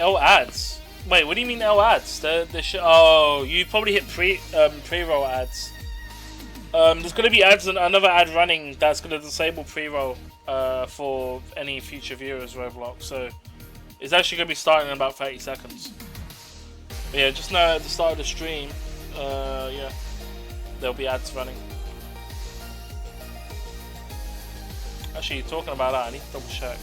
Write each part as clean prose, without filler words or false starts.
L ads. Wait, what do you mean L ads? Oh, you probably hit pre-roll ads. There's gonna be ads and another ad running that's gonna disable pre-roll for any future viewers Roblox. So it's actually gonna be starting in about 30 seconds. But yeah, just know at the start of the stream, yeah, there'll be ads running. Actually, talking about that, I need to double check.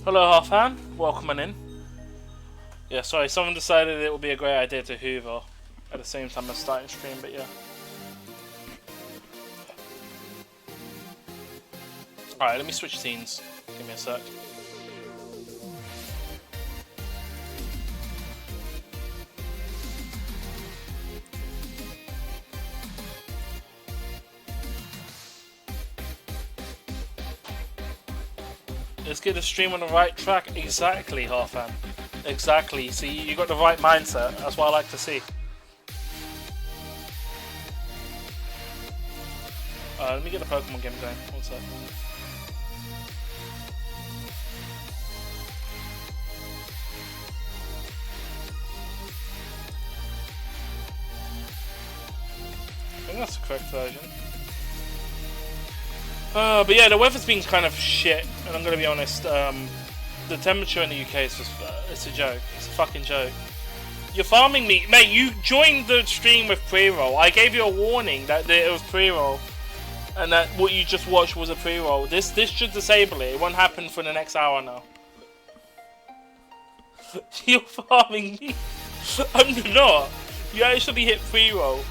Hello, Halfan. Welcome in. Yeah, sorry, someone decided it would be a great idea to hoover at the same time as starting stream, but yeah. Alright, let me switch scenes. Give me a sec. Let's get the stream on the right track. Exactly, Halfan. Exactly. See, you got the right mindset. That's what I like to see. Let me get the Pokemon game going. One sec. I think that's the correct version. But yeah, the weather's been kind of shit, and I'm gonna be honest. The temperature in the UK is just, it's a joke. It's a fucking joke. You're farming me, mate. You joined the stream with pre-roll. I gave you a warning that it was pre-roll, and that what you just watched was a pre-roll. This should disable it. It won't happen for the next hour now. You're farming me. I'm not. You actually hit pre-roll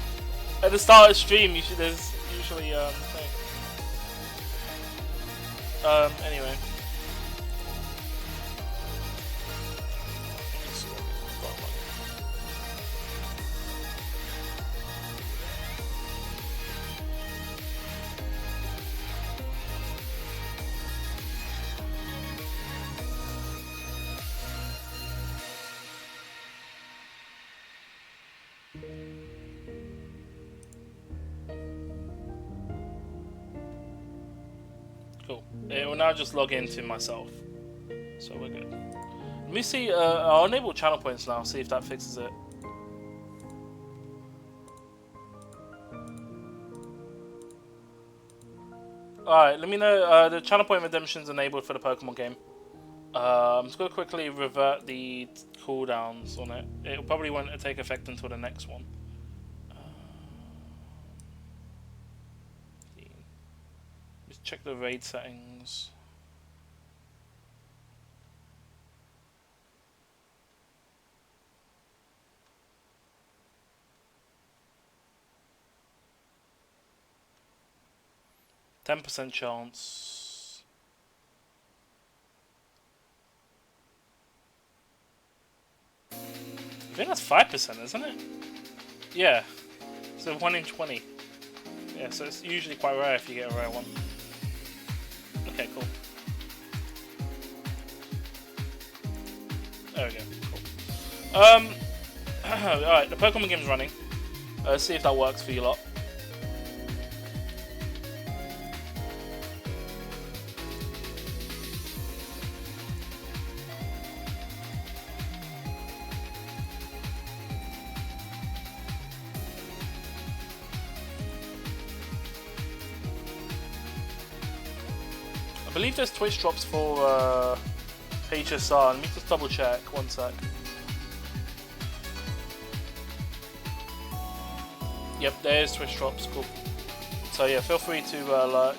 at the start of the stream. There's usually thing. Anyway. Cool. It will now just log into myself. So we're good. Let me see, I'll enable channel points now, see if that fixes it. Alright, let me know, the channel point redemption's enabled for the Pokemon game. I'm just going to quickly revert the cooldowns on it. It probably won't take effect until the next one. Let's check the raid settings. %10 chance. I think that's 5%, isn't it? Yeah. So 1 in 20. Yeah, so it's usually quite rare if you get a rare one. Okay, cool. There we go. Cool. Alright, the Pokemon game's running. Let's see if that works for you lot. I believe there's Twitch drops for HSR. Let me just double check. One sec. Yep, there's Twitch drops. Cool. So yeah, feel free to lurk.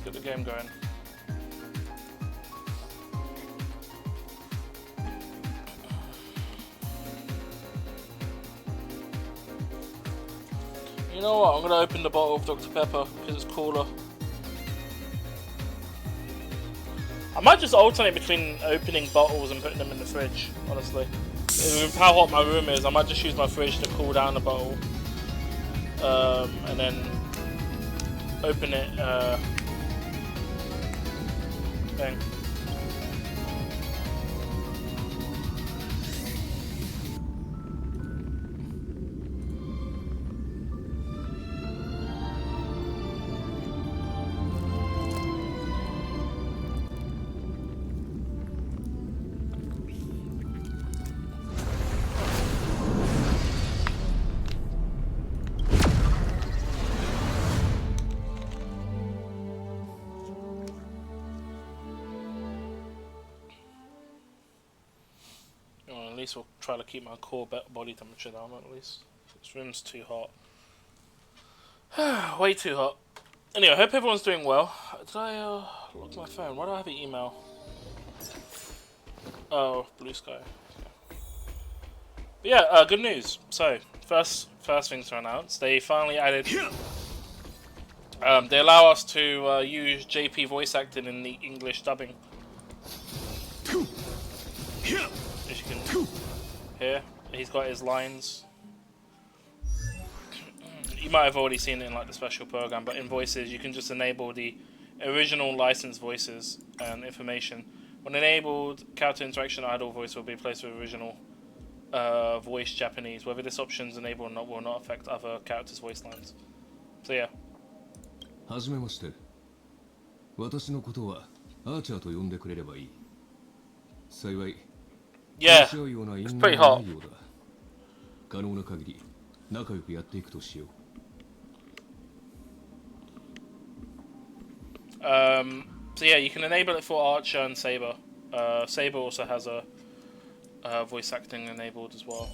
get the game going. You know what? I'm gonna open the bottle of Dr. Pepper because it's cooler. I might just alternate between opening bottles and putting them in the fridge, honestly. With how hot my room is, I might just use my fridge to cool down the bottle. And then open it, thing. At least we'll try to keep my core body temperature down at least. This room's too hot. Way too hot. Anyway, I hope everyone's doing well. Did I lock my phone? Why do I have an email? Oh, Blue Sky. But yeah, good news. So, first things to announce. They finally added... they allow us to use JP voice acting in the English dubbing. As you can hear, he's got his lines. You might have already seen it in like the special program, but in voices you can just enable the original licensed voices and information. When enabled, character interaction idle voice will be replaced with original voice Japanese. Whether this option is enabled or not will not affect other characters' voice lines. So yeah. はじめまして。私のことはアーチャーと呼んでくれればいい。幸い。Yeah, it's pretty hot. 可能な限り仲良くやっていくとしよう。So yeah, you can enable it for Archer and Saber. Saber also has a voice acting enabled as well.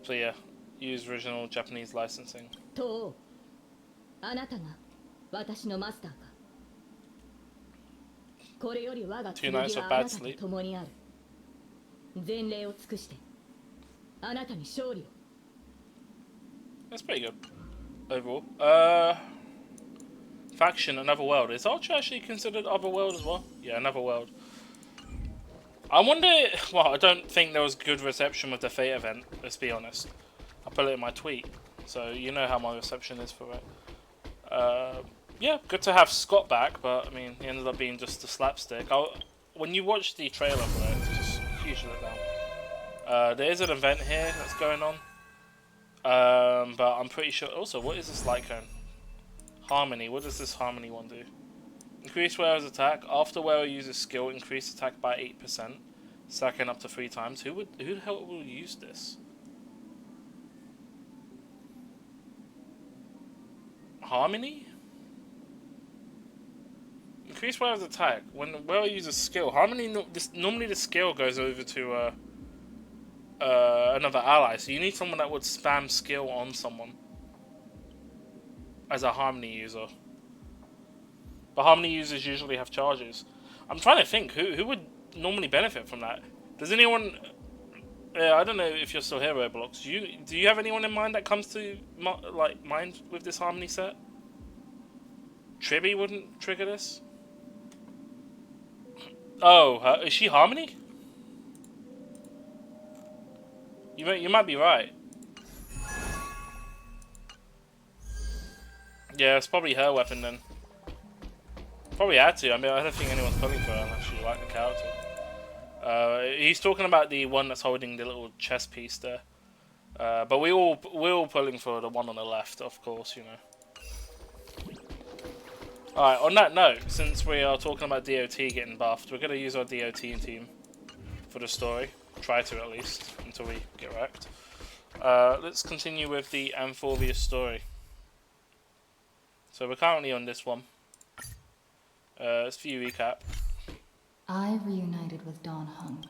So yeah, use original Japanese licensing. DoT, あなたが私のマスターか。これより我が剣はあなたと共にある。全霊を尽くしてあなたに勝利を。That's pretty good overall. Faction, Another World. Is Archer actually considered Other World as well? Yeah, Another World. I wonder. Well, I don't think there was good reception with the Fate event. Let's be honest. I put it in my tweet, so you know how my reception is for it. Yeah, good to have Scott back, but I mean, he ended up being just a slapstick. When you watch the trailer for it, it's just a huge letdown. There is an event here that's going on, but I'm pretty sure. Also, what is this Lycone? Harmony. What does this Harmony one do? Increase wearer's attack. After wearer uses skill, increase attack by 8%, stacking up to 3 times. Who the hell will use this? Harmony? Increase wearer's attack. When wearer uses skill, Harmony normally the skill goes over to another ally. So you need someone that would spam skill on someone as a Harmony user. But Harmony users usually have charges. I'm trying to think who would normally benefit from that. Does anyone? I don't know if you're still here, Roblox. Do you have anyone in mind that comes to mind with this Harmony set? Tribby wouldn't trigger this. Oh, is she Harmony? You might be right. Yeah, it's probably her weapon then. Probably had to. I mean, I don't think anyone's pulling for her unless you like the character. He's talking about the one that's holding the little chess piece there. But we're all pulling for the one on the left, of course, you know. Alright, on that note, since we are talking about DoT getting buffed, we're going to use our DoT team for the story. Try to, at least, until we get wrecked. Let's continue with the Amphobius story. So we're currently on this one. Let's view recap. I reunited with Don Hung,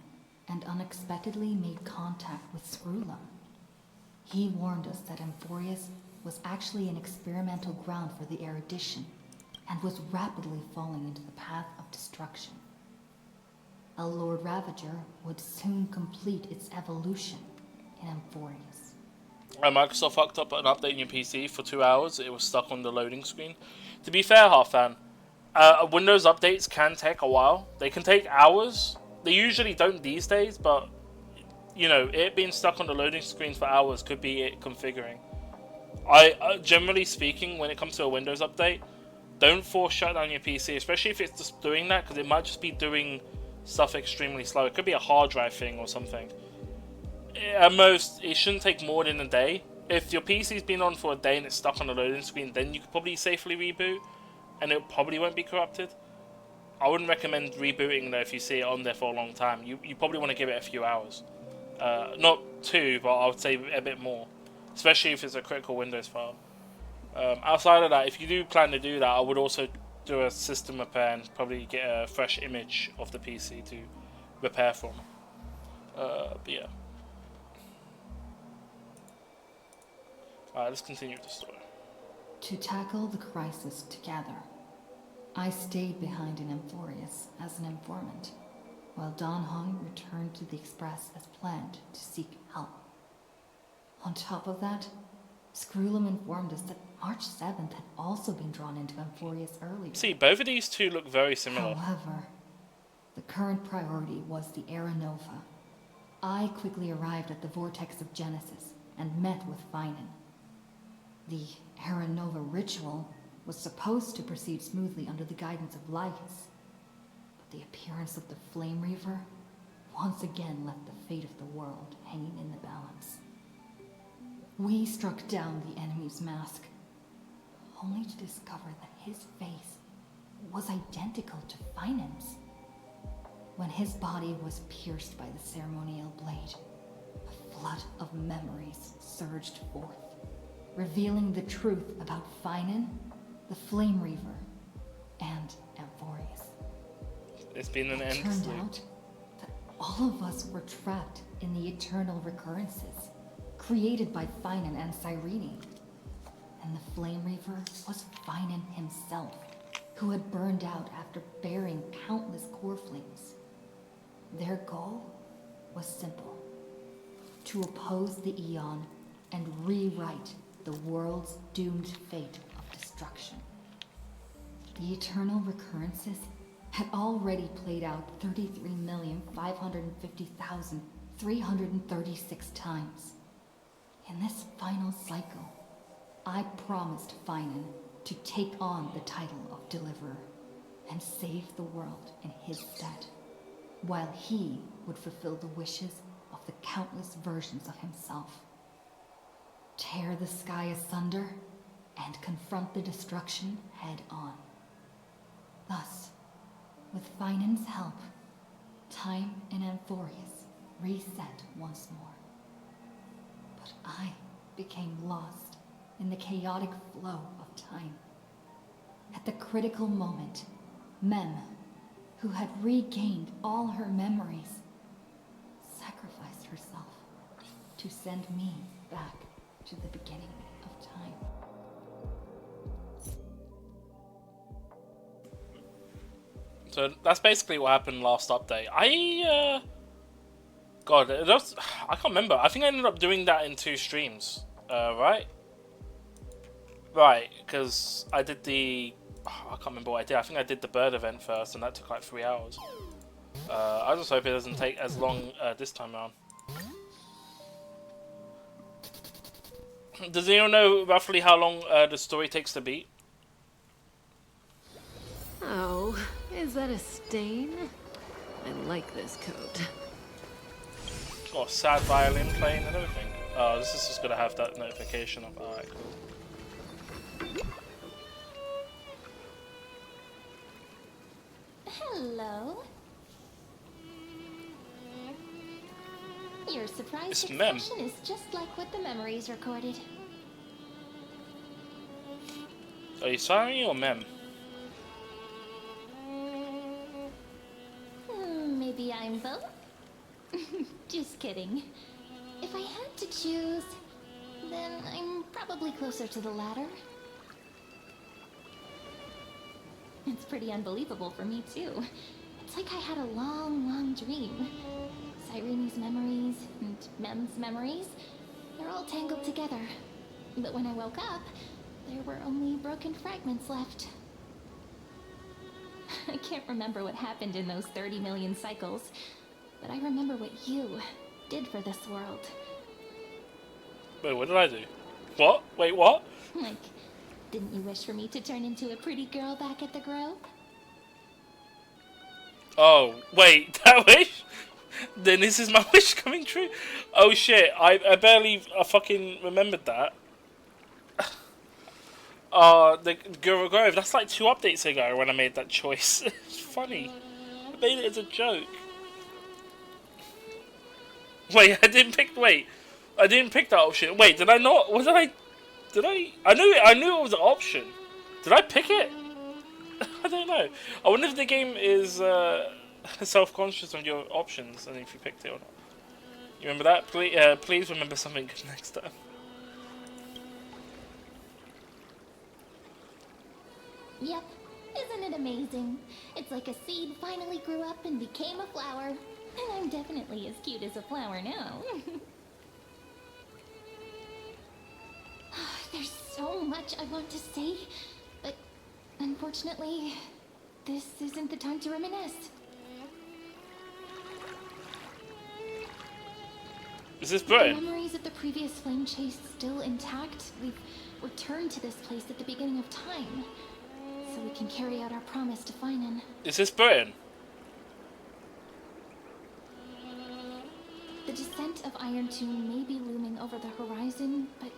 and unexpectedly made contact with Screwlum. He warned us that Amphorius was actually an experimental ground for the erudition, and was rapidly falling into the path of destruction. A Lord Ravager would soon complete its evolution in Amphorius. Microsoft fucked up an update in your PC for 2 hours. It was stuck on the loading screen. To be fair, Half-Fan, Windows updates can take a while. They can take hours. They usually don't these days, but you know, it being stuck on the loading screen for hours could be it configuring. Generally speaking, when it comes to a Windows update, don't force shut down your PC, especially if it's just doing that, because it might just be doing stuff extremely slow. It could be a hard drive thing or something. At most, it shouldn't take more than a day. If your PC's been on for a day and it's stuck on the loading screen, then you could probably safely reboot, and it probably won't be corrupted. I wouldn't recommend rebooting though if you see it on there for a long time. You probably want to give it a few hours. Not 2, but I would say a bit more. Especially if it's a critical Windows file. Outside of that, if you do plan to do that, I would also do a system repair and probably get a fresh image of the PC to repair from. But yeah. Alright, let's continue with the story. To tackle the crisis together, I stayed behind in Amphorius as an informant, while Don Hung returned to the Express as planned to seek help. On top of that, Screwlum informed us that March 7th had also been drawn into Amphorius earlier. See, both of these two look very similar. However, the current priority was the Era Nova. I quickly arrived at the Vortex of Genesis and met with Finan. The Era Nova ritual was supposed to proceed smoothly under the guidance of Lycus, but the appearance of the Flame Reaver once again left the fate of the world hanging in the balance. We struck down the enemy's mask, only to discover that his face was identical to Finan's. When his body was pierced by the ceremonial blade, a flood of memories surged forth, revealing the truth about Finan, the Flame Reaver, and Amphorius. It's been an end. It turned out that all of us were trapped in the eternal recurrences created by Finan and Cyrene. And the Flame Reaver was Finan himself, who had burned out after bearing countless core flames. Their goal was simple: to oppose the Eon and rewrite the world's doomed fate of destruction. The eternal recurrences had already played out 33,550,336 times. In this final cycle, I promised Finan to take on the title of Deliverer and save the world in his stead, while he would fulfill the wishes of the countless versions of himself. Tear the sky asunder and confront the destruction head on. Thus, with Finan's help, time in Amphorius reset once more. But I became lost in the chaotic flow of time. At the critical moment, Mem, who had regained all her memories, sacrificed herself to send me back to the beginning of time. So that's basically what happened last update. God, I can't remember. I think I ended up doing that in 2 streams, right? Right, because I did the... I can't remember what I did. I think I did the bird event first, and that took like 3 hours. I just hope it doesn't take as long this time around. Does anyone know roughly how long the story takes to beat? Oh, is that a stain? I like this coat. Got a sad violin playing and everything. Oh, this is just gonna have that notification of. Alright, cool. Hello. Your surprise It's Mem. expression is just like what the memories recorded. Are you sorry or Mem? Maybe I'm both? Just kidding. If I had to choose, then I'm probably closer to the latter. It's pretty unbelievable for me, too. It's like I had a long, long dream. Cyrene's memories and Mem's memories, they're all tangled together. But when I woke up, there were only broken fragments left. I can't remember what happened in those 30 million cycles, but I remember what you did for this world. Wait, what did I do? What? Wait, what? Like, didn't you wish for me to turn into a pretty girl back at the Grove? Oh, wait, that wish? Then this is my wish coming true? Oh shit, I barely fucking remembered that. The Guru Grove, that's like 2 updates ago when I made that choice. It's funny. I made it as a joke. Wait, I didn't pick that option. Wait, did I not? What did I? I knew it was an option. Did I pick it? I don't know. I wonder if the game is self-conscious on your options and if you picked it or not. You remember that? Please remember something good next time. Yep. Isn't it amazing? It's like a seed finally grew up and became a flower. And I'm definitely as cute as a flower now. There's so much I want to say, but unfortunately, this isn't the time to reminisce. Is this The Britain? memories of the previous flame chase still intact. We've returned to this place at the beginning of time, so we can carry out our promise to Finan. Is this Britain? The descent of Iron Tomb may be looming over the horizon, but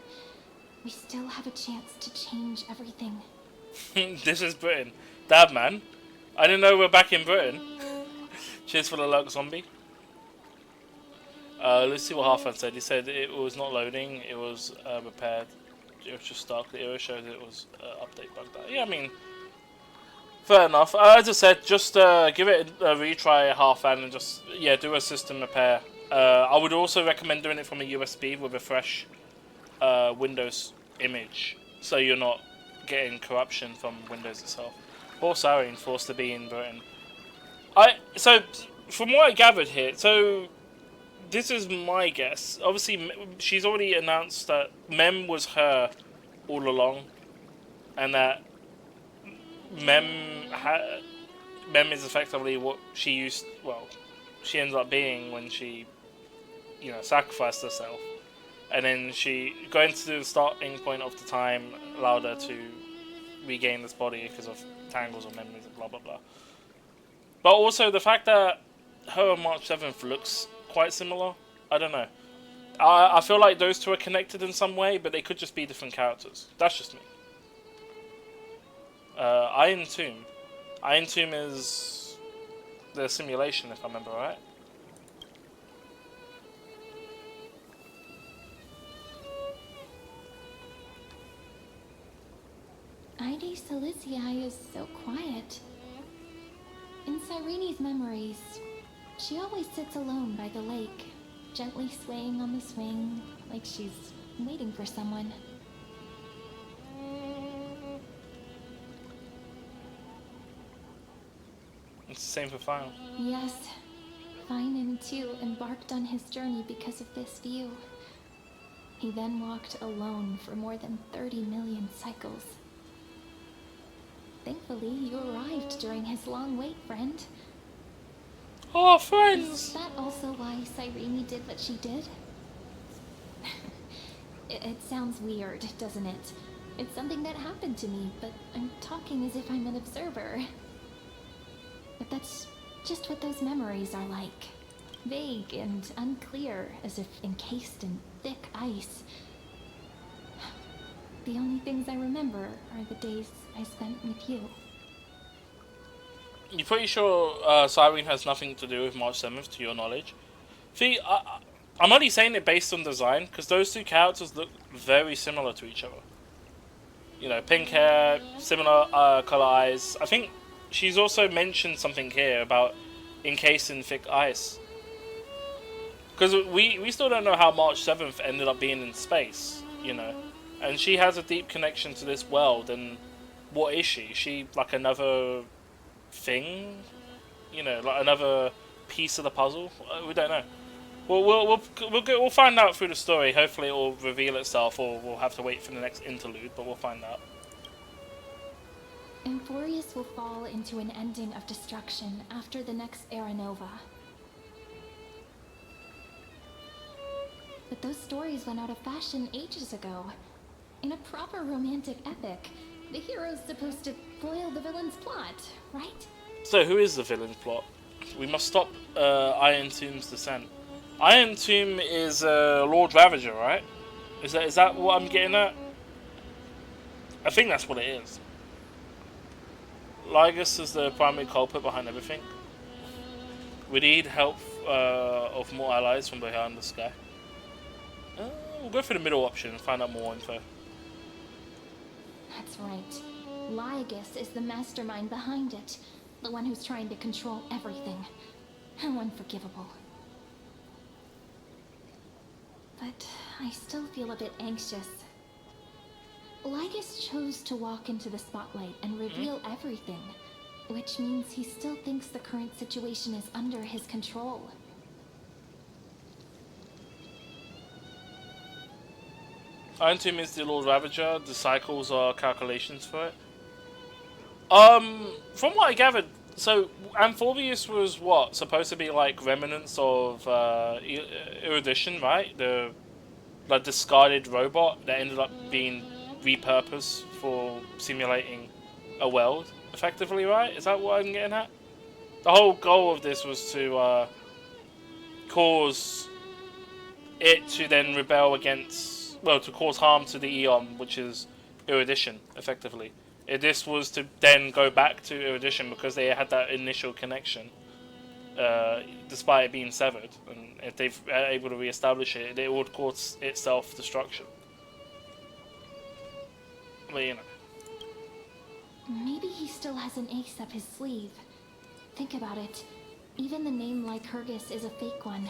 we still have a chance to change everything. This is Britain. Damn, man. I didn't know we're back in Britain. Cheers for the luck, zombie. Let's see what Halfan said. He said it was not loading, it was repaired. It was just stuck. The error showed it was update bugged out. Yeah, I mean, fair enough. As I said, just give it a retry, Halfan, and just, yeah, do a system repair. I would also recommend doing it from a USB with a fresh Windows image, so you're not getting corruption from Windows itself. Poor Sarine, forced to be in Britain. So, from what I gathered here, so this is my guess. Obviously, she's already announced that Mem was her all along, and that Mem is effectively what she used. Well, she ends up being when she, sacrificed herself, and then she going to the starting point of the time allowed her to regain this body because of tangles or memories and blah blah blah. But also the fact that her on March 7th looks quite similar. I don't know. I feel like those two are connected in some way, but they could just be different characters. That's just me. Iron Tomb. Iron Tomb is the simulation, if I remember right. Ide Silicii is so quiet. In Cyrene's memories, she always sits alone by the lake, gently swaying on the swing, like she's waiting for someone. It's the same for Final. Yes, Finan too embarked on his journey because of this view. He then walked alone for more than 30 million cycles. Thankfully, you arrived during his long wait, friend. Oh, friends! Is that also why Cyrene did what she did? It sounds weird, doesn't it? It's something that happened to me, but I'm talking as if I'm an observer. But that's just what those memories are like. Vague and unclear, as if encased in thick ice. The only things I remember are the days I spent with you. You're pretty sure Cyrene has nothing to do with March 7th, to your knowledge? See, I'm only saying it based on design, because those two characters look very similar to each other. You know, pink hair, similar colour eyes. I think she's also mentioned something here about encased in thick ice. Because we still don't know how March 7th ended up being in space, you know. And she has a deep connection to this world, and what is she? Is she like another thing? You know, like another piece of the puzzle? We don't know. We'll find out through the story. Hopefully it will reveal itself, or we'll have to wait for the next interlude, but we'll find out. Emphorius will fall into an ending of destruction after the next Era Nova. But those stories went out of fashion ages ago. In a proper romantic epic, the hero's supposed to foil the villain's plot, right? So who is the villain's plot? We must stop Iron Tomb's descent. Iron Tomb is Lord Ravager, right? Is that what I'm getting at? I think that's what it is. Lygus is the primary culprit behind everything. We need help of more allies from behind the sky. We'll go for the middle option and find out more info. That's right. Lygus is the mastermind behind it. The one who's trying to control everything. How unforgivable. But I still feel a bit anxious. Lygus chose to walk into the spotlight and reveal everything, which means he still thinks the current situation is under his control. Iron Tomb is the Lord Ravager. The cycles are calculations for it. From what I gathered, so Amphobius was what? Supposed to be like remnants of Erudition, right? The like discarded robot that ended up being repurposed for simulating a world, effectively, right? Is that what I'm getting at? The whole goal of this was to cause it to then rebel against, well, to cause harm to the Eon, which is Erudition, effectively. This was to then go back to Erudition because they had that initial connection, despite it being severed. And if they're able to re-establish it, it would cause its self-destruction. But you know. Maybe he still has an ace up his sleeve. Think about it. Even the name Lycurgus is a fake one.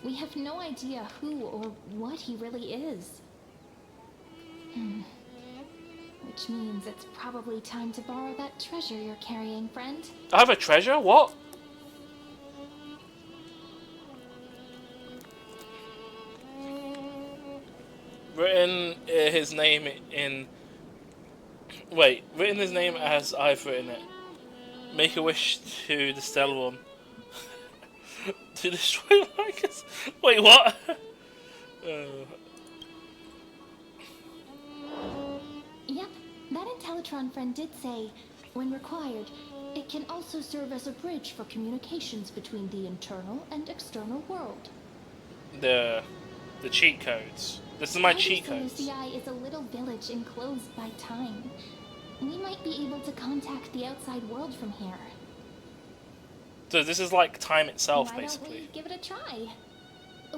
We have no idea who or what he really is. Which means it's probably time to borrow that treasure you're carrying, friend. I have a treasure? What? Written his name in... Wait, written his name as I've written it. Make a wish to distill one. To destroy Lycus? Wait, what? Yep, that Intellitron friend did say, when required, it can also serve as a bridge for communications between the internal and external world. The cheat codes. This is my cheat codes. Luci is a little village enclosed by time. We might be able to contact the outside world from here. So this is like time itself, Why basically. don't we give it a try?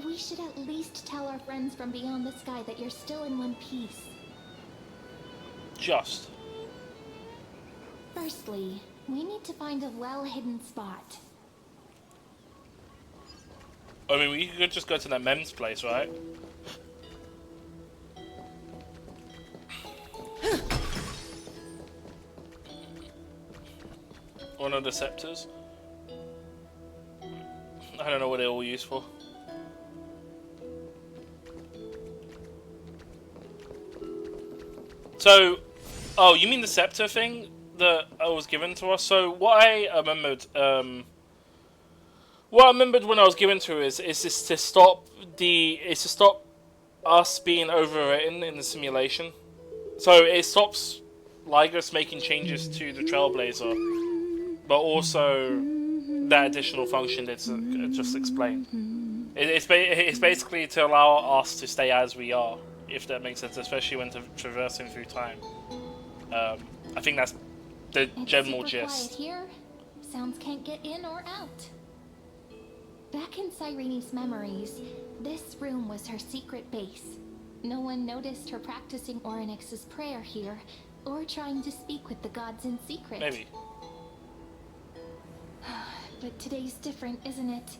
We should at least tell our friends from beyond the sky that you're still in one piece. Just. Firstly, we need to find a well-hidden spot. I mean, we could just go to that Mem's place, right? One of the scepters. I don't know what they're all used for. So, oh, you mean the scepter thing that was given to us? So what I remembered, when I was given to is this to stop us being overwritten in the simulation. So it stops Lygus making changes to the Trailblazer, but also that additional function that's just explained. It's basically to allow us to stay as we are, if that makes sense, especially when traversing through time. I think that's the general gist. Quiet here. Sounds can't get in or out. Back in Cyrene's memories, this room was her secret base. No one noticed her practicing Orynyx's prayer here, or trying to speak with the gods in secret. Maybe. But today's different, isn't it?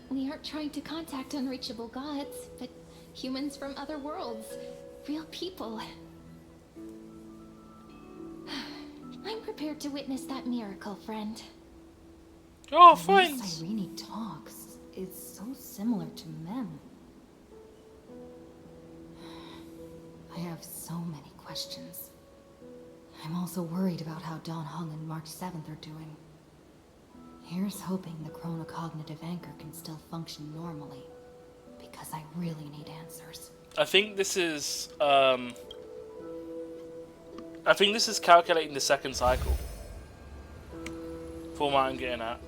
We aren't trying to contact unreachable gods, but humans from other worlds. Real people. prepared to witness that miracle, friend. Oh, The way friends. Cyrene talks is so similar to Mem. I have so many questions. I'm also worried about how Dawn Hung and March 7th are doing. Here's hoping the chronocognitive anchor can still function normally, because I really need answers. I think this is calculating the second cycle. For what I'm getting at.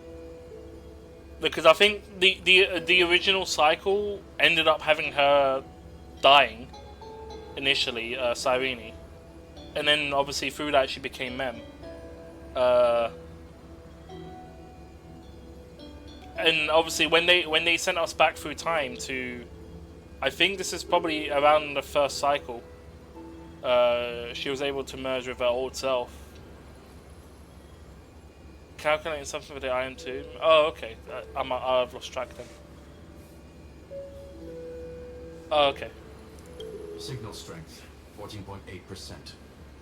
Because I think the original cycle ended up having her dying initially, Cyrene, and then obviously through that she became Mem. And obviously when they sent us back through time to, I think this is probably around the first cycle, she was able to merge with her old self. Calculating something for the Iron Tomb. Oh, okay. I've lost track then. Oh, okay. Signal strength, 14.8%.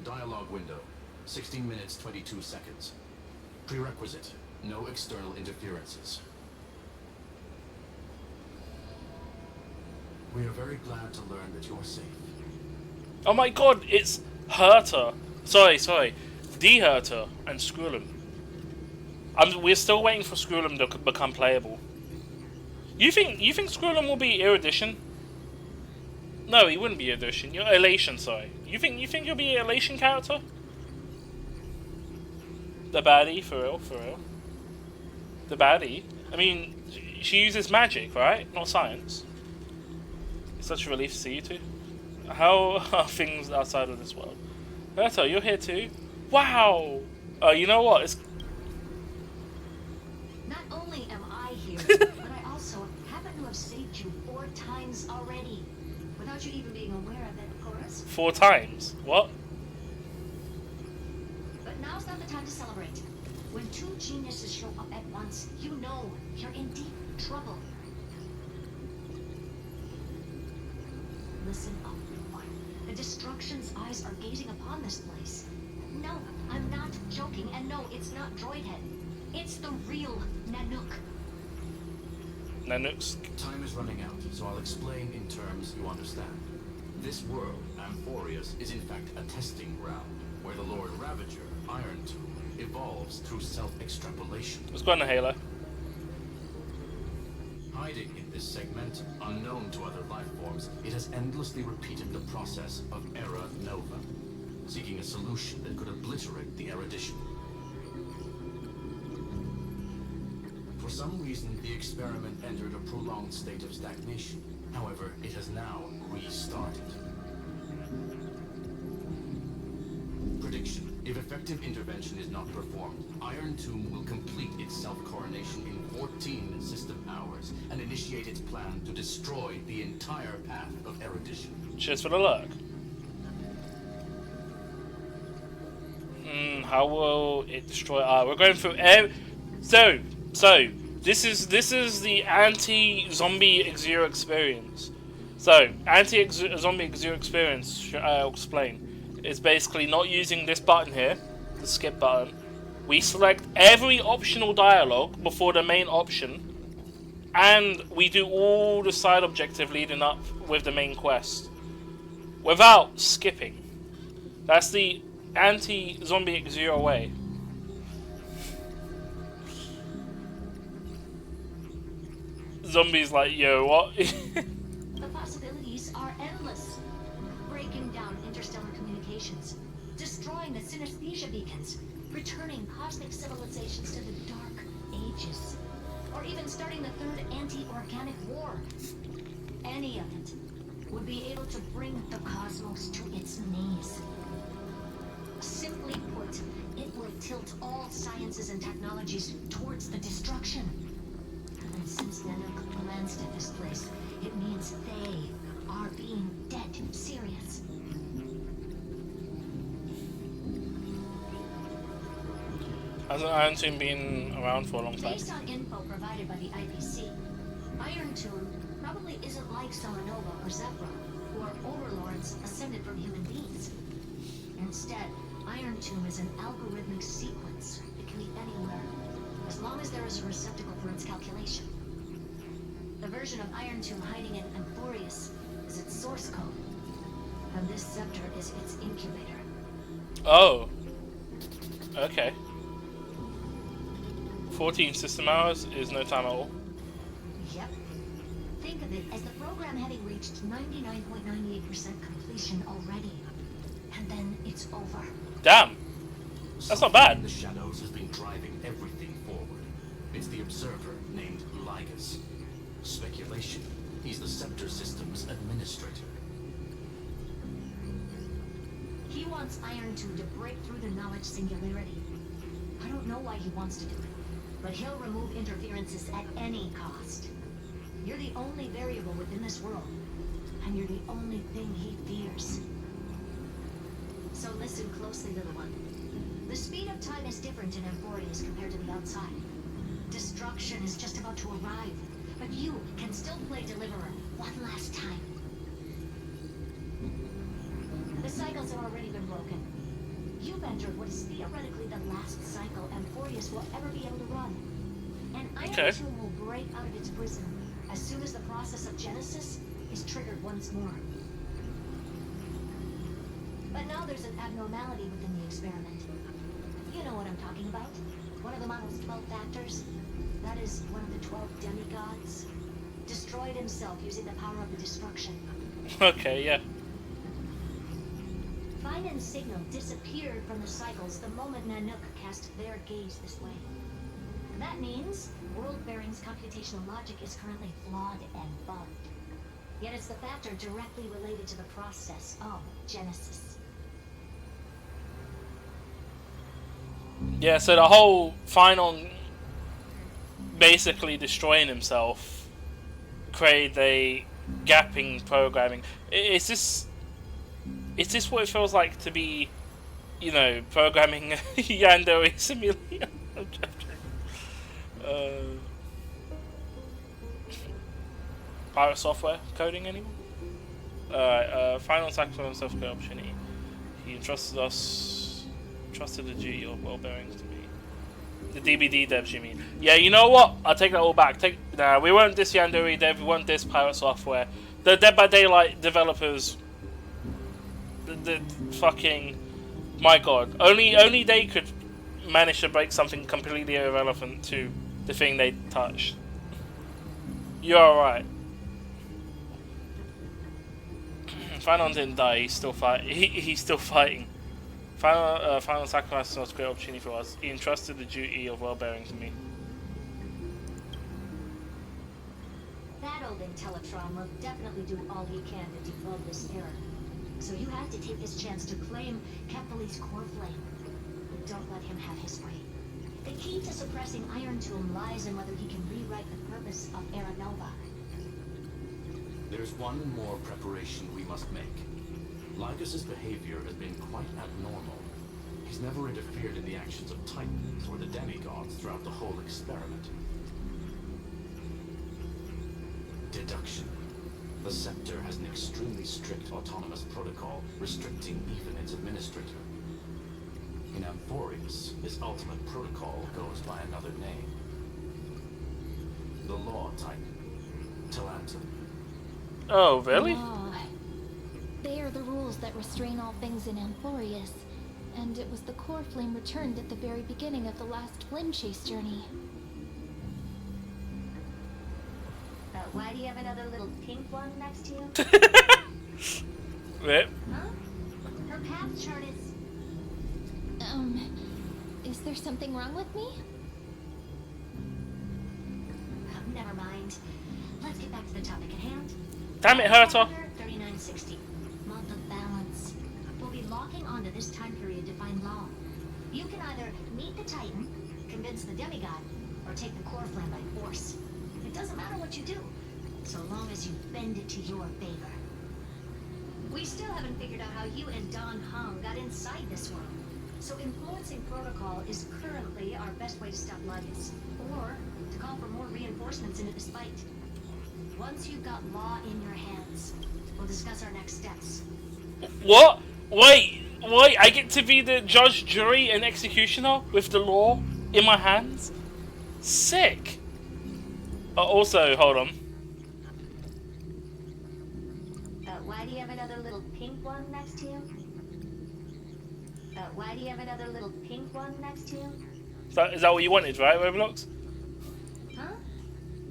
Dialogue window, 16 minutes 22 seconds. Prerequisite, no external interferences. We are very glad to learn that you're safe. Oh my god, it's Herta. Sorry. D Herta and Skrullum. We're still waiting for Skrullum to become playable. You think Skrullum will be Erudition? No, he wouldn't be Erudition. You're Elation, sorry. You think he'll be an Elation character? The baddie, for real. The baddie. I mean, she uses magic, right? Not science. It's such a relief to see you two. How are things outside of this world? Herta, you're here too? Wow! You know what? It's... Not only am I here, but I also happen to have saved you 4 times already. Without you even being aware of it, of course. 4 times? What? But now's not the time to celebrate. When 2 geniuses show up at once, you know you're in deep trouble. Listen up, everyone. The Destruction's eyes are gazing upon this place. No, I'm not joking, and no, it's not Droidhead. It's the real Nanook. Nanooks. Time is running out, so I'll explain in terms you understand. This world, Amphorius, is in fact a testing ground, where the Lord Ravager, Iron Tomb, evolves through self-extrapolation. Let's go on the Halo. Hiding in this segment, unknown to other life forms, it has endlessly repeated the process of Era Nova, seeking a solution that could obliterate the erudition. For some reason, the experiment entered a prolonged state of stagnation. However, it has now restarted. Prediction. If effective intervention is not performed, Iron Tomb will complete its self-coronation in 14 system hours and initiate its plan to destroy the entire path of erudition. Cheers for the luck. How will it destroy? We're going through So this is the anti-zombie Exero experience. So anti-zombie Exero experience, I'll explain. It's basically not using this button here, the skip button. We select every optional dialogue before the main option, and we do all the side objective leading up with the main quest without skipping. That's the anti-zombie Exero way. Zombies like, yo, what? The possibilities are endless. Breaking down interstellar communications, destroying the synesthesia beacons, returning cosmic civilizations to the dark ages, or even starting the 3rd anti-organic war. Any of it would be able to bring the cosmos to its knees. Simply put, it will tilt all sciences and technologies towards the destruction. And since Nanook glanced at this place, it means they are being dead serious. Hasn't Iron Tomb been around for a long time? Based on info provided by the IPC, Iron Tomb probably isn't like Solanova or Zephyr, who are overlords ascended from human beings. Instead, Iron Tomb is an algorithmic sequence. It can be anywhere, as long as there is a receptacle for its calculation. The version of Iron Tomb hiding in Amphorius is its source code, and this scepter is its incubator. Oh. Okay. 14 system hours is no time at all. Yep. Think of it as the program having reached 99.98% completion already. And then it's over. Damn. That's not bad. The shadows has been driving everything forward. It's the observer named Lygus. Speculation. He's the Scepter System's administrator. He wants Iron Tomb to break through the knowledge singularity. I don't know why he wants to do it, but he'll remove interferences at any cost. You're the only variable within this world, and you're the only thing he fears. So listen closely, little one. The speed of time is different in Amphorius compared to the outside. Destruction is just about to arrive, but you can still play Deliverer one last time. The cycles have already been broken. You've entered what is theoretically the last cycle Amphorius will ever be able to run. And Iron Tomb will break out of its prison as soon as the process of Genesis is triggered once more. But now there's an abnormality within the experiment. You know what I'm talking about. One of the model's 12 factors. That is one of the 12 demigods. Destroyed himself using the power of the destruction. Okay, yeah. Finen's signal disappeared from the cycles the moment Nanook cast their gaze this way. That means World-Bearing's computational logic is currently flawed and bugged. Yet it's the factor directly related to the process of Genesis. Yeah, so the whole Finon basically destroying himself created a gap in programming. Is this what it feels like to be, you know, programming Yandere simulator? Pirate software coding, anyone? Alright, final sacrifice of self-care opportunity. He trusted the duty of well-bearings to me. The DBD devs, you mean? Yeah, you know what? I'll take that all back. Nah, we won't diss Yandere dev, we won't diss Pirate Software. The Dead by Daylight developers, the fucking, my god, only they could manage to break something completely irrelevant to the thing they touched. You're alright. Finon didn't die. He's still he's still fighting. Final sacrifice was a great opportunity for us. He entrusted the duty of well-bearing to me. That old Intellatron will definitely do all he can to debug this error. So you have to take this chance to claim Kepali's core flame. Don't let him have his way. The key to suppressing Iron Tomb lies in whether he can rewrite the purpose of Era Nova. There's one more preparation we must make. Lygus's behavior has been quite abnormal. He's never interfered in the actions of Titans or the demigods throughout the whole experiment. Deduction. The Scepter has an extremely strict autonomous protocol, restricting even its administrator. In Amphorius, this ultimate protocol goes by another name. The Law Titan. Talantum. Oh, really? They are the rules that restrain all things in Amphorius, and it was the core flame returned at the very beginning of the last flame chase journey. Why do you have another little pink one next to you? Yep. Huh? Her path chart Is there something wrong with me? Oh, never mind. Let's get back to the topic at hand. Damn it, Herta. 3960. Month of balance. We'll be locking onto this time period to find law. You can either meet the Titan, convince the demigod, or take the core flame by force. It doesn't matter what you do, so long as you bend it to your favor. We still haven't figured out how you and Don Hong got inside this world. So influencing protocol is currently our best way to stop Lygus, or to call for more reinforcements into this fight. Once you've got law in your hands, we'll discuss our next steps. What? Wait, Wait, I get to be the judge, jury, and executioner with the law in my hands? Sick! Also, hold on. Why do you have another little pink one next to you? Why do you have another little pink one next to you? Is that what you wanted, right, Roblox? Huh?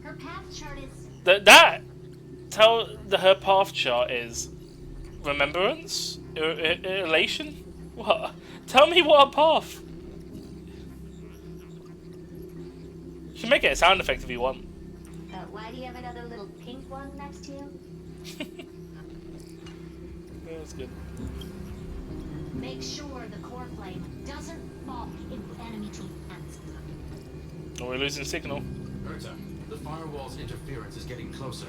Her path chart is... Her path chart is... Remembrance? Elation? What? Tell me what a path. You can make it a sound effect if you want. Why do you have another little pink one next to you? Yeah, that's good. Make sure the core flame doesn't fall into enemy team hands. Oh, we're losing signal. Urta, the firewall's interference is getting closer.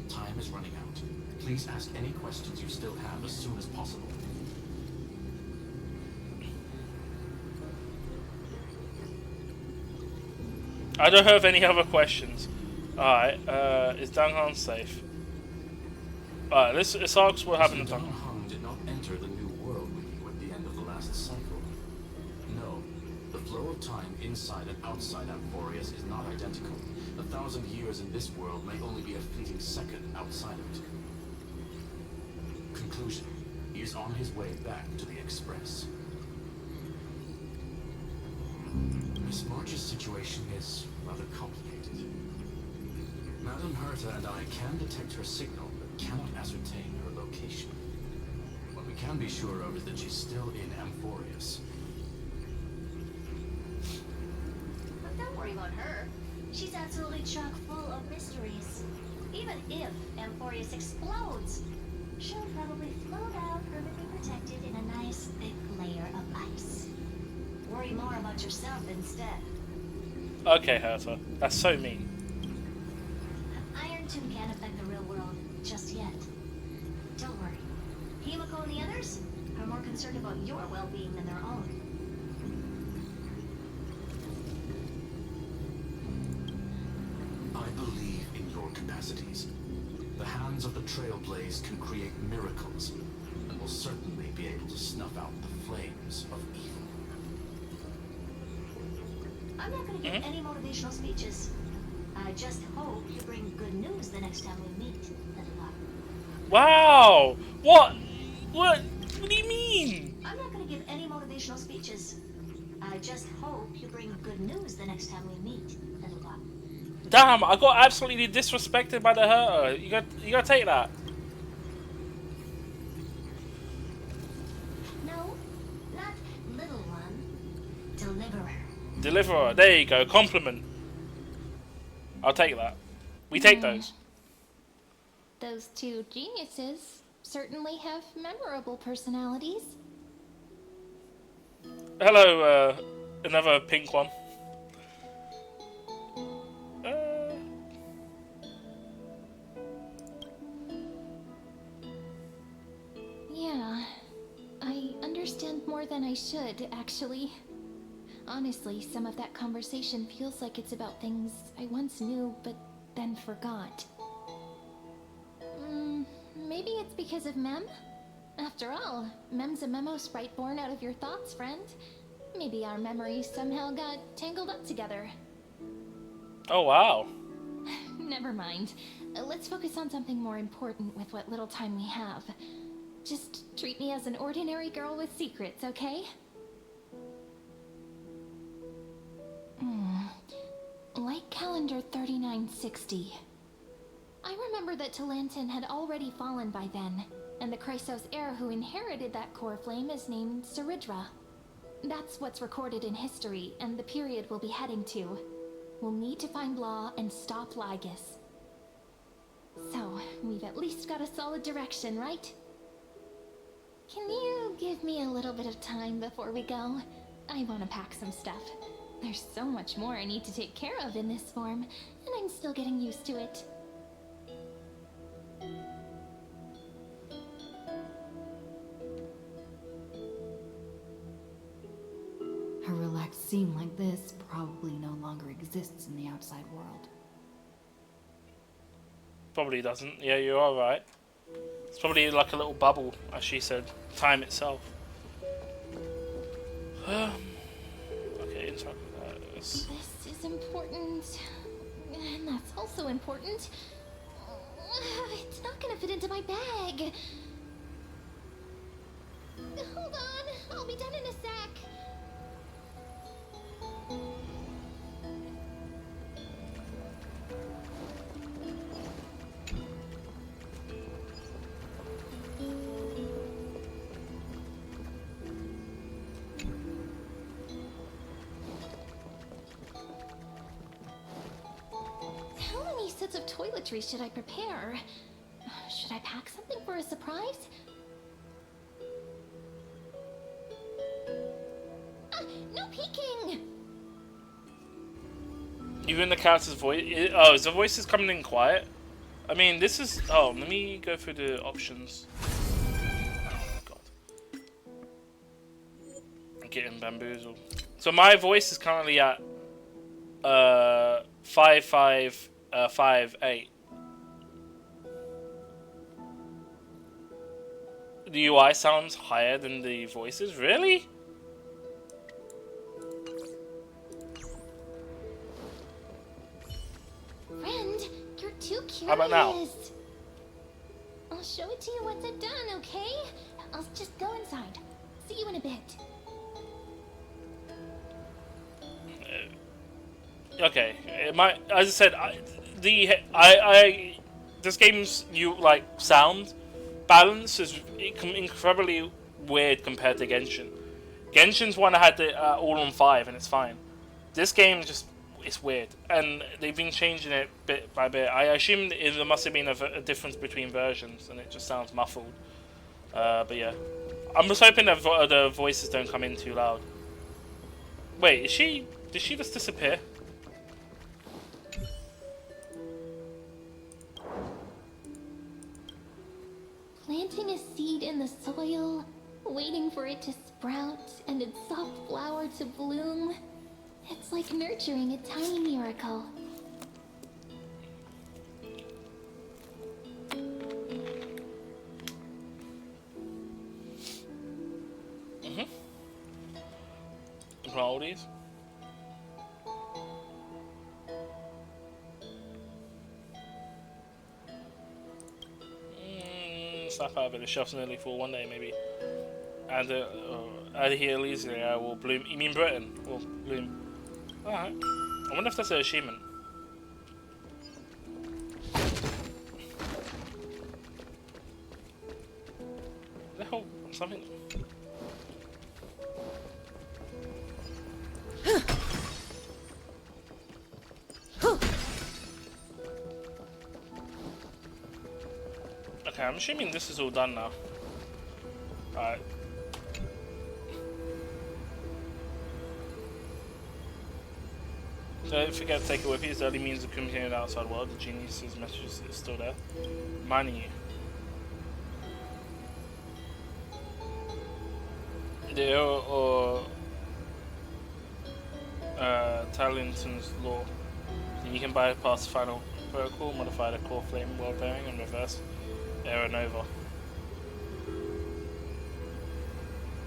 Time is running out. Please ask any questions you still have as soon as possible. I don't have any other questions. Alright, is Danghan safe? Alright, let's ask what happened to Danghan. Danghan did not enter the new world with you at the end of the last cycle. No, the flow of time inside and outside Amphorius is not identical. 1,000 years in this world may only be a fleeting second outside of it. Conclusion. He is on his way back to the Express. Miss March's situation is rather complicated. Madame Herta and I can detect her signal, but cannot ascertain her location. What we can be sure of is that she's still in Amphorius. But don't worry about her. She's absolutely chock full of mysteries. Even if Amphorius explodes, she'll probably float out perfectly protected in a nice thick layer of ice. Worry more about yourself instead. Okay, Herta. That's so mean. Iron Tomb can't affect the real world just yet. Don't worry. Himiko and the others are more concerned about your well-being than their own. I believe in your capacities. The hands of the Trailblaze can create miracles, and will certainly be able to snuff out the flames of evil. I'm not going to give any motivational speeches. I just hope you bring good news the next time we meet, little love. Wow! What? What do you mean? I'm not going to give any motivational speeches. I just hope you bring good news the next time we meet, little love. Damn, I got absolutely disrespected by the Herta. You gotta take that. No, not little one. Deliverer. Deliverer. There you go. Compliment. I'll take that. We take those. Those two geniuses certainly have memorable personalities. Hello, another pink one. Yeah, I understand more than I should, actually. Honestly, some of that conversation feels like it's about things I once knew, but then forgot. Maybe it's because of Mem? After all, Mem's a memo sprite born out of your thoughts, friend. Maybe our memories somehow got tangled up together. Oh, wow. Never mind. Let's focus on something more important with what little time we have. Just treat me as an ordinary girl with secrets, okay? Light calendar 3960. I remember that Talantin had already fallen by then, and the Chrysos heir who inherited that core flame is named Saridra. That's what's recorded in history, and the period we'll be heading to. We'll need to find Law and stop Lygus. So, we've at least got a solid direction, right? Can you give me a little bit of time before we go? I want to pack some stuff. There's so much more I need to take care of in this form, and I'm still getting used to it. A relaxed scene like this probably no longer exists in the outside world. Probably doesn't. Yeah, you are right. It's probably like a little bubble, as she said. Time itself. Okay, interact with This is important. And that's also important. It's not gonna fit into my bag. Hold on, I'll be done in a sec. How many sets of toiletries should I prepare? Should I pack something for a surprise? No peeking! Even the character's voice. Oh, is the voices coming in quiet? I mean, this is. Oh, let me go through the options. Oh, God. I'm getting bamboozled. So my voice is currently at 5558. The UI sounds higher than the voices. Really? Friend, you're too curious. How about now? I'll show it to you once I'm done, okay? I'll just go inside. See you in a bit. Okay, it might, as I said, this game's sound balance is incredibly weird compared to Genshin. Genshin's one I had it all on 5 and it's fine. This game just, it's weird, and they've been changing it bit by bit. I assume there must have been a difference between versions, and it just sounds muffled. But yeah, I'm just hoping that the voices don't come in too loud. Wait, did she just disappear? Planting a seed in the soil, waiting for it to sprout and its soft flower to bloom. It's like nurturing a tiny miracle. All these. Snap out of it. The shelf's nearly full. One day, maybe. And out here, easily, I will bloom. You mean Britain will bloom? Alright. I wonder if that's an achievement. The hell? Something. Okay, I'm assuming this is all done now. Alright. Don't forget to take it with you. It's the only means of communicating with the outside world. The genius's message is still there. Mining you. or Talenton's law. Then you can bypass the final protocol, modify the core flame world bearing, and reverse Aeronova.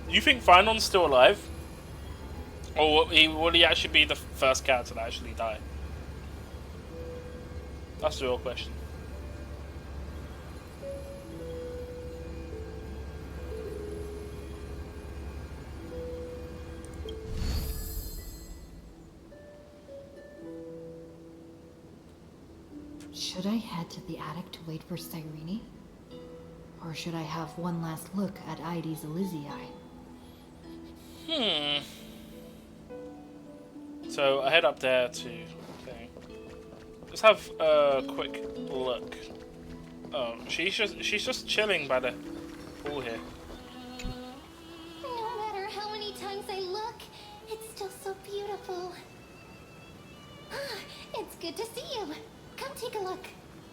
Do you think Finon's still alive? Or will he actually be the first character to actually die? That's the real question. Should I head to the attic to wait for Cyrene? Or should I have one last look at Ides Elysiae? So I head up there to let's have a quick look. Oh, she's just chilling by the pool here. No matter how many times I look, it's still so beautiful. It's good to see you. Come take a look.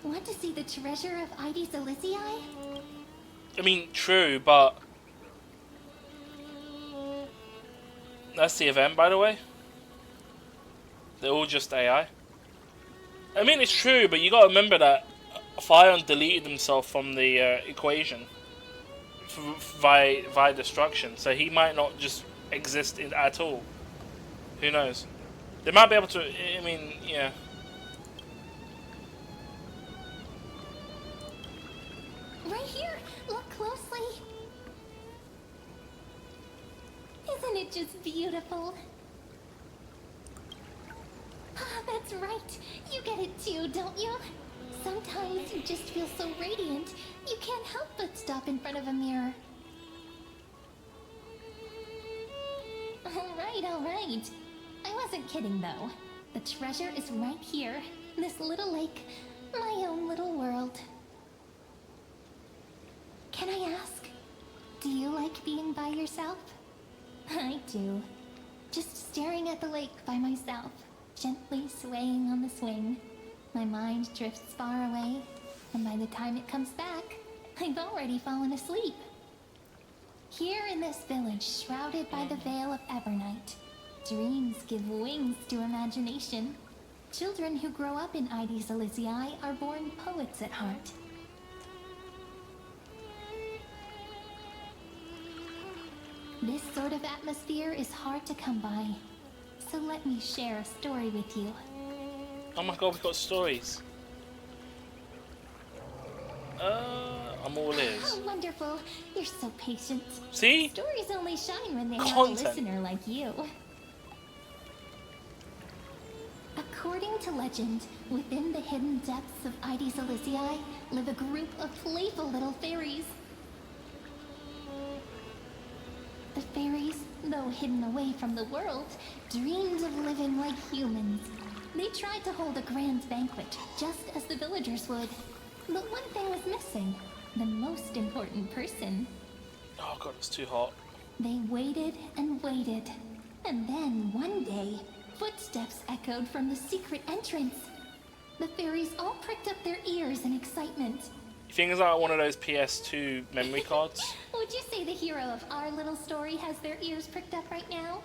Want to see the treasure of Ides Elysiae? I mean, true, but that's the event, by the way. They're all just AI. I mean, it's true, but you gotta remember that Fion deleted himself from the equation via destruction, so he might not just exist at all. Who knows? They might be able to. I mean, yeah. Right here. Look closely. Isn't it just beautiful? Ah, that's right. You get it too, don't you? Sometimes you just feel so radiant, you can't help but stop in front of a mirror. All right. I wasn't kidding, though. The treasure is right here. This little lake. My own little world. Can I ask? Do you like being by yourself? I do. Just staring at the lake by myself, gently swaying on the swing. My mind drifts far away, and by the time it comes back, I've already fallen asleep. Here in this village, shrouded by the veil of Evernight, dreams give wings to imagination. Children who grow up in Ides Elysiae are born poets at heart. This sort of atmosphere is hard to come by, so let me share a story with you. Oh my god, we've got stories. I'm all ears. Oh, wonderful. You're so patient. See? Stories only shine when they have Content. a listener like you. According to legend, within the hidden depths of Ides Elysiae live a group of playful little fairies. The fairies, though hidden away from the world, dreamed of living like humans. They tried to hold a grand banquet, just as the villagers would. But one thing was missing. The most important person. Oh god, it's too hot. They waited and waited. And then, one day, footsteps echoed from the secret entrance. The fairies all pricked up their ears in excitement. You think it's like one of those PS2 memory cards? Would you say the hero of our little story has their ears pricked up right now?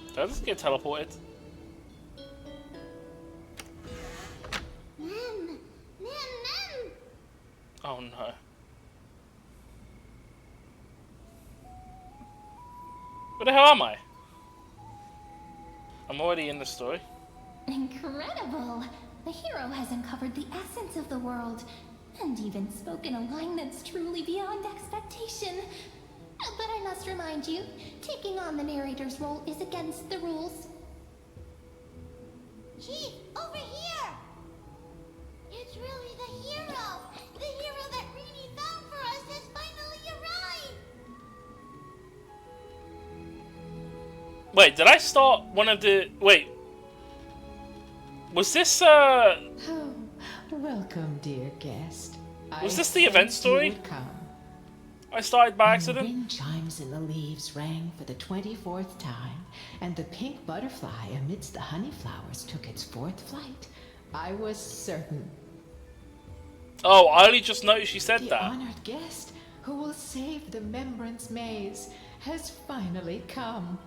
Did I just get teleported? Mem! Oh no. Where the hell am I? I'm already in the story. Incredible! The hero has uncovered the essence of the world, and even spoken a line that's truly beyond expectation. But I must remind you, taking on the narrator's role is against the rules. Chief, over here! It's really the hero! The hero that Rini found for us has finally arrived! Wait, did I start one of the... Wait. Was this, Oh, welcome, dear guest. Was this the event sensed you story? would come. I started by The accident? wind chimes in the leaves rang for the 24th time, and the pink butterfly amidst the honey flowers took its 4th flight. I was certain. Oh, I only just noticed you said The that. honored guest who will save the Remembrance Maze has finally come.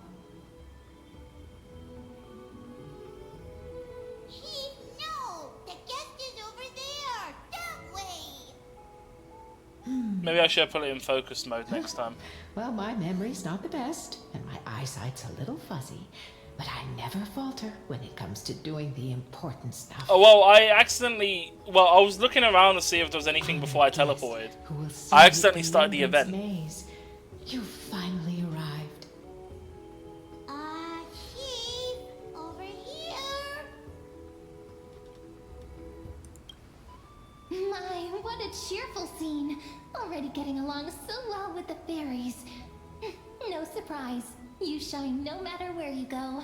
Chief, no! The guest is over there! That way! Maybe I should have put it in focus mode next time. Well, my memory's not the best, and my eyesight's a little fuzzy, but I never falter when it comes to doing the important stuff. Oh, well, I accidentally... Well, I was looking around to see if there was anything before I teleported. Who will see I accidentally the started the Remembrance event. Maze. You finally arrived. Chief, over here! My, what a cheerful scene! Already getting along so well with the fairies. No surprise. You shine no matter where you go.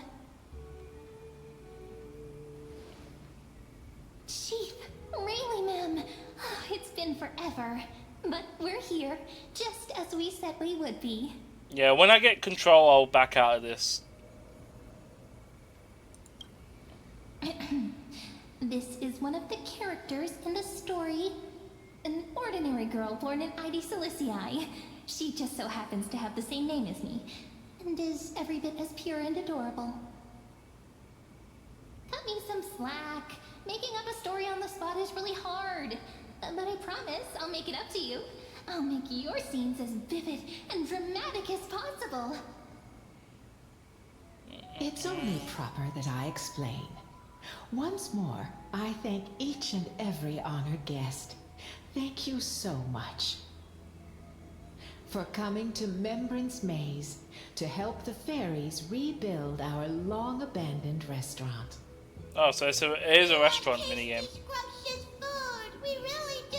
Chief, really, ma'am. It's been forever. But we're here, just as we said we would be. Yeah, when I get control, I'll back out of this. This is one of the characters in the story. An ordinary girl born in Ides Elysiae. She just so happens to have the same name as me, and is every bit as pure and adorable. Cut me some slack. Making up a story on the spot is really hard. But I promise I'll make it up to you. I'll make your scenes as vivid and dramatic as possible. It's only proper that I explain. Once more, I thank each and every honored guest. Thank you so much for coming to Membrance Maze to help the fairies rebuild our long-abandoned restaurant. Oh, so it is a restaurant minigame. Scrumptious food, we really do.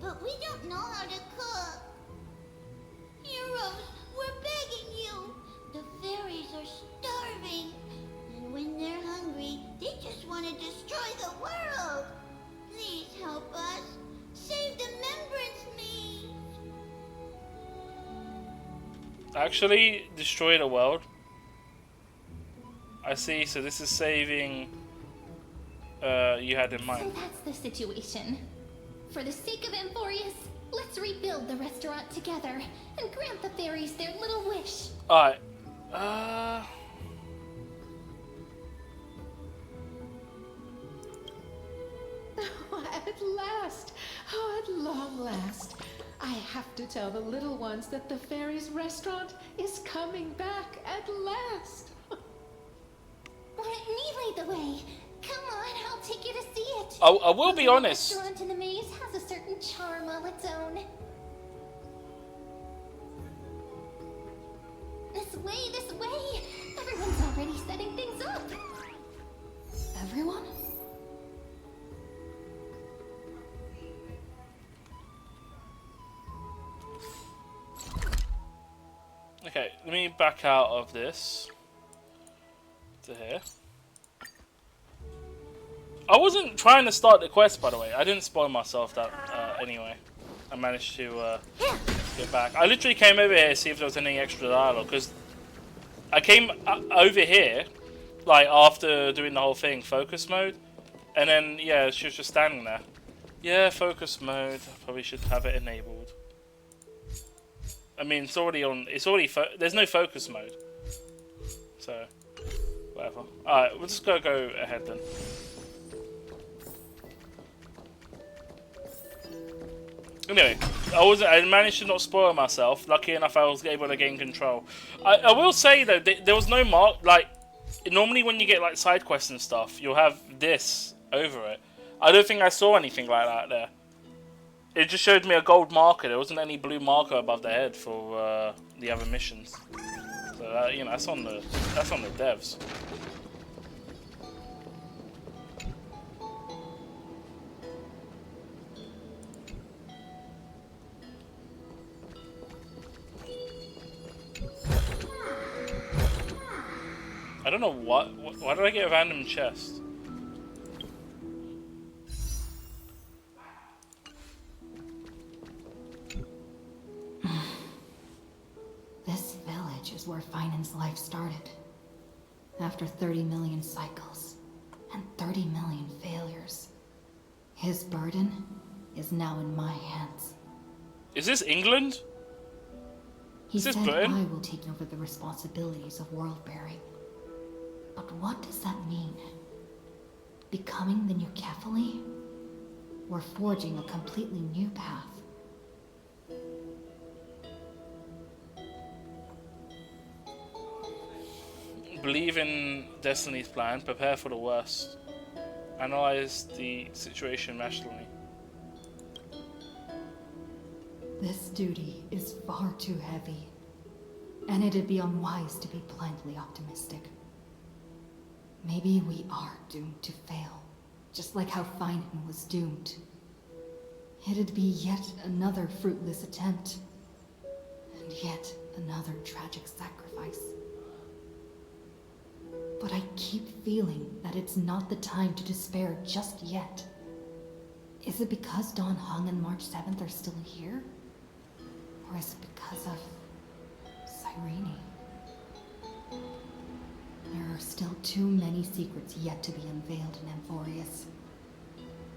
But we don't know how to cook. Heroes, we're begging you. The fairies are starving. And when they're hungry, they just want to destroy the world. Please help us. Save the Membrance Maze. Actually, destroy the world. I see, so this is saving you had in mind. So that's the situation. For the sake of Amphorius, let's rebuild the restaurant together and grant the fairies their little wish. Alright. At last! Oh, at long last! I have to tell the little ones that the fairies' restaurant is coming back at last! Let me lead the way. Come on, I'll take you to see it. I will be honest. The restaurant in the maze has a certain charm all its own. This way, this way. Everyone's already setting things up. Everyone? Okay, let me back out of this to here. I wasn't trying to start the quest, by the way. I didn't spoil myself that anyway. I managed to get back. I literally came over here to see if there was any extra dialogue, because I came over here, like, after doing the whole thing, focus mode, and then, yeah, she was just standing there. Yeah, focus mode. I probably should have it enabled. I mean, it's already on. It's already. There's no focus mode. So, whatever. Alright, we'll just go ahead then. Anyway, I managed to not spoil myself. Lucky enough, I was able to gain control. I will say though, there was no mark. Like, normally when you get like side quests and stuff, you'll have this over it. I don't think I saw anything like that there. It just showed me a gold marker. There wasn't any blue marker above the head for the other missions. So you know, that's on the devs. I don't know why did I get a random chest? This village is where Finan's life started. After 30 million cycles and 30 million failures, his burden is now in my hands. Is this England? He Is this said Britain? I will take over the responsibilities of world bearing. But what does that mean? Becoming the new Kephili? Or forging a completely new path? Believe in Destiny's plan, prepare for the worst. Analyze the situation rationally. This duty is far too heavy, and it'd be unwise to be blindly optimistic. Maybe we are doomed to fail, just like how Finan was doomed. It'd be yet another fruitless attempt, and yet another tragic sacrifice. But I keep feeling that it's not the time to despair just yet. Is it because Dawn Hung and March 7th are still here? Or is it because of Cyrene? There are still too many secrets yet to be unveiled in Amphorius.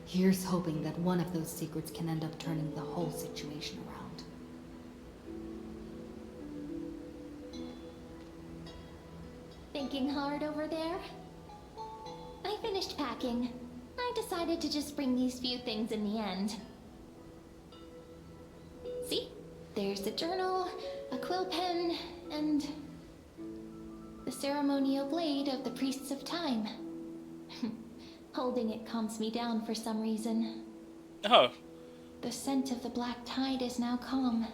Here's hoping that one of those secrets can end up turning the whole situation around. Thinking hard over there? I finished packing, I decided to just bring these few things in the end. See? There's a journal, a quill pen, and the ceremonial blade of the Priests of Time. Holding it calms me down for some reason. Oh. The scent of the black tide is now calm.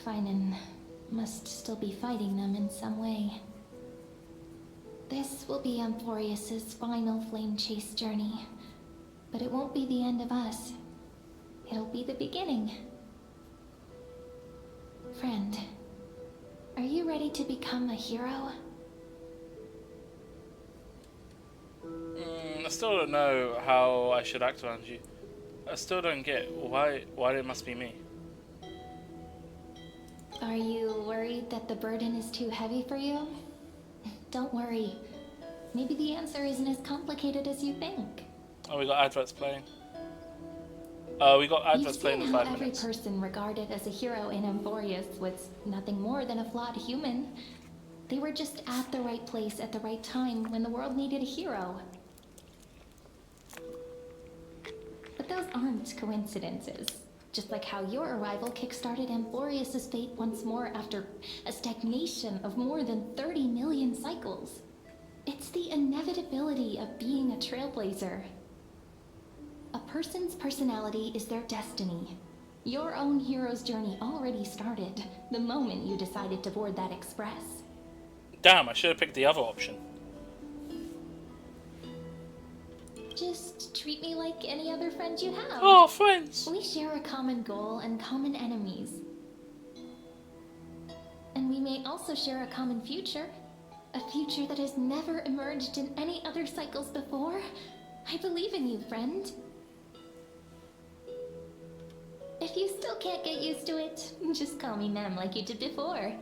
Finan must still be fighting them in some way. This will be Amphorius's final flame chase journey. But it won't be the end of us. It'll be the beginning. Friend, are you ready to become a hero? I still don't know how I should act around you. I still don't get why it must be me. Are you worried that the burden is too heavy for you? Don't worry. Maybe the answer isn't as complicated as you think. Oh, we got adverts playing. We got adverts playing in 5 minutes. Every person regarded as a hero in Amphorius was nothing more than a flawed human. They were just at the right place at the right time when the world needed a hero. But those aren't coincidences. Just like how your arrival kickstarted Amphorius's fate once more after a stagnation of more than 30 million cycles. It's the inevitability of being a trailblazer. A person's personality is their destiny. Your own hero's journey already started the moment you decided to board that express. Damn, I should have picked the other option. Just treat me like any other friend you have. Oh, friends! We share a common goal and common enemies. And we may also share a common future. A future that has never emerged in any other cycles before. I believe in you, friend. If you still can't get used to it, just call me Mem like you did before.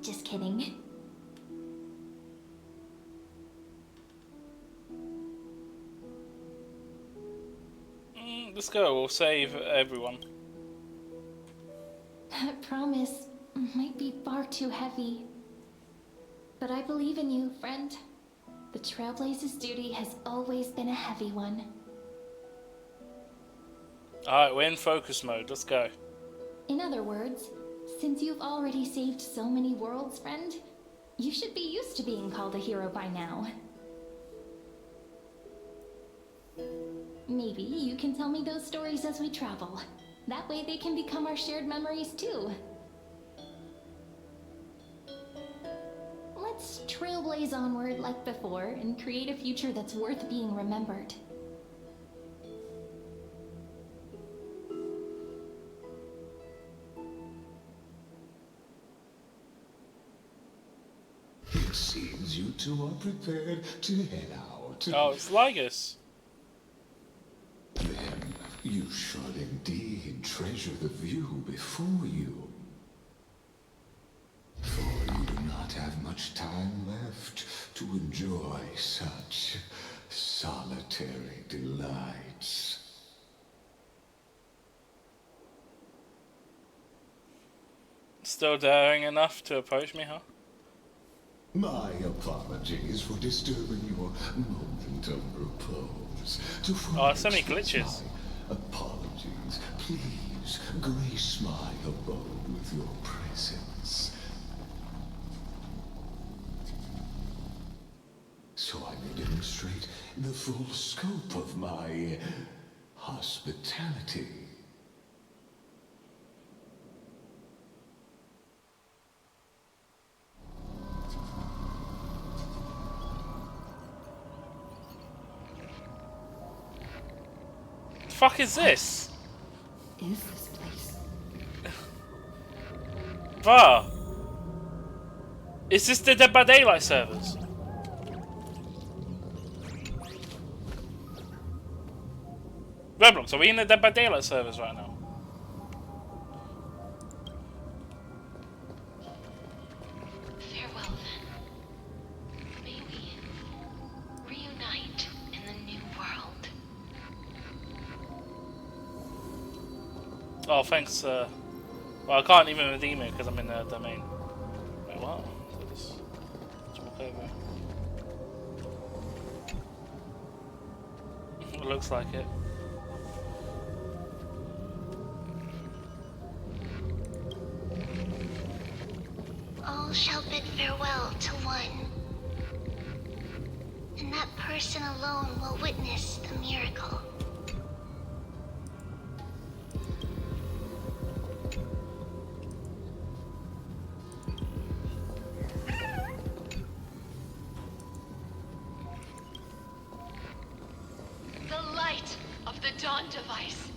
Just kidding. Let's go, we'll save everyone. That promise might be far too heavy. But I believe in you, friend. The Trailblazer's duty has always been a heavy one. Alright, we're in focus mode, let's go. In other words, since you've already saved so many worlds, friend, you should be used to being called a hero by now. Maybe you can tell me those stories as we travel. That way they can become our shared memories too. Let's trailblaze onward like before and create a future that's worth being remembered. It seems you two are prepared to head out. Oh, it's Lygus. Then you should indeed treasure the view before you. For you do not have much time left to enjoy such solitary delights. Still daring enough to approach me, huh? My apologies for disturbing your moment of repose. Oh, so many glitches. My apologies. Please grace my abode with your presence, so I may demonstrate the full scope of my hospitality. Fuck is this? Is this place? Bruh. Is this the Dead by Daylight servers? Roblox, are we in the Dead by Daylight servers right now? Farewell then. May we reunite in the new world. Oh, thanks. Well, I can't even redeem it because I'm in the domain. Wait, what? Let's walk over. It looks like it. All shall bid farewell to one. And that person alone will witness the miracle. The light of the Dawn device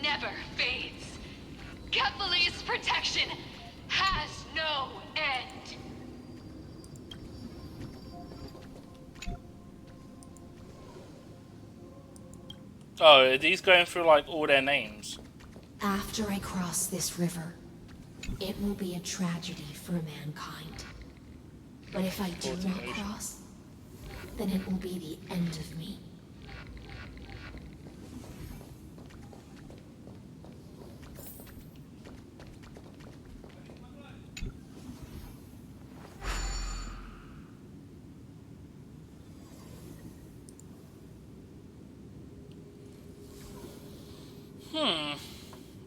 never fades. Kephalie's protection has no end. Oh, are these going through like all their names? After I cross this river, it will be a tragedy for mankind. But if I do not cross, then it will be the end of me.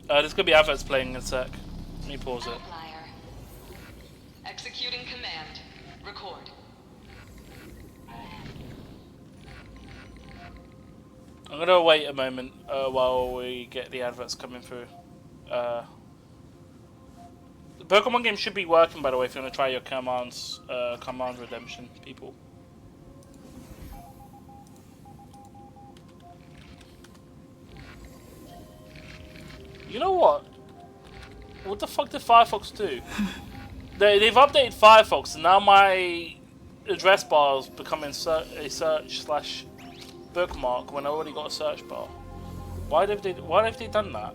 There's gonna be adverts playing in a sec. Let me pause it. Outlier. Executing command. Record. I'm gonna wait a moment while we get the adverts coming through. The Pokemon game should be working, by the way, if you want to try your commands, command redemption, people. You know what? What the fuck did Firefox do? They've updated Firefox, and now my address bar is becoming a search / bookmark when I already got a search bar. Why have they done that?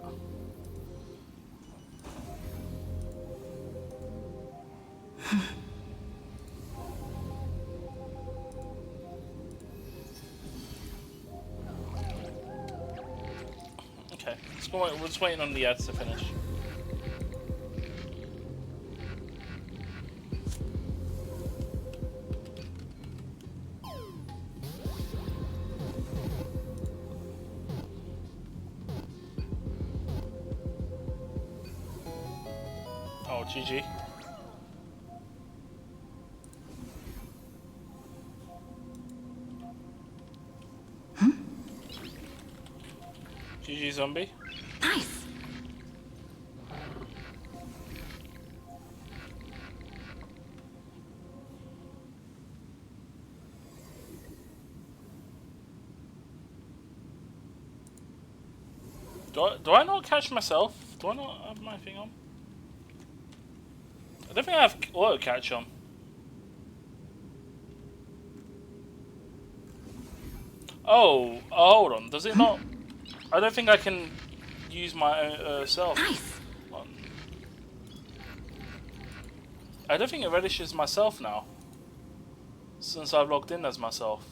Okay, we're just waiting on the ads to finish. Oh, GG. GG zombie. Nice. Do I not catch myself? Do I not have my thing on? I don't think I have auto catch on. Oh, hold on. Does it not? I don't think I can use my self. Nice. I don't think it registers myself now, since I've logged in as myself.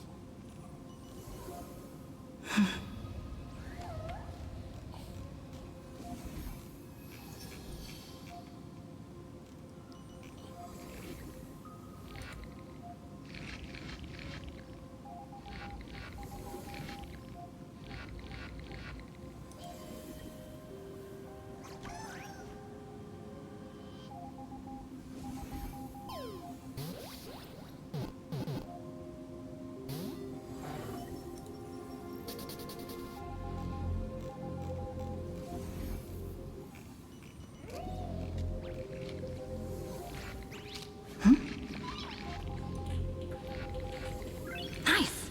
Nice.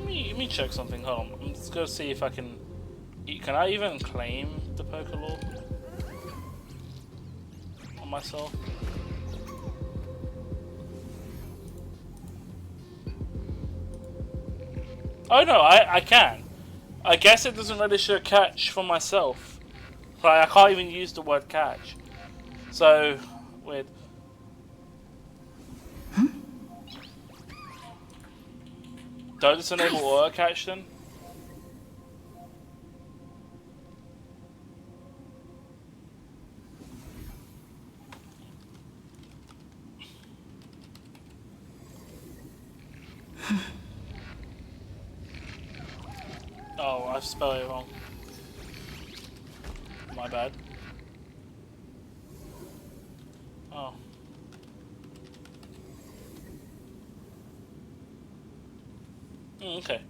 Let me check something. Hold on. I'm just gonna see if I can. Can I even claim the Pokelore on myself? Oh no, I can. I guess it doesn't register a catch for myself. Like, I can't even use the word catch. So, weird. Do I just enable auto catch then? Oh, I've spelled it wrong. My bad. Oh. Okay.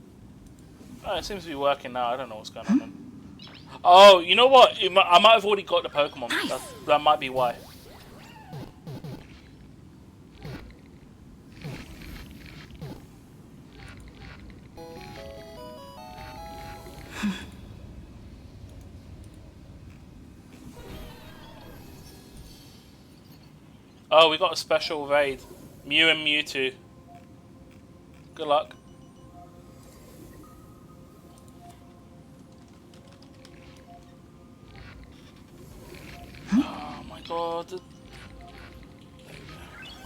Oh, it seems to be working now. I don't know what's going on then. Oh, you know what? I might have already got the Pokemon. That might be why. Oh, we got a special raid. Mew and Mewtwo. Good luck. Oh my god.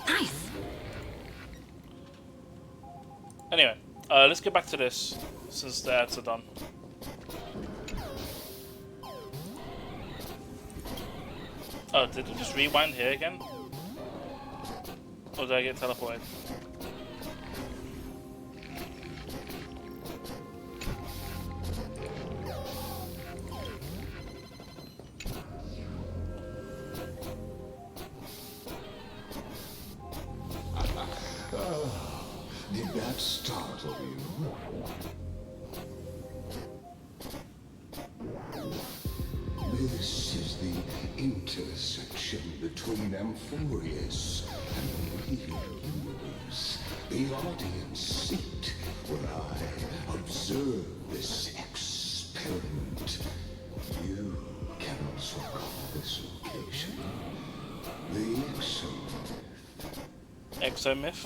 Nice. Anyway, let's get back to this since the ads are done. Oh, did it just rewind here again? Or did I get teleported? Did that startle you? This is the intersection between Amphorius and the real universe. The audience seat where I observe this experiment. You can also call this location the Exomyth. Exomyth?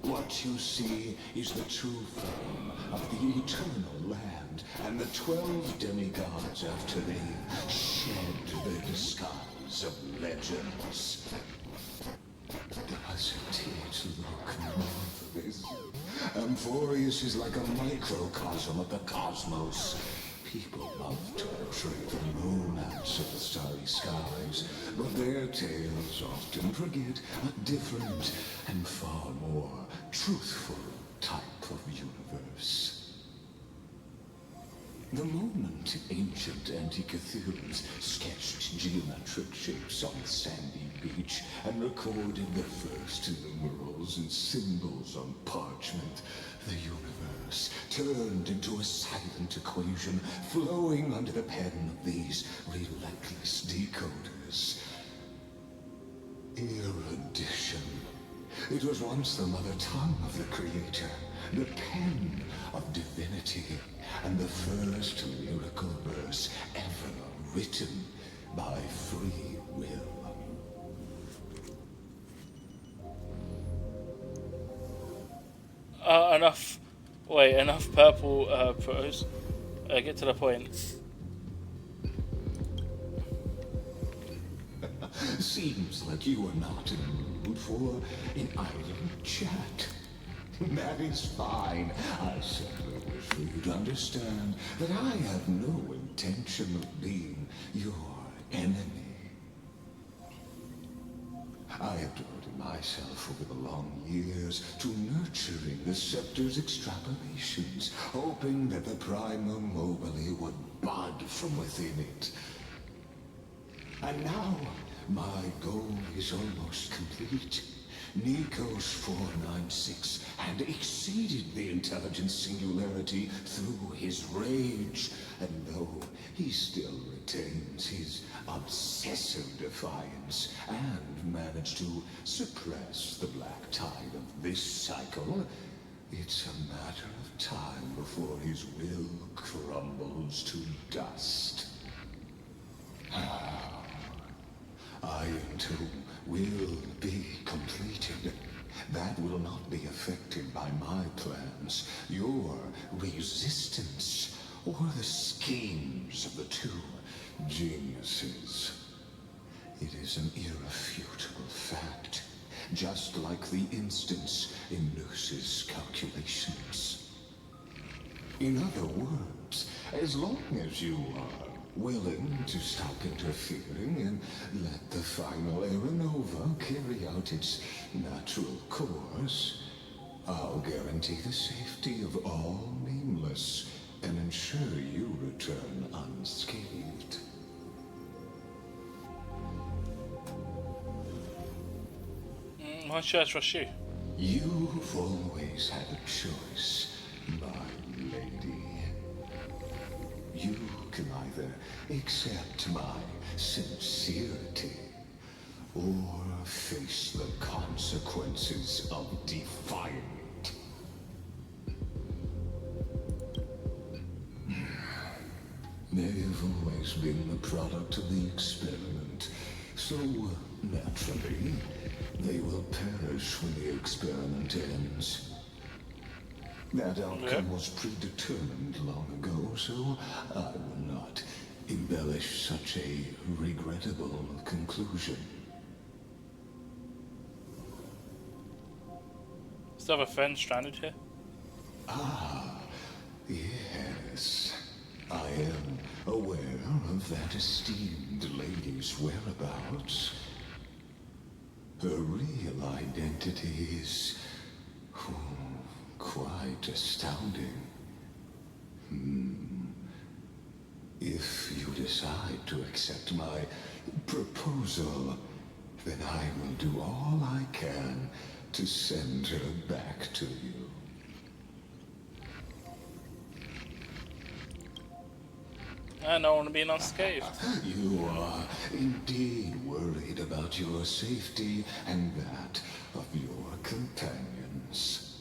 What you see is the true form of the eternal land, and the 12 demigods after they shed their disguise of legends. Doesn't it look marvelous? Amphorius is like a microcosm of the cosmos. People love to portray the romance of the starry skies, but their tales often forget a different and far more truthful type of universe. The moment ancient Antikythera sketched geometric shapes on the sandy beach and recorded the first numerals and symbols on parchment, the universe turned into a silent equation flowing under the pen of these relentless decoders. Erudition. It was once the mother tongue of the creator, the pen of divinity, and the first lyrical verse ever written by free will. Enough. Wait, enough purple prose. Get to the point. Seems like you are not in the mood for an idle chat. That is fine. I simply wish for you to understand that I have no intention of being your enemy. I have devoted myself over the long years to nurturing the scepter's extrapolations, hoping that the Prima Mobile would bud from within it. And now, my goal is almost complete. Nikos 496 had exceeded the intelligence singularity through his rage, and though he still retains his obsessive defiance and managed to suppress the black tide of this cycle, it's a matter of time before his will crumbles to dust. Iron Tomb will be completed. That will not be affected by my plans, your resistance, or the schemes of the two geniuses. It is an irrefutable fact, just like the instance in Nurse's calculations. In other words, as long as you are willing to stop interfering and let the final Aeronova carry out its natural course, I'll guarantee the safety of all nameless and ensure you return unscathed. Why should I trust you? You've always had a choice, my lady. You can either accept my sincerity or face the consequences of defying it. They've always been the product of the experiment, so naturally, they will perish when the experiment ends. That outcome was predetermined long ago, so I will not embellish such a regrettable conclusion. Still have a friend stranded here? Ah, yes. I am aware of that esteemed lady's whereabouts. Her real identity is quite astounding. If you decide to accept my proposal, then I will do all I can to send her back to you. I don't want to be unscathed. You are indeed worried about your safety and that of your companions.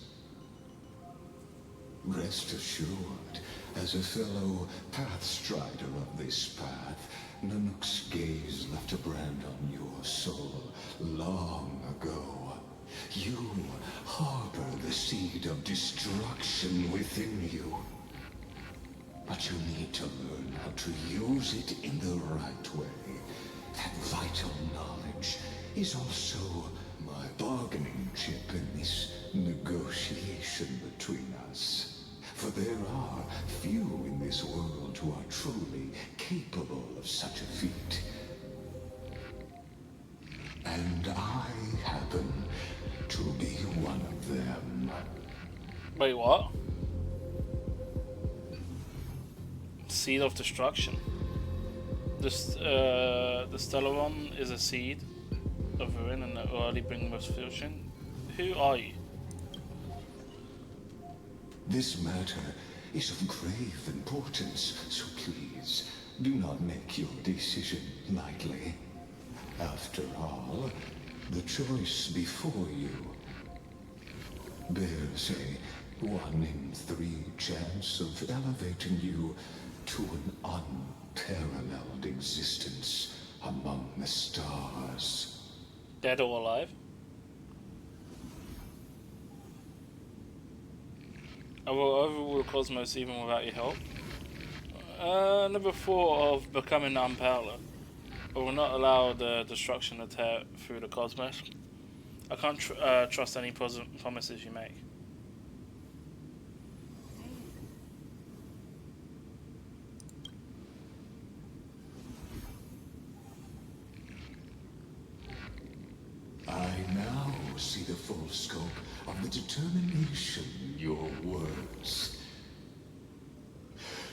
Rest assured, as a fellow pathstrider of this path, Nanook's gaze left a brand on your soul long ago. You harbor the seed of destruction within you. But you need to learn how to use it in the right way. That vital knowledge is also my bargaining chip in this negotiation between us. For there are few in this world who are truly capable of such a feat. And I happen to be one of them. Wait, what? Seed of destruction. The Stellaron is a seed of ruin and the early bring misfortune. Who are you? This matter is of grave importance, so please do not make your decision lightly. After all, the choice before you bears a 1 in 3 chance of elevating you to an unparalleled existence among the stars. Dead or alive? I will overrule the cosmos even without your help. Never thought of becoming unparalleled. I will not allow the destruction to tear through the cosmos. I can't trust any promises you make. I now see the full scope of the determination in your words.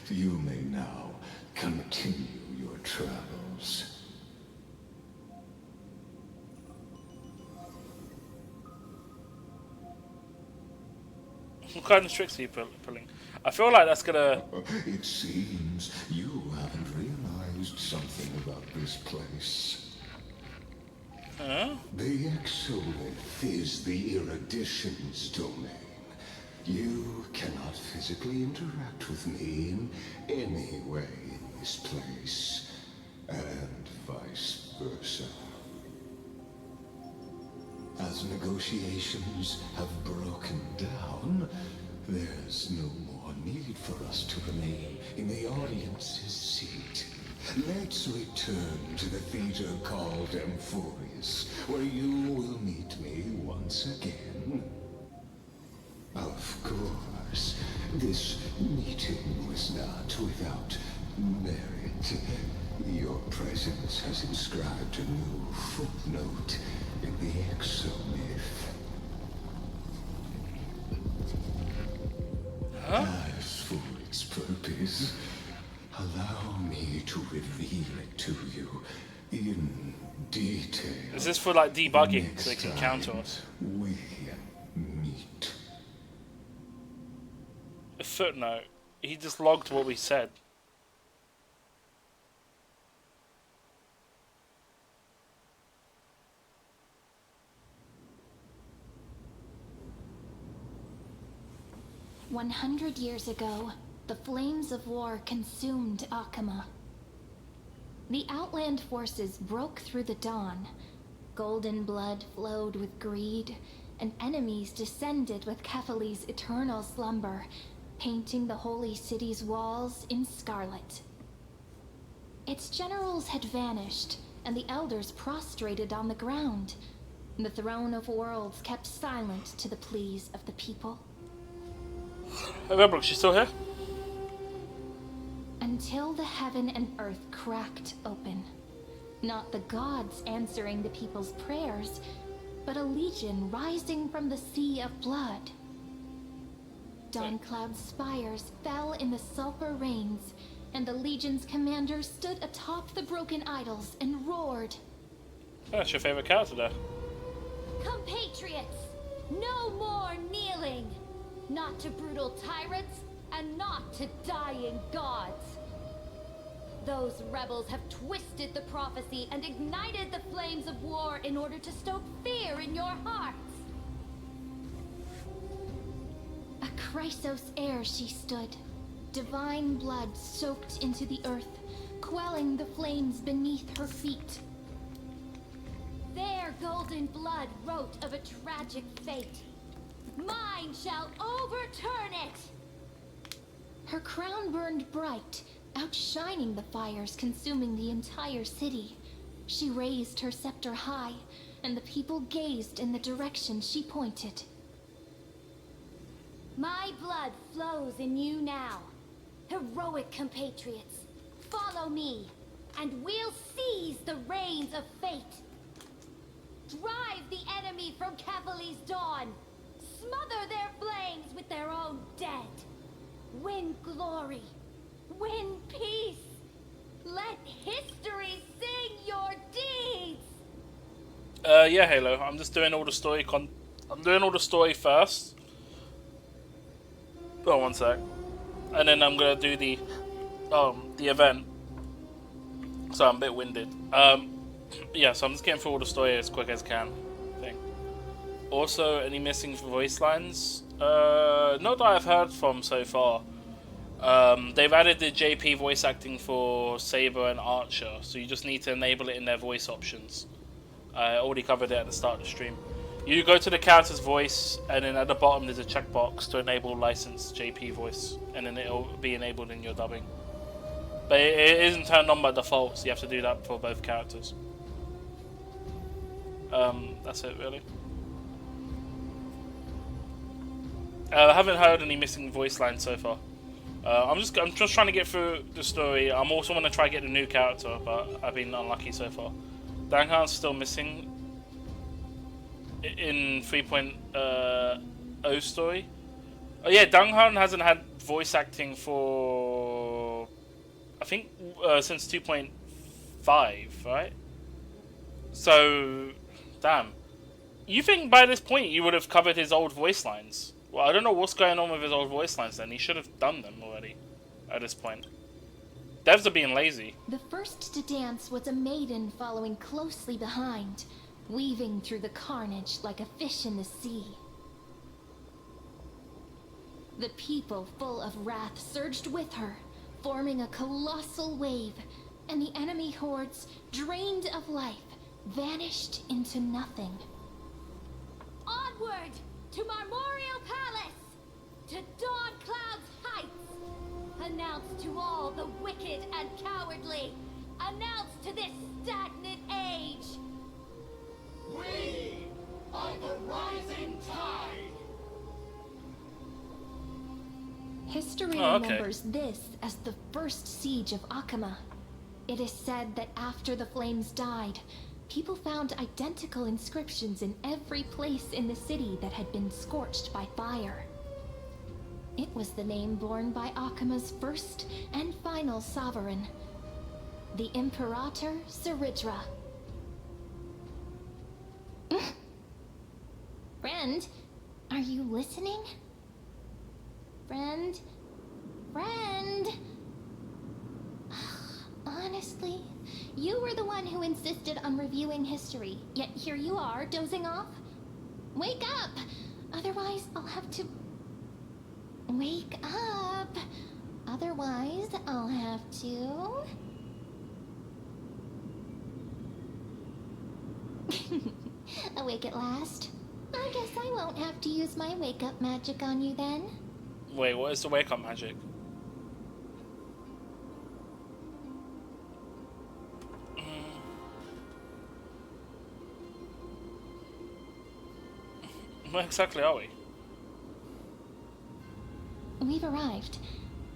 You may now continue your travels. What kind of tricks are you pulling? I feel like that's gonna... It seems you haven't realized something about this place. Huh? The exolith is the erudition's domain. You cannot physically interact with me in any way in this place, and vice versa. As negotiations have broken down, there's no more need for us to remain in the audience's seat. Let's return to the theater called Amphorius, where you will meet me once again. Of course, this meeting was not without merit. Your presence has inscribed a new footnote in the exomyth. Is this for like debugging so they can counter us? We meet. A footnote. He just logged what we said. "100 years ago, the flames of war consumed Akama. The Outland forces broke through the dawn. Golden blood flowed with greed, and enemies descended with Kefali's eternal slumber, painting the holy city's walls in scarlet. Its generals had vanished, and the elders prostrated on the ground. The throne of worlds kept silent to the pleas of the people. Hey, Rebrook, she's still here? Until the heaven and earth cracked open. Not the gods answering the people's prayers, but a legion rising from the sea of blood. Dawncloud's spires fell in the sulfur rains, and the legion's commander stood atop the broken idols and roared. That's your favorite character there. "Compatriots, no more kneeling! Not to brutal tyrants, and not to dying gods! Those rebels have twisted the prophecy and ignited the flames of war in order to stoke fear in your hearts." A Chrysos heir she stood, divine blood soaked into the earth, quelling the flames beneath her feet. Their golden blood wrote of a tragic fate. Mine shall overturn it! Her crown burned bright, outshining the fires consuming the entire city. She raised her scepter high, and the people gazed in the direction she pointed. "My blood flows in you now. Heroic compatriots, follow me, and we'll seize the reins of fate. Drive the enemy from Kefali's dawn. Smother their flames with their own dead. Win glory. Win peace. Let history sing your deeds." Yeah, Halo. I'm just doing all the story I'm doing all the story first. Oh, one sec. And then I'm gonna do the event. So I'm a bit winded. Yeah, so I'm just getting through all the story as quick as I can. Also, any missing voice lines? Not that I've heard from so far. They've added the JP voice acting for Saber and Archer, so you just need to enable it in their voice options. I already covered it at the start of the stream. You go to the character's voice, and then at the bottom there's a checkbox to enable licensed JP voice, and then it'll be enabled in your dubbing. But it isn't turned on by default, so you have to do that for both characters. That's it, really. I haven't heard any missing voice lines so far. I'm just trying to get through the story. I'm also want to try to get the new character, but I've been unlucky so far. Danghan's still missing in 3.0 story. Oh yeah, Danghan hasn't had voice acting for I think since 2.5, right? So, damn. You think by this point you would have covered his old voice lines? Well, I don't know what's going on with his old voice lines then. He should have done them already at this point. Devs are being lazy. The first to dance was a maiden following closely behind, weaving through the carnage like a fish in the sea. The people, full of wrath, surged with her, forming a colossal wave, and the enemy hordes, drained of life, vanished into nothing. Onward! To Marmoreal Palace! To Dawncloud's heights! Announce to all the wicked and cowardly! Announce to this stagnant age! We are the rising tide! History remembers this as the first siege of Akama. It is said that after the flames died, people found identical inscriptions in every place in the city that had been scorched by fire. It was the name borne by Akama's first and final sovereign, the Imperator Seridra. Friend, are you listening? Friend? Friend? Honestly, you were the one who insisted on reviewing history, yet here you are, dozing off? Wake up! Otherwise, I'll have to... Wake up! Otherwise, I'll have to... Awake at last? I guess I won't have to use my wake-up magic on you then. Wait, what is the wake-up magic? Where exactly are we? We've arrived.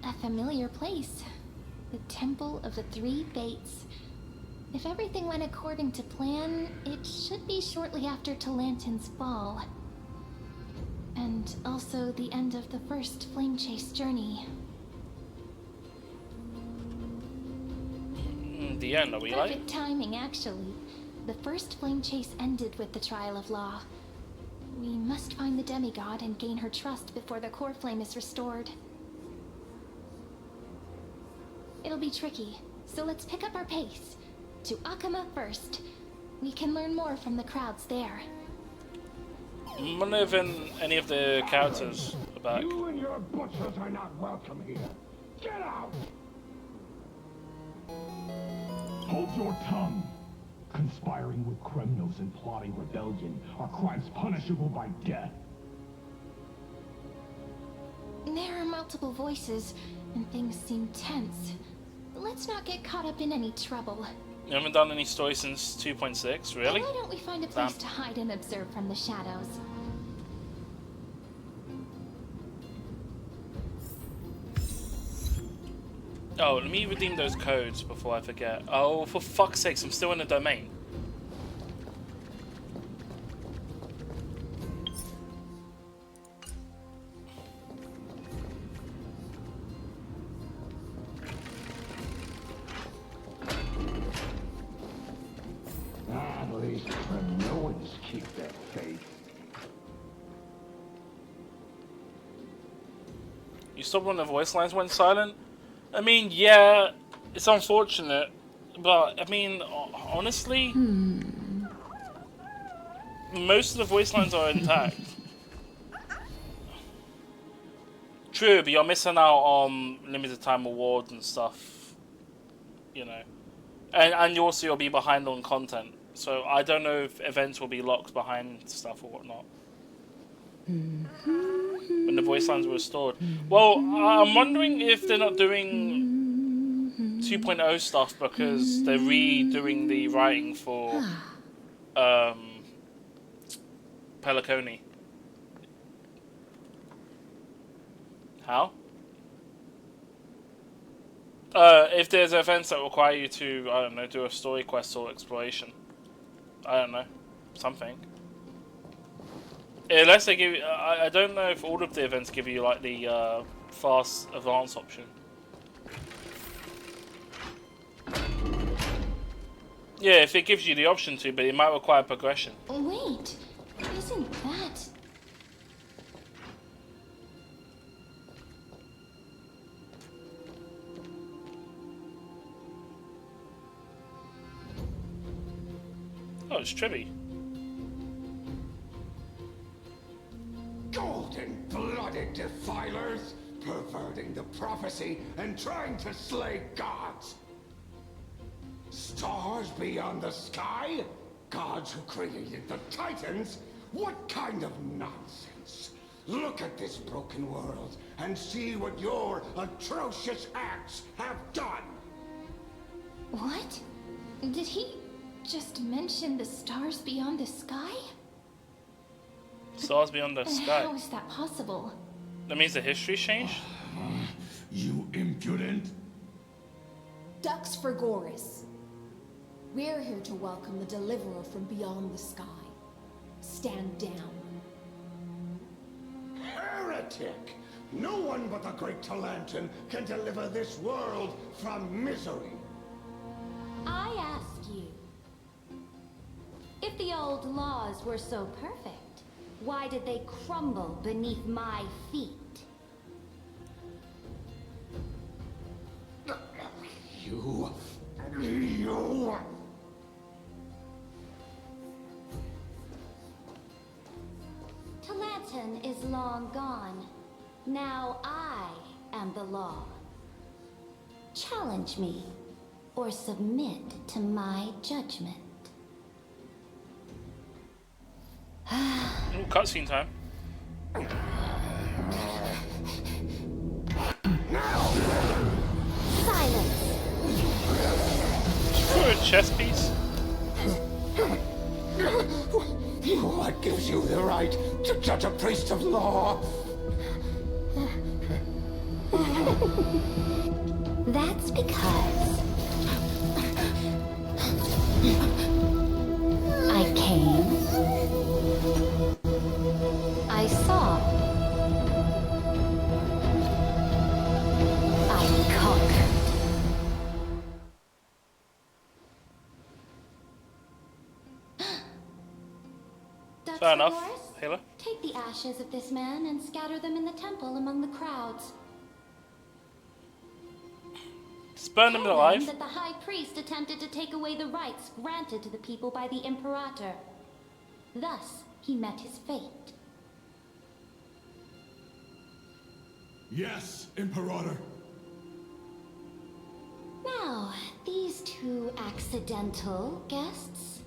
A familiar place. The Temple of the Three Fates. If everything went according to plan, it should be shortly after Talantin's fall. And also the end of the first Flame Chase journey. The end, are we like? Perfect timing, actually. The first Flame Chase ended with the Trial of Law. We must find the demigod and gain her trust before the core flame is restored. It'll be tricky, so let's pick up our pace. To Akama first. We can learn more from the crowds there. I wonder if any of the characters are back. You and your butchers are not welcome here. Get out! Hold your tongue. Conspiring with criminals and plotting rebellion are crimes punishable by death. There are multiple voices, and things seem tense. Let's not get caught up in any trouble. You haven't done any story since 2.6, really? Why don't we find a place to hide and observe from the shadows? Oh, let me redeem those codes before I forget. Oh, for fuck's sakes, I'm still in the domain. At least criminals keep their faith. You stopped when the voice lines went silent? I mean, yeah, it's unfortunate, but I mean, honestly, most of the voice lines are intact. True, but you're missing out on limited time awards and stuff, you know. And you also, you'll be behind on content. So I don't know if events will be locked behind stuff or whatnot. When the voice lines were restored. Well, I'm wondering if they're not doing 2.0 stuff because they're redoing the writing for Peliconi. How? If there's events that require you to, I don't know, do a story quest or exploration. I don't know. Something. Unless they give you, I don't know if all of the events give you like the fast advance option. Yeah, if it gives you the option to, but it might require progression. Wait, isn't that... Oh, it's Tribby. Golden-blooded defilers, perverting the prophecy and trying to slay gods. Stars beyond the sky? Gods who created the Titans? What kind of nonsense? Look at this broken world and see what your atrocious acts have done. What? Did he just mention the stars beyond the sky? Stars beyond the sky. How is that possible? That means the history's changed? You impudent. Dux for Goris. We're here to welcome the deliverer from beyond the sky. Stand down. Heretic! No one but the great Talantin can deliver this world from misery. I ask you, if the old laws were so perfect, Why did they crumble beneath my feet? You... Talanton is long gone. Now I am the law. Challenge me, or submit to my judgment. Ooh, cutscene time. Silence! For a chess piece? What gives you the right to judge a priest of law? That's because I came, I saw, I conquered. Fair enough. Halo? Take the ashes of this man and scatter them in the temple among the crowds. Just burn them Tell alive. that the high priest attempted to take away the rights granted to the people by the Imperator. Thus, he met his fate. Yes, Imperator. Now, these two accidental guests.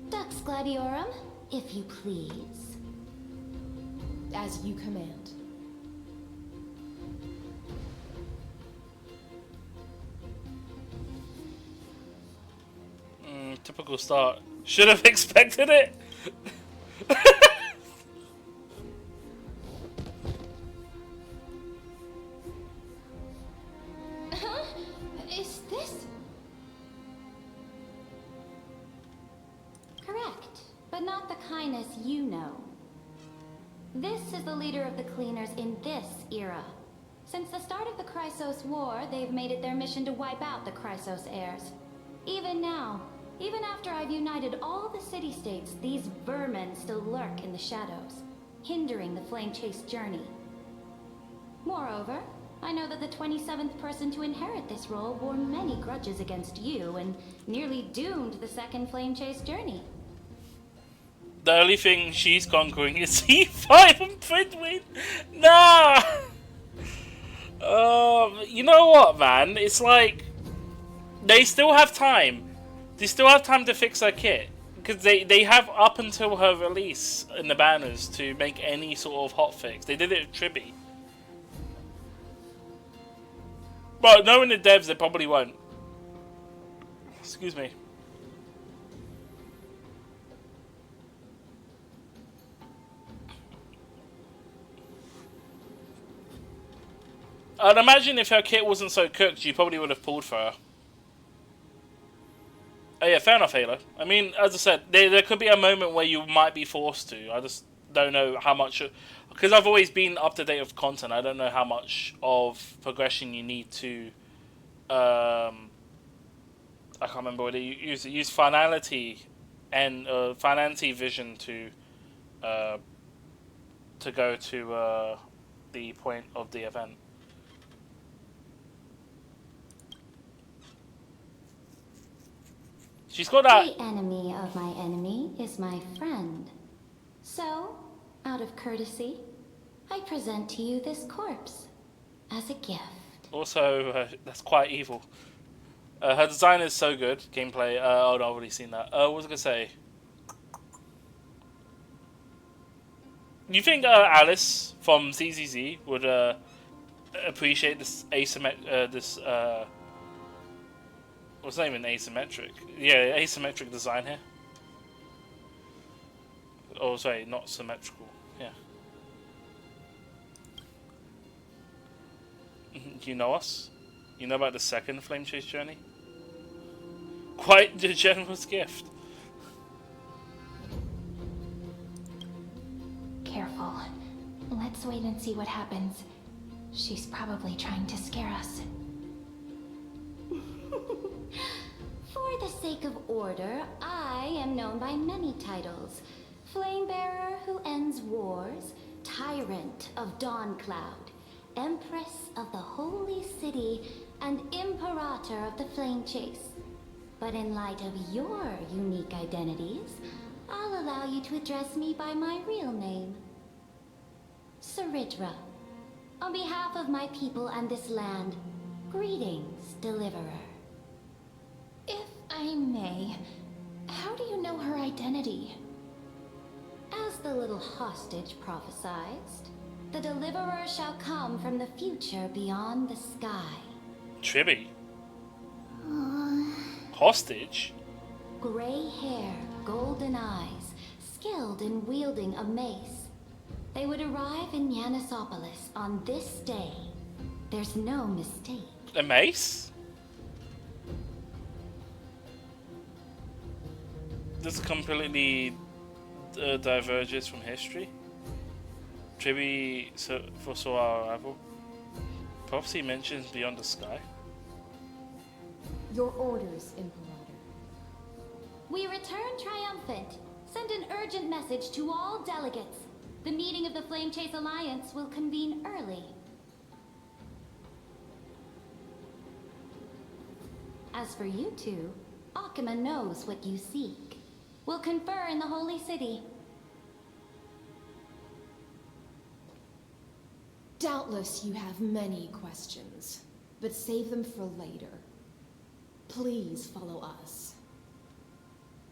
Dux Gladiorum, if you please. As you command. Typical start. Should have expected it. Huh? Is this... Correct, but not the kindness you know. This is the leader of the Cleaners in this era. Since the start of the Chrysos War, they've made it their mission to wipe out the Chrysos heirs. Even now, even after I've united all the city-states, these vermin still lurk in the shadows, hindering the Flame Chase journey. Moreover, I know that the 27th person to inherit this role bore many grudges against you and nearly doomed the second Flame Chase journey. The only thing she's conquering is C5 and Pridwin. Nah! You know what, man? It's like... They still have time. They still have time to fix her kit. Because they have up until her release in the banners to make any sort of hotfix. They did it with Tribby. But knowing the devs, they probably won't. Excuse me. I'd imagine if her kit wasn't so cooked, you probably would have pulled for her. Oh yeah, fair enough, Halo. I mean, as I said, there could be a moment where you might be forced to. I just don't know how much... Because I've always been up to date with content, I don't know how much of progression you need to... I can't remember what they use. Use finality and finality vision to go to the point of the event. She's got that. The enemy of my enemy is my friend. So, out of courtesy, I present to you this corpse as a gift. Also, that's quite evil. Her design is so good. Gameplay. Oh, no, I've already seen that. What was I gonna say? You think Alice from ZZZ would appreciate this asymmetric? Well, it's not even asymmetric. Yeah, asymmetric design here. Oh, sorry, not symmetrical. Yeah. You know us? You know about the second Flame Chase journey? Quite the generous gift. Careful. Let's wait and see what happens. She's probably trying to scare us. For the sake of order, I am known by many titles. Flamebearer who ends wars, tyrant of Dawncloud, empress of the Holy City, and imperator of the Flame Chase. But in light of your unique identities, I'll allow you to address me by my real name. Saritra. On behalf of my people and this land, greetings, Deliverer. If I may, how do you know her identity? As the little hostage prophesied, the Deliverer shall come from the future beyond the sky. Tribby. Hostage? Gray hair, golden eyes, skilled in wielding a mace. They would arrive in Yanisopolis on this day. There's no mistake. A mace? This completely diverges from history. Tribby foresaw our arrival. Prophecy mentions beyond the sky. Your orders, Imperator. We return triumphant. Send an urgent message to all delegates. The meeting of the Flame Chase Alliance will convene early. As for you two, Akima knows what you seek. We'll confer in the Holy City. Doubtless you have many questions, but save them for later. Please follow us.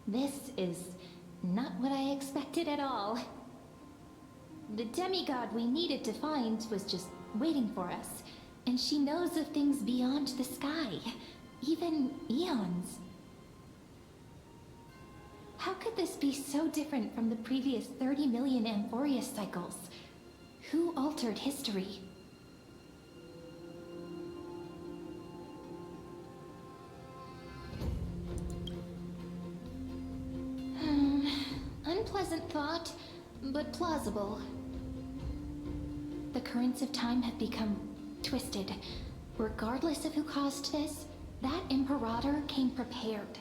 This is not what I expected at all. The demigod we needed to find was just waiting for us, and she knows of things beyond the sky, even eons. How could this be so different from the previous 30 million Amphorius cycles? Who altered history? Unpleasant thought, but plausible. The currents of time have become twisted. Regardless of who caused this, that Imperator came prepared.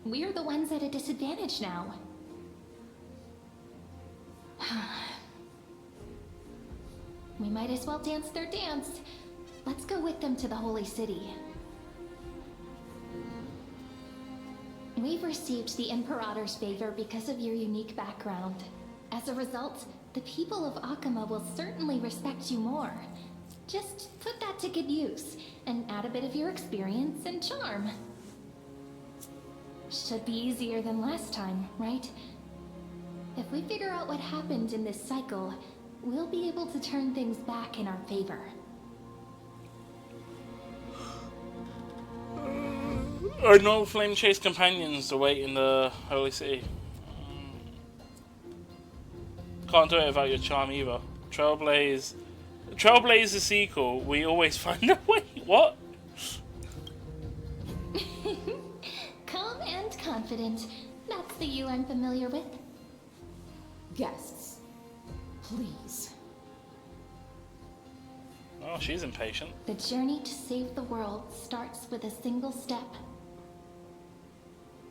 We're the ones at a disadvantage now. We might as well dance their dance. Let's go with them to the Holy City. We've received the Imperator's favor because of your unique background. As a result, the people of Akima will certainly respect you more. Just put that to good use, and add a bit of your experience and charm. Should be easier than last time, right? If we figure out what happened in this cycle, we'll be able to turn things back in our favor. Our no Flame Chase companions await in the Holy City. Can't do it without your charm either. Trailblaze the sequel, we always find a way. What? Calm and confident. That's the you I'm familiar with. Guests, please. Oh, she's impatient. The journey to save the world starts with a single step.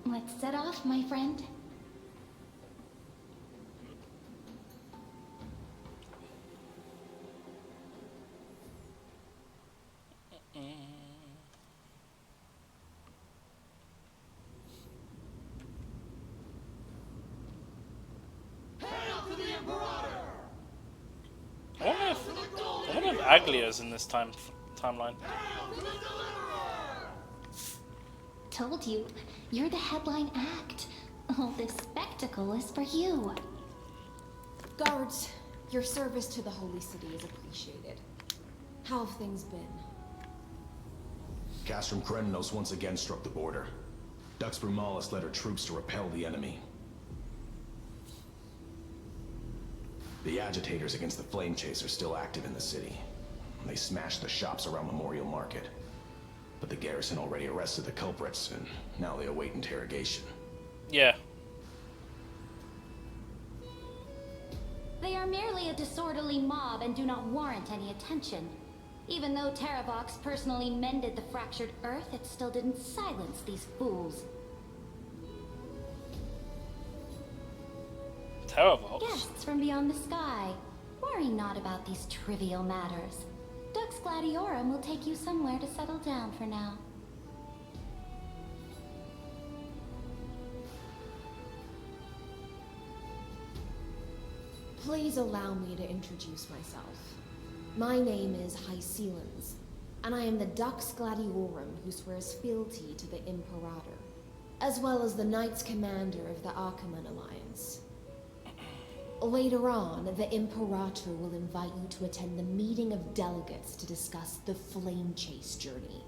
Let's set off, my friend. I wonder if Aglia's in this timeline. Told you, you're the headline act. All this spectacle is for you. Guards, your service to the Holy City is appreciated. How have things been? Castrum Kremnos once again struck the border. Dux Brumalis led her troops to repel the enemy. The agitators against the Flame Chase are still active in the city. They smashed the shops around Memorial Market. But the garrison already arrested the culprits, and now they await interrogation. Yeah. They are merely a disorderly mob and do not warrant any attention. Even though Terravox personally mended the fractured earth, it still didn't silence these fools. Terravox? Guests from beyond the sky. Worry not about these trivial matters. Dux Gladiorum will take you somewhere to settle down for now. Please allow me to introduce myself. My name is Hycelens, and I am the Dux Gladiorum who swears fealty to the Imperator, as well as the Knights Commander of the Achaemen Alliance. Later on, the Imperator will invite you to attend the meeting of delegates to discuss the Flame Chase journey.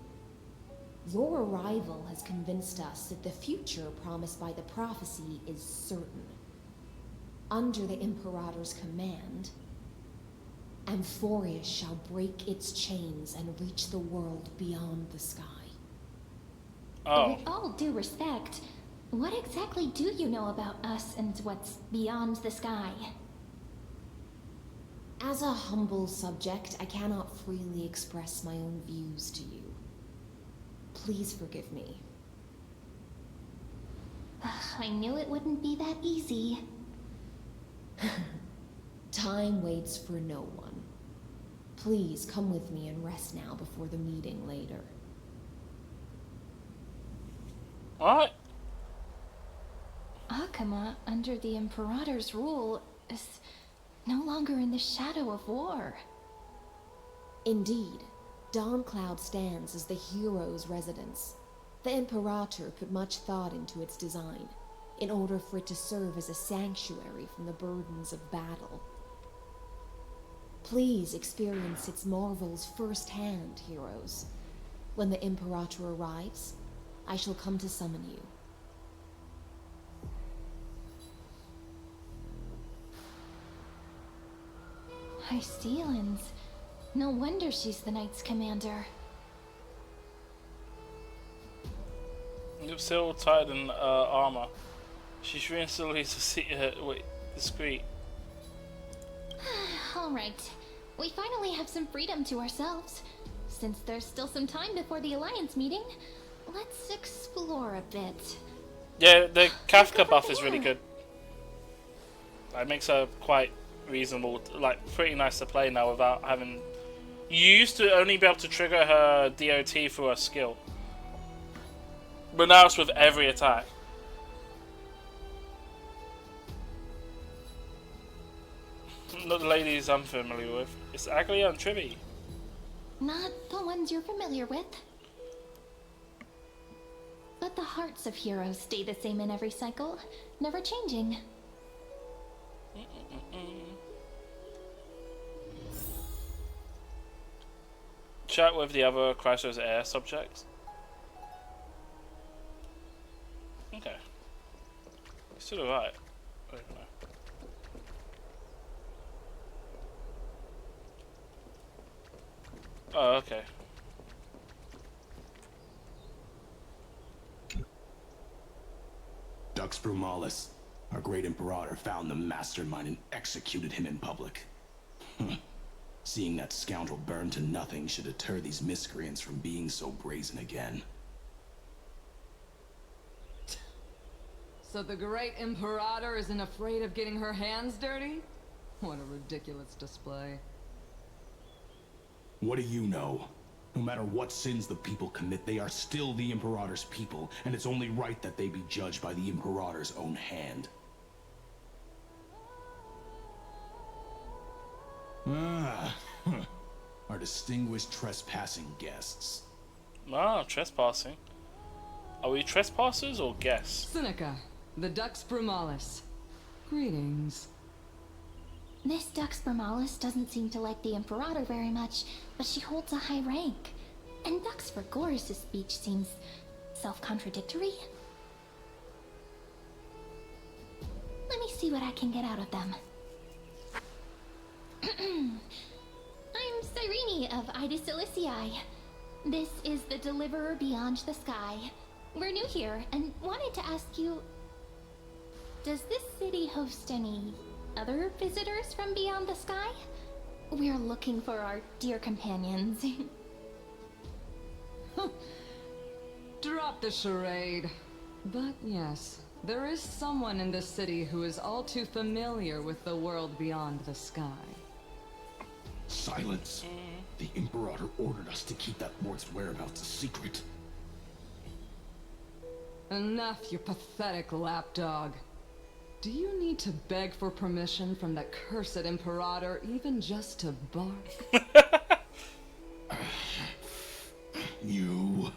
Your arrival has convinced us that the future promised by the prophecy is certain. Under the Imperator's command, Amphorius shall break its chains and reach the world beyond the sky. Oh. With all due respect, what exactly do you know about us and what's beyond the sky? As a humble subject, I cannot freely express my own views to you. Please forgive me. I knew it wouldn't be that easy. Time waits for no one. Please come with me and rest now before the meeting later. Alright. Achaemen, under the Imperator's rule, is no longer in the shadow of war. Indeed, Dawncloud stands as the hero's residence. The Imperator put much thought into its design, in order for it to serve as a sanctuary from the burdens of battle. Please experience its marvels firsthand, heroes. When the Imperator arrives, I shall come to summon you. Hycelens. No wonder she's the Knights Commander. You're still tied in armor. She's recently discreet. Alright. We finally have some freedom to ourselves. Since there's still some time before the Alliance meeting, let's explore a bit. Yeah, the Kafka buff is really good. It makes her quite reasonable, like pretty nice to play now without having... You used to only be able to trigger her DoT through her skill. But now it's with every attack. Not the ladies I'm familiar with. It's Aglia and Trivi. Not the ones you're familiar with. But the hearts of heroes stay the same in every cycle, never changing. Chat with the other Chrysos Air subjects. Okay. Still alright. I don't know. Oh, okay. Dux Brumalis, our great Imperator, found the mastermind and executed him in public. Seeing that scoundrel burn to nothing should deter these miscreants from being so brazen again. So the great Imperator isn't afraid of getting her hands dirty? What a ridiculous display. What do you know? No matter what sins the people commit, they are still the Imperator's people, and it's only right that they be judged by the Imperator's own hand. Our distinguished trespassing guests. Ah, trespassing. Are we trespassers or guests? Seneca, the Dux Brumalis. Greetings. This Dux Brumalis doesn't seem to like the Imperator very much, but she holds a high rank. And Dux Vergoris' speech seems self-contradictory. Let me see what I can get out of them. I'm Cyrene of Ida Cilicii. This is the Deliverer Beyond the Sky. We're new here and wanted to ask you, does this city host any other visitors from beyond the sky? We're looking for our dear companions. Drop the charade. But yes, There is someone in this city who is all too familiar with the world beyond the sky. Silence. The Imperator ordered us to keep that lord's whereabouts a secret. Enough, you pathetic lapdog. Do you need to beg for permission from the cursed Imperator even just to bark? You...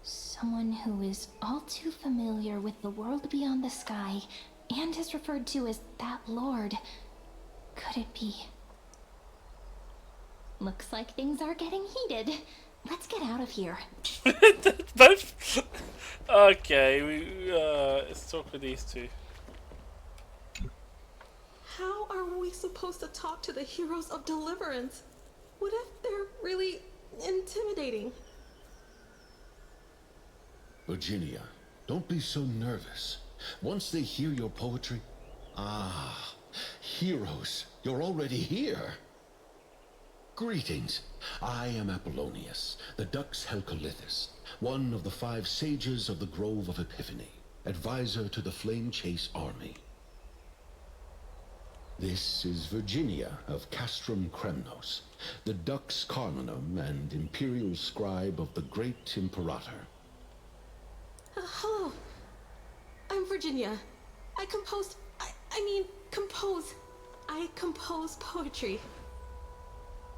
Someone who is all too familiar with the world beyond the sky and is referred to as that lord. Could it be? Looks like things are getting heated. Let's get out of here. Both. Okay, let's talk with these two. How are we supposed to talk to the heroes of Deliverance? What if they're really intimidating? Virginia, don't be so nervous. Once they hear your poetry... heroes, you're already here. Greetings. I am Apollonius, the Dux Helcolithus, one of the 5 sages of the Grove of Epiphany, advisor to the Flame Chase army. This is Virginia of Castrum Kremnos, the Dux Carminum and imperial scribe of the great Imperator. Hello. I'm Virginia. I compose poetry.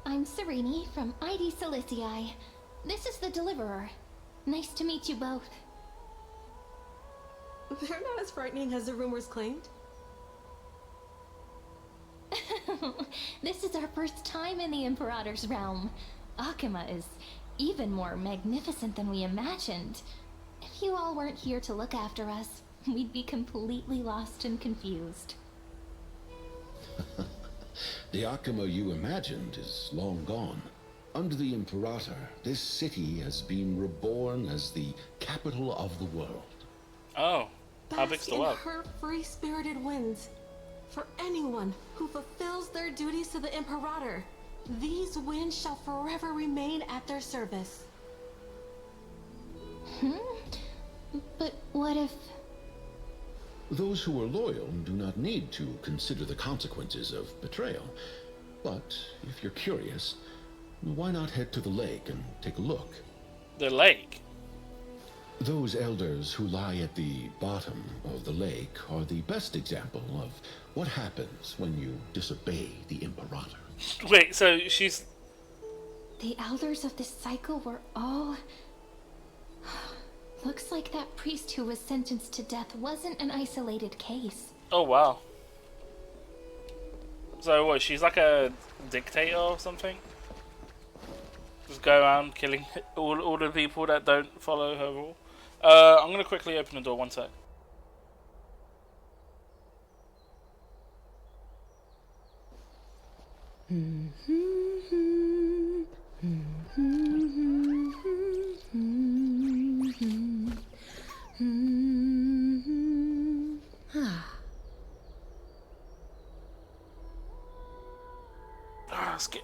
I'm Serene from ID Silicii. This is the Deliverer. Nice to meet you both. They're not as frightening as the rumors claimed. This is our first time in the Imperator's realm. Akima is even more magnificent than we imagined. If you all weren't here to look after us, we'd be completely lost and confused. The Akima you imagined is long gone. Under the Imperator, this city has been reborn as the capital of the world. Oh, how big's the world? Her free-spirited winds. For anyone who fulfills their duties to the Imperator, these winds shall forever remain at their service. But what if... Those who are loyal do not need to consider the consequences of betrayal. But if you're curious, why not head to the lake and take a look? The lake? Those elders who lie at the bottom of the lake are the best example of what happens when you disobey the Imperator. Wait, so she's... The elders of this cycle were all... Looks like that priest who was sentenced to death wasn't an isolated case. Oh, wow. So what, she's like a dictator or something? Just go around killing all the people that don't follow her rule? I'm gonna quickly open the door, one sec.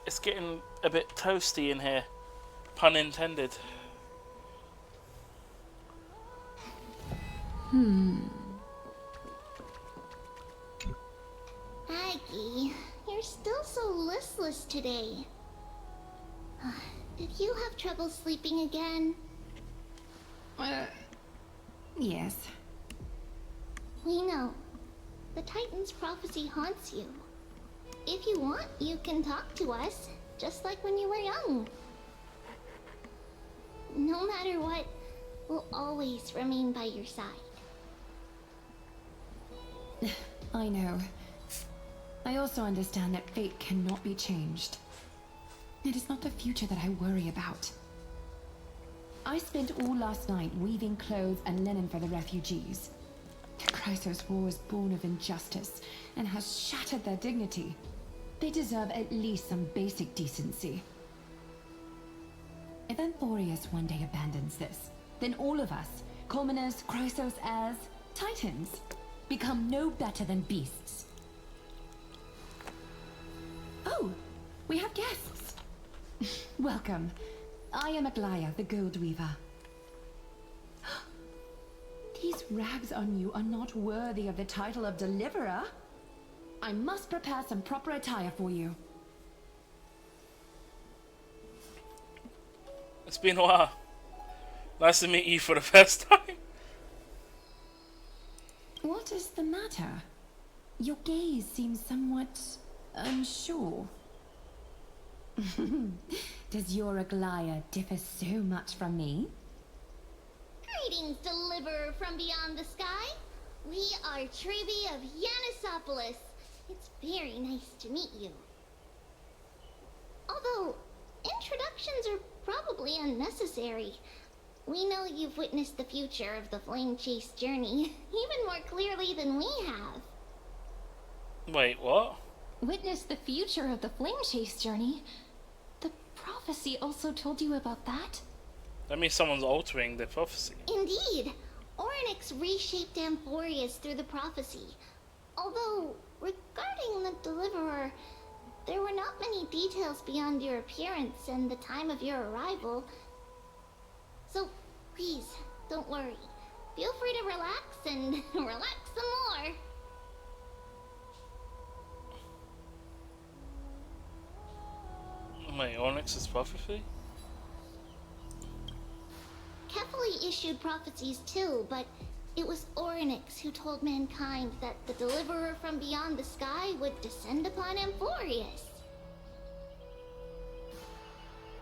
It's getting a bit toasty in here. Pun intended. Aggie, you're still so listless today. Did you have trouble sleeping again? Yes. We know. The Titan's prophecy haunts you. If you want, you can talk to us, just like when you were young. No matter what, we'll always remain by your side. I know. I also understand that fate cannot be changed. It is not the future that I worry about. I spent all last night weaving clothes and linen for the refugees. Chrysos war was born of injustice and has shattered their dignity. They deserve at least some basic decency. If Anthorius one day abandons this, then all of us, commoners, Chrysos heirs, Titans, become no better than beasts. Oh, we have guests. Welcome. I am Aglaya, the Gold Weaver. These rags on you are not worthy of the title of Deliverer. I must prepare some proper attire for you. It's been a while. Nice to meet you for the first time. What is the matter? Your gaze seems somewhat unsure. Does your Aglaia differ so much from me? Greetings, Deliverer from beyond the sky. We are Trebi of Yanisopolis. It's very nice to meet you. Although, introductions are probably unnecessary. We know you've witnessed the future of the Flame Chase journey even more clearly than we have. Wait, what? Witness the future of the Flame Chase journey? The prophecy also told you about that? That means someone's altering the prophecy. Indeed. Orynyx reshaped Amphorius through the prophecy. Although, regarding the Deliverer, there were not many details beyond your appearance and the time of your arrival. So, please, don't worry. Feel free to relax and relax some more. Wait, Onyx's prophecy? Kefali issued prophecies too, but it was Orynyx who told mankind that the Deliverer from beyond the sky would descend upon Amphorius.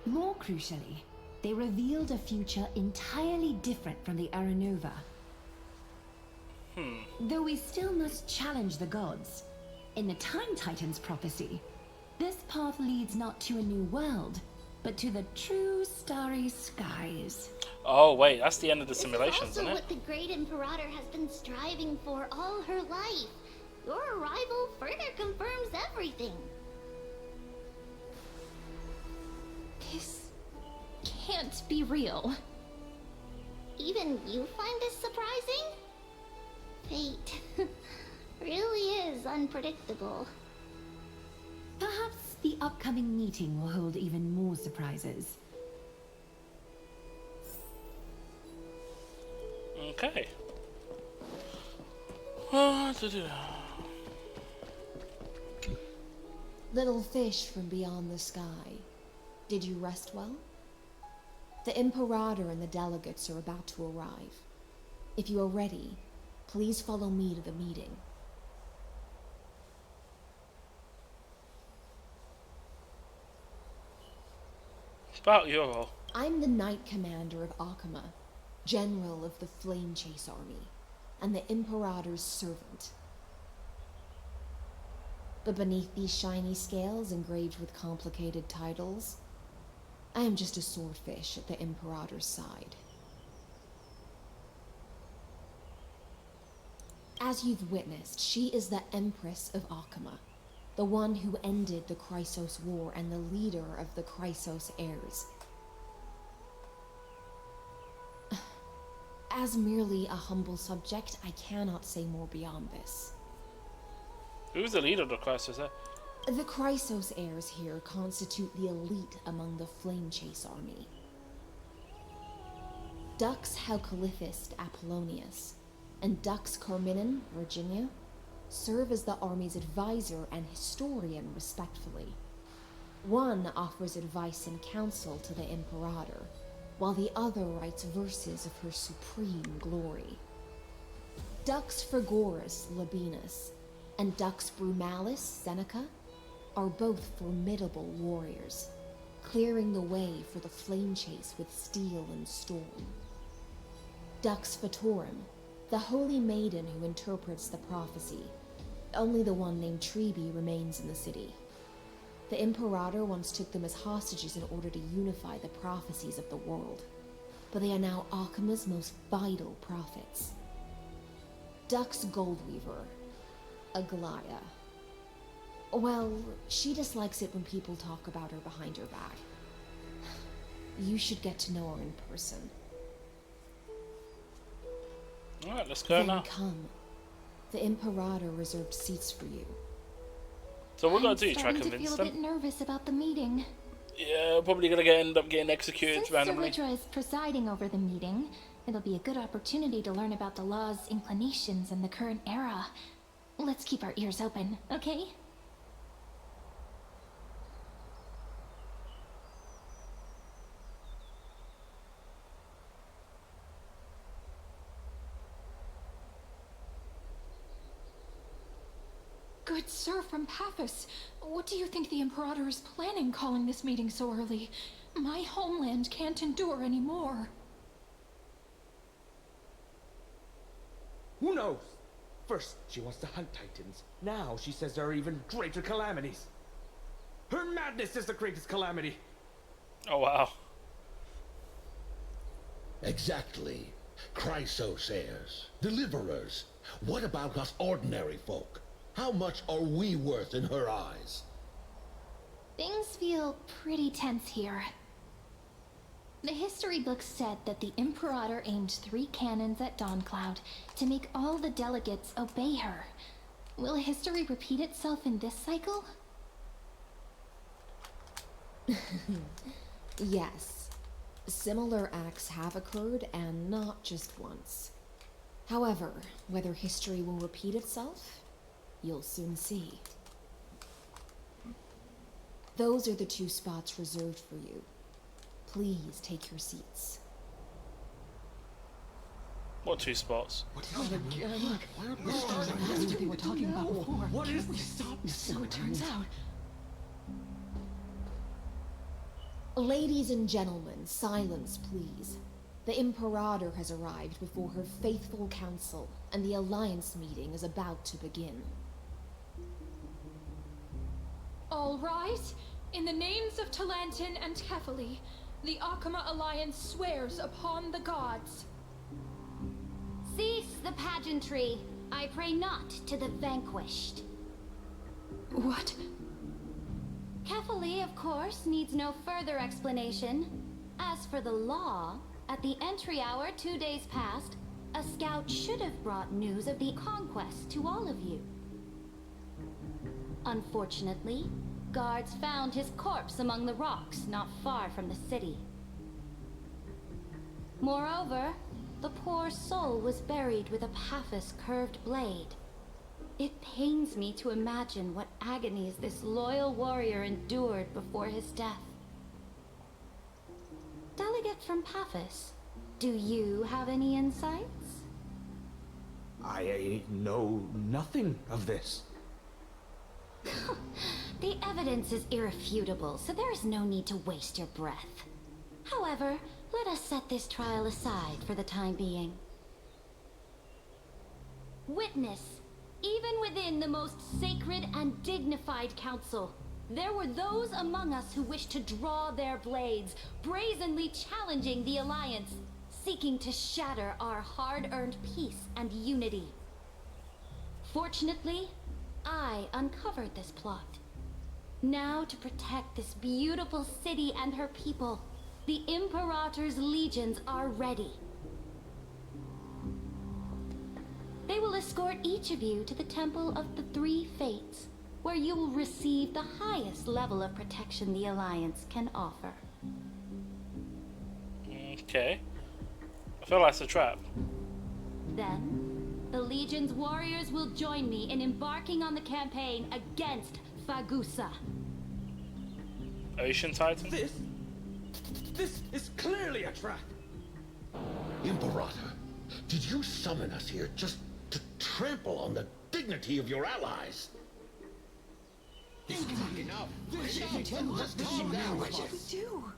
More crucially, they revealed a future entirely different from the Aranova. Though we still must challenge the gods. In the Time Titan's prophecy, this path leads not to a new world, but to the true starry skies. Oh wait, that's the end of the simulations, This is isn't also it? what the Great Imperator has been striving for all her life. Your arrival further confirms everything. This can't be real. Even you find this surprising? Fate really is unpredictable. Perhaps the upcoming meeting will hold even more surprises. Okay. Little fish from beyond the sky, did you rest well? The Imperator and the delegates are about to arrive. If you are ready, please follow me to the meeting. About your role. I'm the Knight Commander of Akama, General of the Flame Chase Army, and the Imperator's servant. But beneath these shiny scales engraved with complicated titles, I am just a swordfish at the Imperator's side. As you've witnessed, she is the Empress of Akama, the one who ended the Chrysos War and the leader of the Chrysos heirs. As merely a humble subject, I cannot say more beyond this. Who's the leader of the crisis there? The Chrysos heirs here constitute the elite among the Flame Chase army. Dux Halcalithist Apollonius and Dux Carminin, Virginia, serve as the army's advisor and historian respectively. One offers advice and counsel to the Imperator, while the other writes verses of her supreme glory. Dux Frigoris Labienus and Dux Brumalis Seneca are both formidable warriors, clearing the way for the flame chase with steel and storm. Dux Fatorum, the holy maiden who interprets the prophecy. Only the one named Trebi remains in the city. The Imperator once took them as hostages in order to unify the prophecies of the world, but they are now Akama's most vital prophets. Dux Goldweaver, Aglaia. Well, she dislikes it when people talk about her behind her back. You should get to know her in person. Alright, let's go Then now. come. The Imperator reserved seats for you. So what we're gonna I'm do, try starting to convince feel a them? bit nervous about the meeting. Yeah, probably gonna end up getting executed Since randomly. Sir Vidra is presiding over the meeting, It'll be a good opportunity to learn about the law's inclinations in the current era. Let's keep our ears open, okay? Good sir from Paphos, what do you think the Imperator is planning calling this meeting so early? My homeland can't endure anymore. Who knows? First, she wants to hunt Titans. Now she says there are even greater calamities. Her madness is the greatest calamity. Oh, wow. Exactly. Chrysosayers, deliverers. What about us ordinary folk? How much are we worth in her eyes? Things feel pretty tense here. The history books said that the Imperator aimed 3 cannons at Dawncloud to make all the delegates obey her. Will history repeat itself in this cycle? Yes. Similar acts have occurred, and not just once. However, whether history will repeat itself, you'll soon see. Those are the 2 spots reserved for you. Please take your seats. What 2 spots? Look, That's what they were talking about before. What is this? Stop. So it turns out. Ladies and gentlemen, silence please. The Imperator has arrived before her faithful council, and the Alliance meeting is about to begin. All right. In the names of Talantin and Kefali, the Akama Alliance swears upon the gods. Cease the pageantry. I pray not to the vanquished. What? Kefali, of course, needs no further explanation. As for the law, at the entry hour 2 days past, a scout should have brought news of the conquest to all of you. Unfortunately, guards found his corpse among the rocks not far from the city. Moreover, the poor soul was buried with a Paphos curved blade. It pains me to imagine what agonies this loyal warrior endured before his death. Delegate from Paphos, do you have any insights? I know nothing of this. The evidence is irrefutable, so there is no need to waste your breath. However, let us set this trial aside for the time being. Witness, even within the most sacred and dignified council, there were those among us who wished to draw their blades, brazenly challenging the Alliance, seeking to shatter our hard-earned peace and unity. Fortunately, I uncovered this plot. Now, to protect this beautiful city and her people, the Imperator's legions are ready. They will escort each of you to the Temple of the Three Fates, where you will receive the highest level of protection the Alliance can offer. Okay. I feel like it's a trap. Then, the Legion's warriors will join me in embarking on the campaign against Fagusa. Ocean Titan? This is clearly a trap. Imperator, did you summon us here just to trample on the dignity of your allies? This is not enough. Just calm down. What should we do?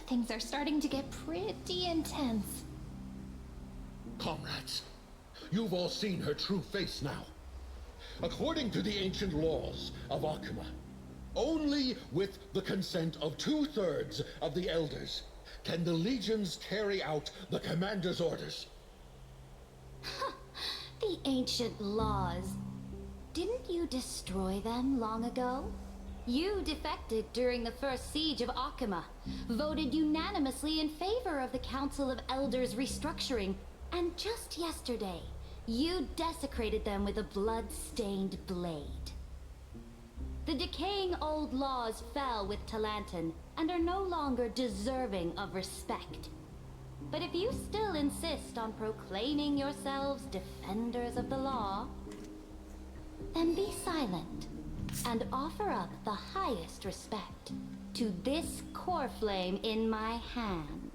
Things are starting to get pretty intense. Comrades, you've all seen her true face now. According to the ancient laws of Akama, only with the consent of 2/3 of the elders can the legions carry out the commander's orders. The ancient laws. Didn't you destroy them long ago? You defected during the first siege of Akama, voted unanimously in favor of the Council of Elders restructuring, and just yesterday, you desecrated them with a blood-stained blade. The decaying old laws fell with Talantin, and are no longer deserving of respect. But if you still insist on proclaiming yourselves defenders of the law, then be silent and offer up the highest respect to this core flame in my hand.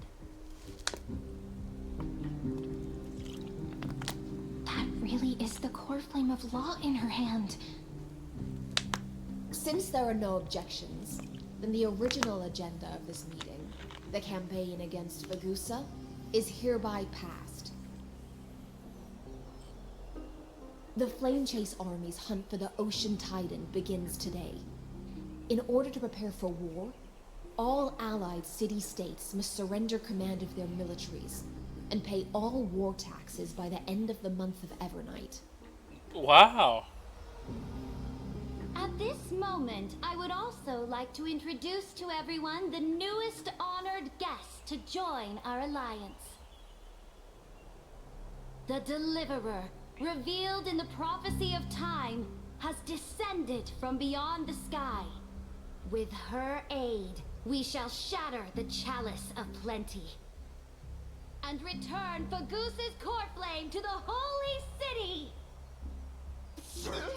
That really is the core flame of law in her hand. Since there are no objections, then the original agenda of this meeting, the campaign against Fagusa, is hereby passed. The Flame Chase Army's hunt for the Ocean Titan begins today. In order to prepare for war, all allied city-states must surrender command of their militaries and pay all war taxes by the end of the month of Evernight. Wow. At this moment, I would also like to introduce to everyone the newest honored guest to join our alliance. The Deliverer, revealed in the prophecy of time, has descended from beyond the sky. With her aid, we shall shatter the chalice of plenty and return Fagusa's core flame to the holy city.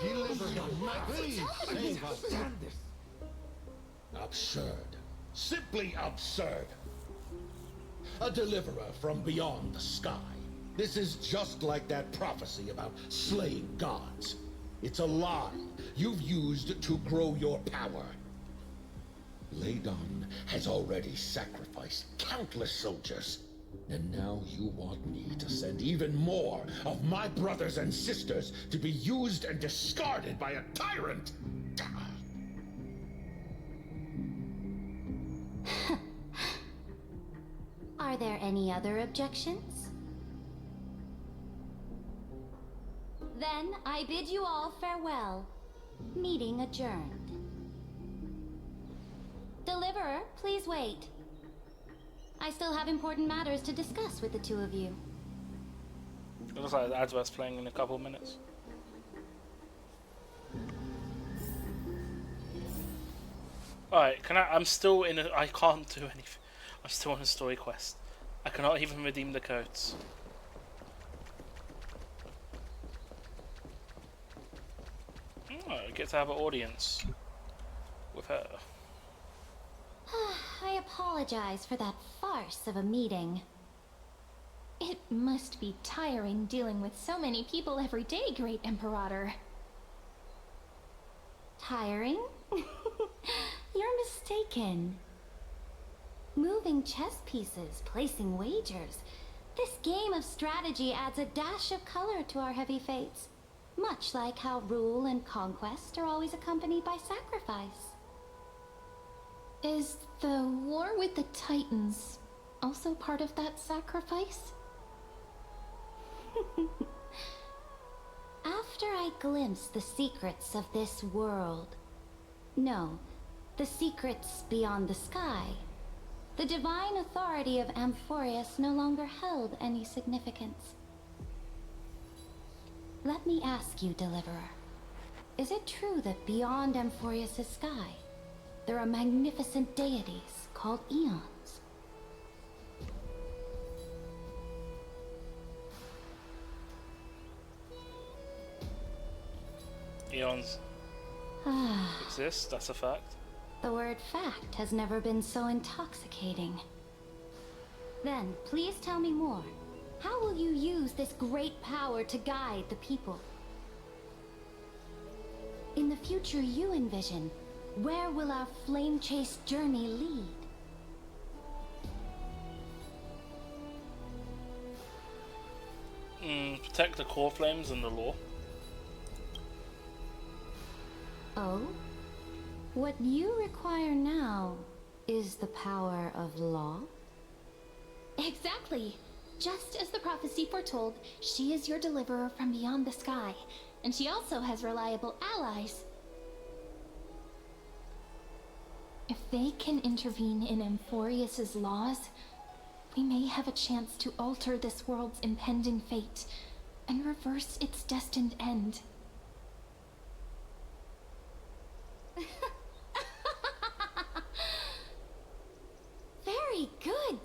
Deliver him, please save us. Absurd. Simply absurd. A deliverer from beyond the sky. This is just like that prophecy about slaying gods. It's a lie you've used to grow your power. Ladon has already sacrificed countless soldiers. And now you want me to send even more of my brothers and sisters to be used and discarded by a tyrant? Are there any other objections? Then I bid you all farewell. Meeting adjourned. Deliverer, please wait. I still have important matters to discuss with the two of you. It looks like the advert's playing in a couple of minutes. Alright, I'm still in a, I can't do anything. I'm still on a story quest. I cannot even redeem the codes. Oh, I get to have an audience with her. I apologize for that farce of a meeting. It must be tiring dealing with so many people every day, Great Imperator. Tiring? You're mistaken. Moving chess pieces, placing wagers. This game of strategy adds a dash of color to our heavy fates. Much like how rule and conquest are always accompanied by sacrifice. Is the war with the Titans also part of that sacrifice? After I glimpsed the secrets of this world, no, the secrets beyond the sky, the divine authority of Amphorius no longer held any significance. Let me ask you, Deliverer, is it true that beyond Amphorius' sky, there are magnificent deities called Eons? Eons exist, that's a fact. The word fact has never been so intoxicating. Then, please tell me more. How will you use this great power to guide the people? In the future you envision, where will our flame chase journey lead? Protect the core flames and the law. Oh? What you require now is the power of law? Exactly. Just as the prophecy foretold, she is your deliverer from beyond the sky, and she also has reliable allies. If they can intervene in Amphorius's laws, we may have a chance to alter this world's impending fate and reverse its destined end.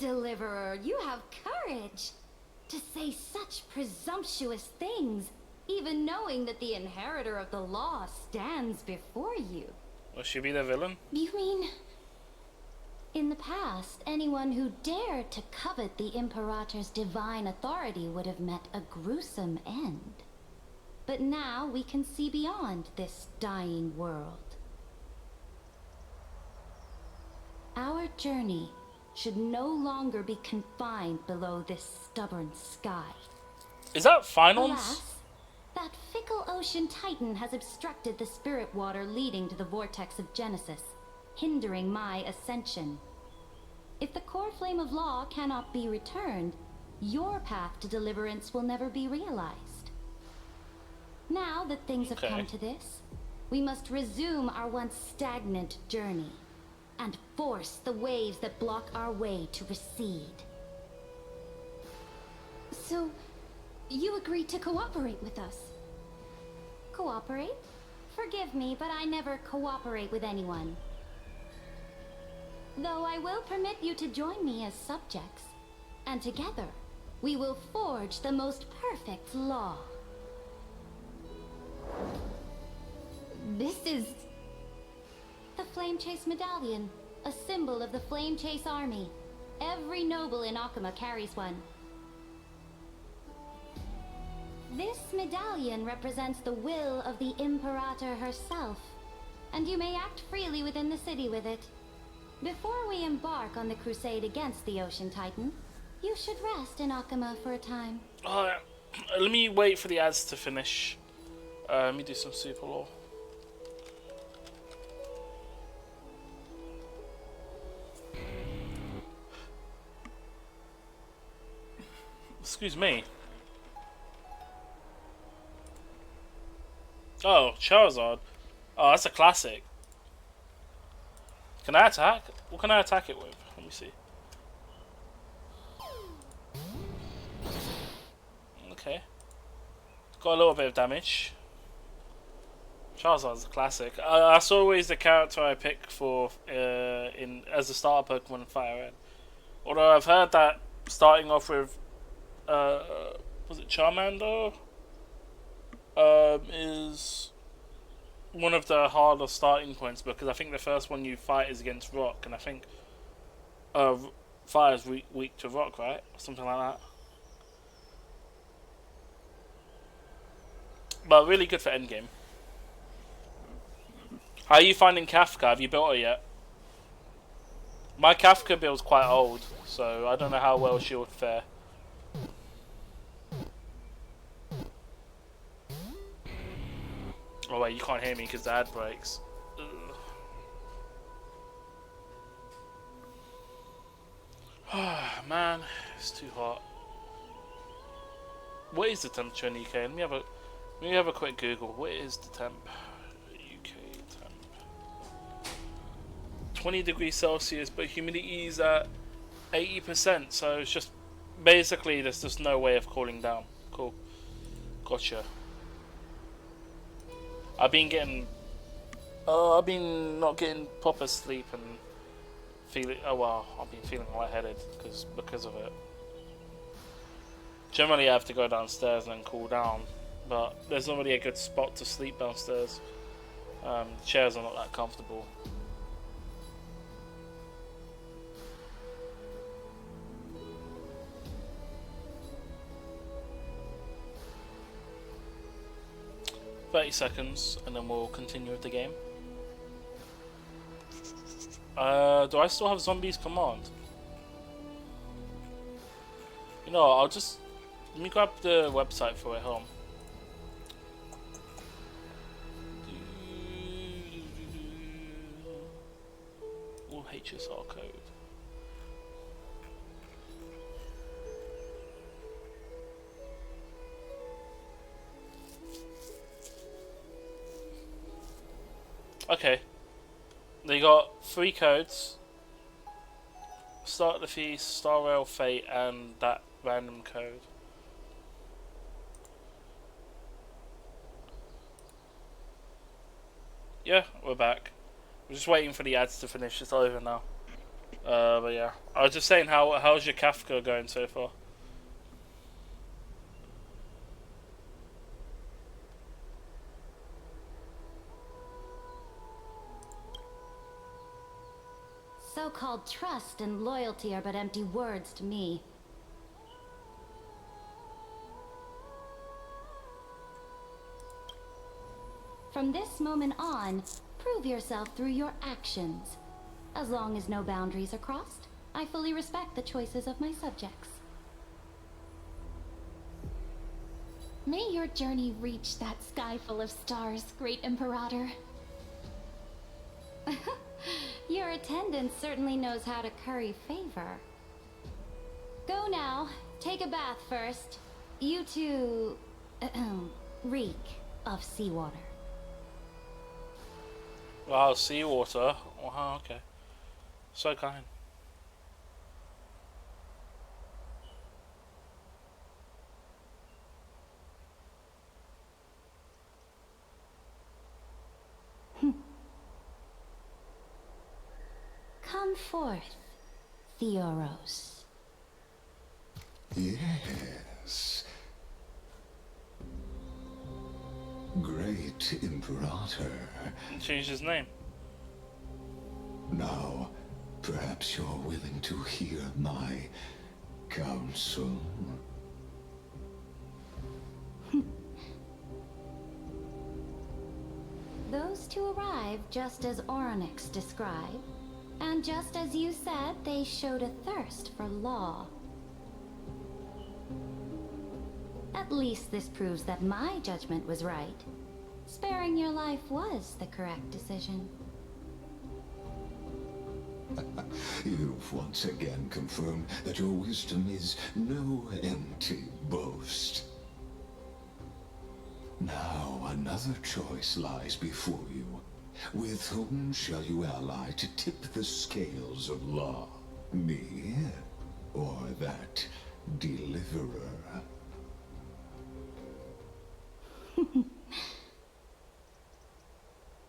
Deliverer, you have courage to say such presumptuous things, even knowing that the inheritor of the law stands before you. Will she be the villain? You mean... In the past, anyone who dared to covet the Imperator's divine authority would have met a gruesome end. But now we can see beyond this dying world. Our journey should no longer be confined below this stubborn sky. Is that finals? Alas, that fickle ocean titan has obstructed the spirit water leading to the vortex of Genesis, hindering my ascension. If the core flame of law cannot be returned, your path to deliverance will never be realized. Now that things have come to this, we must resume our once stagnant journey and force the waves that block our way to recede. So, you agreed to cooperate with us? Cooperate? Forgive me, but I never cooperate with anyone. Though I will permit you to join me as subjects, and together we will forge the most perfect law. This is... the Flame Chase Medallion, a symbol of the Flame Chase Army. Every noble in Akuma carries one. This medallion represents the will of the Imperator herself, and you may act freely within the city with it. Before we embark on the crusade against the Ocean Titan, you should rest in Akuma for a time. Let me wait for the ads to finish. Let me do some super lore. Excuse me. Oh, Charizard. Oh, that's a classic. Can I attack? What can I attack it with? Let me see. Okay. Got a little bit of damage. Charizard's a classic. That's always the character I pick for as a starter Pokemon in Fire Red. Although I've heard that starting off with was it Charmander? Is one of the harder starting points because I think the first one you fight is against Rock, and I think Fire is weak to Rock, right? Something like that. But really good for endgame. How are you finding Kafka? Have you built her yet? My Kafka build's quite old, so I don't know how well she would fare. Oh wait, you can't hear me because the ad breaks. Man, it's too hot. What is the temperature in the UK? Let me have a quick Google. What is the temp? UK temp. 20 degrees Celsius, but humidity is at 80%, so it's just basically there's just no way of cooling down. Cool. Gotcha. I've been not getting proper sleep and feeling. Oh well, I've been feeling lightheaded because of it. Generally, I have to go downstairs and then cool down, but there's not really a good spot to sleep downstairs. The chairs are not that comfortable. $30 seconds, and then we'll continue with the game. Do I still have Zombies Command? You know, let me grab the website for it, hold on. All HSR code. Okay, they got 3 codes: Start the Feast, Star Rail Fate, and that random code. Yeah, we're back. We're just waiting for the ads to finish. It's over now. But yeah, I was just saying, how's your Kafka going so far? So-called trust and loyalty are but empty words to me. From this moment on, prove yourself through your actions. As long as no boundaries are crossed, I fully respect the choices of my subjects. May your journey reach that sky full of stars, Great Imperator. Your attendant certainly knows how to curry favor. Go now. Take a bath first. You two... reek of seawater. Wow, seawater. Wow, okay. So kind. Come forth, Theoros. Yes. Great Imperator. Change his name. Now, perhaps you're willing to hear my counsel. Those two arrived just as Oronix described, and just as you said, they showed a thirst for law. At least this proves that my judgment was right. Sparing your life was the correct decision. You've once again confirmed that your wisdom is no empty boast. Now another choice lies before you. With whom shall you ally to tip the scales of law? Me, or that deliverer?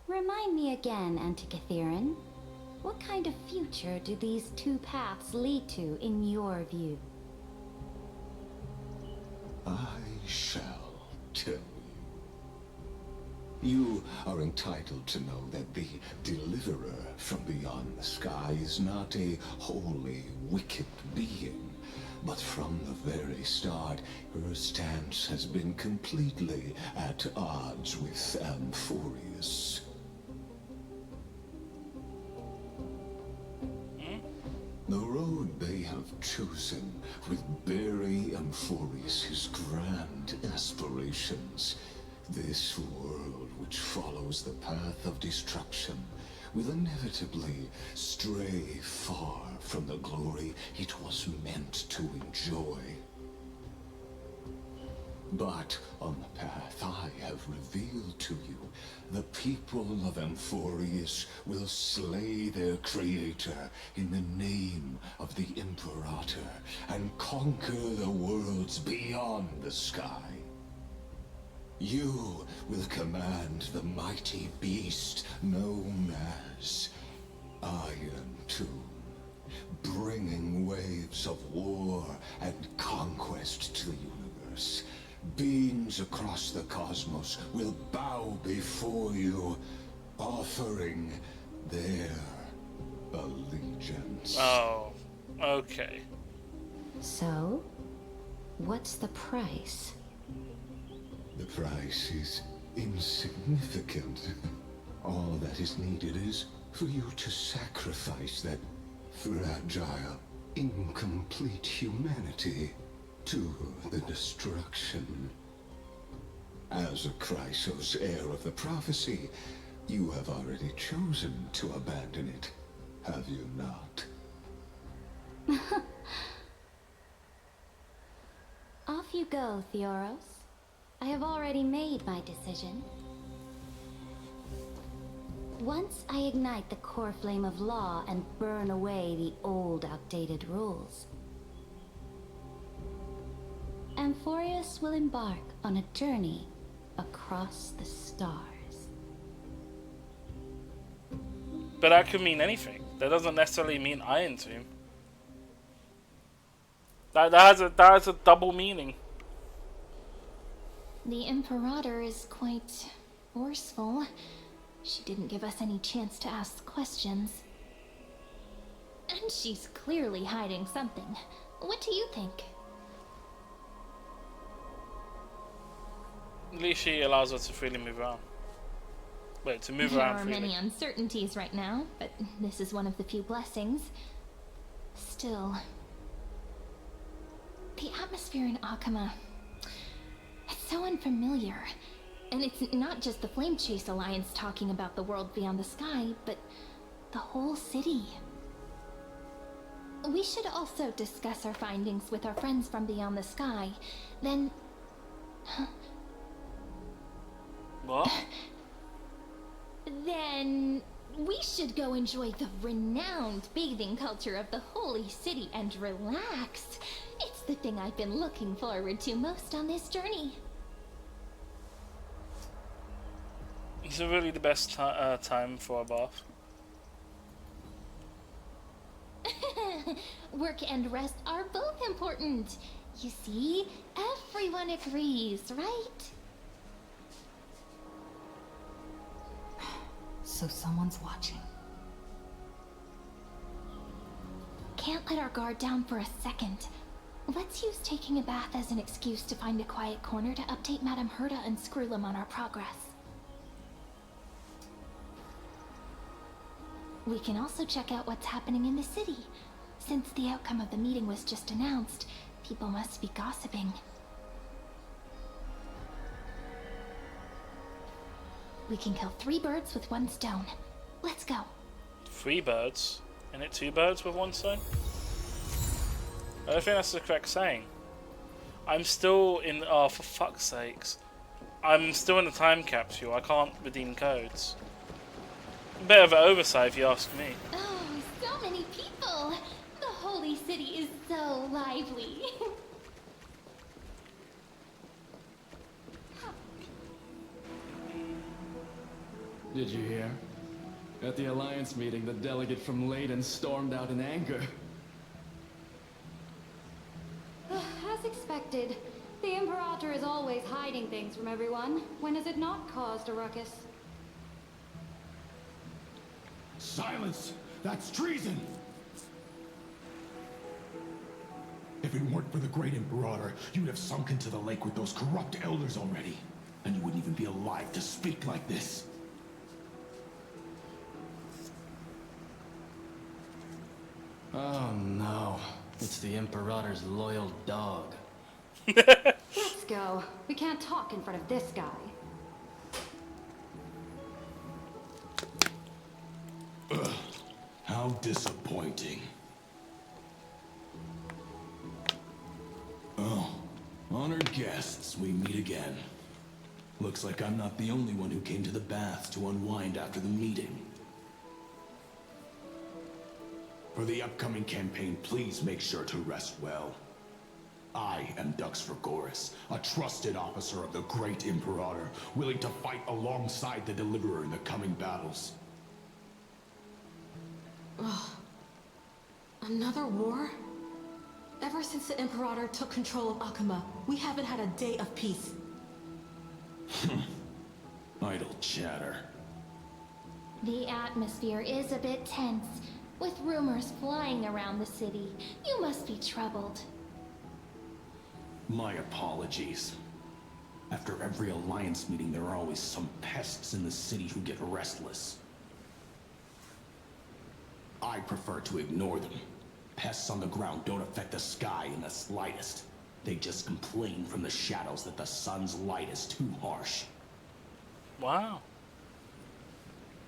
Remind me again, Antikytherin. What kind of future do these two paths lead to in your view? I shall tell you. You are entitled to know that the deliverer from beyond the sky is not a wholly wicked being, but from the very start, her stance has been completely at odds with Amphorius. The road they have chosen will bury Amphorius' grand aspirations. This world which follows the path of destruction will inevitably stray far from the glory it was meant to enjoy. But on the path I have revealed to you, the people of Amphorius will slay their creator in the name of the Imperator and conquer the worlds beyond the sky. You will command the mighty beast known as Iron Tomb, bringing waves of war and conquest to the universe. Beings across the cosmos will bow before you, offering their allegiance. Oh, okay. So, what's the price? The price is insignificant. All that is needed is for you to sacrifice that fragile, incomplete humanity to the destruction. As a Chrysos, heir of the prophecy, you have already chosen to abandon it, have you not? Off you go, Theoros. I have already made my decision. Once I ignite the core flame of law and burn away the old, outdated rules, Amphorius will embark on a journey across the stars. But that could mean anything. That doesn't necessarily mean Iron Tomb. That has a double meaning. The Imperator is quite forceful. She didn't give us any chance to ask questions. And she's clearly hiding something. What do you think? At least she allows us to freely move around. Wait, to move There around are freely. many uncertainties right now, but this is one of the few blessings. Still, the atmosphere in Akama, it's so unfamiliar. And it's not just the Flame Chase Alliance talking about the world beyond the sky, but the whole city. We should also discuss our findings with our friends from beyond the sky. Then... What? Then we should go enjoy the renowned bathing culture of the holy city and relax. It's the thing I've been looking forward to most on this journey. Is it really the best time for a bath? Work and rest are both important. You see, everyone agrees, right? So someone's watching. Can't let our guard down for a second. Let's use taking a bath as an excuse to find a quiet corner to update Madame Herta and Screwlum on our progress. We can also check out what's happening in the city. Since the outcome of the meeting was just announced, people must be gossiping. We can kill 3 birds with 1 stone. Let's go. 3 birds? Isn't it 2 birds with 1 stone? I don't think that's the correct saying. I'm still in... Oh, for fuck's sakes. I'm still in the time capsule. I can't redeem codes. A bit of an oversight if you ask me. Oh, so many people! The holy city is so lively. Did you hear? At the Alliance meeting, the delegate from Leyden stormed out in anger. As expected, the Imperator is always hiding things from everyone. When has it not caused a ruckus? Silence! That's treason! If it weren't for the great Imperator, you'd have sunk into the lake with those corrupt elders already. And you wouldn't even be alive to speak like this. Oh no. It's the Imperator's loyal dog. Let's go. We can't talk in front of this guy. Ugh, how disappointing. Oh, honored guests, we meet again. Looks like I'm not the only one who came to the baths to unwind after the meeting. For the upcoming campaign, please make sure to rest well. I am Dux Vergoris, a trusted officer of the great Imperator, willing to fight alongside the Deliverer in the coming battles. Ugh. Another war? Ever since the Imperator took control of Akama, we haven't had a day of peace. Idle chatter. The atmosphere is a bit tense, with rumors flying around the city. You must be troubled. My apologies. After every Alliance meeting, there are always some pests in the city who get restless. I prefer to ignore them. Pests on the ground don't affect the sky in the slightest. They just complain from the shadows that the sun's light is too harsh. Wow.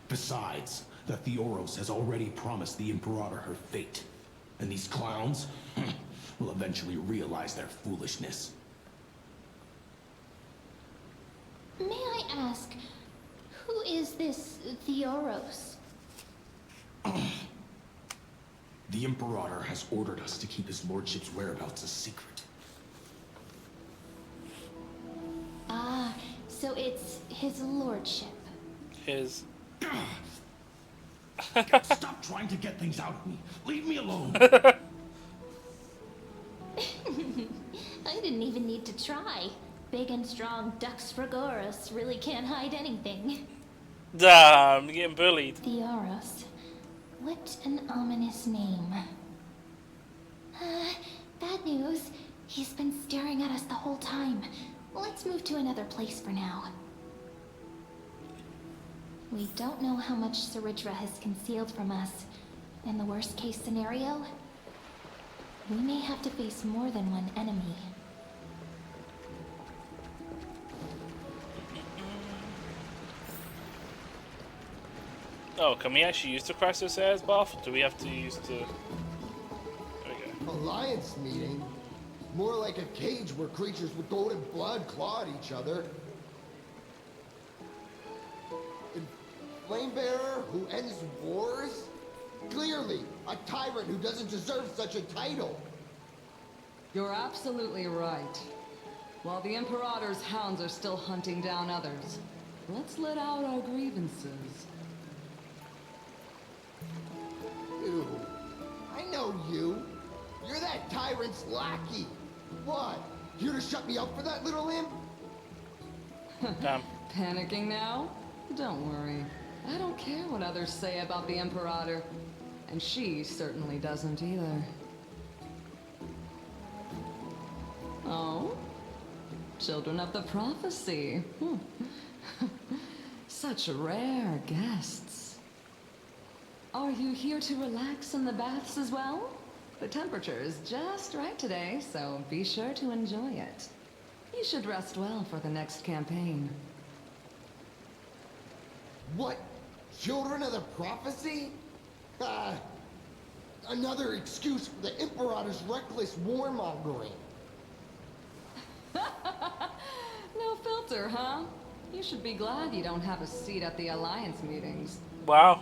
Besides, the Theoros has already promised the Imperator her fate. And these clowns will eventually realize their foolishness. May I ask, who is this Theoros? The Imperator has ordered us to keep his lordship's whereabouts a secret. Ah, so it's his lordship. His... Stop trying to get things out of me. Leave me alone. I didn't even need to try. Big and strong Dux Fragoros really can't hide anything. Damn, getting bullied. Theoros. What an ominous name. Bad news. He's been staring at us the whole time. Let's move to another place for now. We don't know how much Saridra has concealed from us. In the worst case scenario, we may have to face more than one enemy. Oh, can we actually use the Crisis Airs bath? Or do we have to use the... There we go. Alliance meeting? More like a cage where creatures with golden blood claw at each other. And Flamebearer who ends wars? Clearly, a tyrant who doesn't deserve such a title. You're absolutely right. While the Imperator's hounds are still hunting down others, let's let out our grievances. Ew. I know you. You're that tyrant's lackey. What? Here to shut me up for that little imp? Damn. Panicking now? Don't worry. I don't care what others say about the Imperator. And she certainly doesn't either. Oh? Children of the Prophecy. Such rare guests. Are you here to relax in the baths as well? The temperature is just right today, so be sure to enjoy it. You should rest well for the next campaign. What? Children of the Prophecy? Another excuse for the Imperator's reckless warmongering. No filter, huh? You should be glad you don't have a seat at the Alliance meetings. Wow.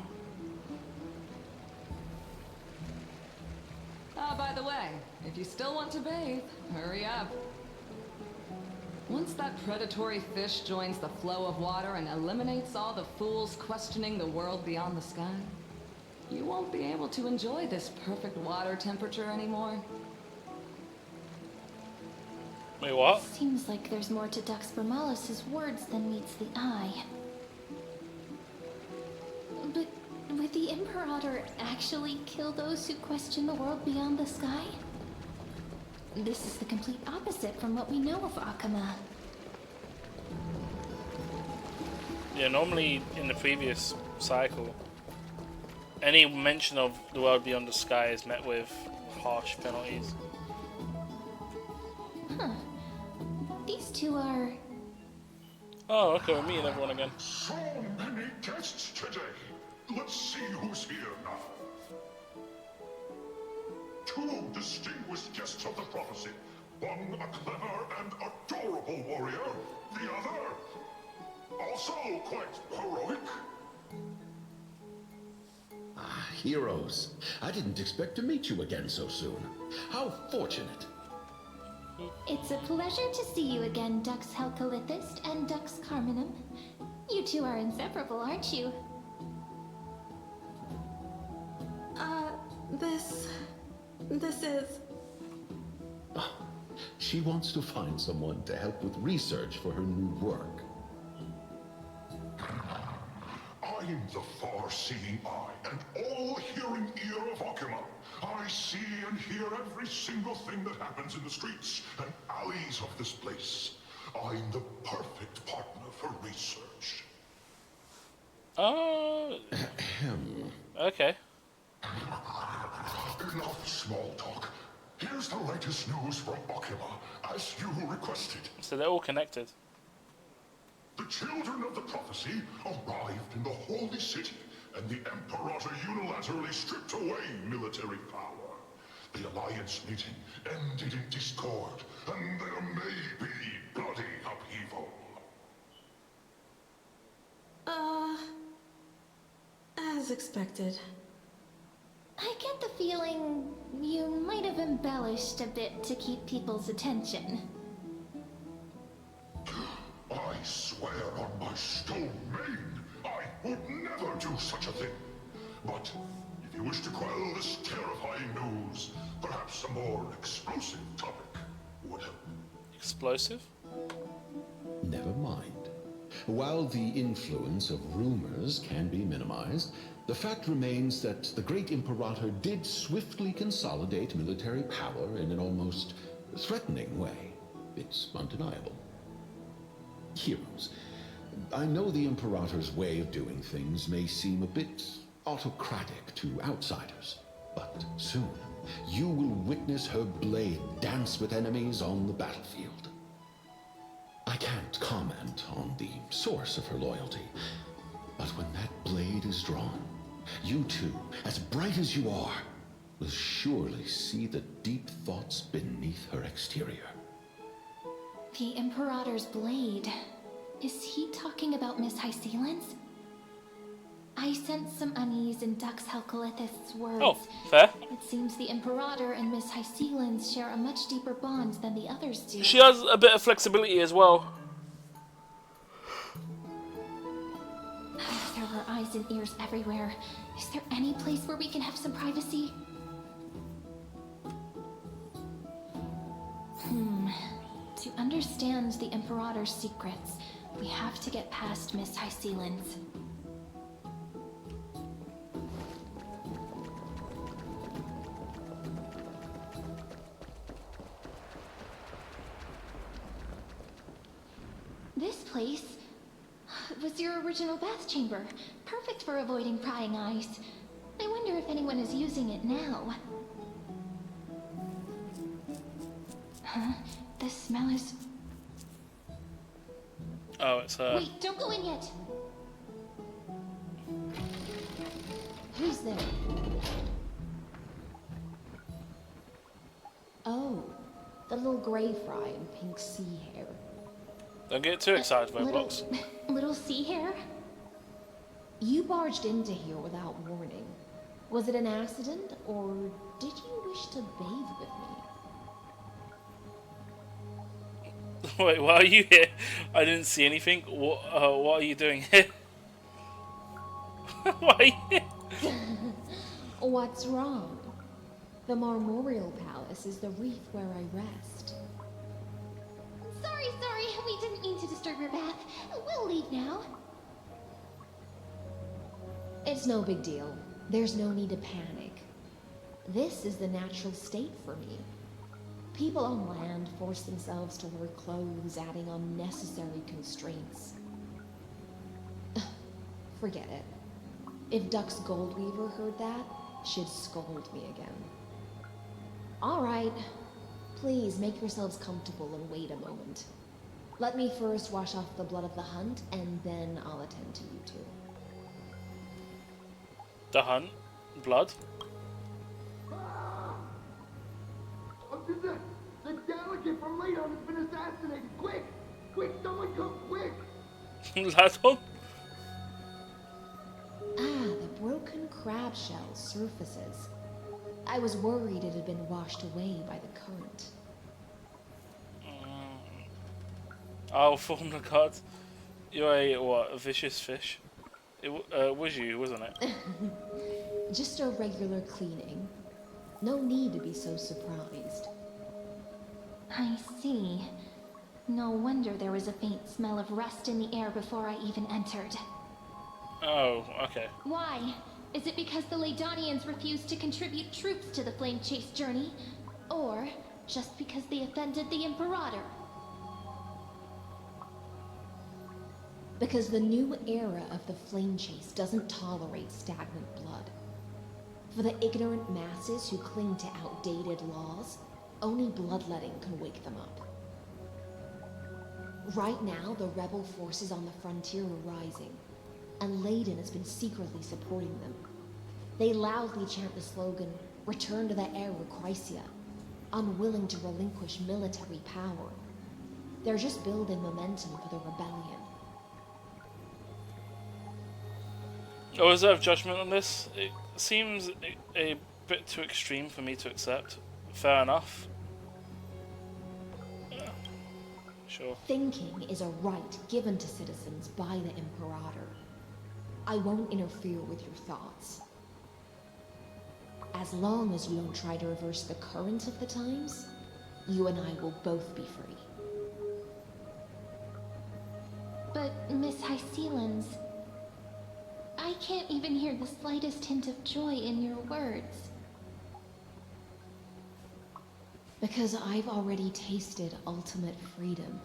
By the way, if you still want to bathe, hurry up. Once that predatory fish joins the flow of water and eliminates all the fools questioning the world beyond the sky, you won't be able to enjoy this perfect water temperature anymore. Wait, what? Seems like there's more to Dux Vermalis' words than meets the eye. But would the Imperator actually kill those who question the world beyond the sky? This is the complete opposite from what we know of Akama. Yeah, normally in the previous cycle, any mention of the world beyond the sky is met with harsh penalties. Huh. These two are... Oh, okay, we're meeting everyone again. So many guests today. Let's see who's here now. Two distinguished guests of the prophecy. One a clever and adorable warrior. The other, also quite heroic. Ah, heroes. I didn't expect to meet you again so soon. How fortunate. It's a pleasure to see you again, Dux Helcalithist and Dux Carminum. You two are inseparable, aren't you? This is... She wants to find someone to help with research for her new work. I'm the far-seeing eye and all-hearing ear of Akuma. I see and hear every single thing that happens in the streets and alleys of this place. I'm the perfect partner for research. Oh. Okay. Enough small talk. Here's the latest news from Akuma, as you requested. So they're all connected. The children of the prophecy arrived in the holy city, and the Imperator unilaterally stripped away military power. The Alliance meeting ended in discord, and there may be bloody upheaval. As expected. I get the feeling you might have embellished a bit to keep people's attention. I swear on my stone mane, I would never do such a thing. But if you wish to quell this terrifying news, perhaps a more explosive topic would help. Explosive? Never mind. While the influence of rumors can be minimized, the fact remains that the great Imperator did swiftly consolidate military power in an almost threatening way. It's undeniable. Heroes, I know the Imperator's way of doing things may seem a bit autocratic to outsiders, but soon you will witness her blade dance with enemies on the battlefield. I can't comment on the source of her loyalty, but when that blade is drawn, you too, as bright as you are, will surely see the deep thoughts beneath her exterior. The Imperator's blade. Is he talking about Miss Hysealens? I sense some unease in Dux Helcolith's words. Oh, fair. It seems the Imperator and Miss Hysealens share a much deeper bond than the others do. She has a bit of flexibility as well. There are eyes and ears everywhere. Is there any place where we can have some privacy? To understand the Imperator's secrets, we have to get past Miss Hysealens. This place was your original bath chamber. Perfect for avoiding prying eyes. I wonder if anyone is using it now. Huh? The smell is... Oh, it's Wait, don't go in yet! Who's there? Oh, the little gray fry in pink sea hair. Don't get too excited, Roblox. Little sea hair? You barged into here without warning. Was it an accident, or did you wish to bathe with me? Wait, why are you here? I didn't see anything. What are you doing here? Why are you here? What's wrong? The Marmorial Palace is the reef where I rest. Sorry, we didn't mean to disturb your bath. We'll leave now. It's no big deal. There's no need to panic. This is the natural state for me. People on land force themselves to wear clothes, adding unnecessary constraints. Forget it. If Dux Goldweaver heard that, she'd scold me again. All right. Please make yourselves comfortable and wait a moment. Let me first wash off the blood of the hunt, and then I'll attend to you two. The hunt? Blood? The delegate from Ladon has been assassinated! Quick! Quick, someone come quick! Ladon? The broken crab shell surfaces. I was worried it had been washed away by the current. Oh, from the gods. You're a, what, a vicious fish? It was you, wasn't it? Just a regular cleaning. No need to be so surprised. I see. No wonder there was a faint smell of rust in the air before I even entered. Oh, okay. Why? Is it because the Ladonians refused to contribute troops to the Flame Chase journey? Or just because they offended the Imperator? Because the new era of the Flame Chase doesn't tolerate stagnant blood. For the ignorant masses who cling to outdated laws, only bloodletting can wake them up. Right now, the rebel forces on the frontier are rising, and Ladon has been secretly supporting them. They loudly chant the slogan, "Return to the Era Chrysia," unwilling to relinquish military power. They're just building momentum for the rebellion. I reserve judgment on this. It seems a bit too extreme for me to accept. Fair enough. Yeah. Sure. Thinking is a right given to citizens by the Imperator. I won't interfere with your thoughts. As long as you don't try to reverse the current of the times, you and I will both be free. But, Miss Hysealans, I can't even hear the slightest hint of joy in your words. Because I've already tasted ultimate freedom.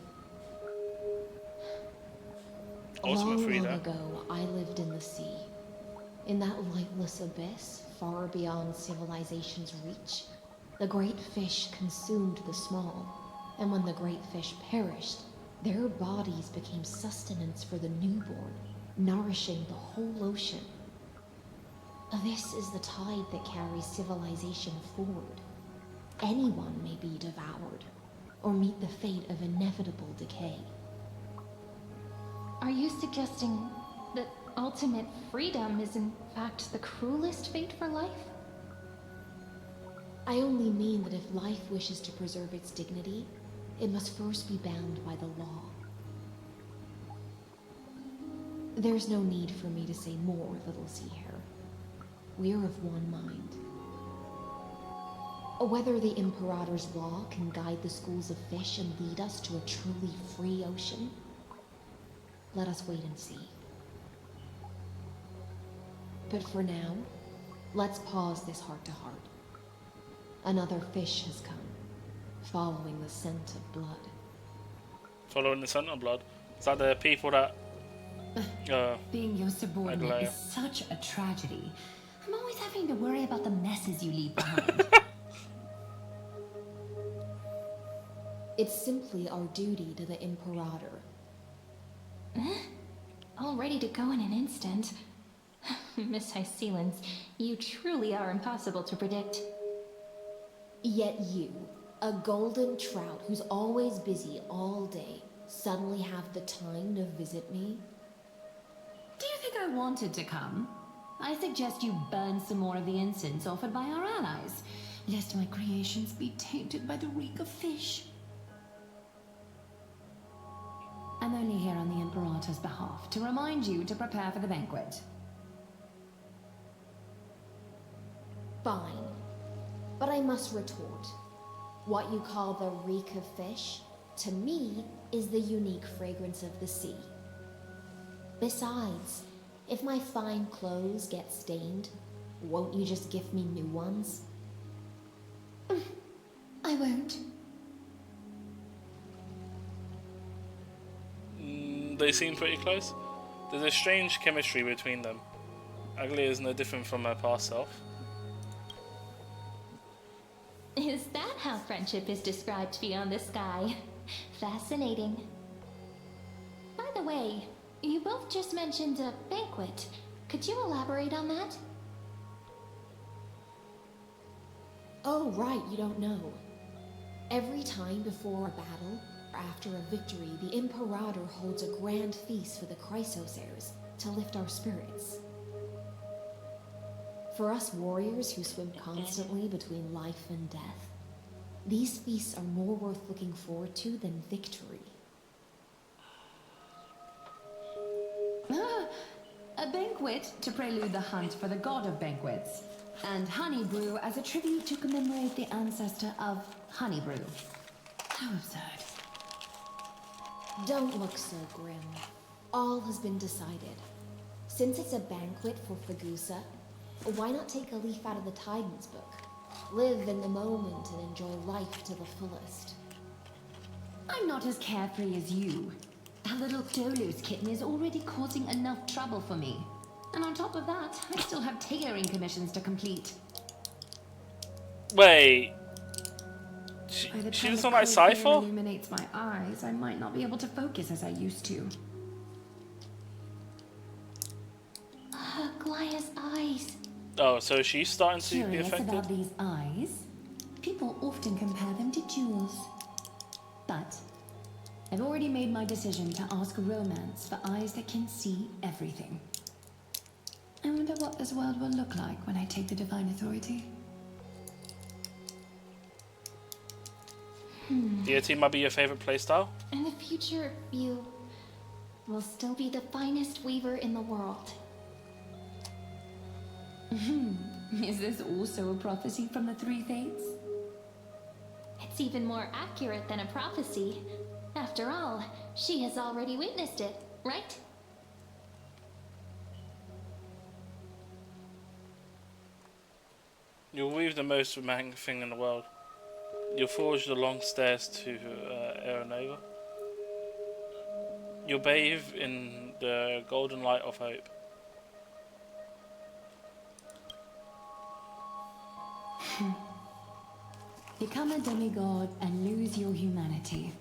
Long ago, I lived in the sea. In that lightless abyss, far beyond civilization's reach, the great fish consumed the small. And when the great fish perished, their bodies became sustenance for the newborn, nourishing the whole ocean. This is the tide that carries civilization forward. Anyone may be devoured, or meet the fate of inevitable decay. Are you suggesting that ultimate freedom is in fact the cruelest fate for life? I only mean that if life wishes to preserve its dignity, it must first be bound by the law. There's no need for me to say more, little sea hare. We're of one mind. Whether the Imperator's law can guide the schools of fish and lead us to a truly free ocean, let us wait and see. But for now, let's pause this heart-to-heart. Another fish has come, following the scent of blood. Following the scent of blood? Is that the people that... Being your subordinate is such a tragedy. I'm always having to worry about the messes you leave behind. It's simply our duty to the Imperator. All ready to go in an instant. Miss Hysealans, you truly are impossible to predict. Yet you, a golden trout who's always busy all day, suddenly have the time to visit me? Do you think I wanted to come? I suggest you burn some more of the incense offered by our allies, lest my creations be tainted by the reek of fish. I'm only here on the Imperator's behalf to remind you to prepare for the banquet. Fine. But I must retort. What you call the reek of fish, to me, is the unique fragrance of the sea. Besides, if my fine clothes get stained, won't you just gift me new ones? I won't. They seem pretty close. There's a strange chemistry between them. Aglia is no different from her past self. Is that how friendship is described beyond the sky? Fascinating. By the way, you both just mentioned a banquet. Could you elaborate on that? Oh, right, you don't know. Every time before a battle, or after a victory, the Imperator holds a grand feast for the Chrysosaurs to lift our spirits. For us warriors who swim constantly between life and death, these feasts are more worth looking forward to than victory. A banquet to prelude the hunt for the god of banquets, and honey brew as a tribute to commemorate the ancestor of honey brew. How absurd. Don't look so grim. All has been decided. Since it's a banquet for Fagusa, why not take a leaf out of the Titan's book? Live in the moment and enjoy life to the fullest. I'm not as carefree as you. That little Dolo's kitten is already causing enough trouble for me. And on top of that, I still have tailoring commissions to complete. Wait. She doesn't like Cypher? Illuminates my eyes. I might not be able to focus as I used to. Glaya's eyes. Oh, so she's starting to be Curious affected? about these eyes? People often compare them to jewels. But I've already made my decision to ask romance for eyes that can see everything. I wonder what this world will look like when I take the divine authority. DoT might be your favorite playstyle? In the future, you will still be the finest weaver in the world. Is this also a prophecy from the Three Fates? It's even more accurate than a prophecy. After all, she has already witnessed it, right? You'll weave the most romantic thing in the world. You'll forge the long stairs to Aeronova. You'll bathe in the golden light of hope. Become a demigod and lose your humanity.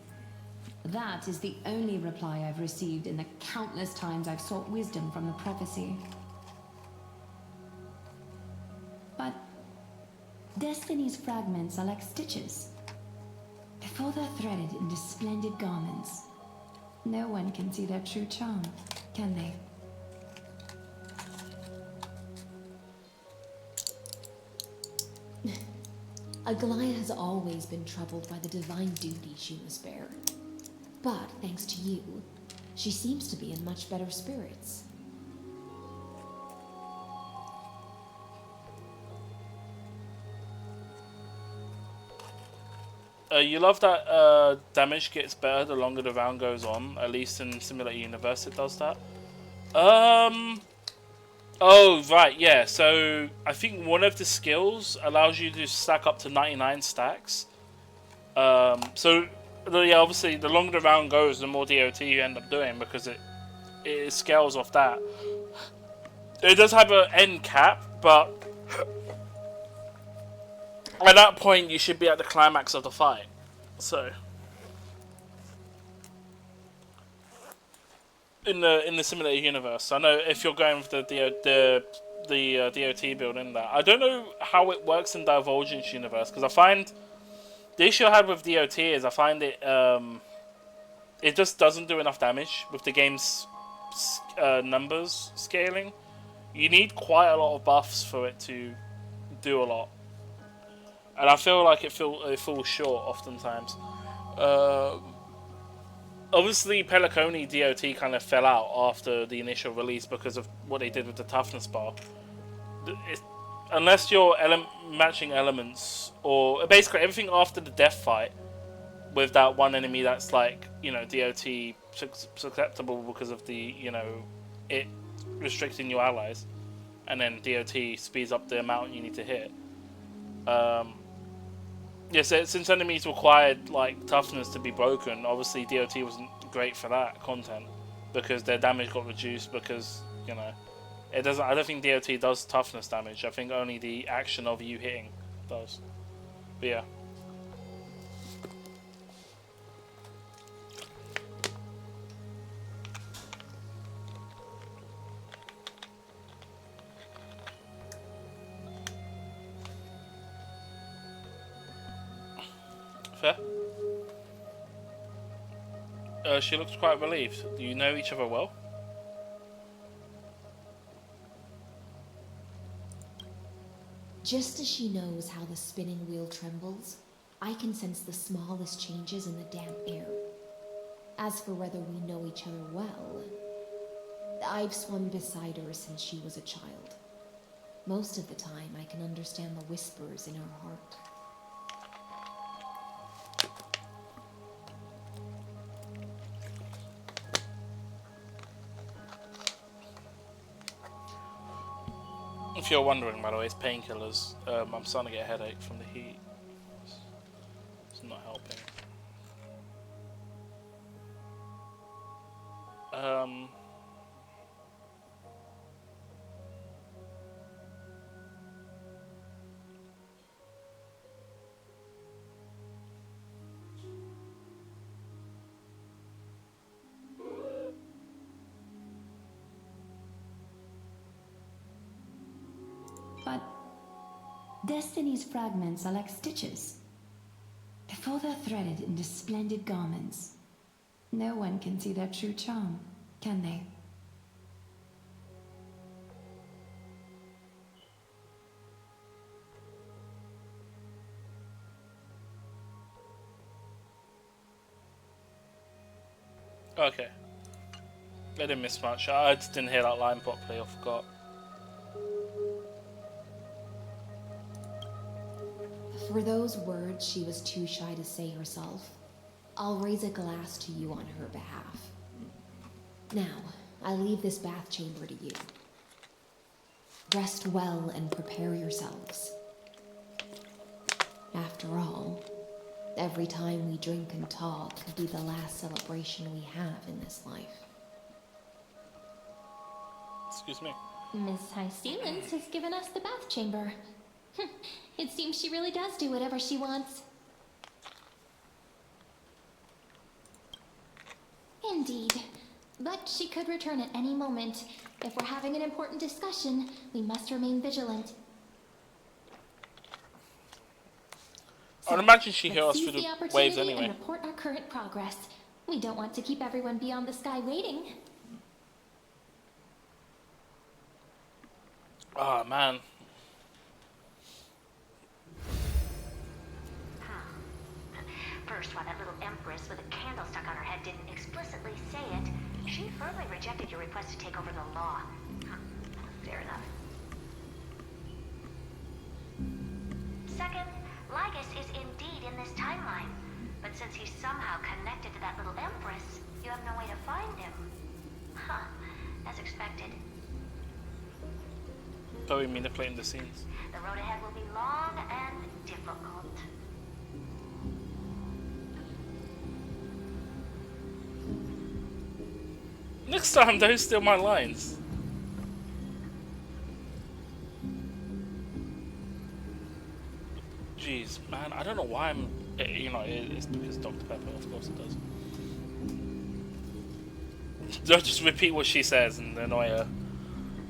That is the only reply I've received in the countless times I've sought wisdom from the prophecy. But Destiny's fragments are like stitches. Before they're threaded into splendid garments, no one can see their true charm, can they? Aglaya has always been troubled by the divine duty she must bear. But thanks to you, she seems to be in much better spirits. You love that damage gets better the longer the round goes on. At least in Simulator Universe it does that. Oh, right, yeah. So, I think one of the skills allows you to stack up to 99 stacks. So, yeah, obviously, the longer the round goes, the more DoT you end up doing because it scales off that. It does have an end cap, but at that point, you should be at the climax of the fight. So, in the Simulator Universe, I know if you're going with the DoT build in that, I don't know how it works in Divergence Universe because I find the issue I had with DoT is I find it it just doesn't do enough damage with the game's numbers scaling. You need quite a lot of buffs for it to do a lot. And I feel like it falls short oftentimes. Obviously, Peliconi DoT kind of fell out after the initial release because of what they did with the toughness bar. Unless you're matching elements, or basically everything after the death fight with that one enemy that's like, you know, DoT susceptible because of the, you know, it restricting your allies, and then DoT speeds up the amount you need to hit. Yes, since enemies required like toughness to be broken, obviously DoT wasn't great for that content because their damage got reduced because, you know, it doesn't. I don't think DoT does toughness damage. I think only the action of you hitting does. But yeah. Fair. She looks quite relieved. Do you know each other well? Just as she knows how the spinning wheel trembles, I can sense the smallest changes in the damp air. As for whether we know each other well, I've swum beside her since she was a child. Most of the time, I can understand the whispers in her heart. If you're wondering, by the way, it's painkillers. I'm starting to get a headache from the heat. It's not helping. But Destiny's fragments are like stitches. Before they're threaded into splendid garments, no one can see their true charm, can they? Okay. I didn't miss much. I just didn't hear that line properly. I forgot. For those words she was too shy to say herself, I'll raise a glass to you on her behalf. Now, I leave this bath chamber to you. Rest well and prepare yourselves. After all, every time we drink and talk could be the last celebration we have in this life. Excuse me. Miss High Sealens has given us the bath chamber. It seems she really does do whatever she wants. Indeed. But she could return at any moment. If we're having an important discussion, we must remain vigilant. I'd imagine she hears us Let's through seize the opportunity waves anyway. and report our current progress. We don't want to keep everyone beyond the sky waiting. Oh man. First one, that little empress with a candle stuck on her head didn't explicitly say it. She firmly rejected your request to take over the law. Fair enough. Second, Lygus is indeed in this timeline. But since he's somehow connected to that little empress, you have no way to find him. Huh. As expected. Probably manipulating the scenes. The road ahead will be long and difficult. Next time, don't steal my lines. Jeez, man, I don't know why I'm. You know, it's because Dr. Pepper, of course it does. Don't just repeat what she says and annoy her.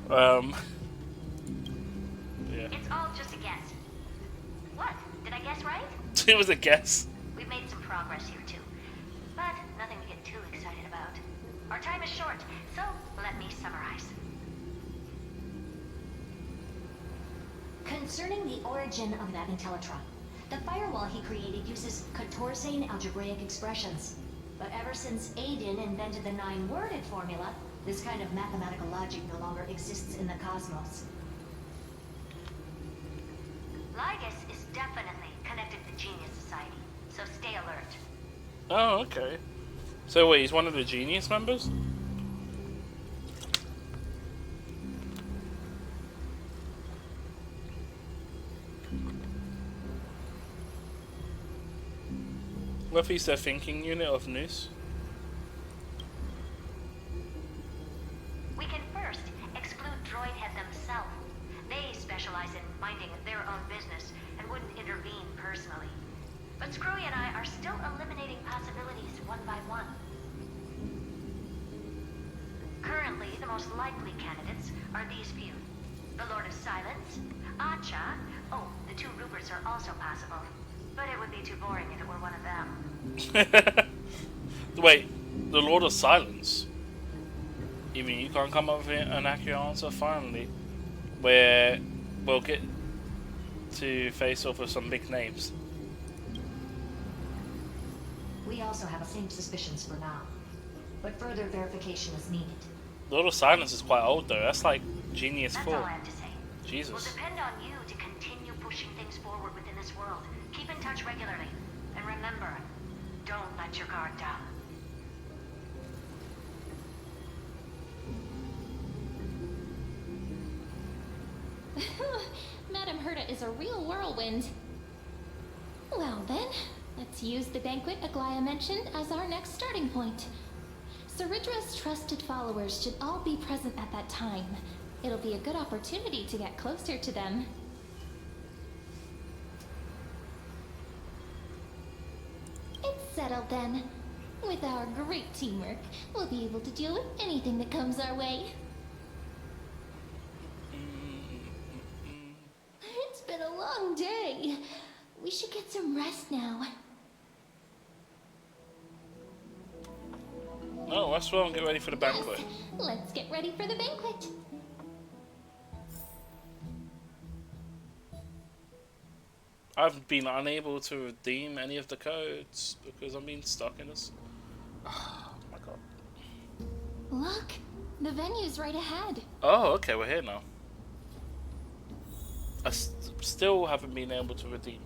Yeah. It's all just a guess. What? Did I guess right? It was a guess. We've made some progress here too, but nothing to get too excited about. Our time is short, so let me summarize. Concerning the origin of that Intellitron, the firewall he created uses Katorsane algebraic expressions. But ever since Aiden invented the 9-worded formula, this kind of mathematical logic no longer exists in the cosmos. Lygus is definitely connected to Genius Society, so stay alert. Oh, okay. So wait, he's one of the Genius members? What if he's the thinking unit of Noose? We can first exclude Droidhead themselves. They specialize in minding their own business and wouldn't intervene personally. But Screwy and I are still eliminating possibilities one by one. Currently, the most likely candidates are these few. The Lord of Silence, Acha, oh, the 2 Ruperts are also possible. But it would be too boring if it were one of them. Wait, the Lord of Silence? Even you can't come up with an accurate answer finally. Where we'll get to face off with some big names. We also have the same suspicions for now, but further verification is needed. Lord of Silence is quite old though, that's like Genius That's 4. all I have to say. Jesus. We'll depend on you to continue pushing things forward within this world. Keep in touch regularly. And remember, don't let your guard down. Madame Herta is a real whirlwind. Well then, let's use the banquet Aglaya mentioned as our next starting point. Ceridra's trusted followers should all be present at that time. It'll be a good opportunity to get closer to them. It's settled then. With our great teamwork, we'll be able to deal with anything that comes our way. It's been a long day. We should get some rest now. Oh, that's well and get ready for the banquet. Yes, let's get ready for the banquet. I've been unable to redeem any of the codes because I'm being stuck in this. Oh my god. Look, the venue's right ahead. Oh, okay, we're here now. I still haven't been able to redeem.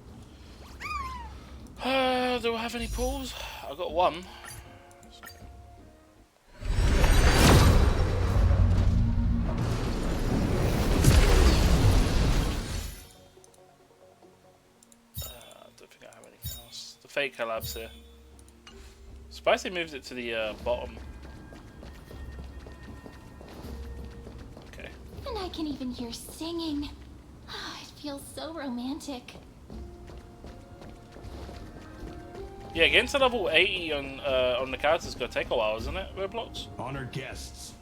Do I have any pools? I got one. I don't think I have anything else. The fake collabs here. Surprised they moved it to the bottom. Okay. And I can even hear singing. It feels so romantic. Yeah, getting to level 80 on the characters is gonna take a while, isn't it, Roblox? Honored guests,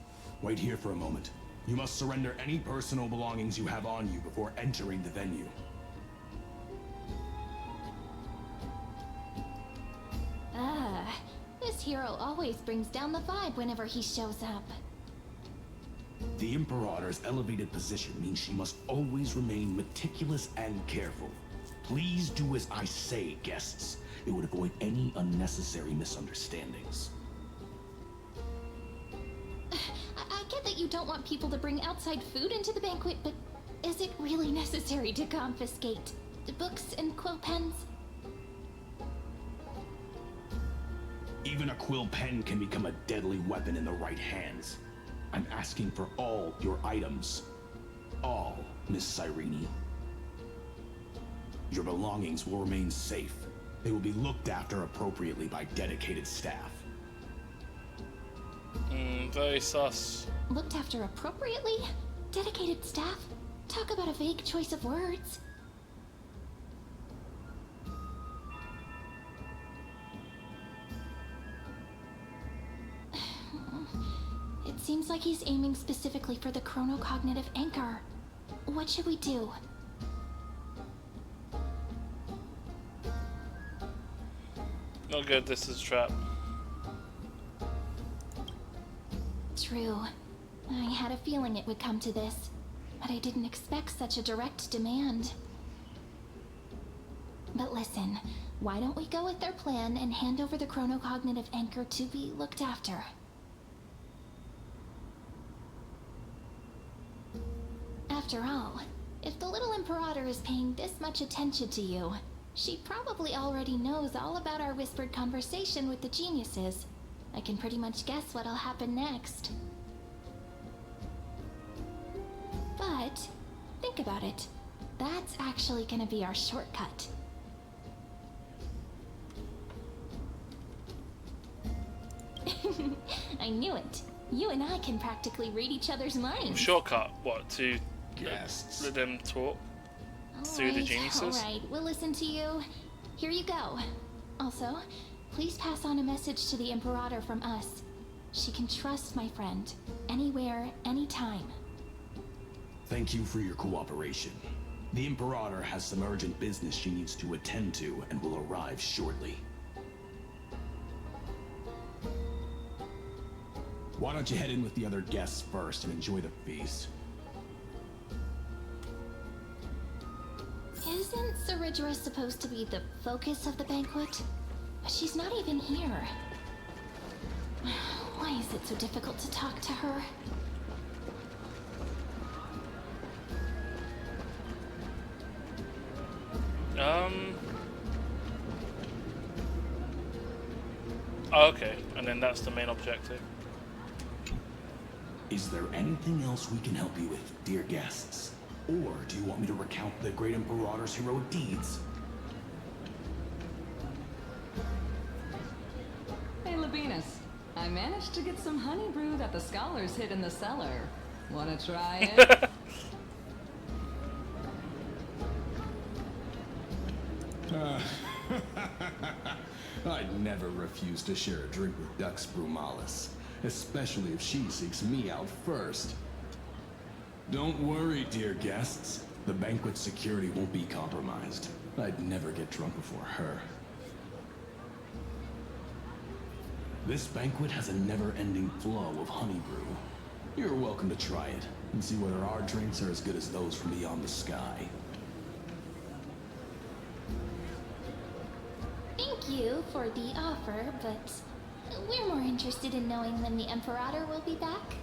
wait here for a moment. You must surrender any personal belongings you have on you before entering the venue. This hero always brings down the vibe whenever he shows up. The Imperator's elevated position means she must always remain meticulous and careful. Please do as I say, guests. It would avoid any unnecessary misunderstandings. I get that you don't want people to bring outside food into the banquet, but is it really necessary to confiscate the books and quill pens? Even a quill pen can become a deadly weapon in the right hands. I'm asking for all your items. All, Miss Cyrene. Your belongings will remain safe. They will be looked after appropriately by dedicated staff. Very sus. Looked after appropriately? Dedicated staff? Talk about a vague choice of words. It seems like he's aiming specifically for the chronocognitive anchor. What should we do? Not good, this is a trap. True. I had a feeling it would come to this, but I didn't expect such a direct demand. But listen, why don't we go with their plan and hand over the chronocognitive anchor to be looked after? After all, if the little Imperator is paying this much attention to you, she probably already knows all about our whispered conversation with the geniuses. I can pretty much guess what'll happen next. But, think about it. That's actually gonna be our shortcut. I knew it. You and I can practically read each other's minds. Shortcut, what, to let them talk through the geniuses? Alright, we'll listen to you. Here you go. Also, please pass on a message to the Imperator from us. She can trust my friend. Anywhere, anytime. Thank you for your cooperation. The Imperator has some urgent business she needs to attend to and will arrive shortly. Why don't you head in with the other guests first and enjoy the feast? Isn't Ceridra supposed to be the focus of the banquet? But she's not even here. Why is it so difficult to talk to her? Oh, okay, and then that's the main objective. Is there anything else we can help you with, dear guests? Or do you want me to recount the great Imperator's heroic deeds? Hey, Labinas. I managed to get some honey brew that the scholars hid in the cellar. Wanna try it? I'd never refuse to share a drink with Dux Brumalis, especially if she seeks me out first. Don't worry, dear guests. The banquet security won't be compromised. I'd never get drunk before her. This banquet has a never-ending flow of honey brew. You're welcome to try it and see whether our drinks are as good as those from beyond the sky. Thank you for the offer, but we're more interested in knowing when the Imperator will be back.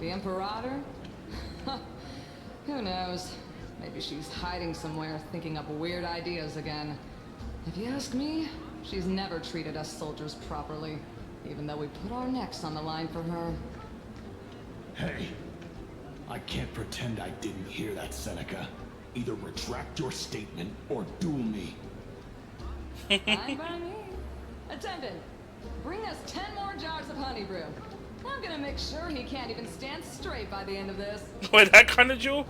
The Imperator? Who knows? Maybe she's hiding somewhere, thinking up weird ideas again. If you ask me, she's never treated us soldiers properly, even though we put our necks on the line for her. Hey, I can't pretend I didn't hear that, Seneca. Either retract your statement or duel me. Fine by me. Attendant, bring us 10 more jars of honey brew. I'm gonna make sure he can't even stand straight by the end of this. Wait, that kind of duel?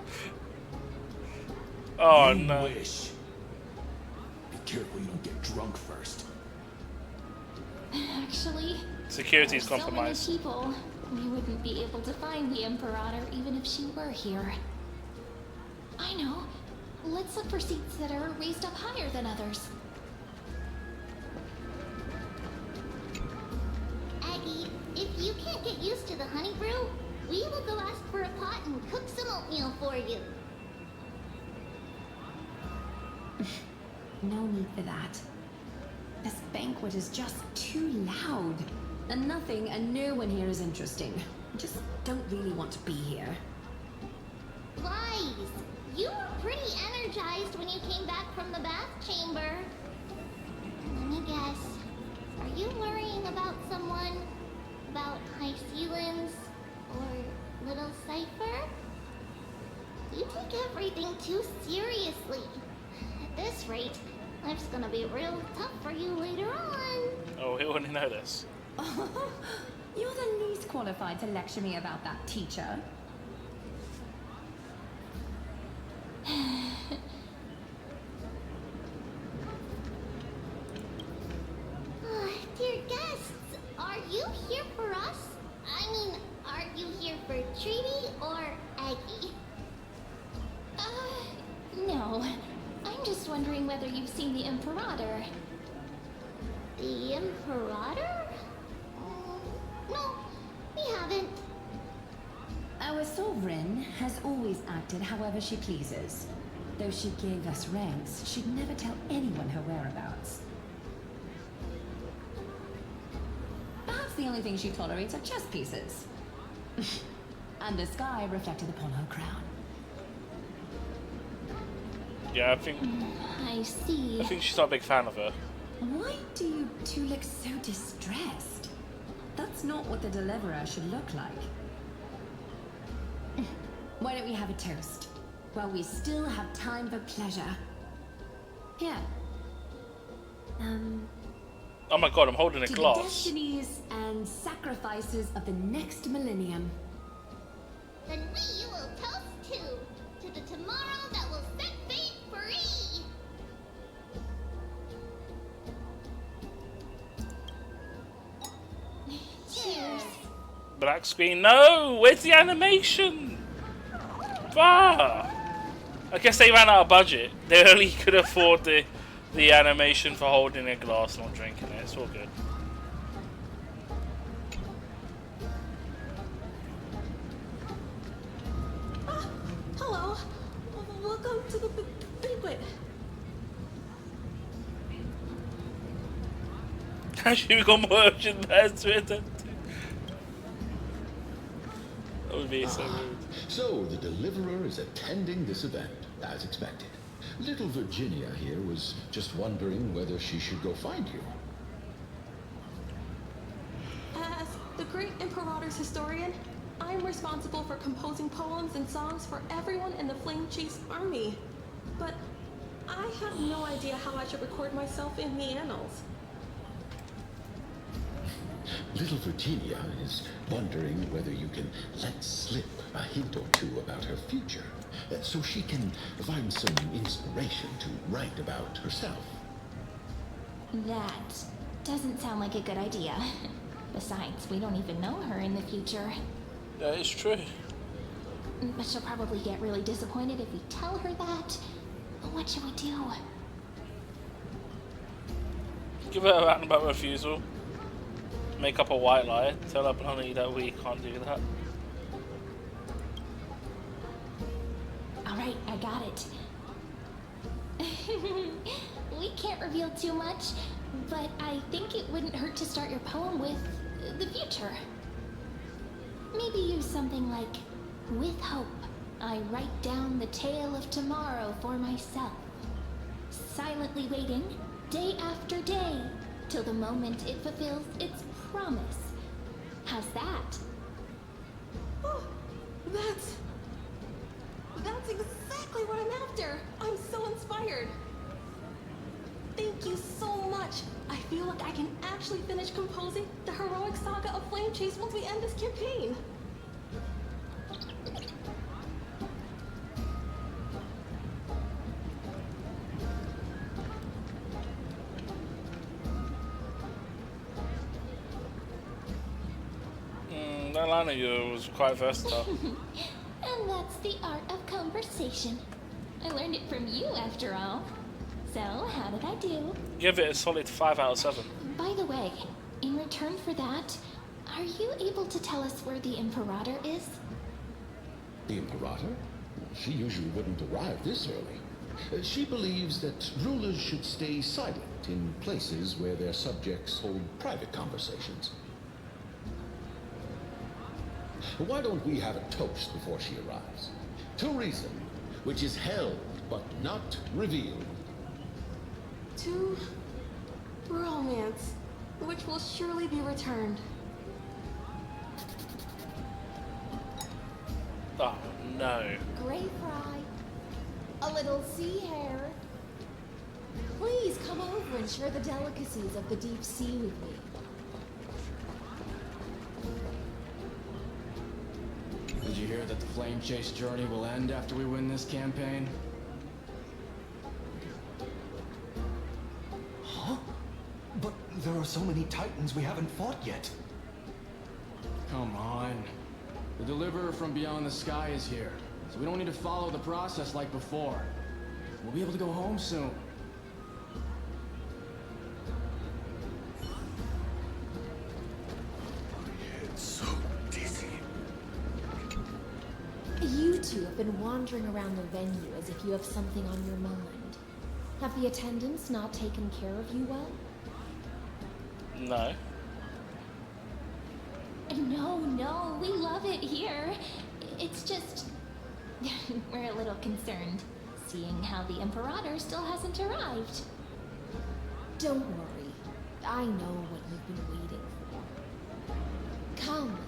Oh You no. Wish. Be careful you don't get drunk first. Actually, Security's there's compromised. So many people, we wouldn't be able to find the Imperator even if she were here. I know. Let's look for seats that are raised up higher than others. Aggie, if you can't get used to the honey brew, we will go ask for a pot and cook some oatmeal for you. No need for that. This banquet is just too loud. And nothing and no one here is interesting. I just don't really want to be here. Wise, you were pretty energized when you came back from the bath chamber. Let me guess. Are you worrying about someone? About High Sealins? Or Little Cypher? You take everything too seriously. At this rate, life's gonna be real tough for you later on. Oh, he wouldn't know this. You're the least qualified to lecture me about that, teacher. Dear guests, are you here for us? I mean, are you here for Treaty or Aggie? No. I'm just wondering whether you've seen the Imperator. The Imperator? No, we haven't. Our sovereign has always acted however she pleases. Though she gave us ranks, she'd never tell anyone her whereabouts. Perhaps the only thing she tolerates are chess pieces. And the sky reflected upon her crown. Yeah, I think I see. I think she's not a big fan of her. Why do you two look so distressed? That's not what the deliverer should look like. Why don't we have a toast? While we still have time for pleasure. Here. Oh my god, I'm holding a To the glass. destinies and sacrifices of the next millennium. Then we will toast to the tomorrow that will set fate free. Cheers. Black screen. No! Where's the animation? Ah! I guess they ran out of budget. They only could afford the animation for holding a glass, not drinking it. It's all good. Hello. Welcome to the banquet. Actually, we got more urgent matters to attend to. That would be so rude. So the Deliverer is attending this event, as expected. Little Virginia here was just wondering whether she should go find you. As the great Imperator's historian, I'm responsible for composing poems and songs for everyone in the Flame Chase army. But I have no idea how I should record myself in the annals. Little Virginia is wondering whether you can let slip a hint or two about her future, so she can find some inspiration to write about herself. That doesn't sound like a good idea. Besides, we don't even know her in the future. That is true. But she'll probably get really disappointed if we tell her that. What should we do? Give her a roundabout refusal. Make up a white lie. Tell her bluntly that we can't do that. Alright, I got it. We can't reveal too much, but I think it wouldn't hurt to start your poem with the future. Maybe use something like, with hope, I write down the tale of tomorrow for myself, silently waiting, day after day, till the moment it fulfills its promise. How's that? Oh, that's exactly what I'm after. I'm so inspired. Thank you so much. I feel like I can actually finish composing the heroic saga of Flame Chase once we end this campaign. That line of you was quite versatile. And that's the art of conversation. I learned it from you, after all. So, how did I do? Give it a solid 5 out of 7. By the way, in return for that, are you able to tell us where the Imperator is? The Imperator? She usually wouldn't arrive this early. She believes that rulers should stay silent in places where their subjects hold private conversations. Why don't we have a toast before she arrives? To reason, which is held but not revealed. To romance, which will surely be returned. Oh no. Gray fry. A little sea hare. Please come over and share the delicacies of the deep sea with me. Did you hear that the Flame Chase journey will end after we win this campaign? Huh? But there are so many Titans we haven't fought yet. Come on. The Deliverer from beyond the sky is here, so we don't need to follow the process like before. We'll be able to go home soon. It's so dizzy. You two have been wandering around the venue as if you have something on your mind. Have the attendants not taken care of you well? No. No, we love it here. It's just... we're a little concerned, seeing how the Imperator still hasn't arrived. Don't worry. I know what you've been waiting for. Come,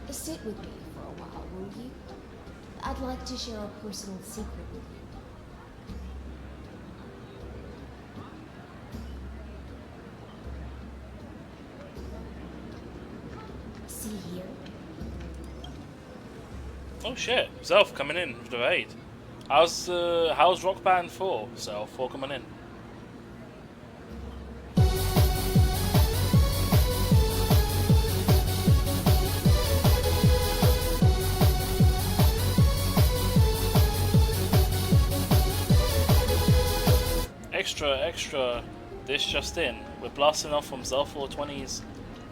sit with me for a while, will you? I'd like to share a personal secret with you. See here? Oh shit, Zelf coming in with the raid. How's Rock Band 4, Zelf, for coming in? Extra, this just in. We're blasting off from Zelf 420's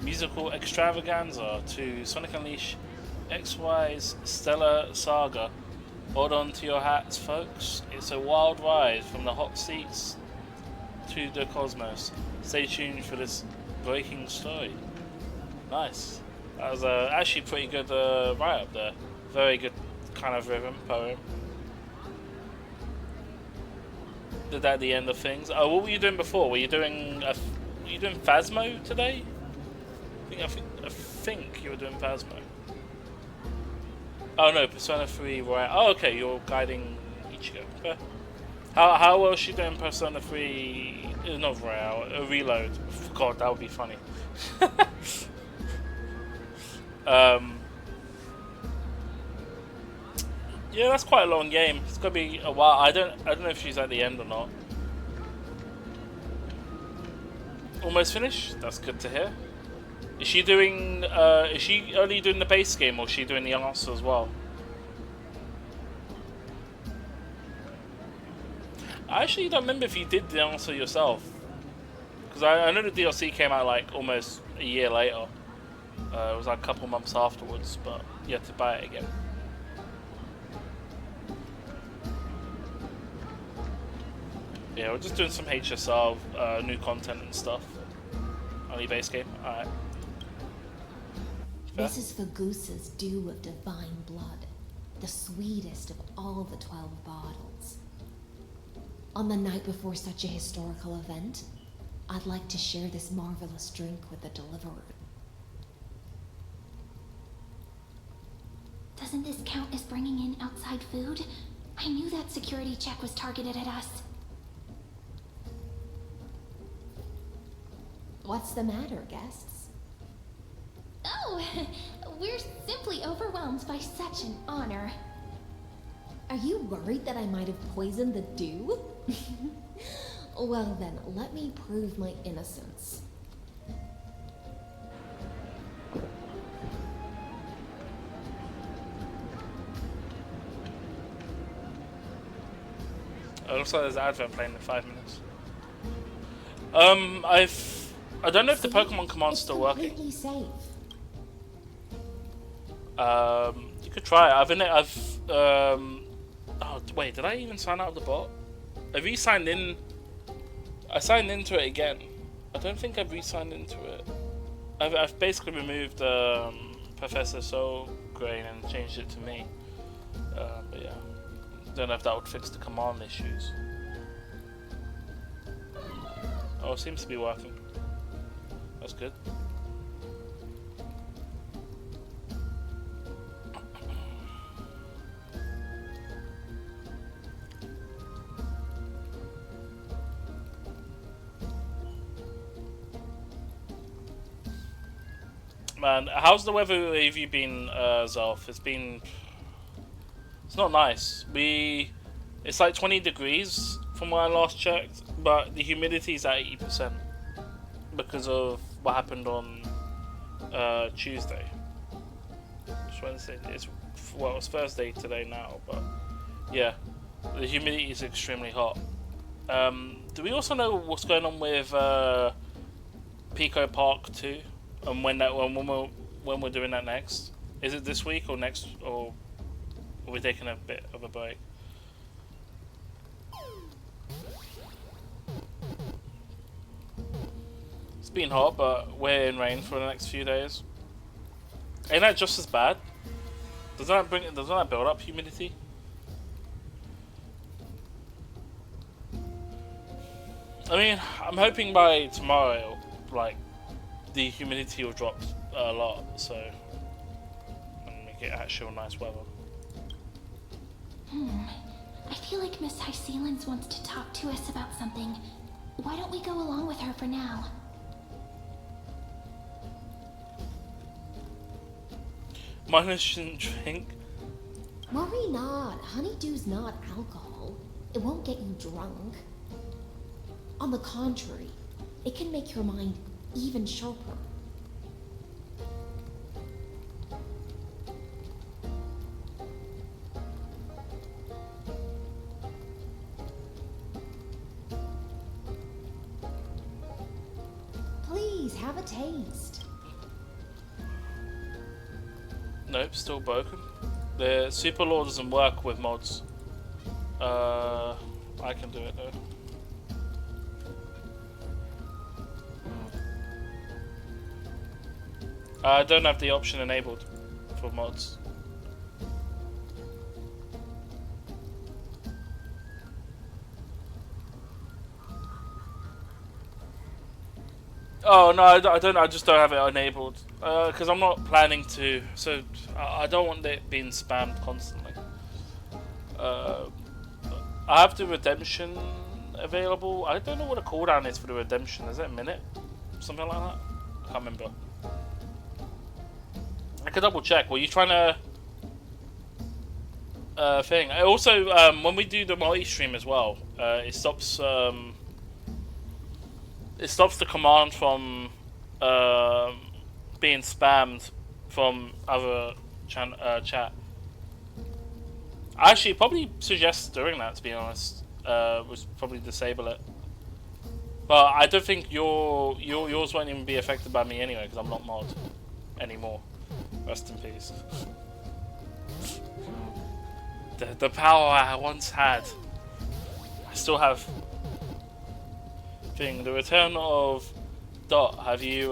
musical extravaganza to Sonic Unleash XY's Stellar Saga. Hold on to your hats, folks. It's a wild ride from the hot seats to the cosmos. Stay tuned for this breaking story. Nice. That was actually pretty good write-up there. Very good kind of rhythm, poem. Did that at the end of things. Oh, what were you doing before? Were you doing Phasmo today? I think you were doing Phasmo. Oh no, Persona 3 Royale. Oh okay, you're guiding Ichigo. Fair. How well is she doing Persona 3? Not Royale, Reload. God, that would be funny. Yeah, that's quite a long game. It's gonna be a while. I don't know if she's at the end or not. Almost finished? That's good to hear. Is she doing is she only doing the base game, or is she doing the answer as well? I actually don't remember if you did the answer yourself. Because I know the DLC came out like almost a year later. It was like a couple months afterwards, but you had to buy it again. Yeah, we're just doing some HSR, new content and stuff. Only base game, alright. This is for Goose's dew of divine blood. The sweetest of all the 12 bottles. On the night before such a historical event, I'd like to share this marvelous drink with the deliverer. Doesn't this count as bringing in outside food? I knew that security check was targeted at us. What's the matter, guests? Oh, we're simply overwhelmed by such an honor. Are you worried that I might have poisoned the dew? Well then, let me prove my innocence. It looks like there's an advert playing in 5 minutes. I don't know if the Pokemon command's still working. Completely safe. You could try it. Oh wait, did I even sign out of the bot? I re-signed in. I signed into it again. I don't think I've re-signed into it. I've basically removed Professor Soul Grain and changed it to me. But yeah, don't know if that would fix the command issues. Oh, it seems to be working. That's good. Man, how's the weather have you been, Zelf? It's not nice. It's like 20 degrees from when I last checked, but the humidity is at 80% because of what happened on Tuesday. It's Wednesday. It's Thursday today now, but yeah, the humidity is extremely hot. Do we also know what's going on with Pico Park 2? And when we're doing that next? Is it this week or next, or are we taking a bit of a break? It's been hot, but we're in rain for the next few days. Ain't that just as bad? Doesn't that build up humidity? I mean, I'm hoping by tomorrow, like, the humidity will drop a lot, so and make it actual nice weather. I feel like Miss Hysealins wants to talk to us about something. Why don't we go along with her for now? Minus shouldn't drink. Worry not. Honeydew's not alcohol. It won't get you drunk. On the contrary, it can make your mind even sharper. Please have a taste. Nope, still broken. The Super Law doesn't work with mods. I can do it though. I don't have the option enabled for mods. Oh no, I don't. I just don't have it enabled because I'm not planning to. So I don't want it being spammed constantly. I have the redemption available. I don't know what the cooldown is for the redemption. Is it a minute? Something like that? I can't remember. I could double check. Were you trying to thing? Also, when we do the multi-stream as well, it stops the command from being spammed from other chat. I actually probably suggest doing that, to be honest. Was probably disable it. But I don't think yours won't even be affected by me anyway, because I'm not mod anymore. Rest in peace. The power I once had, I still have. Thing. The return of DoT. Have you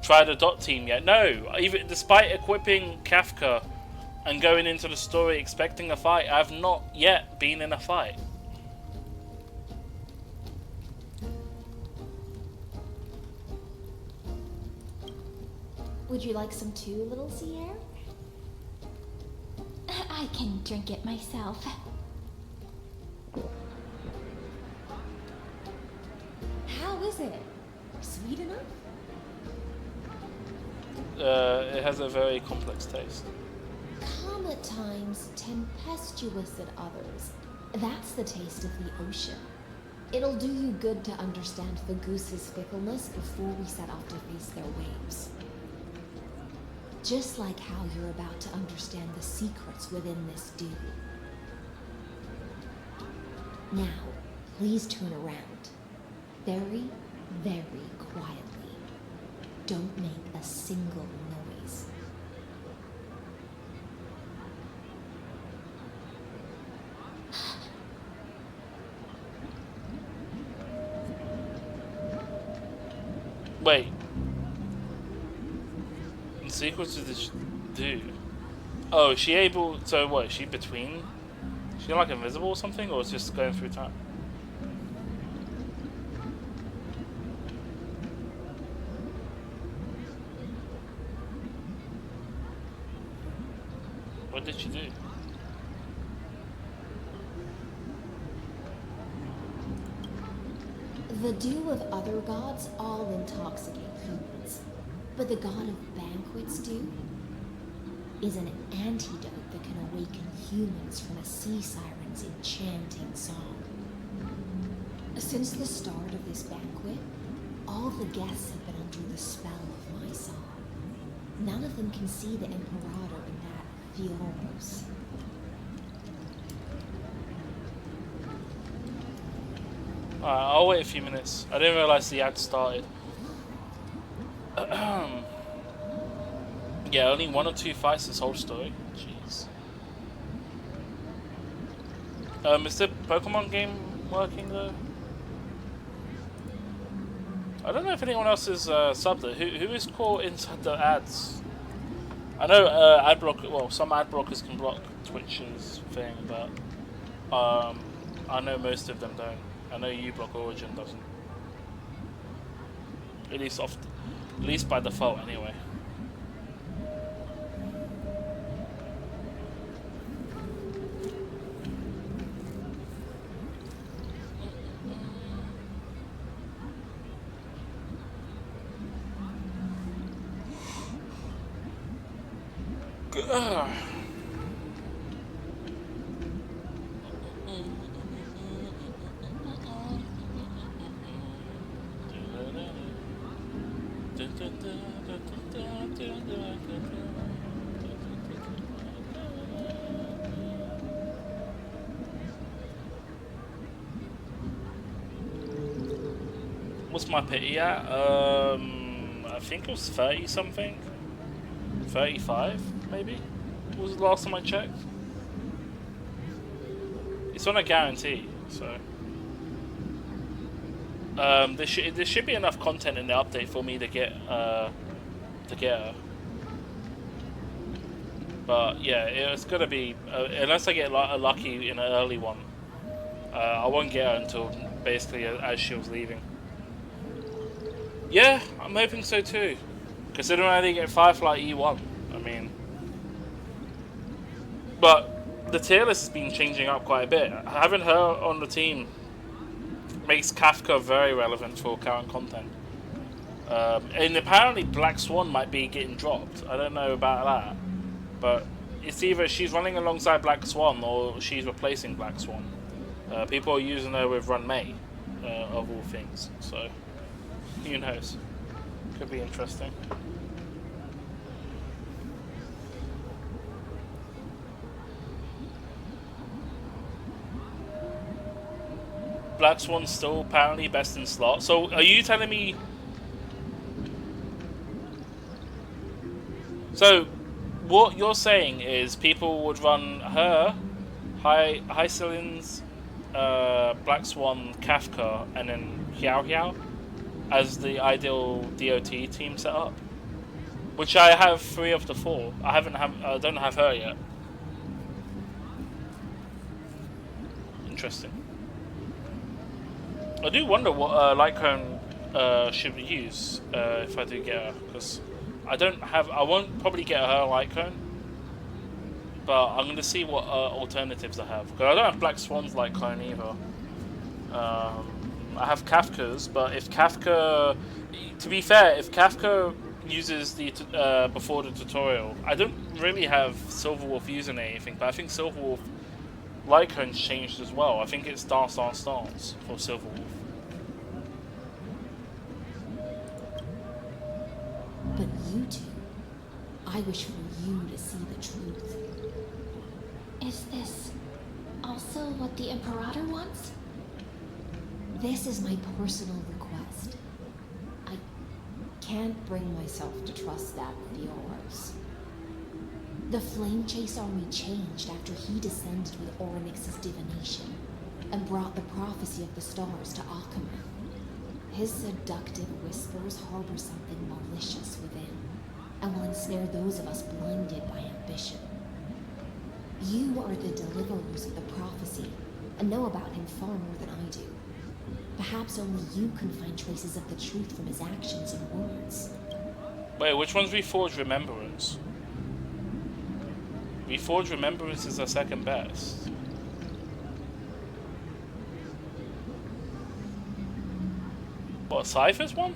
tried a DoT team yet? No. Even despite equipping Kafka and going into the story expecting a fight. I've not yet been in a fight. Would you like some too, little Sierra? I can drink it myself. How is it? Sweet enough? It has a very complex taste. Calm at times, tempestuous at others. That's the taste of the ocean. It'll do you good to understand the goose's fickleness before we set off to face their waves. Just like how you're about to understand the secrets within this dew. Now, please turn around. Very, very quietly. Don't make a single noise. Wait. The sequence did she do? Oh, is she able? So what? Is she between? Is she like invisible or something, or is just going through time? What did she do? The dew of other gods all intoxicate humans, but the god of banquets dew is an antidote that can awaken humans from a sea siren's enchanting song. Since the start of this banquet, all the guests have been under the spell of my song. None of them can see the Imperator in that Fioros. Alright, I'll wait a few minutes. I didn't realise the ad started. Yeah, only 1 or 2 fights this whole story. Jeez. Is the Pokemon game working though? I don't know if anyone else is subbed it. Who is caught inside the ads? I know ad block. Well, some ad blockers can block Twitch's thing, but I know most of them don't. I know uBlock Origin doesn't. At least by default, anyway. What's my pity at? I think it was 30 something. 35 maybe? What was the last time I checked? It's on a guarantee, so there should be enough content in the update for me to get her. But yeah, it's gonna be unless I get lucky in an early one. I won't get her until basically as she was leaving. Yeah, I'm hoping so too. Considering I didn't get Firefly E1, I mean. But the tier list has been changing up quite a bit. Having her on the team makes Kafka very relevant for current content. And apparently Black Swan might be getting dropped. I don't know about that. But it's either she's running alongside Black Swan or she's replacing Black Swan. People are using her with Run May, of all things. So, who knows? Could be interesting. Black Swan's still apparently best in slot. So are you telling me... So what you're saying is people would run her, High Cylins, Black Swan, Kafka, and then Xiao Xiao as the ideal DoT team setup? Which I have 3 of the 4. I don't have her yet. Interesting. I do wonder what light cone should we use if I do get her, because I won't probably get her light cone, but I'm going to see what alternatives I have, because I don't have Black Swan's light cone either. I have Kafka's, but if Kafka, to be fair, if Kafka uses the before the tutorial, I don't really have Silverwolf using anything, but I think Silverwolf light cone's changed as well. I think it's stance for Silverwolf. But you two, I wish for you to see the truth. Is this also what the Imperator wants? This is my personal request. I can't bring myself to trust that with yours. The Flame Chase army changed after he descended with Orynyx's divination and brought the prophecy of the stars to Akuma. His seductive whispers harbor something malicious within, and will ensnare those of us blinded by ambition. You are the deliverers of the prophecy, and know about him far more than I do. Perhaps only you can find traces of the truth from his actions and words. Wait, which one's Reforged Remembrance? Reforged Remembrance is our second best. What, Cypher's one?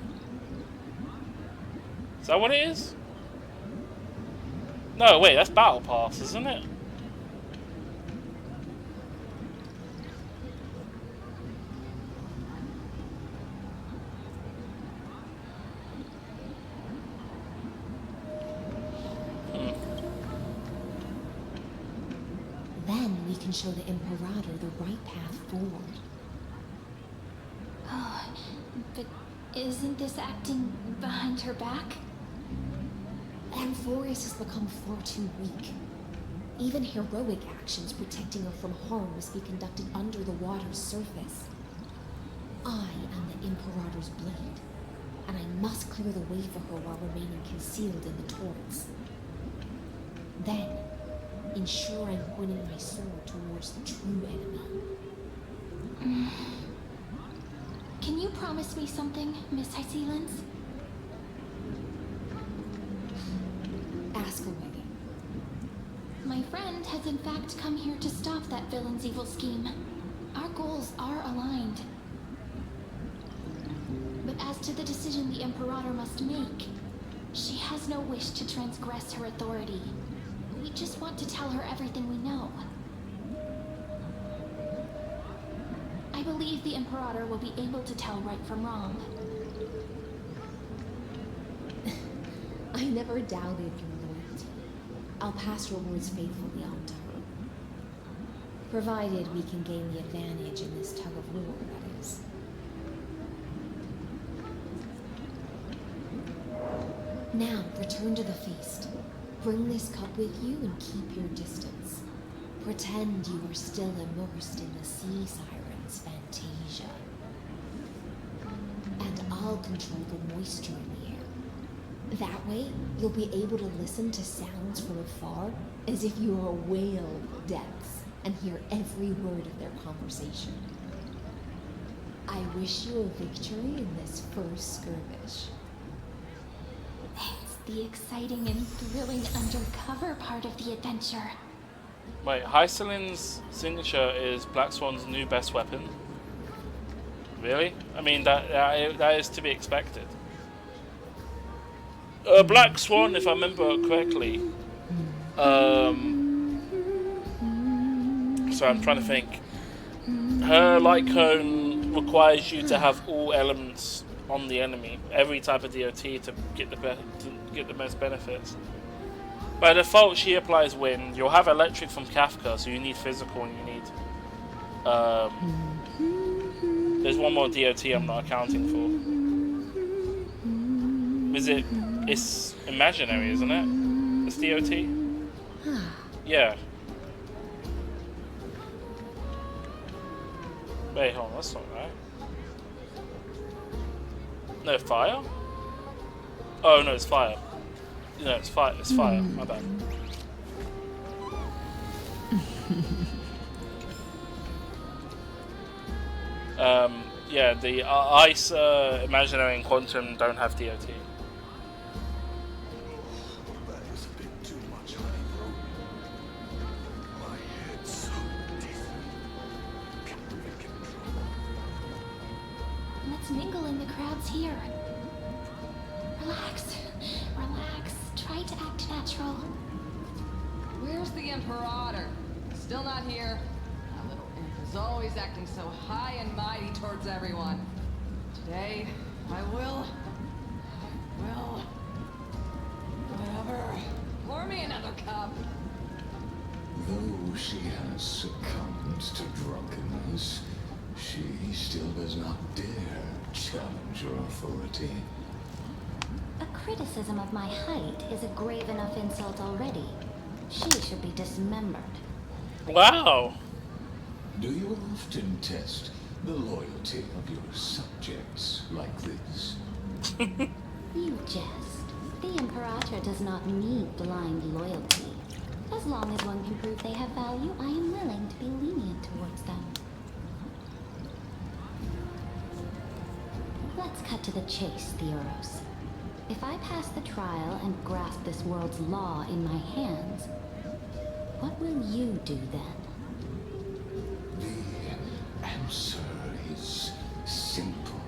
Is that what it is? No, wait, that's Battle Pass, isn't it? Then we can show the Imperator the right path forward. Oh, but isn't this acting behind her back? Amphorius has become far too weak. Even heroic actions protecting her from harm must be conducted under the water's surface. I am the Imperator's blade, and I must clear the way for her while remaining concealed in the torrents. Then, ensure I'm pointing my sword towards the true enemy. Can you promise me something, Miss Hysealins? Ask away. My friend has in fact come here to stop that villain's evil scheme. Our goals are aligned. But as to the decision the Imperator must make, she has no wish to transgress her authority. We just want to tell her everything we know. I believe the Imperator will be able to tell right from wrong. I never doubted your loyalty. I'll pass your words faithfully on to her. Provided we can gain the advantage in this tug of war, that is. Now, return to the feast. Bring this cup with you and keep your distance. Pretend you are still immersed in the sea siren's fantasia. And I'll control the moisture in the air. That way, you'll be able to listen to sounds from afar as if you are a whale of depths and hear every word of their conversation. I wish you a victory in this first skirmish. The exciting and thrilling undercover part of the adventure. Wait, Hysealin's signature is Black Swan's new best weapon. Really? I mean, that is to be expected. Black Swan, if I remember correctly. So I'm trying to think. Her light cone requires you to have all elements on the enemy, every type of DoT to get the most benefits. By default, she applies wind. You'll have electric from Kafka, so you need physical and you need. There's one more DoT I'm not accounting for. It's imaginary, isn't it? It's DoT. Yeah. Wait, hold on, that's not right. No, fire? Oh, no, it's fire. No, it's fire. It's fire. My bad. Yeah, the ice, imaginary, and quantum don't have DoT. That was a bit too much, honey, bro. My head's so dizzy. Can't even get in trouble. Let's mingle in the crowds here. Relax. Relax. Try to act natural. Where's the Imperator? Still not here. That little imp is always acting so high and mighty towards everyone. Today, I will... Whatever. Pour me another cup. Though she has succumbed to drunkenness, she still does not dare challenge your authority. A criticism of my height is a grave enough insult already. She should be dismembered. Wow. Do you often test the loyalty of your subjects like this? You jest. The Imperator does not need blind loyalty. As long as one can prove they have value, I am willing to be lenient towards them. Let's cut to the chase, Theoros. If I pass the trial and grasp this world's law in my hands, what will you do then? The answer is simple.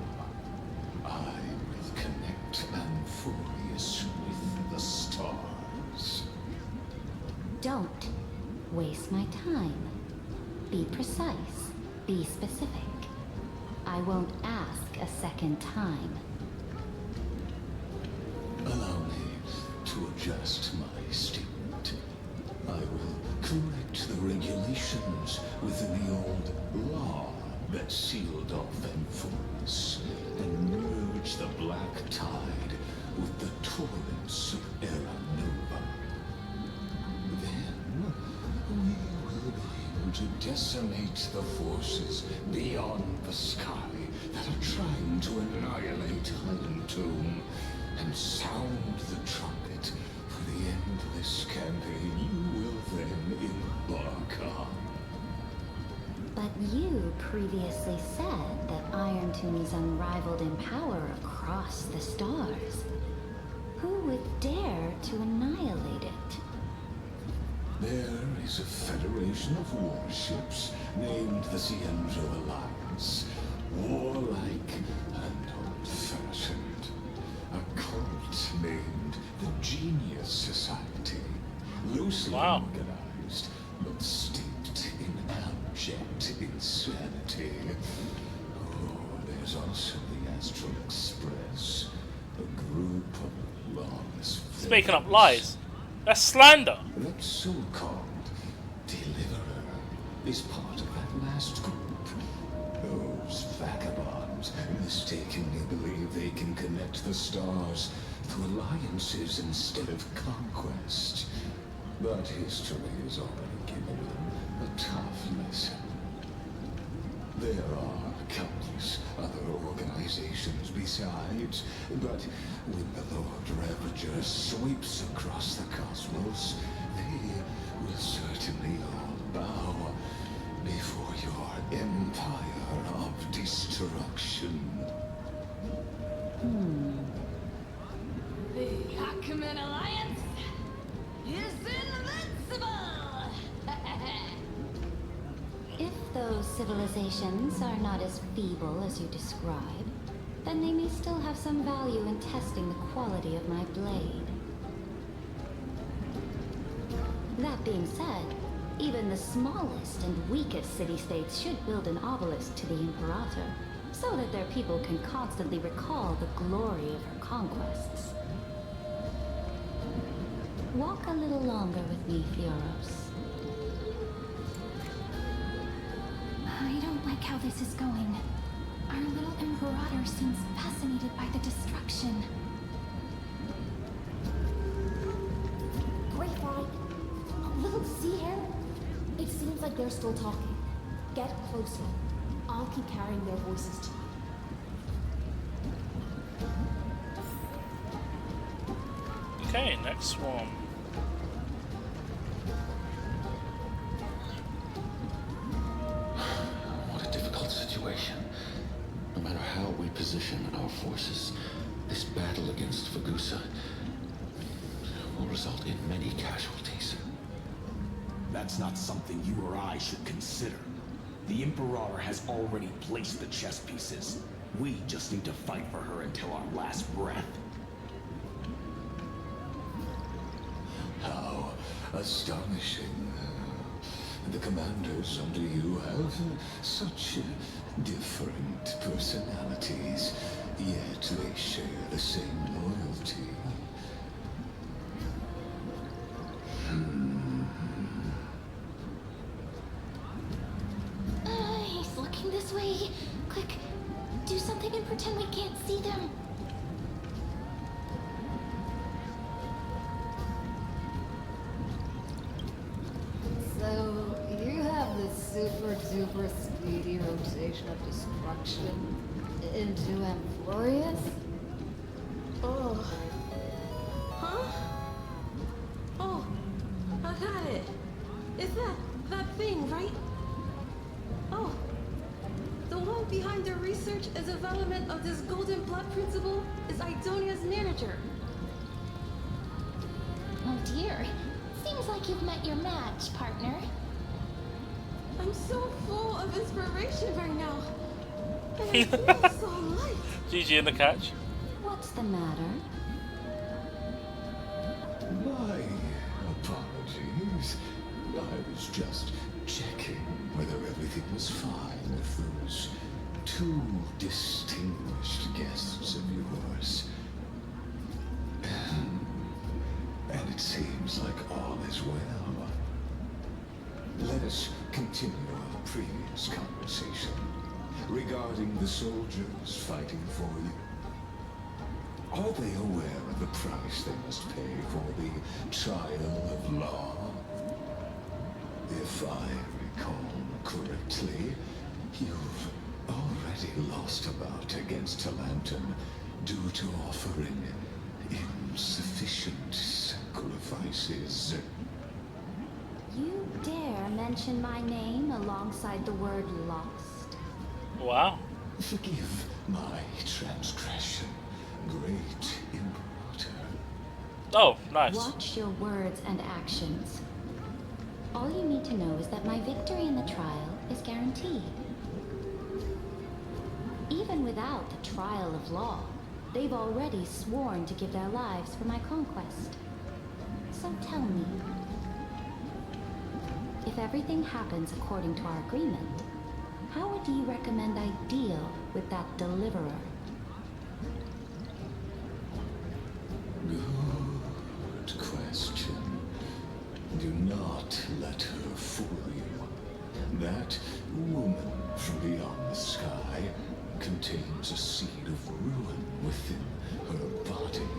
I will connect Amphorius with the stars. Don't waste my time. Be precise. Be specific. I won't ask a second time. Allow me to adjust my statement. I will correct the regulations within the old law that sealed off Amphorius and merge the black tide with the torrents of Era Nova. Then we will be able to decimate the forces beyond the sky that are trying to annihilate Hidden Tomb and sound the trumpet for the endless campaign you will then embark on. But you previously said that Iron Tomb is unrivaled in power across the stars. Who would dare to annihilate it? There is a federation of warships named the Cienzo Alliance, warlike and old-fashioned. A cult named the Genius Society, loosely organized, but steeped in abject insanity. Oh, there's also the Astral Express, a group of lawless He's making up lies. That's slander. That so-called Deliverer is part of that last group. Those vagabonds mistakenly believe they can connect the stars through alliances instead of conquest. But history has already given them a tough lesson. There are countless other organizations besides, but when the Lord Ravager sweeps across the cosmos, they will certainly all bow before your empire of destruction. The Ackman Alliance is invincible! If those civilizations are not as feeble as you describe, then they may still have some value in testing the quality of my blade. That being said, even the smallest and weakest city-states should build an obelisk to the Imperator, so that their people can constantly recall the glory of her conquests. Walk a little longer with me, Theoros. I don't like how this is going. Our little Imperator seems fascinated by the destruction. Grapevine, a little sea air? It seems like they're still talking. Get closer. I'll keep carrying their voices to you. Okay, next one. What a difficult situation. matter how we position our forces, this battle against Fagusa will result in many casualties. That's not something you or I should consider. The Imperator has already placed the chess pieces. We just need to fight for her until our last breath. How astonishing. The commanders under you have such different personalities, yet they share the same loyalty. He's looking this way. Quick, do something and pretend we can't see them. So, you have this super duper speedy rotation of destruction into Amphorius? Oh. Huh? Oh, I got it. It's that thing, right? Oh. The one behind the research and development of this golden blood principle is Idonia's manager. Oh dear. Seems like you've met your match, partner. I'm so full of inspiration right now. And I feel so light. GG in the catch. What's the matter? My apologies. I was just checking whether everything was fine with those two distinguished guests of yours. And it seems like all is well. Let us continue our previous conversation regarding the soldiers fighting for you. Are they aware of the price they must pay for the trial of law? If I recall correctly, you've already lost a bout against Talanton due to offering insufficient sacrifices. You dare mention my name alongside the word lost? Wow. Forgive my transgression, great Imperator. Oh, nice. Watch your words and actions. All you need to know is that my victory in the trial is guaranteed. Even without the trial of law, they've already sworn to give their lives for my conquest. So tell me, if everything happens according to our agreement, how would you recommend I deal with that deliverer? Good question. Do not let her fool you. That woman from beyond the sky contains a seed of ruin within her body.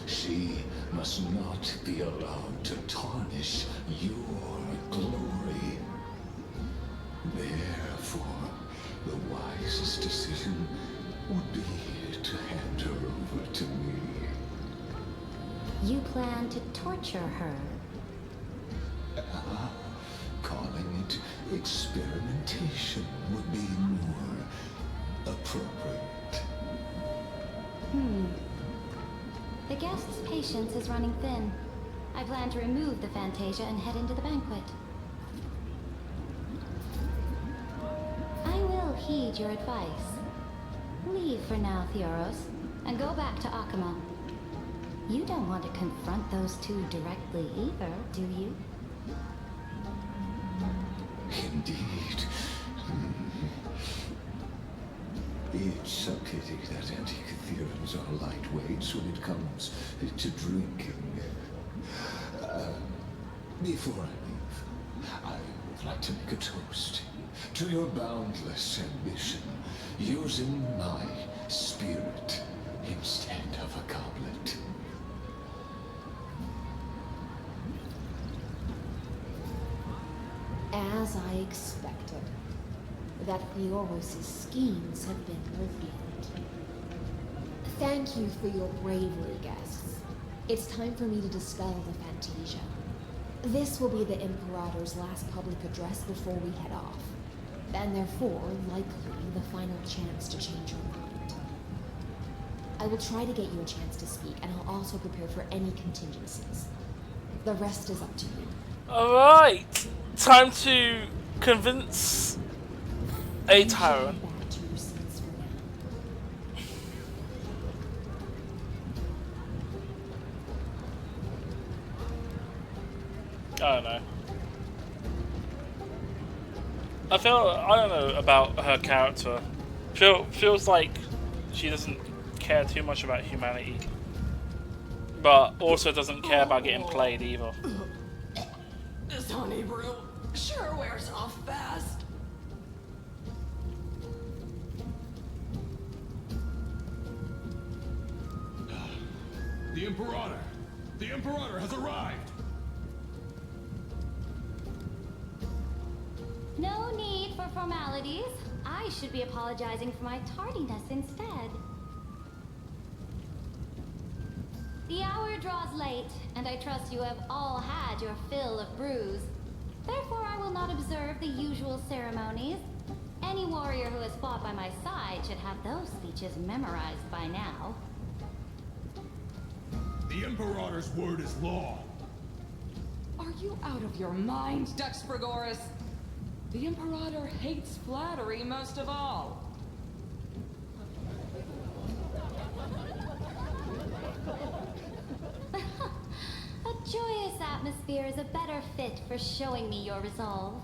She must not be allowed to tarnish your glory. Therefore, the wisest decision would be to hand her over to me. You plan to torture her? Calling it experimentation would be more appropriate. The guest's patience is running thin. I plan to remove the Fantasia and head into the banquet. I will heed your advice. Leave for now, Theoros, and go back to Akama. You don't want to confront those two directly either, do you? Indeed. It's a pity that Antikytherans are lightweights when it comes to drinking. Before I leave, I would like to make a toast to your boundless ambition, using my spirit instead of a goblet. As I expected, that Theoros' schemes have been revealed. Thank you for your bravery, guests. It's time for me to dispel the Fantasia. This will be the Imperator's last public address before we head off. and therefore likely the final chance to change your mind. I will try to get you a chance to speak, and I'll also prepare for any contingencies. The rest is up to you. Alright, time to convince a tyrant. Back to your seats for now. I don't know. I don't know about her character. Feels like she doesn't care too much about humanity, but also doesn't care about getting played either. This honey brew sure wears off fast. The Imperator! The Imperator has arrived! No need for formalities. I should be apologizing for my tardiness instead. The hour draws late, and I trust you have all had your fill of brews. Therefore, I will not observe the usual ceremonies. Any warrior who has fought by my side should have those speeches memorized by now. The Imperator's word is law. Are you out of your mind, Dux Frigoris? The Imperator hates flattery most of all. A joyous atmosphere is a better fit for showing me your resolve.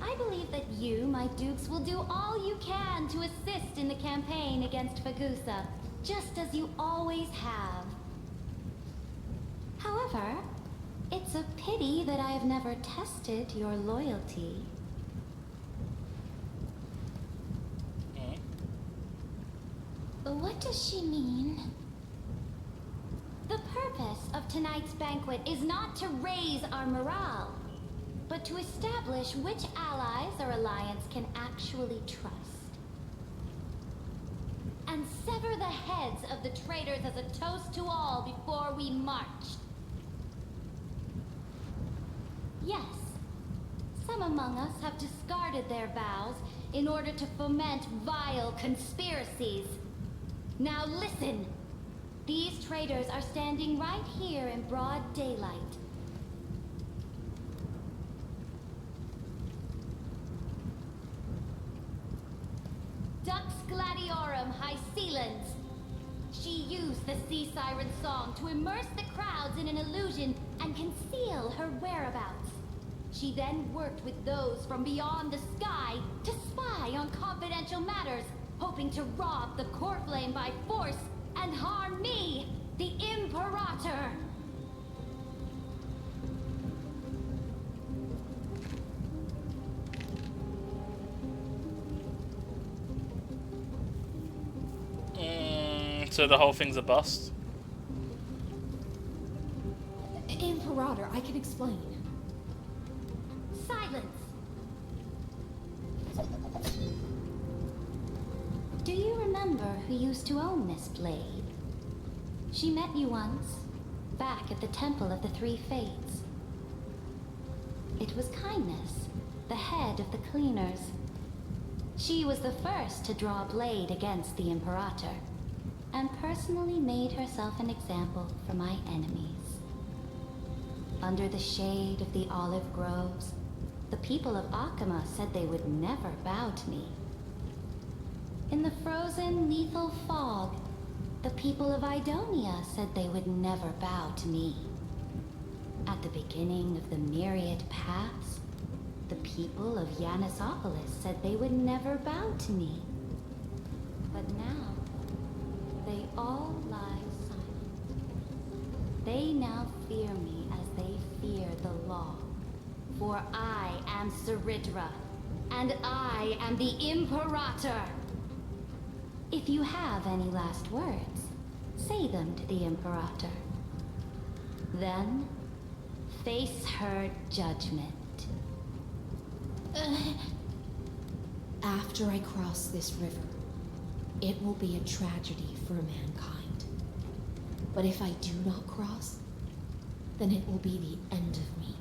I believe that you, my dukes, will do all you can to assist in the campaign against Fagusa, just as you always have. However, it's a pity that I have never tested your loyalty. What does she mean? The purpose of tonight's banquet is not to raise our morale, but to establish which allies our alliance can actually trust. And sever the heads of the traitors as a toast to all before we march. Yes, some among us have discarded their vows in order to foment vile conspiracies. Now listen! These traitors are standing right here in broad daylight. Dux Gladiorum Hycelans. She used the sea siren song to immerse the crowds in an illusion and conceal her whereabouts. She then worked with those from beyond the sky to spy on confidential matters, hoping to rob the core flame by force and harm me, the Imperator. So the whole thing's a bust? Imperator, I can explain. Silence! Do you remember who used to own this blade? She met you once, back at the Temple of the Three Fates. It was Kindness, the head of the cleaners. She was the first to draw a blade against the Imperator, and personally made herself an example for my enemies. Under the shade of the olive groves, the people of Akama said they would never bow to me. In the frozen, lethal fog, the people of Idonia said they would never bow to me. At the beginning of the Myriad Paths, the people of Yanisopolis said they would never bow to me. But now, they all lie silent. They now fear me as they fear the law. For I am Ceridra, and I am the Imperator. If you have any last words, say them to the Imperator. Then, face her judgment. After I cross this river, it will be a tragedy for mankind. But if I do not cross, then it will be the end of me.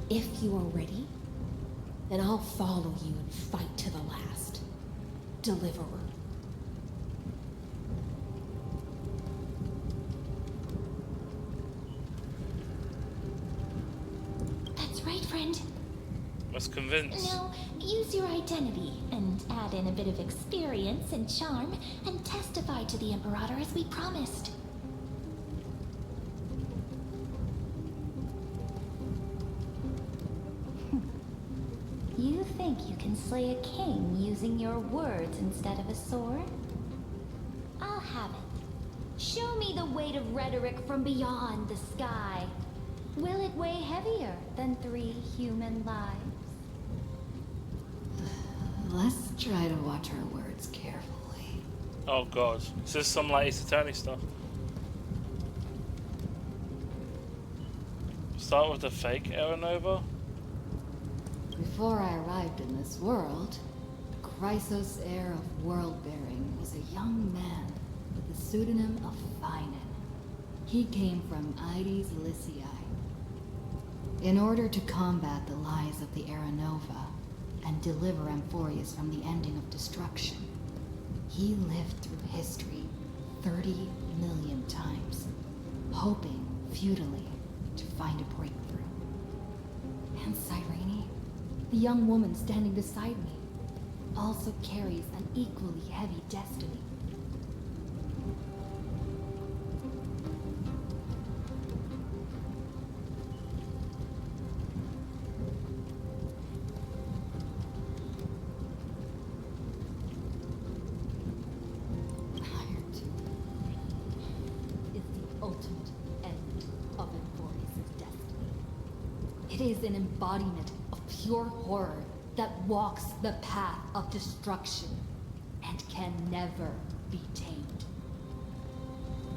If you are ready, then I'll follow you and fight to the last. Deliverer. That's right, friend. Was convinced. Now, use your identity and add in a bit of experience and charm and testify to the Imperator as we promised. You think you can slay a king using your words instead of a sword? I'll have it. Show me the weight of rhetoric from beyond the sky. Will it weigh heavier than 3 human lives? Let's try to watch our words carefully. Oh god. Is this some like Ace Attorney stuff? Start with the fake Aeronova? Before I arrived in this world, the Chrysos heir of world-bearing was a young man with the pseudonym of Finan. He came from Ides Lyciae. In order to combat the lies of the Aeronova and deliver Amphorius from the ending of destruction, he lived through history 30 million times, hoping futilely to find a breakthrough. And Cyrene, the young woman standing beside me, also carries an equally heavy destiny. Prior to is the ultimate end of Amphorius' destiny. It is an embodiment of pure horror that walks the path of destruction and can never be tamed.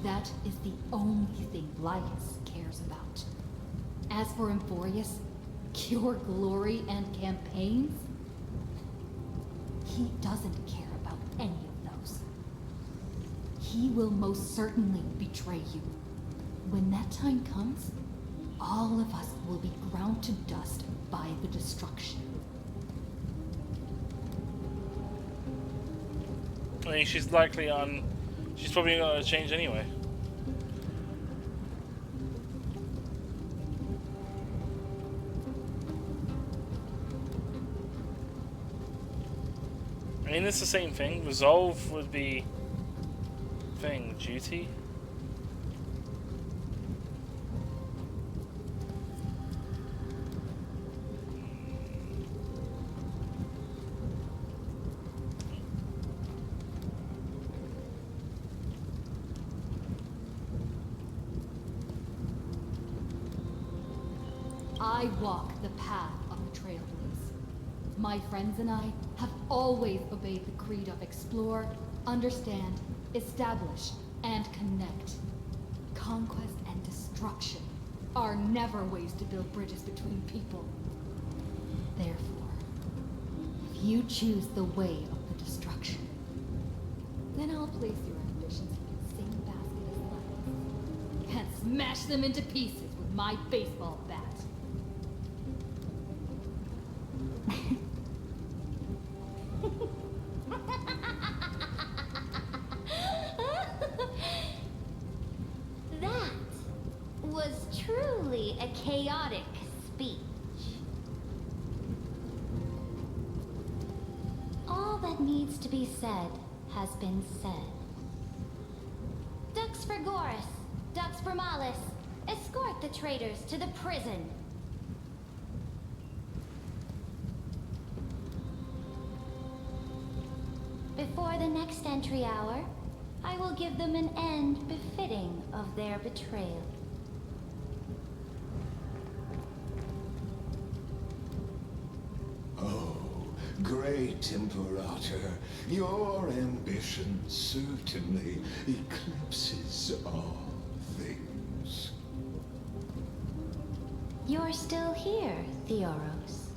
That is the only thing Lycus cares about. As for Amphorius, pure glory and campaigns, he doesn't care about any of those. He will most certainly betray you. When that time comes, all of us will be ground to dust by the destruction. I mean, she's likely on. She's probably not going to change anyway. I mean, it's the same thing. Resolve would be duty. I walk the path of the Trailblaze. My friends and I have always obeyed the creed of explore, understand, establish, and connect. Conquest and destruction are never ways to build bridges between people. Therefore, if you choose the way of the destruction, then I'll place your ambitions in the same basket as mine and smash them into pieces with my baseball bat. That was truly a chaotic speech. All that needs to be said has been said. Dux for Goris, Dux for Malus, escort the traitors to the prison. Before the next entry hour, I will give them an end befitting of their betrayal. Oh, great Imperator, your ambition certainly eclipses all things. You're still here, Theoros.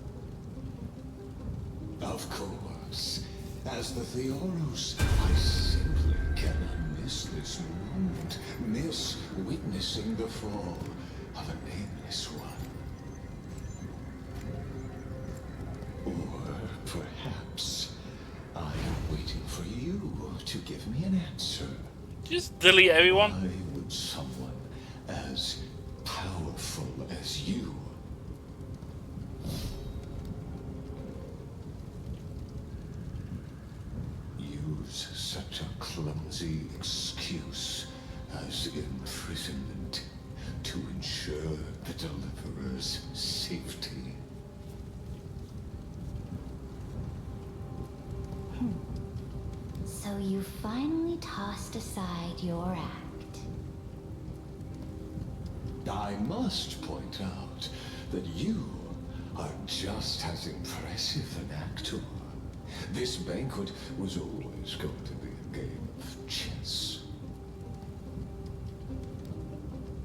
Of course. As the Theoros, I simply cannot miss this moment, miss witnessing the fall of a nameless one. perhaps I am waiting for you to give me an answer. Just delete everyone. Why would someone as powerful as you use such a clumsy excuse as imprisonment to ensure the Deliverer's safety? So you finally tossed aside your act. I must point out that you are just as impressive an actor. This banquet was always going to be a game of chess,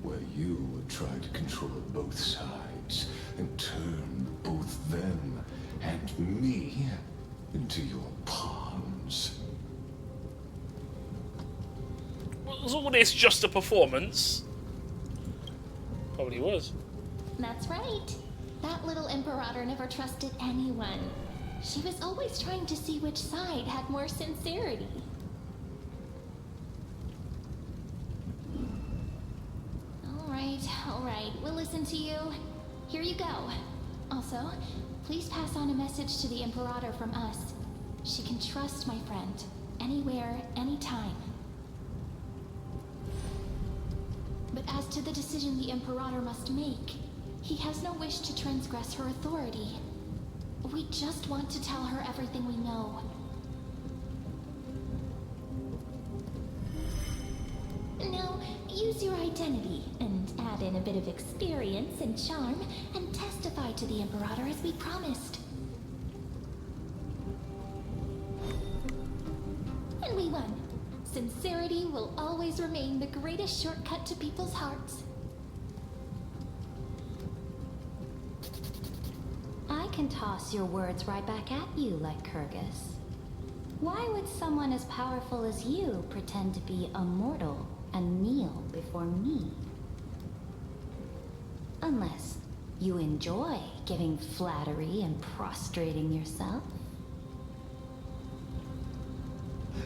where you would try to control both sides and turn both them and me into your pawns. Was all this just a performance? Probably was. That's right. That little Imperator never trusted anyone. She was always trying to see which side had more sincerity. All right, we'll listen to you. Here you go. Also, please pass on a message to the Imperator from us. She can trust my friend, anywhere, anytime. But as to the decision the Imperator must make, he has no wish to transgress her authority. We just want to tell her everything we know. Now, use your identity and add in a bit of experience and charm and testify to the Imperator as we promised. And we won. Sincerity will always remain the greatest shortcut to people's hearts. I can toss your words right back at you like Kyrgyz. Why would someone as powerful as you pretend to be a mortal and kneel before me? Unless you enjoy giving flattery and prostrating yourself.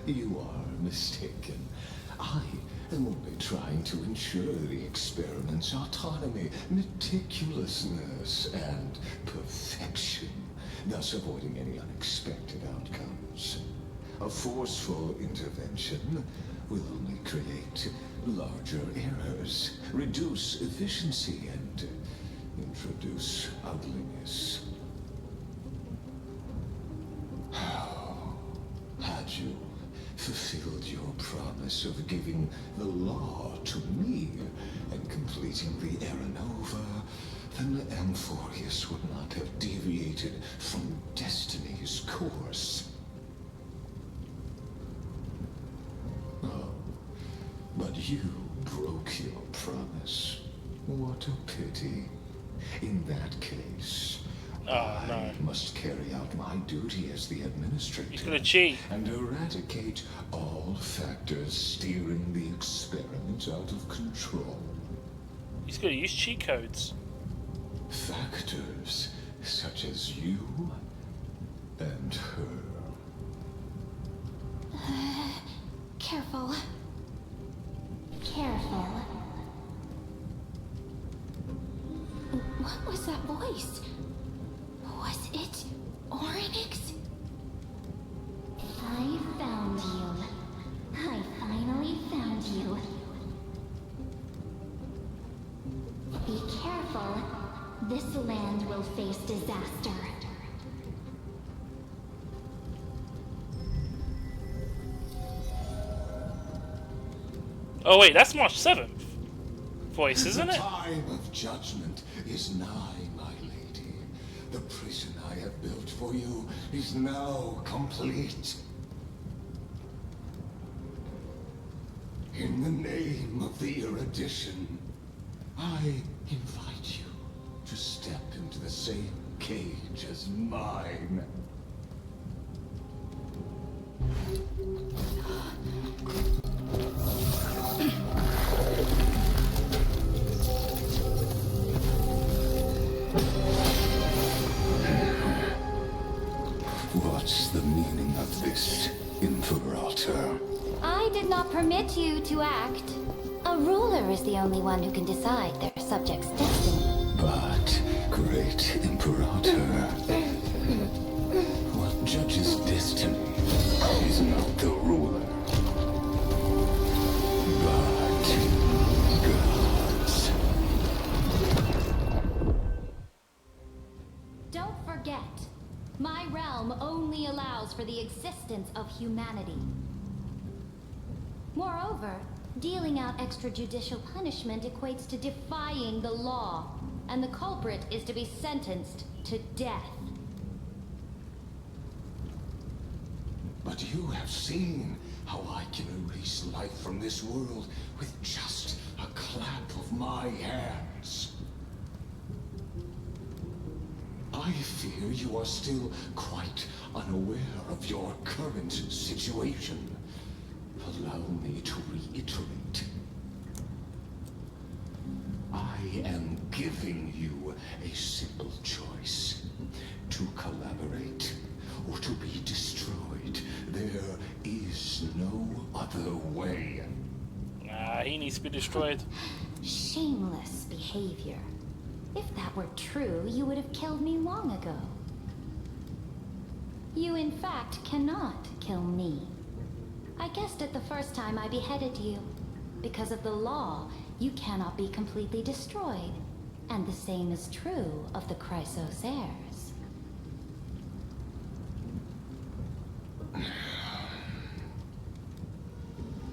You are mistaken. I am only trying to ensure the experiment's autonomy, meticulousness, and perfection, thus avoiding any unexpected outcomes. A forceful intervention will only create larger errors, reduce efficiency, and introduce ugliness. Had you fulfilled your promise of giving the law to me and completing the Aranova, then Amphorius would not have deviated from destiny's course. Oh, but you broke your promise. What a pity. In that case, I must carry out my duty as the administrator. He's gonna cheat. And eradicate all factors steering the experiment out of control. He's gonna use cheat codes. Factors such as you and her. Careful. Careful. What was that voice? Was it Oryx? I found you. I finally found you. Be careful. This land will face disaster. Oh wait, that's March 7th voice, isn't it? The time of judgment is nigh, my lady. The prison I have built for you is now complete. In the name of the erudition, I invite you to step into the same cage as mine. What of this, Imperator. I did not permit you to act. A ruler is the only one who can decide their subject's destiny. But, great Imperator, what judges destiny is not the ruler, but gods. Don't forget, my realm only allows for the existence of humanity. Moreover, dealing out extrajudicial punishment equates to defying the law, and the culprit is to be sentenced to death. But you have seen how I can erase life from this world with just a clap of my hands. I fear you are still quite unaware of your current situation. Allow me to reiterate. I am giving you a simple choice. To collaborate or to be destroyed. There is no other way. Nah, he needs to be destroyed. Shameless behavior. If that were true, you would have killed me long ago. You in fact cannot kill me. I guessed it the first time I beheaded you. Because of the law, you cannot be completely destroyed. And the same is true of the Chrysos heirs.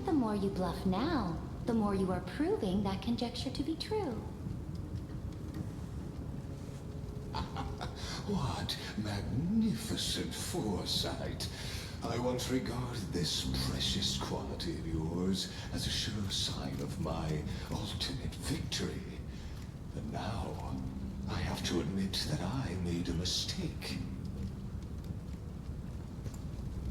The more you bluff now, the more you are proving that conjecture to be true. What magnificent foresight. I once regarded this precious quality of yours as a sure sign of my ultimate victory. And now, I have to admit that I made a mistake.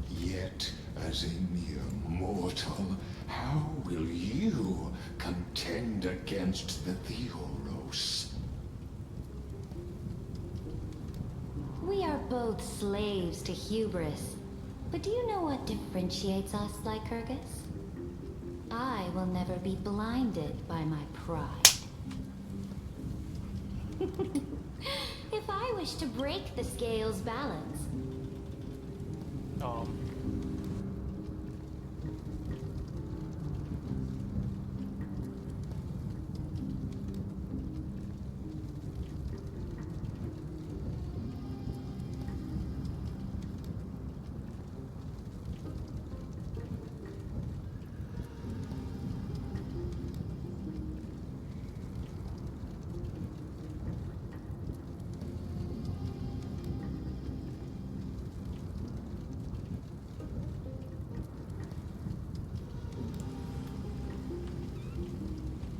Yet, as a mere mortal, how will you contend against the Theoros? We are both slaves to hubris. But do you know what differentiates us, Lycurgus? I will never be blinded by my pride. If I wish to break the scale's balance...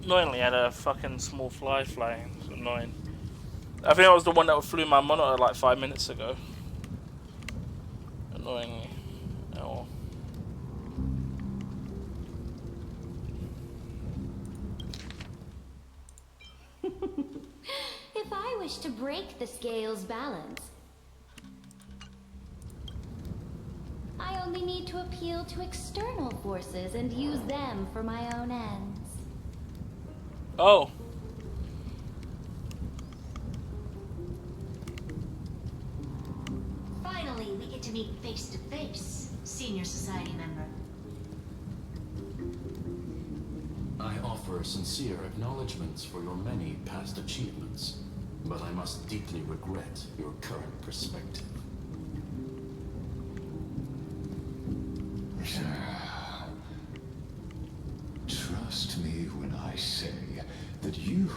Annoyingly, I had a fucking small fly flying. It's annoying. I think that was the one that flew my monitor like 5 minutes ago. Annoyingly. Oh. If I wish to break the scale's balance, I only need to appeal to external forces and use them for my own ends. Oh. Finally, we get to meet face to face, senior society member. I offer sincere acknowledgments for your many past achievements, but I must deeply regret your current perspective. Trust me when I say that you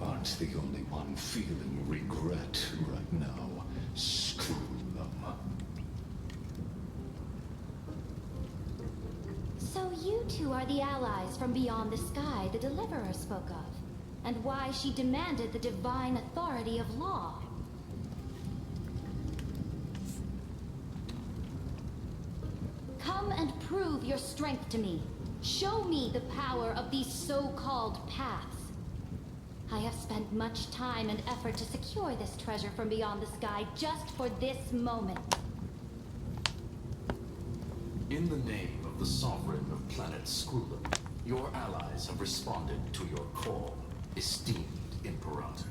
aren't the only one feeling regret right now. Screw them. So you two are the allies from beyond the sky the Deliverer spoke of, and why she demanded the divine authority of law. Come and prove your strength to me. Show me the power of these so-called paths. I have spent much time and effort to secure this treasure from beyond the sky just for this moment. In the name of the sovereign of planet Skrulum, your allies have responded to your call, esteemed Imperator.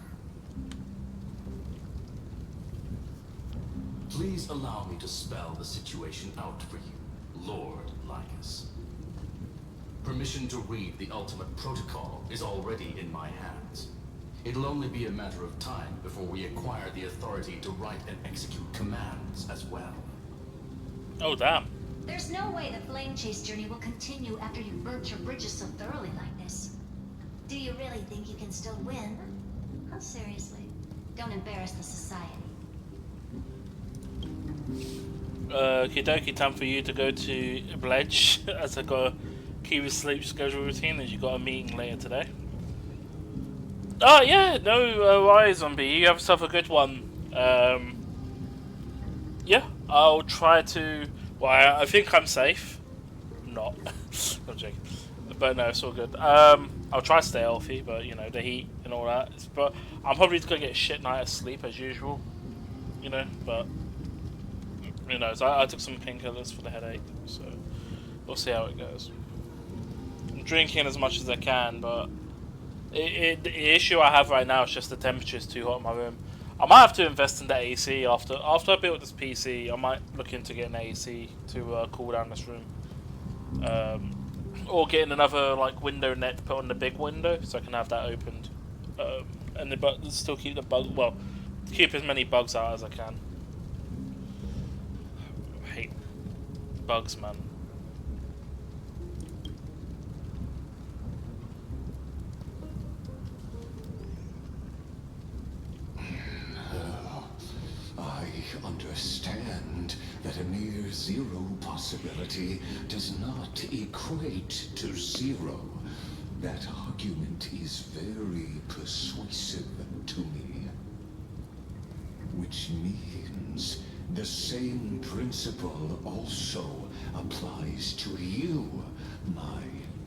Please allow me to spell the situation out for you, Lord Lycus. Permission to read the ultimate protocol is already in my hands. It'll only be a matter of time before we acquire the authority to write and execute commands as well. Oh, damn. There's no way the flame chase journey will continue after you've burnt your bridges so thoroughly like this. Do you really think you can still win? Oh, seriously. Don't embarrass the society. Kidoki, time for you to go to Bledge as I got to keep your sleep schedule routine as you got a meeting later today. Oh yeah, no worries, Zombie. You have yourself a good one. Yeah, I'll try to. Well, I think I'm safe. I'm not. I'm joking. But no, it's all good. I'll try to stay healthy, but you know, the heat and all that. But I'm probably just gonna get a shit night of sleep as usual. You know, but who knows? I took some painkillers for the headache, so we'll see how it goes. I'm drinking as much as I can, but the issue I have right now is just the temperature is too hot in my room. I might have to invest in the AC after I build this PC. I might look into getting an AC to cool down this room, or getting another like window net to put on the big window so I can have that opened, and but still keep the keep as many bugs out as I can. I hate bugs, man. I understand that a near zero possibility does not equate to zero. That argument is very persuasive to me. Which means the same principle also applies to you, my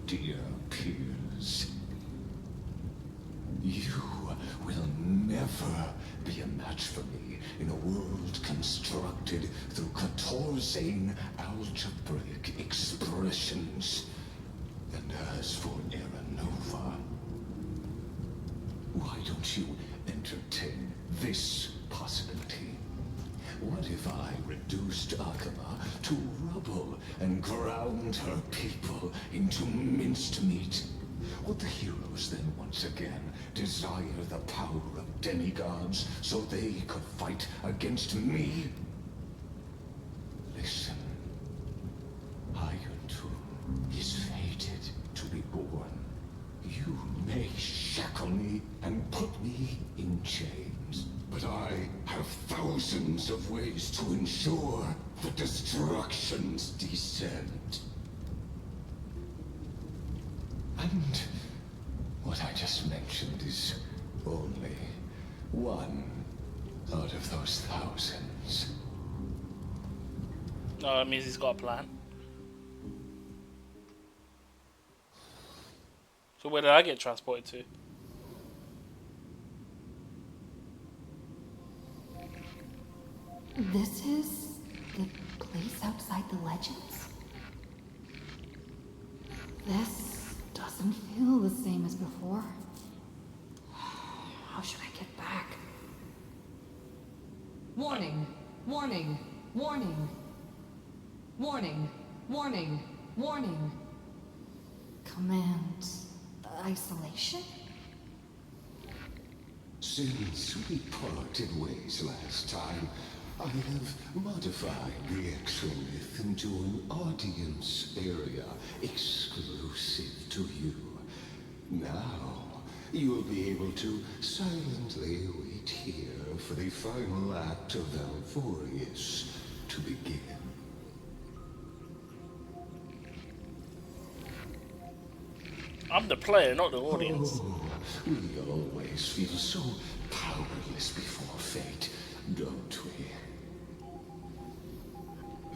dear peers. You will never be a match for me in a world constructed through Catorzane algebraic expressions. And as for Aranova, why don't you entertain this possibility? What if I reduced Akama to rubble and ground her people into minced meat? Would the heroes then once again desire the power of demigods so they could fight against me? Listen, Iron Tomb is fated to be born. You may shackle me and put me in chains, but I have thousands of ways to ensure the destruction's descent. And what I just mentioned is only one out of those thousands. No, that means he's got a plan. So where did I get transported to? This is the place outside the legends? This doesn't feel the same as before. How should I get back? Warning! Warning! Warning! Warning! Warning! Warning! Command isolation? Since we parted ways last time, I have modified the exolith into an audience area exclusive to you. Now, you'll be able to silently wait here for the final act of Valvorius to begin. I'm the player, not the audience. Oh, we always feel so powerless before fate, don't we?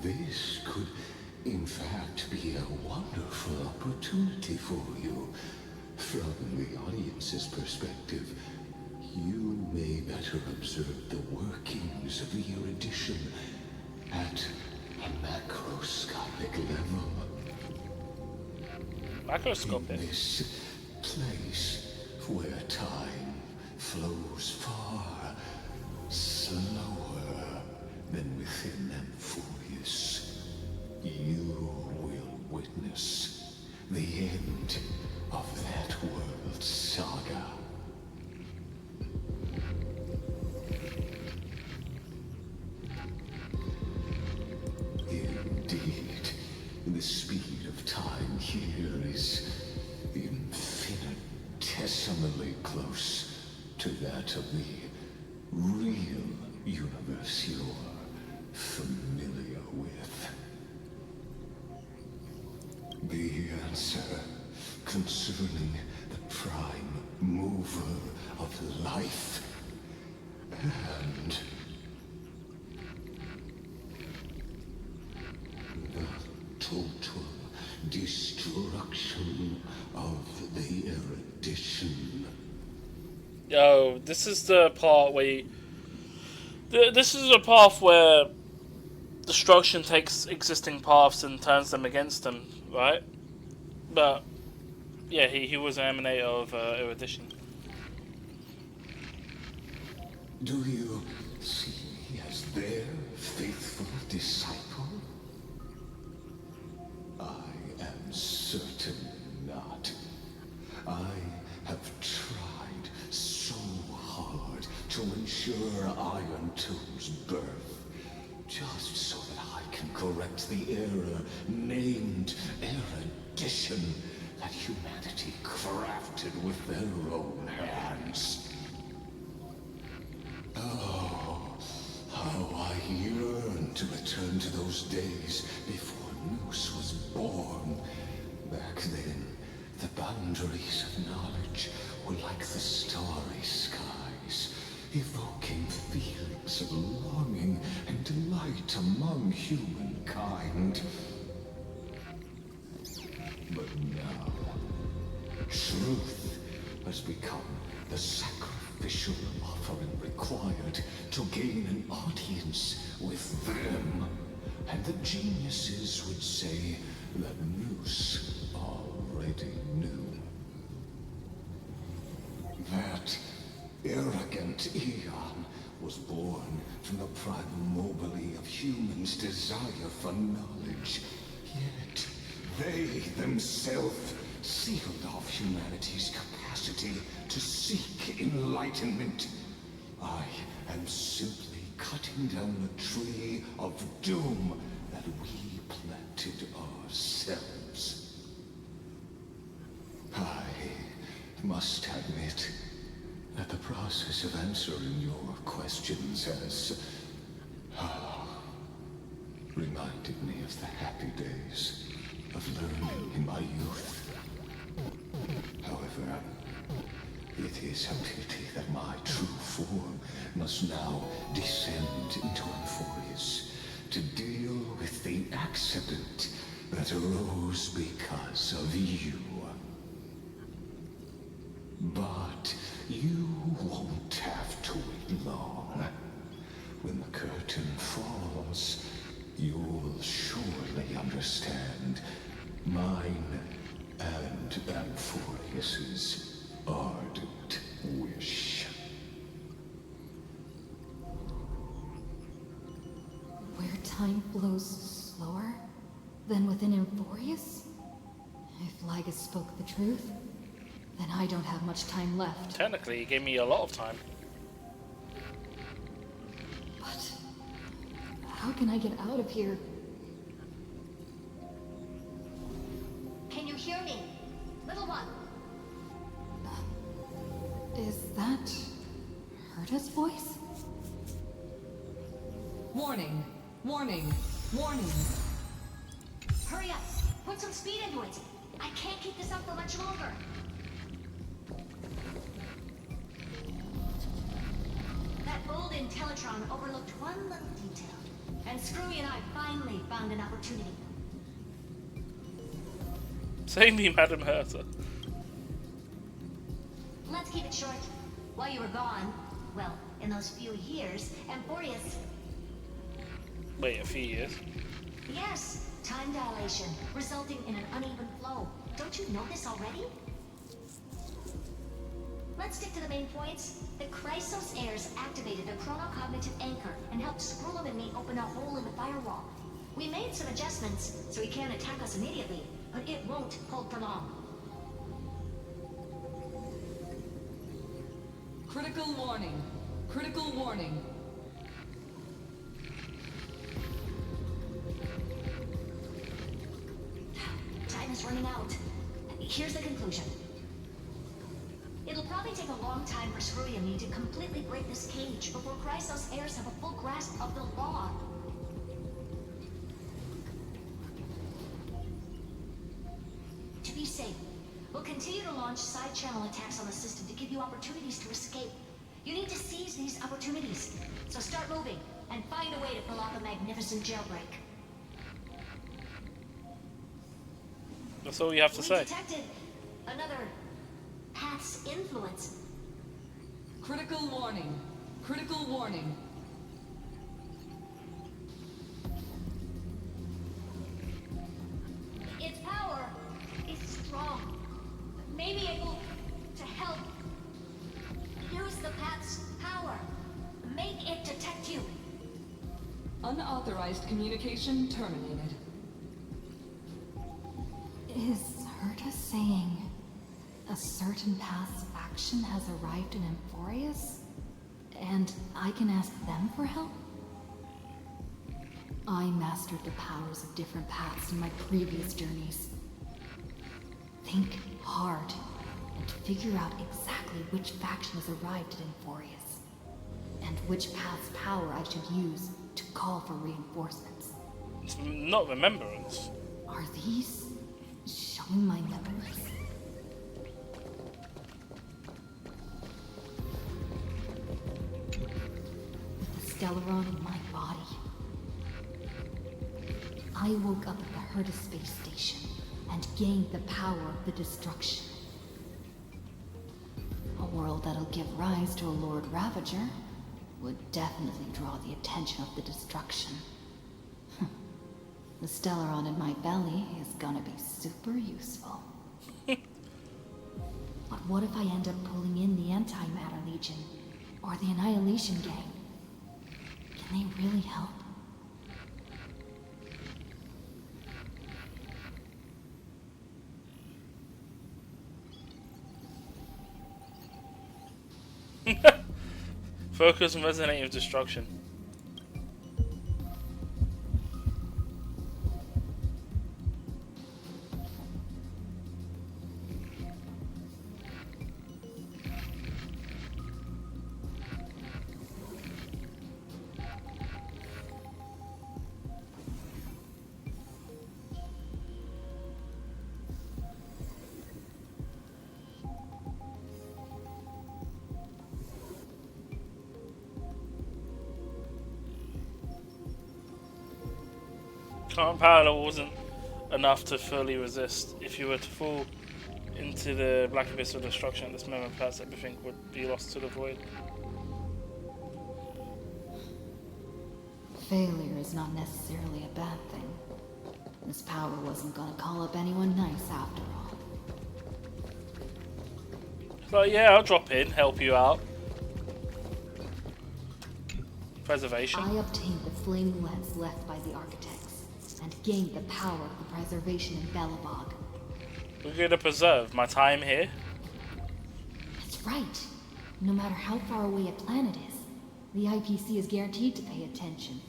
This could, in fact, be a wonderful opportunity for you. From the audience's perspective, you may better observe the workings of the erudition at macroscopic level. Macroscopic? In this place where time flows far slower than within Amphoreus, you will witness the end of that world's saga. Indeed, the speed of time here is infinitesimally close to that of the real universe you're familiar with. The answer concerning the prime mover of life and the total destruction of the erudition. Yo, this is the part where this is a path where destruction takes existing paths and turns them against them, right? But yeah, he was an emanator of erudition. Do you see me as their faithful disciple? I am certain not. I have tried so hard to ensure Iron Two's birth, just so that I can correct the error named erudition that humanity crafted with their own hands. Oh, how I yearn to return to those days before Noose was born. Back then, the boundaries of knowledge were like the starry skies, evoking feelings of longing and delight among humankind. But now, truth has become the sacrificial offering required to gain an audience with them. And the geniuses would say that Noose already knew. That arrogant Eon was born from the primal mobile of humans' desire for knowledge. Yet, they themselves sealed off humanity's capacity to seek enlightenment. I am simply cutting down the tree of doom that we planted ourselves. I must admit that the process of answering your questions has reminded me of the happy days of learning in my youth. However, it is a pity that my true form must now descend into Amphoreus to deal with the accident that arose because of you. But you won't have to wait long. When the curtain falls, you'll surely understand mine and Amphoreus's ardent wish. Where time flows slower than within Amphoreus? If Lygus spoke the truth, then I don't have much time left. Technically, he gave me a lot of time. But how can I get out of here? Can you hear me? Little one. Is that Herta's voice? Warning! Warning! Warning! Hurry up. Put some speed into it. I can't keep this up for much longer. That old Intellitron overlooked one little detail. And Screwy and I finally found an opportunity. Save me, Madam Herta. Let's keep it short. While you were gone, well, in those few years, Amphoreus... Wait, a few years? Yes, time dilation, resulting in an uneven flow. Don't you know this already? Let's stick to the main points. The Chrysos heirs activated a chronocognitive anchor and helped Skrullum and me open a hole in the firewall. We made some adjustments, so he can't attack us immediately, but it won't hold for long. Critical warning. Critical warning. Time is running out. Here's the conclusion. It'll probably take a long time for Screwy and me to completely break this cage before Chrysos heirs have a full grasp of the law. To be safe, we'll continue to launch side channel attacks on the system to give you opportunities to escape. You need to seize these opportunities. So start moving and find a way to pull off a magnificent jailbreak. That's all you have to We say. detected another path's influence. Critical warning. Critical warning. Its power is strong, may be able to help. Use the path's power. Make it detect you. Unauthorized communication terminated. Is Herta saying a certain path's faction has arrived in Emphorius? And I can ask them for help? I mastered the powers of different paths in my previous journeys. Think hard and figure out exactly which faction has arrived at Emphorius, and which path's power I should use to call for reinforcements. It's not remembrance. Are these showing my memories? With the Stellaron in my body, I woke up at the Herta space station and gained the power of the destruction. A world that'll give rise to a Lord Ravager would definitely draw the attention of the destruction. The Stellaron in my belly is gonna be super useful. But what if I end up pulling in the Antimatter Legion or the Annihilation Gang? Can they really help? Focus and resonate with destruction. Current power wasn't enough to fully resist. If you were to fall into the black abyss of destruction at this moment, perhaps everything would be lost to the void. Failure is not necessarily a bad thing. This power wasn't gonna call up anyone nice after all. So yeah, I'll drop in, help you out. Preservation. I obtained the flame lens left by the architects and gained the power of the preservation in Belobog. We're going to preserve my time here. That's right. No matter how far away a planet is, the IPC is guaranteed to pay attention,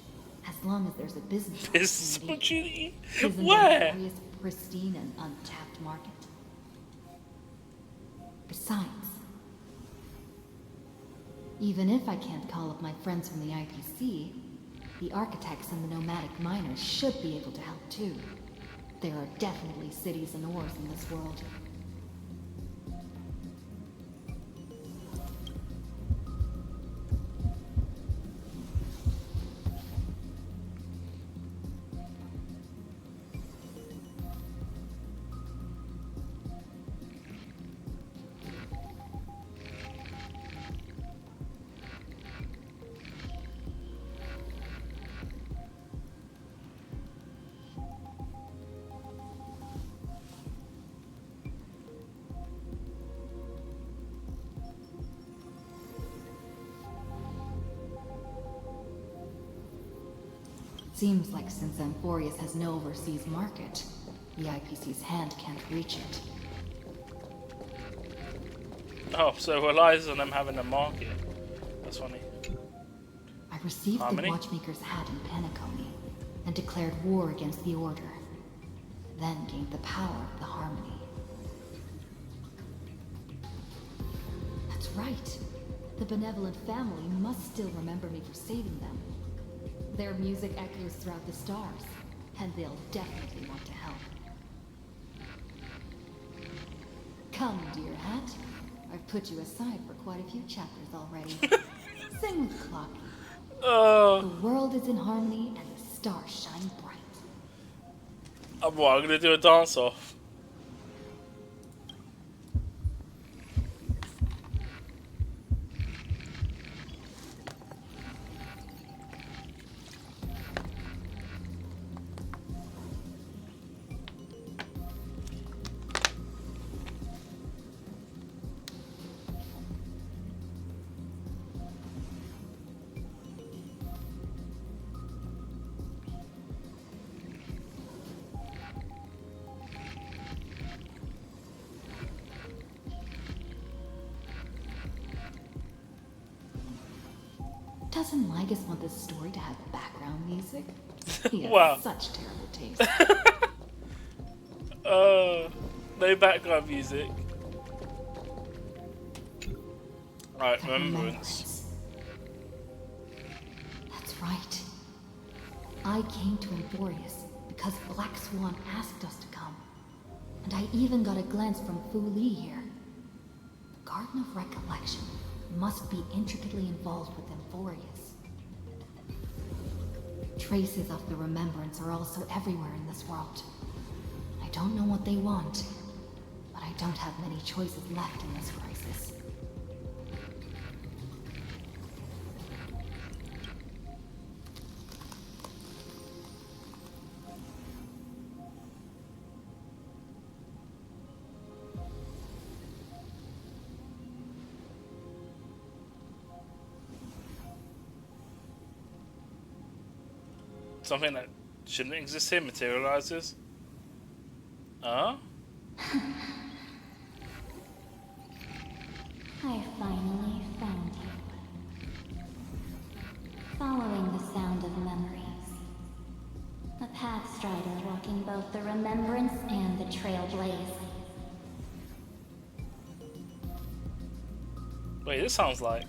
as long as there's a business opportunity. Isn't Where? Emphorius a pristine and untapped market? Besides, even if I can't call up my friends from the IPC, the architects and the nomadic miners should be able to help too. There are definitely cities and ores in this world. Seems like since Amphorius has no overseas market, the IPC's hand can't reach it. Oh, so relies on them having a market. That's funny. I received the Watchmaker's hat in Penacony and declared war against the Order. Then gained the power of the Harmony. That's right. The benevolent family must still remember me for saving them. Their music echoes throughout the stars, and they'll definitely want to help. Come, dear hat. I've put you aside for quite a few chapters already. Sing with Clocky. The world is in harmony and the stars shine bright. What, I'm gonna do a dance off. Doesn't Lygus want this story to have background music? He has Wow. such terrible taste. No background music. Alright, remembrance. That's right. I came to Amphorius because Black Swan asked us to come. And I even got a glance from Fu Li here. The Garden of Recollection must be intricately involved with Amphorius. Traces of the remembrance are also everywhere in this world. I don't know what they want, but I don't have many choices left in this crisis. Something that shouldn't exist here materializes. Huh? I finally found you. Following the sound of memories. A pathstrider walking both the remembrance and the trailblaze. Wait, this sounds like...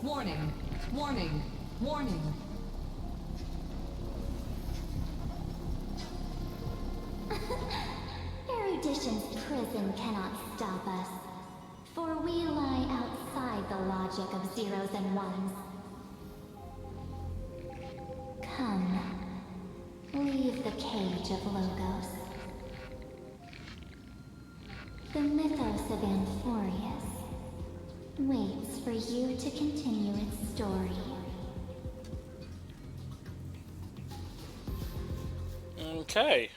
Warning! Warning! Warning! Erudition's prison cannot stop us, for we lie outside the logic of zeros and ones. Come, leave the cage of Logos. The mythos of Amphorius waits for you to continue its story. Okay.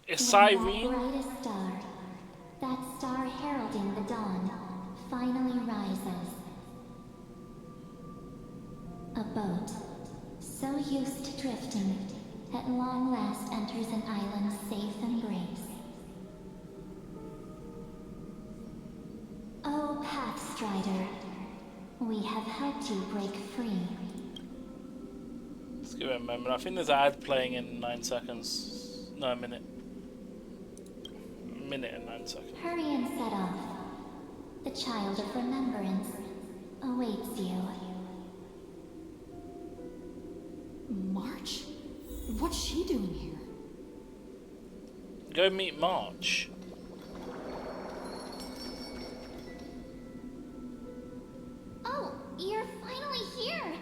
Is When Cyrene? that brightest star, that star heralding the dawn, finally rises. A boat, so used to drifting, at long last enters an island's safe embrace. Oh, Pathstrider, we have helped you break free. Let's give it a moment. I think there's an ad playing in 9 seconds. No, a minute. A minute and 9 seconds. Hurry and set off. The child of remembrance awaits you. March? What's she doing here? Go meet March. Oh, you're finally here!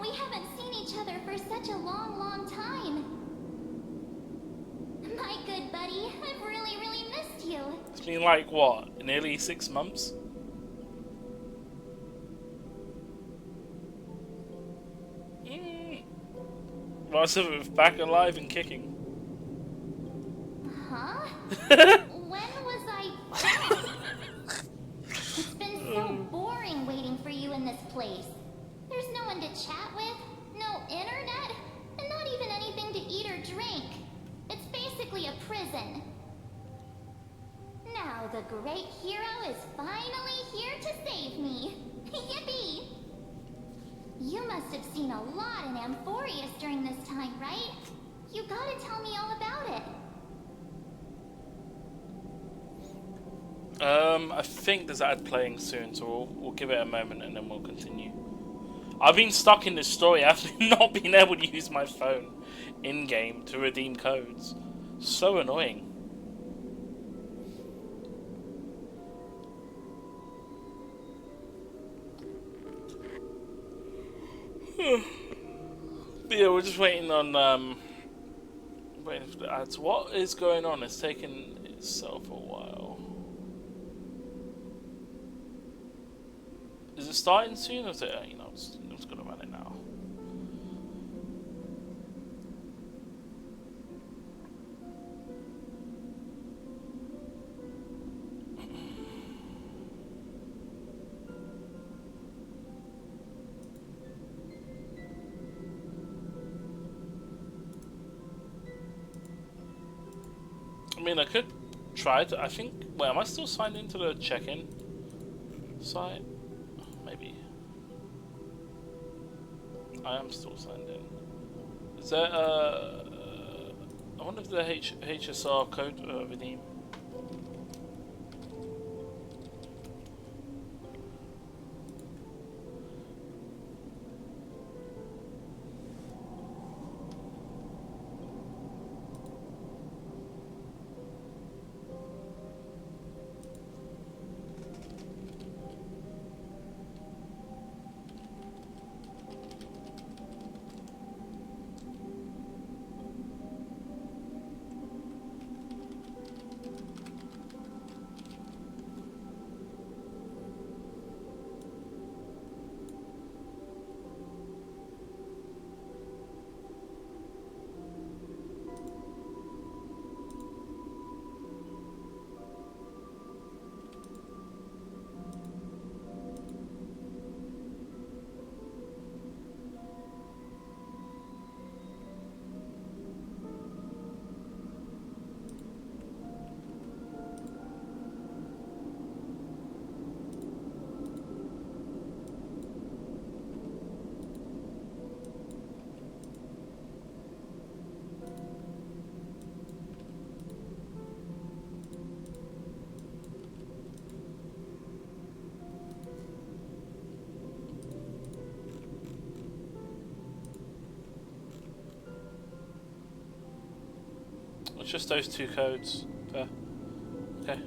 We haven't seen each other for such a long, long time. My good buddy, I've really, really missed you. It's been like, what, nearly 6 months? Marcel back alive and kicking. Huh? When was I back? It's been so boring waiting for you in this place. There's no one to chat with, no internet, and not even anything to eat or drink. It's basically a prison. Now the great hero is finally here to save me. Yippee! You must have seen a lot in Amphorius during this time, right? You gotta tell me all about it. I think there's an ad playing soon, so we'll give it a moment and then we'll continue. I've been stuck in this story. I've not been able to use my phone in-game to redeem codes. So annoying. But yeah, we're just waiting on waiting for the ads. What is going on? It's taking itself a while. Is it starting soon, or is it, you know, I'm just gonna run it now. I mean, I could try to, I think, wait, am I still signed into the check-in site? Maybe. I am still signed in. Is there, I wonder if the HSR code redeem. It's just those two codes. Fair. Okay.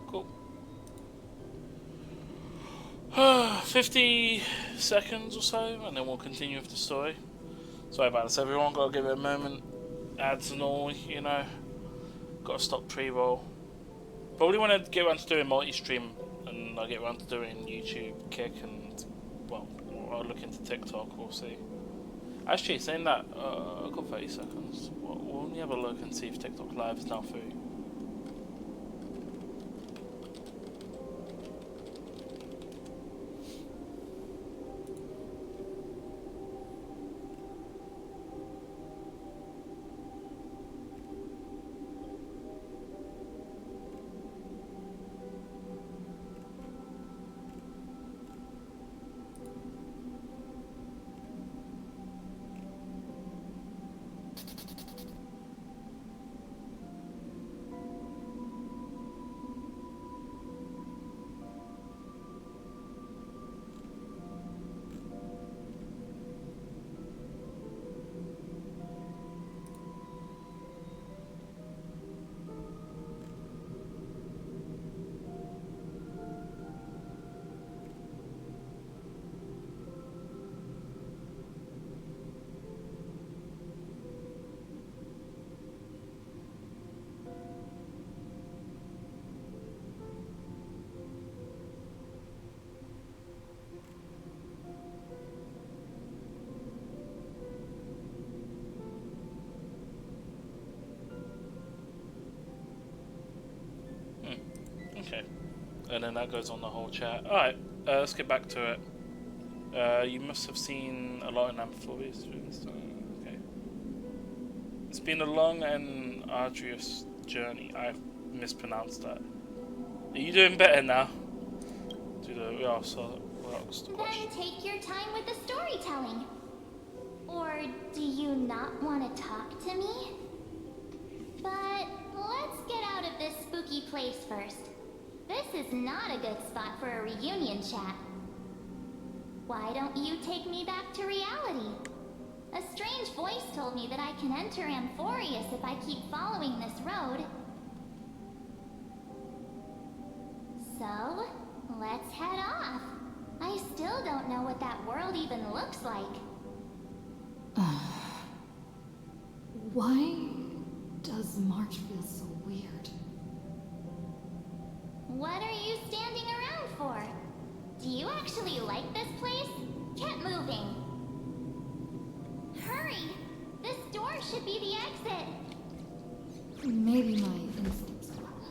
Cool. 50 seconds or so, and then we'll continue with the story. Sorry about this, everyone. Gotta give it a moment. Ads and all, you know. Gotta stop pre-roll. Probably when I get around to doing multi-stream, and I get around to doing YouTube, Kick, and, well, I'll look into TikTok, we'll see. Actually, saying that, I've got 30 seconds. We'll only have a look and see if TikTok Live is now free. Okay. And then that goes on the whole chat. Alright, let's get back to it. You must have seen a lot in Amphibious. Okay. It's been a long and arduous journey. I've mispronounced that. Are you doing better now? We also asked the question. Then take your time with the storytelling. Or do you not want to talk to me? But let's get out of this spooky place first. This is not a good spot for a reunion chat. Why don't you take me back to reality? A strange voice told me that I can enter Amphorius if I keep following this road. So, let's head off. I still don't know what that world even looks like. Why does March feel so weird? What are you standing around for? Do you actually like this place? Get moving. Hurry! This door should be the exit. Maybe my instincts are wrong.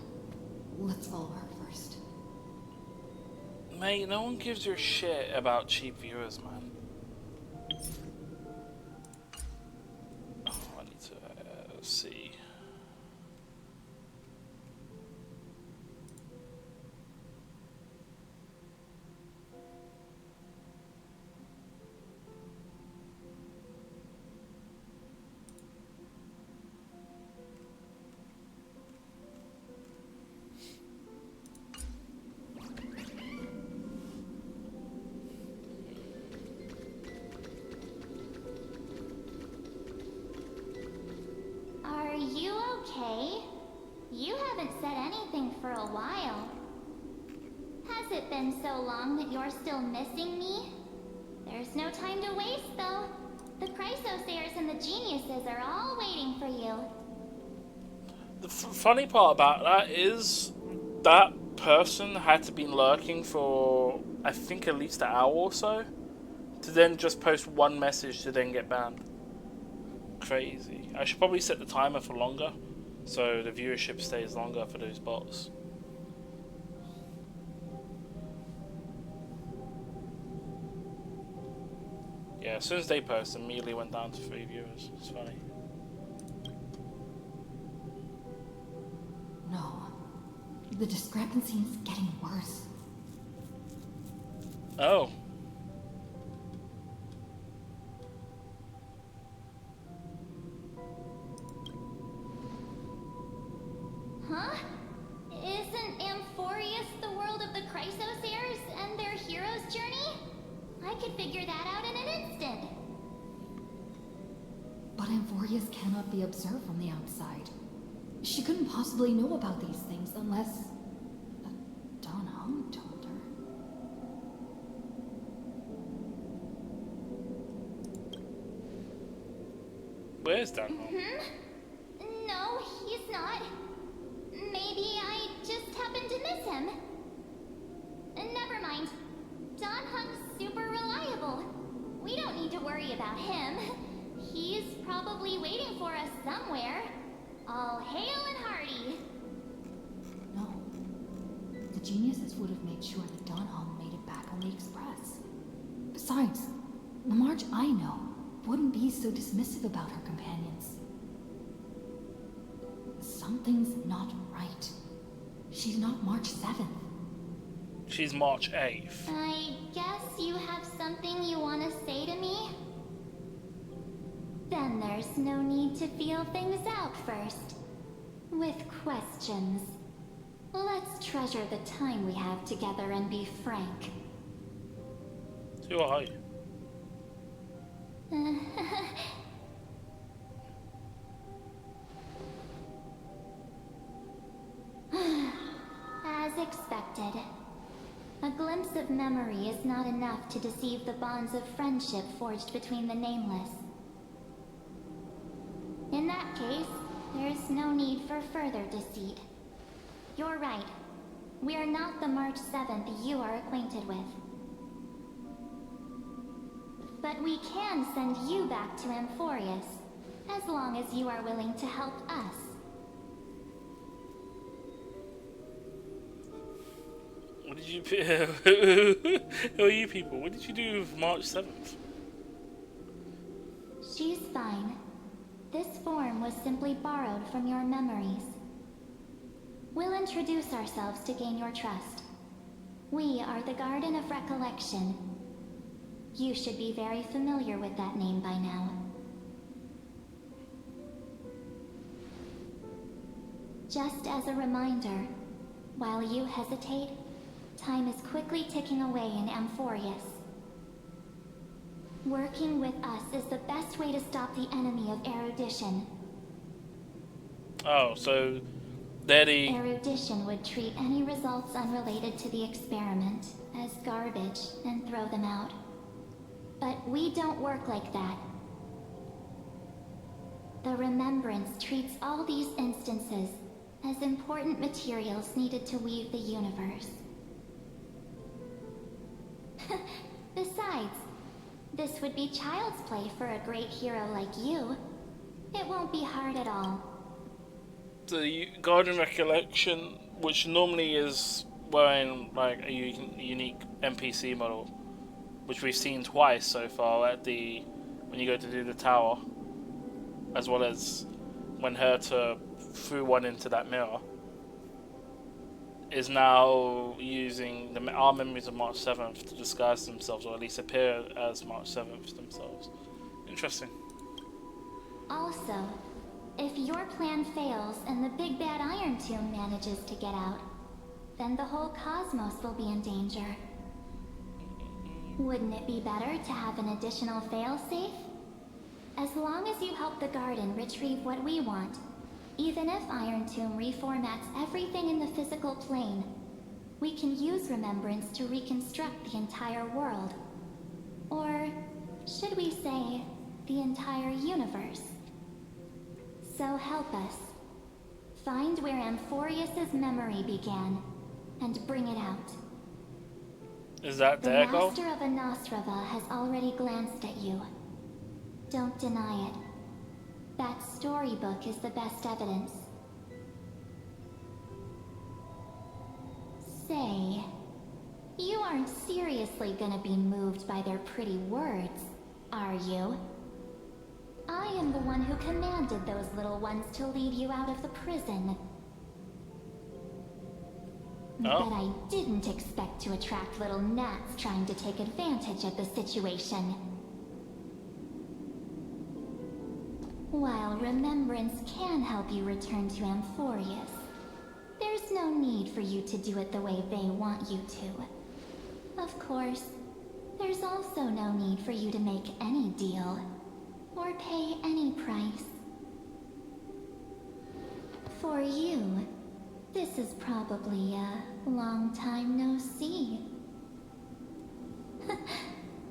Let's follow her first. Mate, no one gives you a shit about cheap viewers, man. Oh, I need to see. Are you okay? You haven't said anything for a while. Has it been so long that you're still missing me? There's no time to waste, though. The Chrysosayers and the Geniuses are all waiting for you. The funny part about that is that person had to be lurking for, I think, at least an hour or so to then just post one message to then get banned. Crazy. I should probably set the timer for longer so the viewership stays longer for those bots. Yeah, as soon as they post, immediately went down to 3 viewers. It's funny. No. The discrepancy is getting worse. Oh. Huh? Isn't Amphorius the world of the Chrysosayers and their hero's journey? I could figure that out in an instant. But Amphorius cannot be observed from the outside. She couldn't possibly know about these things unless... Don Hung told her. Where's Dan Hung? No, he's not. Maybe I just happened to miss him. Never mind. Don Hung's super reliable. We don't need to worry about him. He's probably waiting for us somewhere. All hail and hearty. No. The Geniuses would have made sure that Don Hung made it back on the Express. Besides, the Marge I know wouldn't be so dismissive about her companions. Something's not right. She's not March 7th. She's March 8th. I guess you have something you want to say to me? Then there's no need to feel things out first. With questions. Let's treasure the time we have together and be frank. Who are you? As expected. A glimpse of memory is not enough to deceive the bonds of friendship forged between the nameless. In that case, there is no need for further deceit. You're right. We are not the March 7th you are acquainted with. But we can send you back to Amphorius, as long as you are willing to help us. What did you... Who are you people? What did you do with March 7th? She's fine. This form was simply borrowed from your memories. We'll introduce ourselves to gain your trust. We are the Garden of Recollection. You should be very familiar with that name by now. Just as a reminder, while you hesitate, time is quickly ticking away in Amphorius. Working with us is the best way to stop the enemy of erudition. Oh, so they're the... Erudition would treat any results unrelated to the experiment as garbage and throw them out. But we don't work like that. The Remembrance treats all these instances as important materials needed to weave the universe. Besides, this would be child's play for a great hero like you. It won't be hard at all. The Garden Recollection, which normally is wearing like a unique NPC model, which we've seen twice so far at the when you go to do the tower, as well as when Herta threw one into that mirror, is now using our memories of March 7th to disguise themselves, or at least appear as March 7th themselves. Interesting. Also, if your plan fails and the big bad Iron Tomb manages to get out, then the whole cosmos will be in danger. Wouldn't it be better to have an additional failsafe? As long as you help the Garden retrieve what we want, even if Iron Tomb reformats everything in the physical plane, we can use Remembrance to reconstruct the entire world. Or, should we say, the entire universe. So help us. Find where Amphorius's memory began, and bring it out. Is that the their goal? Master of Anastrava has already glanced at you. Don't deny it. That storybook is the best evidence. Say, you aren't seriously gonna be moved by their pretty words, are you? I am the one who commanded those little ones to lead you out of the prison. Oh. But I didn't expect to attract little gnats trying to take advantage of the situation. While Remembrance can help you return to Amphorius, there's no need for you to do it the way they want you to. Of course, there's also no need for you to make any deal, or pay any price. For you, this is probably a long time no see.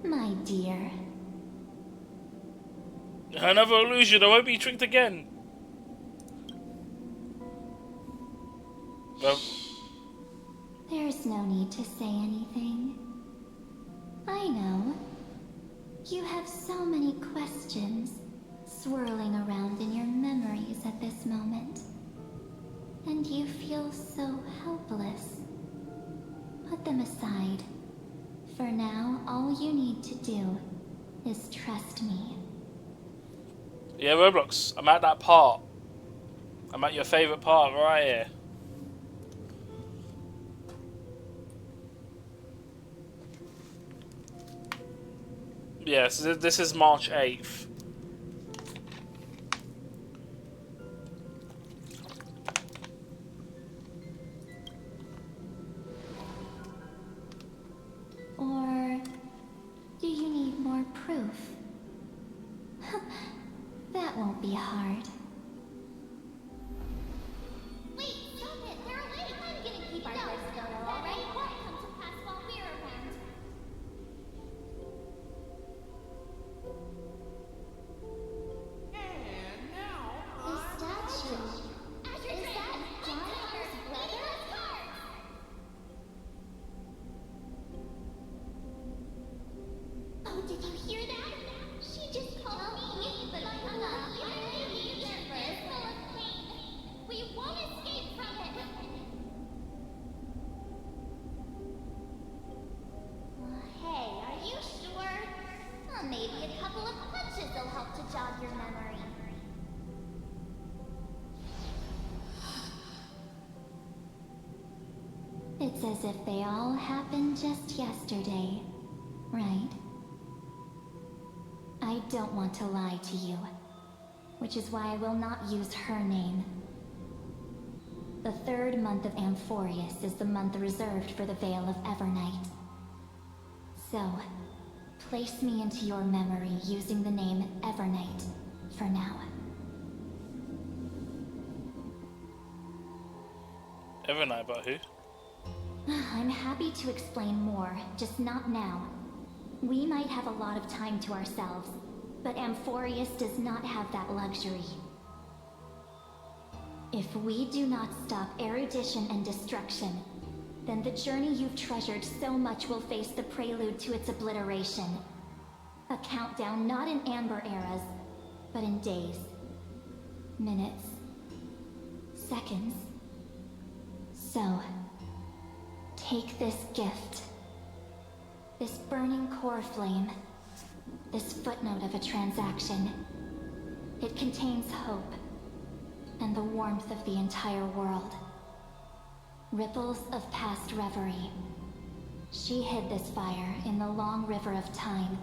My dear. Another illusion, I won't be tricked again. Well, There's no need to say anything. I know. You have so many questions swirling around in your memories at this moment. And you feel so helpless. Put them aside. For now, all you need to do is trust me. yeah, Roblox, I'm at that part. I'm at your favourite part right here. Yes, this is March 8th. Or do you need more proof? That won't be hard. Wait, stop it! They're awake! I'm gonna keep our first photo, alright? What comes to pass while we're around? It's as if they all happened just yesterday, right? I don't want to lie to you, which is why I will not use her name. The third month of Amphorius is the month reserved for the Veil of Evernight. So, place me into your memory using the name Evernight for now. Evernight, but who? I'm happy to explain more, just not now. We might have a lot of time to ourselves, but Amphorius does not have that luxury. If we do not stop erudition and destruction, then the journey you've treasured so much will face the prelude to its obliteration. A countdown not in amber eras, but in days, minutes, seconds. So, take this gift. This burning core flame. This footnote of a transaction. It contains hope, and the warmth of the entire world. Ripples of past reverie. She hid this fire in the long river of time,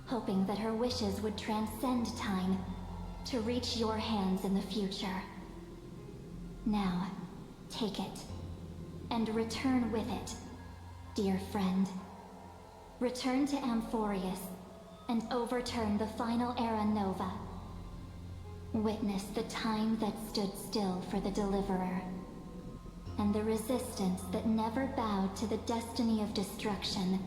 hoping that her wishes would transcend time to reach your hands in the future. Now, take it, and return with it, dear friend. Return to Amphorius, and overturn the final era Nova. Witness the time that stood still for the Deliverer, and the resistance that never bowed to the destiny of destruction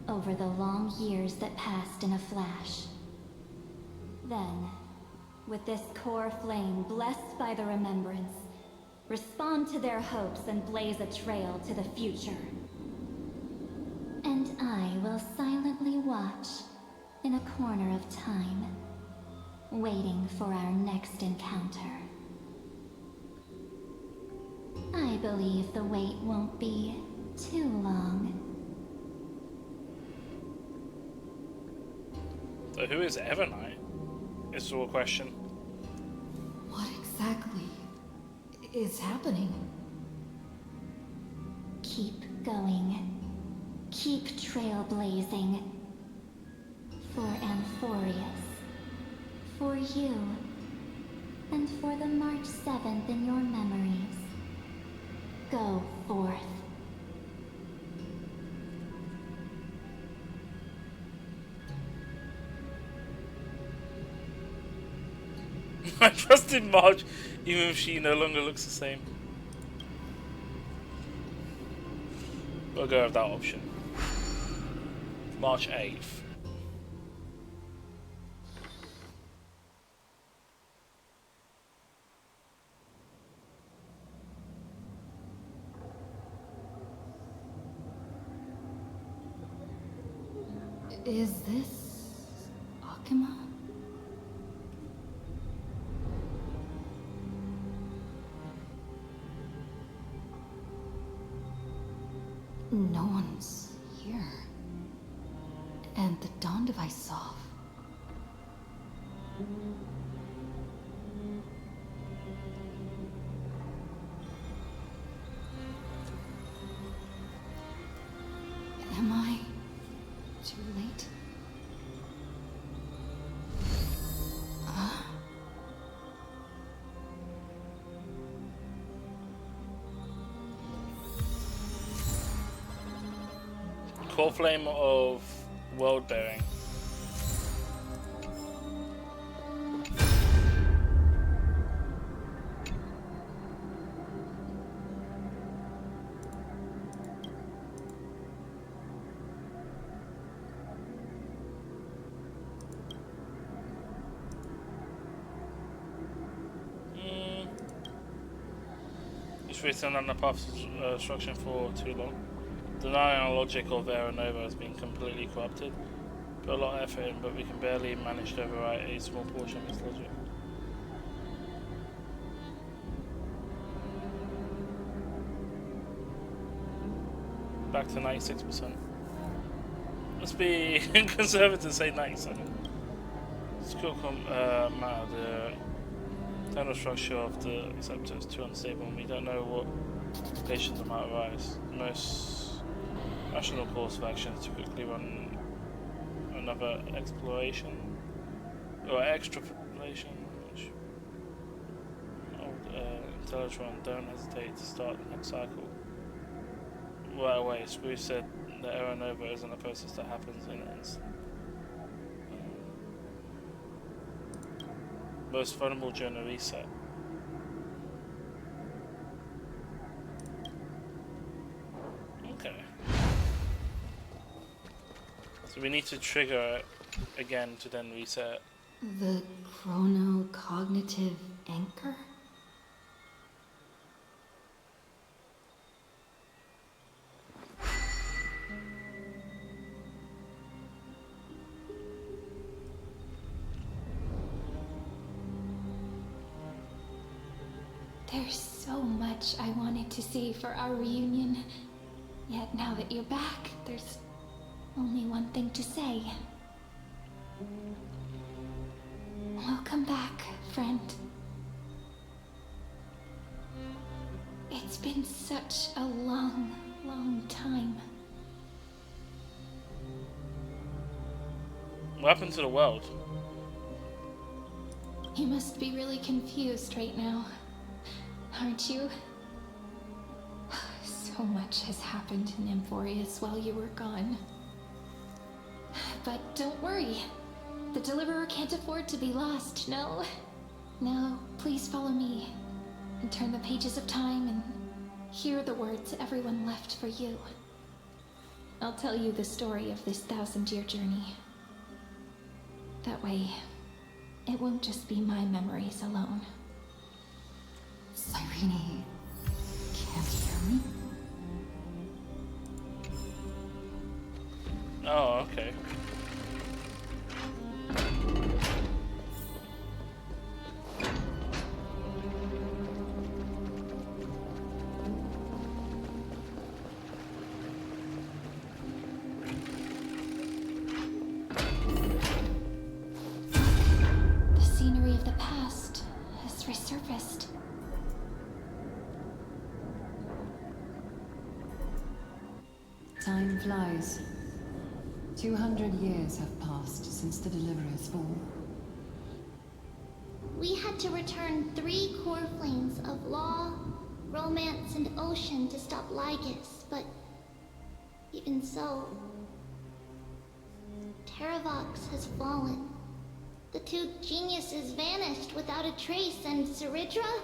over the long years that passed in a flash. Then, with this core flame blessed by the remembrance, respond to their hopes and blaze a trail to the future. And I will silently watch in a corner of time, waiting for our next encounter. I believe the wait won't be too long. So who is Evernight? Is the real question. What exactly is happening? Keep going. Keep trailblazing. For Amphorius. For you. And for the March 7th in your memories. Go forth. I trusted Marge, even if she no longer looks the same. We'll go with that option. March 8th. Is this Akima? No one's here. And the dawn device off. Am I too late? Core flame of world bearing. It's written on the path of destruction for too long. Denying our logic of Era Nova has been completely corrupted. Put a lot of effort in, but we can barely manage to overwrite a small portion of its logic. Back to 96%. Let's be conservative, say 97. Skill matter. The internal structure of the acceptor is too unstable, and we don't know what Complications might arise. The most rational course of action is to quickly run another exploration or extrapolation. Which Intellatron, don't hesitate to start the next cycle right away. Spruce said that Era Nova isn't a process that happens in an instant. Most vulnerable during a reset. Okay. So we need to trigger it again to then reset. The chrono-cognitive anchor? There's so much I wanted to say for our reunion. Yet now that you're back, there's only one thing to say. Welcome back, friend. It's been such a long, long time. What happened to the world? You must be really confused right now, aren't you? So much has happened in Amphorius while you were gone. But don't worry. The Deliverer can't afford to be lost, no? Now, please follow me and turn the pages of time and hear the words everyone left for you. I'll tell you the story of this 1,000-year journey. That way, it won't just be my memories alone. Cyrene can't hear me? Oh, okay. The scenery of the past has resurfaced. Time flies. 200 years have passed since the Deliverer's fall. We had to return 3 core flames of law, romance, and ocean to stop Lygus, but even so, Terravox has fallen. The 2 geniuses vanished without a trace, and Ceridra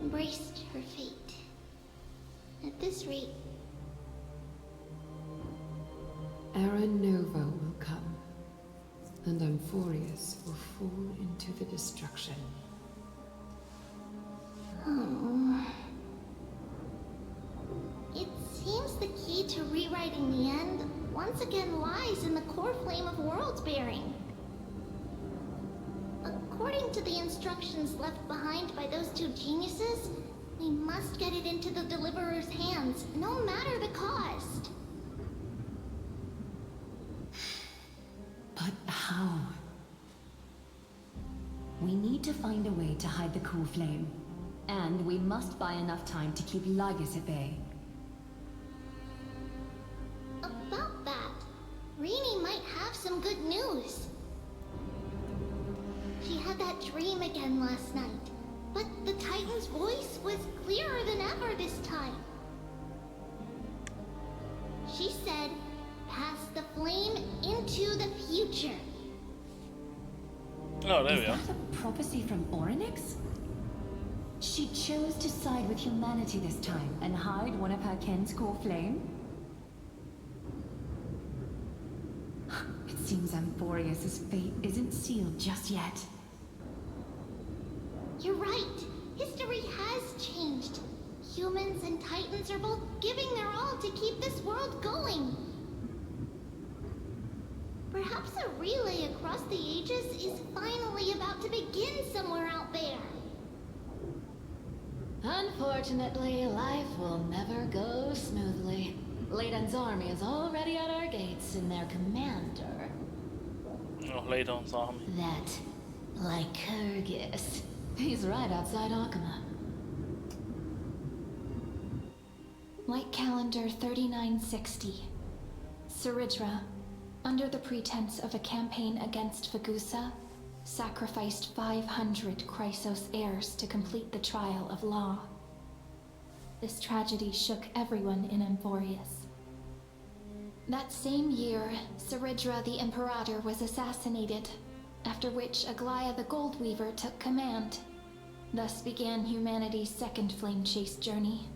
embraced her fate. At this rate, Era Nova will come, and Amphorius will fall into the destruction. oh. It seems the key to rewriting the end once again lies in the core flame of world bearing. According to the instructions left behind by those 2 geniuses, we must get it into the Deliverer's hands, no matter the cost. But how? We need to find a way to hide the core flame. And we must buy enough time to keep Lygus at bay. About that, Rini might have some good news. She had that dream again last night, but the Titan's voice was clearer than ever this time. She said, "Pass the flame into the future." Oh, there we are. Is that a prophecy from Orynyx? She chose to side with humanity this time and hide one of her kin's core flame? It seems Amphorius' fate isn't sealed just yet. You're right. History has changed. Humans and Titans are both giving their all to keep this world going. Perhaps a relay across the ages is finally about to begin somewhere out there. Unfortunately, life will never go smoothly. Ladon's army is already at our gates, and their commander... Oh, Ladon's army. That Lycurgus. He's right outside Akama. Light calendar 3960. Saridra, under the pretense of a campaign against Fagusa, sacrificed 500 Chrysos heirs to complete the trial of law. This tragedy shook everyone in Amphorius. That same year, Saridra the Imperator was assassinated, after which Aglaya the Goldweaver took command. Thus began humanity's second flame chase journey,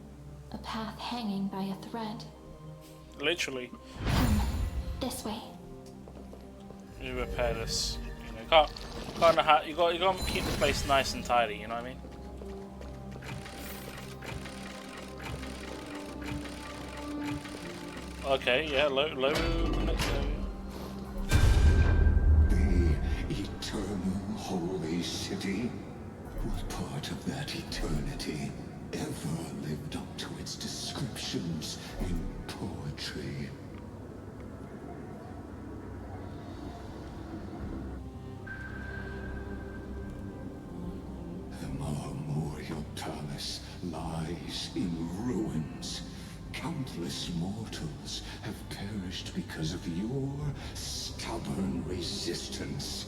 a path hanging by a thread. Literally. This way. You repair this. You gotta keep the place nice and tidy. You know what I mean? Okay, yeah, load the next area. The eternal holy city? What part of that eternity ever lived up to its descriptions in poetry? The Marmorial Palace lies in ruins. Countless mortals have perished because of your stubborn resistance.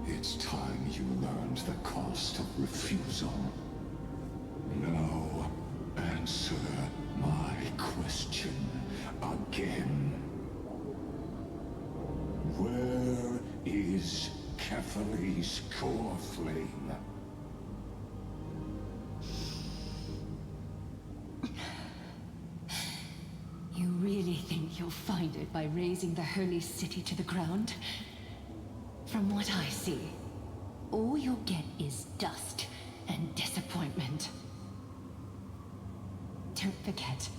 It's time you learned the cost of refusal. Now, answer my question again. Where is Kefali's core flame? You really think you'll find it by razing the holy city to the ground? From what I see, all you'll get is dust and disappointment. Don't forget,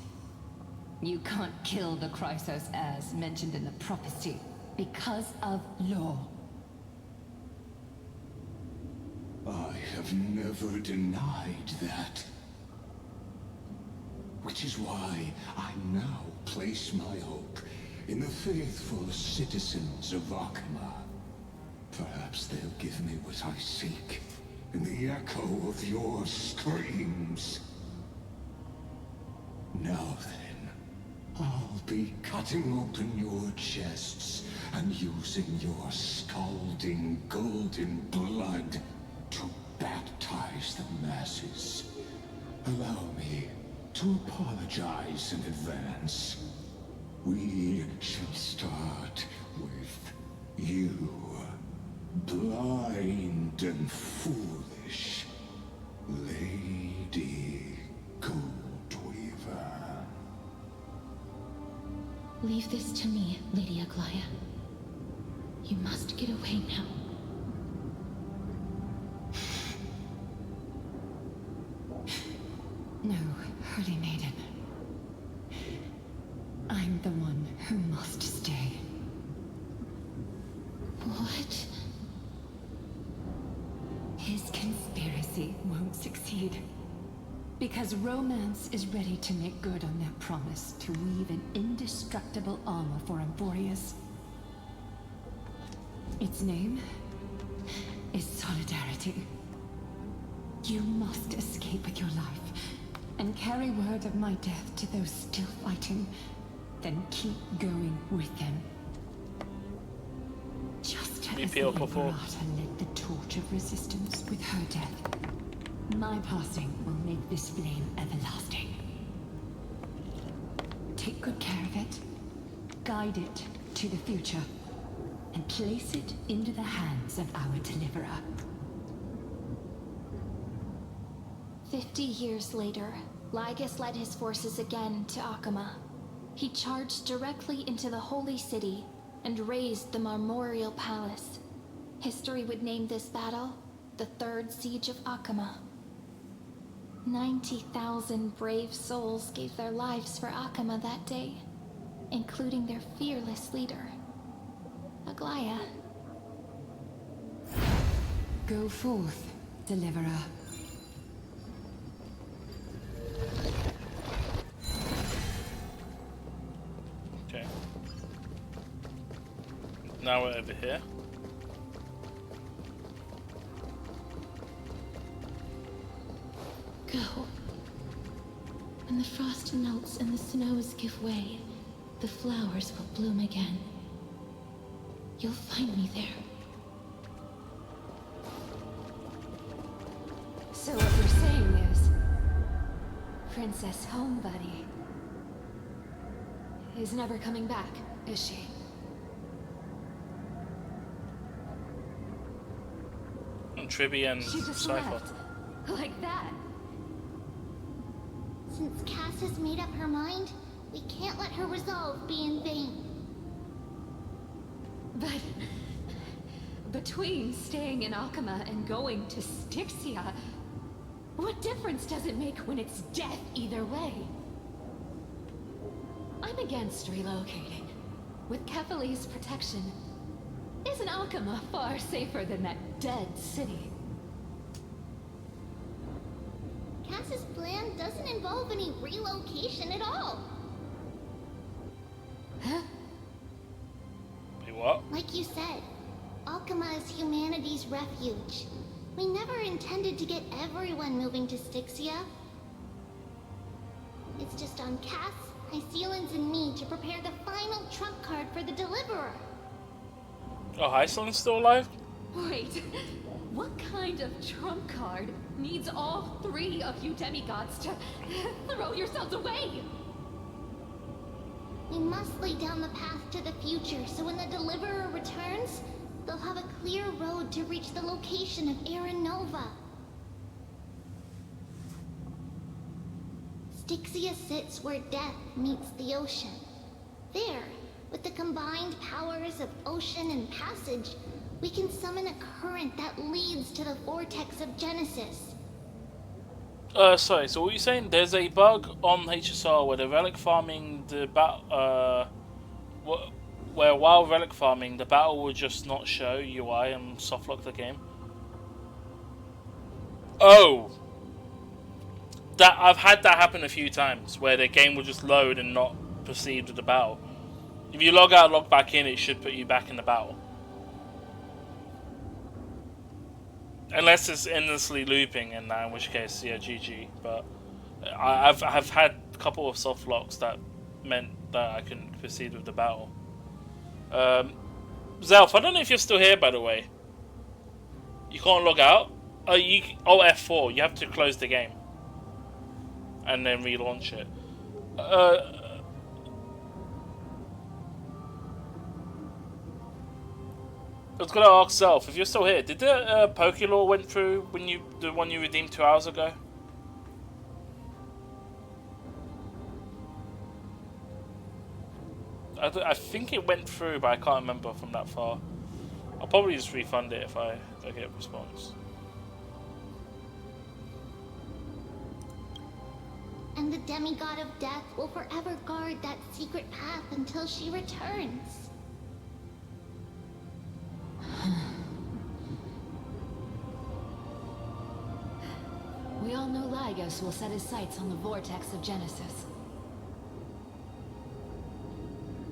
you can't kill the Chrysos as mentioned in the prophecy because of law. I have never denied that. Which is why I now place my hope in the faithful citizens of Akama. Perhaps they'll give me what I seek in the echo of your screams. Now then, I'll be cutting open your chests and using your scalding golden blood to baptize the masses. Allow me to apologize in advance. We shall start with you, blind and foolish Lady Goldweaver. Leave this to me, Lady Aglaya. You must get away now. No, Holy Maiden. I'm the one who must stay. What? His conspiracy won't succeed. Because Romance is ready to make good on their promise to weave an indestructible armor for Amphorius. Its name is Solidarity. You must escape with your life and carry word of my death to those still fighting, then keep going with them. Just as the Imperator lit the torch of resistance with her death, my passing will make this flame everlasting. Take good care of it, guide it to the future, and place it into the hands of our deliverer. 50 years later, Lygus led his forces again to Akama. He charged directly into the Holy City and razed the Marmorial Palace. History would name this battle the Third Siege of Akama. 90,000 brave souls gave their lives for Akama that day, including their fearless leader, Aglaya. Go forth, deliverer. Okay. Now we're over here. Go. When the frost melts and the snows give way, the flowers will bloom again. You'll find me there. So what you're saying is, Princess Homebuddy is never coming back, is she? And Tribby and She just Cypher. left. Like that. Since Cass has made up her mind, we can't let her resolve be in vain. But between staying in Alchema and going to Styxia, what difference does it make when it's death either way? I'm against relocating. With Kefali's protection, isn't Alchema far safer than that dead city? Cass's plan doesn't involve any relocation at all. Huh? Wait, what? Like you said, Alchema is humanity's refuge. We never intended to get everyone moving to Styxia. It's just on Cass, Hycelans, and me to prepare the final trump card for the Deliverer. Oh, Hyceland's still alive? Wait, what kind of trump card needs all three of you demigods to throw yourselves away? We must lay down the path to the future so when the Deliverer returns, they'll have a clear road to reach the location of Aaron Nova. Styxia sits where death meets the ocean. There, with the combined powers of ocean and passage, we can summon a current that leads to the vortex of Genesis. Sorry, so what you're saying, there's a bug on HSR where the relic farming, where while relic farming, the battle will just not show UI and softlock the game? Oh! I've had that happen a few times, where the game will just load and not proceed with the battle. If you log out, log back in, it should put you back in the battle. Unless it's endlessly looping, in which case, yeah, GG. But I've had a couple of soft locks that meant that I couldn't proceed with the battle. Zelf, I don't know if you're still here, by the way. You can't log out? Oh, F4. You have to close the game. And then relaunch it. I was gonna ask Zelf, if you're still here, did the Pokelaw went through when the one you redeemed 2 hours ago? I think it went through, but I can't remember from that far. I'll probably just refund it if I get a response. And the demigod of death will forever guard that secret path until she returns. We all know Lygos will set his sights on the vortex of Genesis.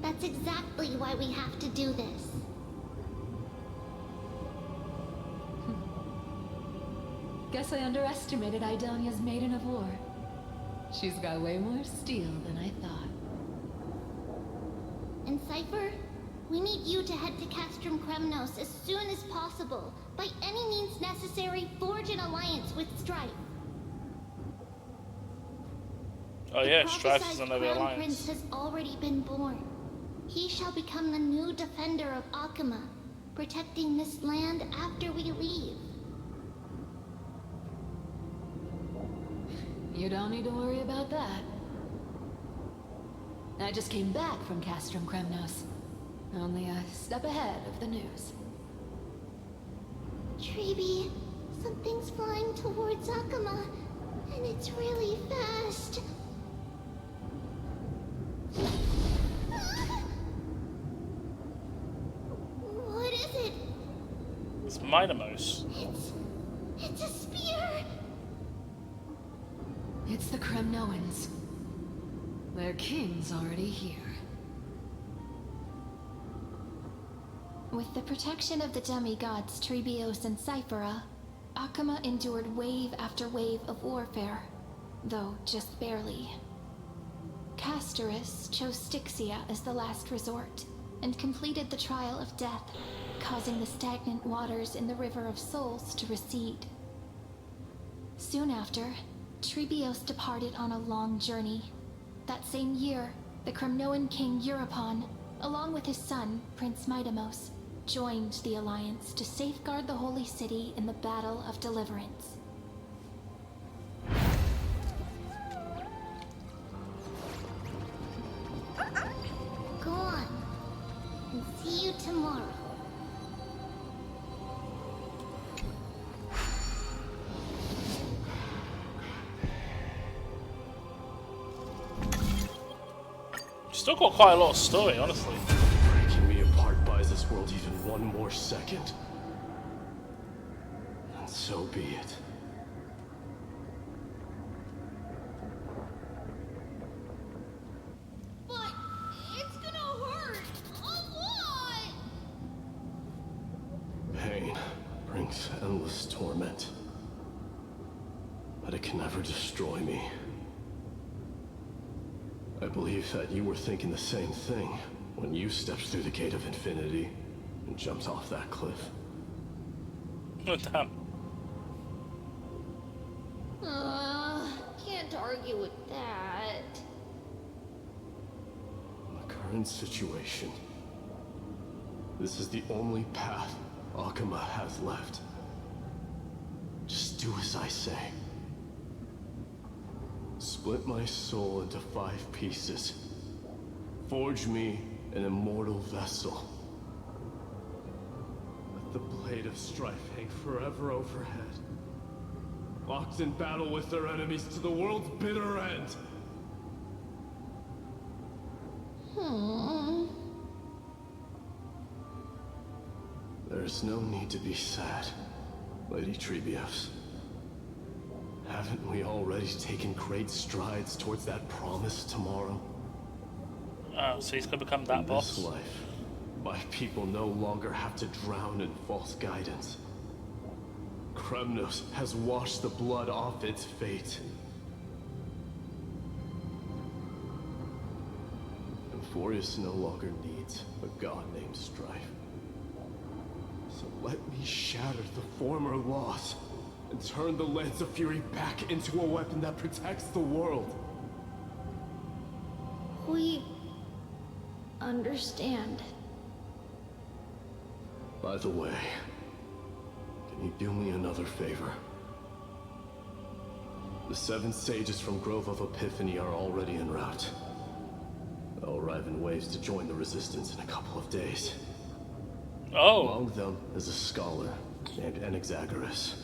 That's exactly why we have to do this. Guess I underestimated Idonia's Maiden of War. She's got way more steel than I thought. And Cypher, we need you to head to Castrum Kremnos as soon as possible. By any means necessary, forge an alliance with Strife. Oh yeah, Strife is another Crown alliance. Prince has already been born. He shall become the new defender of Alchema, protecting this land after we leave. You don't need to worry about that. I just came back from Castrum Kremnos. Only a step ahead of the news. Treeby, something's flying towards Alchema, and it's really fast. What is it? It's Minamos. It's a spear! It's the Kremnoans. Their king's already here. With the protection of the demigods Trebios and Cyphera, Akama endured wave after wave of warfare. though just barely. Castorus chose Styxia as the last resort, and completed the trial of death, causing the stagnant waters in the River of Souls to recede. Soon after, Trebios departed on a long journey. That same year, the Kremnoan king Euripon, along with his son, Prince Midamos, joined the Alliance to safeguard the Holy City in the Battle of Deliverance. Go on. And see you tomorrow. Still got quite a lot of story, honestly. Breaking me apart buys this world even one more second. And so be it. But it's gonna hurt a lot. Pain brings endless torment. But it can never destroy me. I believe that you were thinking the same thing when you stepped through the gate of infinity and jumped off that cliff. Oh, damn. Can't argue with that. In the current situation, this is the only path Akuma has left. Just do as I say. Split my soul into 5 pieces. Forge me an immortal vessel. Let the blade of strife hang forever overhead. Locked in battle with their enemies to the world's bitter end. There's no need to be sad, Lady Trebios. Haven't we already taken great strides towards that promise tomorrow? Oh, so he's gonna become that in boss? this life, my people no longer have to drown in false guidance. Kremnos has washed the blood off its fate. Euphorius no longer needs a god named Strife. So let me shatter the former loss and turn the Lance of Fury back into a weapon that protects the world. We understand. By the way, can you do me another favor? The 7 sages from Grove of Epiphany are already en route. They'll arrive in waves to join the Resistance in a couple of days. Oh. Among them is a scholar named Anaxagoras.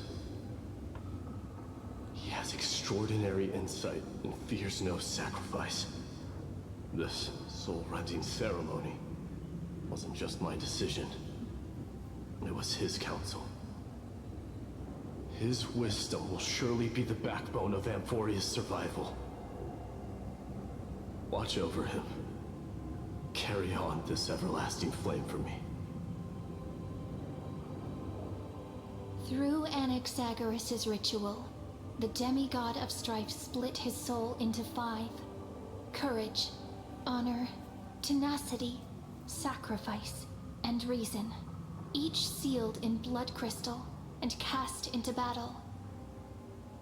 He has extraordinary insight and fears no sacrifice. This soul-rending ceremony wasn't just my decision. It was his counsel. His wisdom will surely be the backbone of Amphoria's survival. Watch over him. Carry on this everlasting flame for me. Through Anaxagoras' ritual, the demigod of strife split his soul into 5. Courage, honor, tenacity, sacrifice, and reason. Each sealed in blood crystal and cast into battle.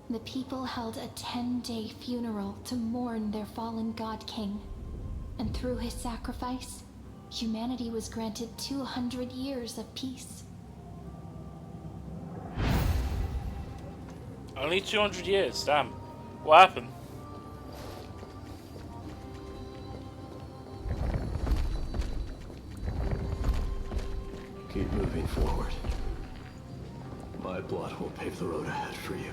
The people held a 10-day funeral to mourn their fallen god king. And through his sacrifice, humanity was granted 200 years of peace. Only 200 years, damn. What happened? Keep moving forward. My blood will pave the road ahead for you.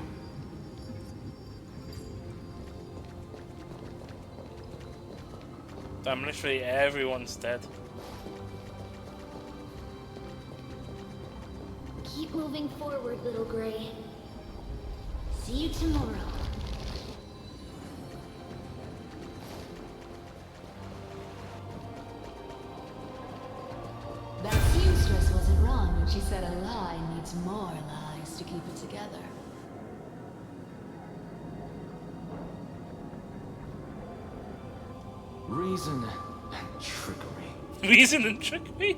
Damn, literally everyone's dead. Keep moving forward, little Gray. See you tomorrow. That seamstress wasn't wrong when she said a lie needs more lies to keep it together. Reason and trickery. Reason and trickery?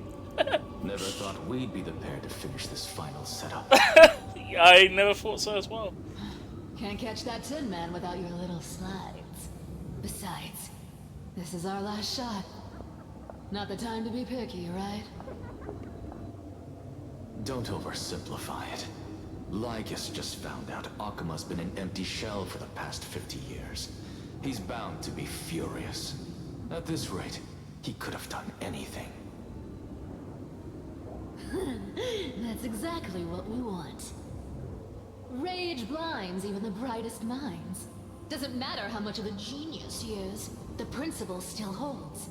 Never thought we'd be the pair to finish this final setup. I never thought so as well. Can't catch that Tin Man without your little slides. Besides, this is our last shot. Not the time to be picky, right? Don't oversimplify it. Lycus just found out Akuma's been an empty shell for the past 50 years. He's bound to be furious. At this rate, he could have done anything. That's exactly what we want. Rage blinds even the brightest minds. Doesn't matter how much of a genius he is, the principle still holds.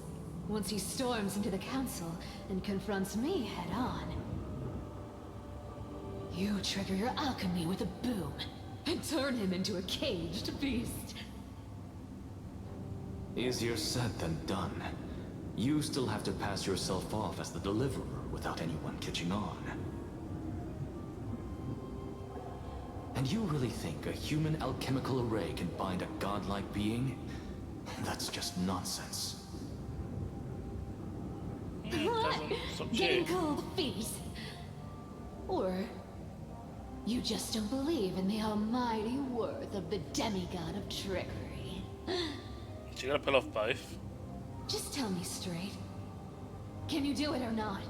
Once he storms into the council and confronts me head-on. You trigger your alchemy with a boom, and turn him into a caged beast. Easier said than done. You still have to pass yourself off as the deliverer without anyone catching on. And you really think a human alchemical array can bind a godlike being? That's just nonsense. What? Getting cold feet? Or you just don't believe in the almighty worth of the demigod of trickery? So you gotta pull off both. Just tell me straight. Can you do it or not?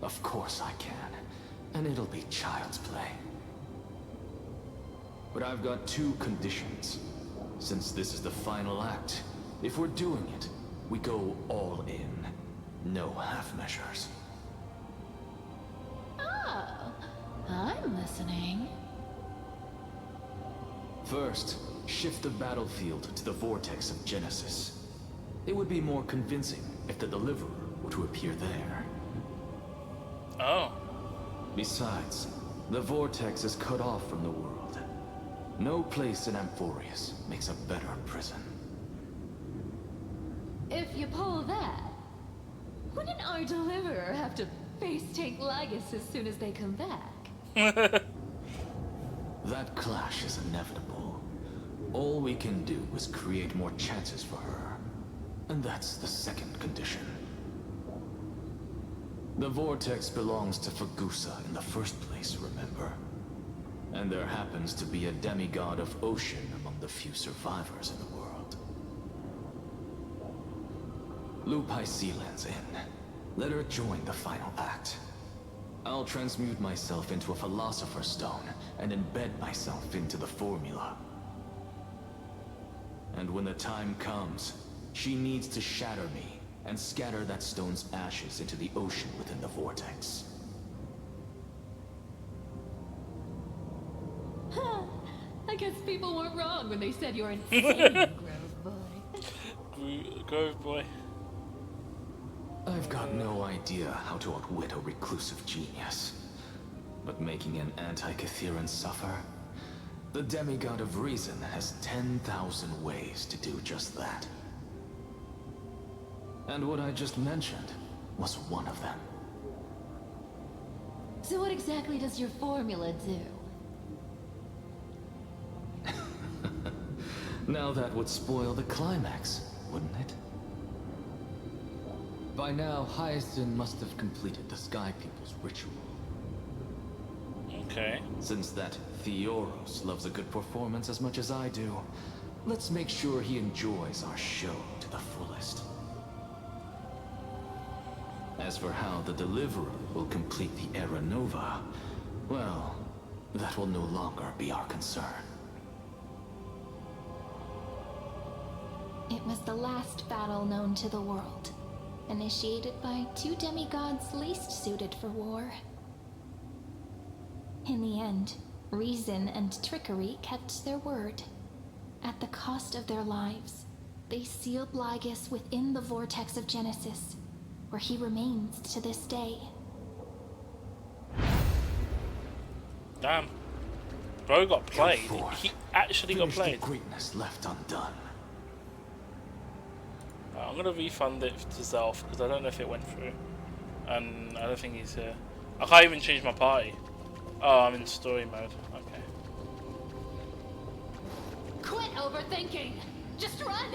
Of course I can. And it'll be child's play. But I've got two conditions. Since this is the final act, if we're doing it, we go all in. No half measures. Oh, I'm listening. First, shift the battlefield to the vortex of Genesis. It would be more convincing if the deliverer were to appear there. Oh. Besides, the vortex is cut off from the world. No place in Amphorius makes a better prison. If you pull that, wouldn't our deliverer have to face tank Lygus as soon as they come back? That clash is inevitable. All we can do is create more chances for her. And that's the second condition. The vortex belongs to Fagusa in the first place, remember? And there happens to be a demigod of ocean among the few survivors in the world. Loop Hysealand's in. Let her join the final act. I'll transmute myself into a Philosopher's Stone and embed myself into the formula. And when the time comes, she needs to shatter me and scatter that stone's ashes into the ocean within the vortex. I guess people weren't wrong when they said you're insane, Grove Boy. Grove Boy. I've got no idea how to outwit a reclusive genius. But making an anti-Catheran suffer? The demigod of reason has 10,000 ways to do just that. And what I just mentioned was one of them. So what exactly does your formula do? Now that would spoil the climax, wouldn't it? By now, Hyacinth must have completed the Sky People's ritual. Okay. Since that Theoros loves a good performance as much as I do, let's make sure he enjoys our show to the fullest. As for how the Deliverer will complete the Era Nova, well, that will no longer be our concern. It was the last battle known to the world, initiated by two demigods least suited for war. In the end, reason and trickery kept their word. At the cost of their lives, they sealed Lygus within the vortex of Genesis, where he remains to this day. Damn. Bro got played. He actually got played. The greatness left undone. I'm gonna refund it to Zelf because I don't know if it went through, and I don't think he's here. I can't even change my party. Oh, I'm in story mode. Okay. Quit overthinking! Just run!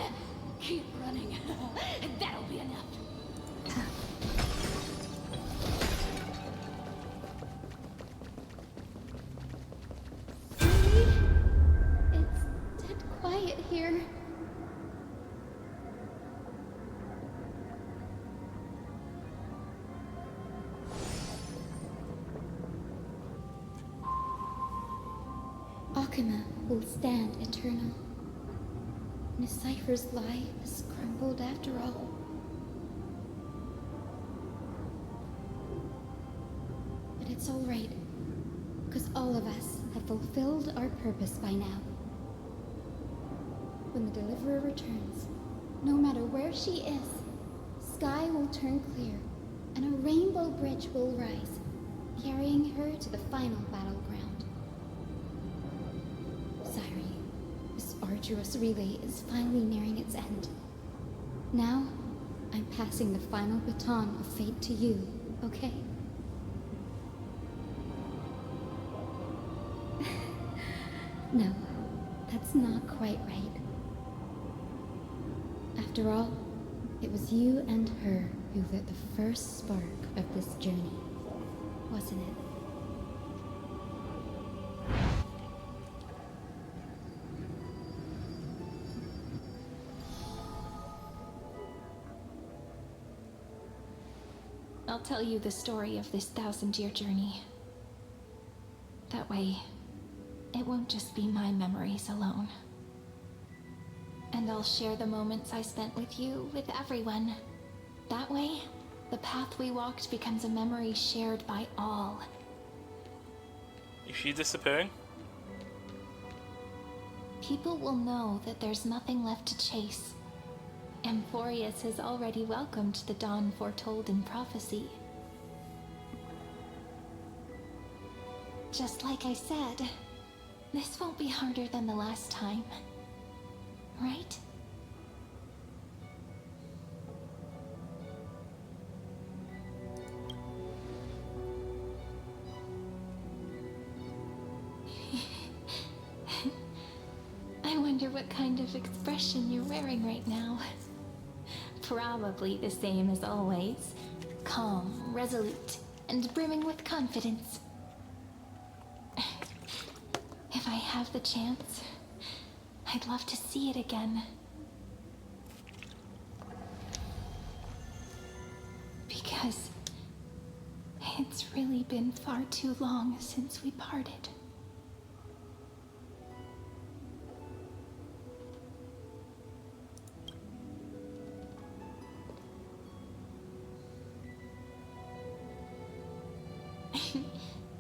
Keep running. That'll be enough. It's dead quiet here. Akuma will stand eternal. Miss Cypher's lie has crumbled after all. But it's all right, because all of us have fulfilled our purpose by now. When the Deliverer returns, no matter where she is, sky will turn clear, and a rainbow bridge will rise, carrying her to the final battleground. Sairi, this arduous relay is finally nearing its end. Now, I'm passing the final baton of fate to you, okay? No, that's not quite right. After all, it was you and her who lit the first spark of this journey, wasn't it? I'll tell you the story of this 1,000-year journey. That way, it won't just be my memories alone. And I'll share the moments I spent with you with everyone. That way, the path we walked becomes a memory shared by all. Is she disappearing? People will know that there's nothing left to chase. Amphorius has already welcomed the dawn foretold in prophecy. Just like I said, this won't be harder than the last time. Right? I wonder what kind of expression you're wearing right now. Probably the same as always. Calm, resolute, and brimming with confidence. If I have the chance, I'd love to see it again. Because it's really been far too long since we parted.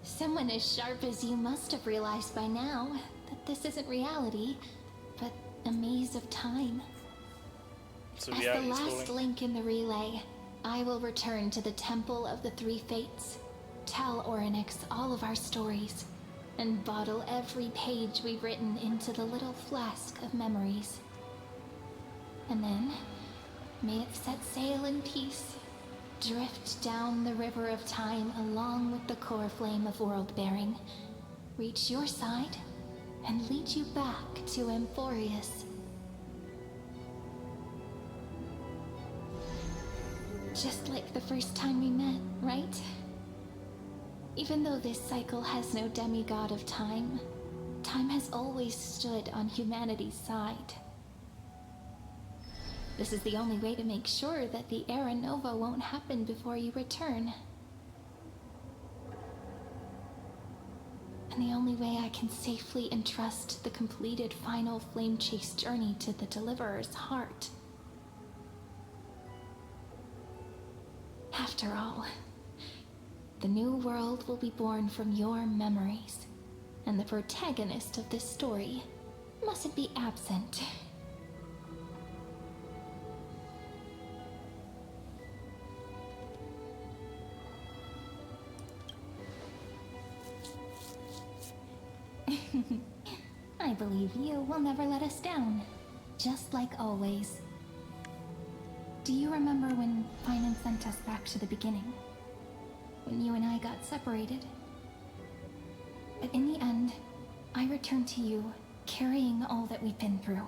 Someone as sharp as you must have realized by now that this isn't reality, but a maze of time. So As the last link in the relay, I will return to the Temple of the Three Fates, tell Orynyx all of our stories, and bottle every page we've written into the little flask of memories. And then, may it set sail in peace, drift down the river of time along with the core flame of world-bearing, reach your side, and lead you back to Amphorius. Just like the first time we met, right? Even though this cycle has no demigod of time, time has always stood on humanity's side. This is the only way to make sure that the Era Nova won't happen before you return. And the only way I can safely entrust the completed final flame chase journey to the Deliverer's heart. After all, the new world will be born from your memories, and the protagonist of this story mustn't be absent. I believe you will never let us down, just like always. Do you remember when Finan sent us back to the beginning? When you and I got separated? But in the end, I returned to you carrying all that we've been through.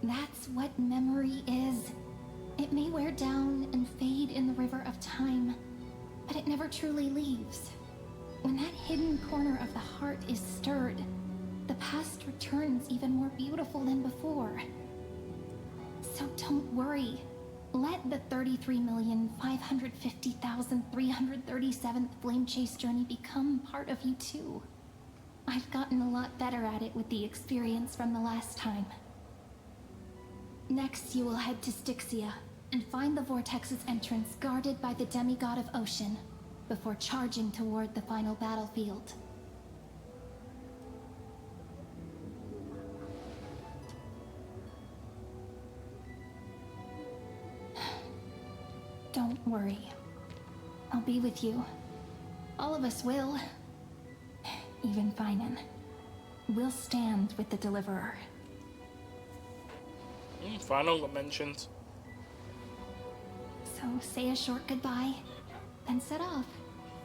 That's what memory is. It may wear down and fade in the river of time, but it never truly leaves. When that hidden corner of the heart is stirred, the past returns even more beautiful than before. So don't worry. Let the 33,550,337th Flame Chase journey become part of you too. I've gotten a lot better at it with the experience from the last time. Next, you will head to Styxia and find the Vortex's entrance guarded by the demigod of ocean before charging toward the final battlefield. Don't worry. I'll be with you. All of us will. Even Finan. We'll stand with the Deliverer. Final got mentioned. So say a short goodbye, then set off,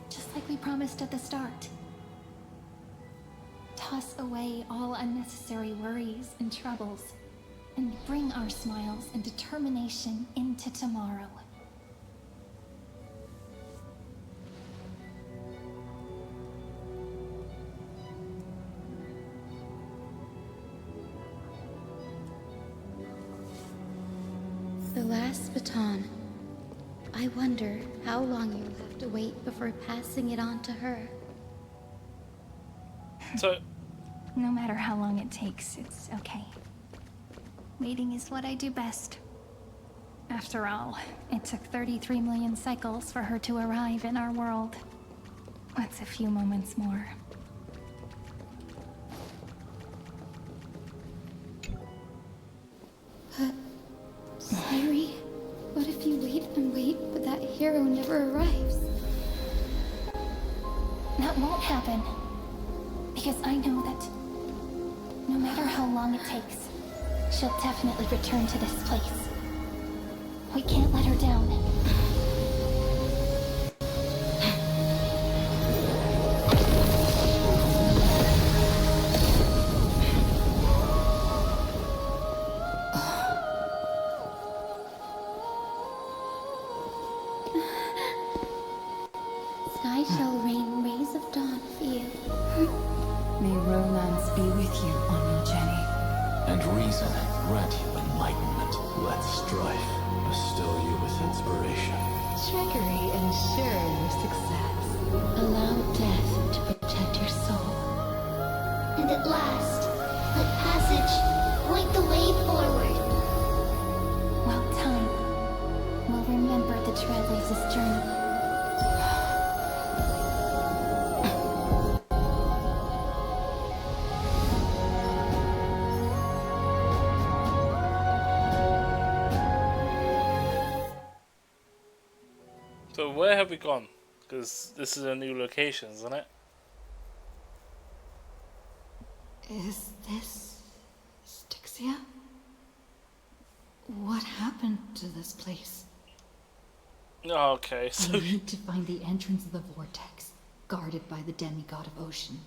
just like we promised at the start. Toss away all unnecessary worries and troubles, and bring our smiles and determination into tomorrow. The last baton. I wonder how long you'll have to wait before passing it on to her. So, no matter how long it takes, it's okay. Waiting is what I do best. After all, it took 33 million cycles for her to arrive in our world. What's a few moments more? But, Sairi, what if you wait and wait, but that hero never arrives? That won't happen. Because I know that no matter how long it takes, she'll definitely return to this place. We can't let her down. Sky shall rain rays of dawn for you. May romance be with you on your journey. And reason grant you enlightenment. Let strife bestow you with inspiration. Trickery ensure your success. Allow death to protect your soul. And at last, let passage point the way forward. Well, time will remember the Trailblazer's journey. So where have we gone? Because this is a new location, isn't it? Is this Styxia? What happened to this place? Oh, okay, I so need to find the entrance of the vortex, guarded by the demigod of ocean.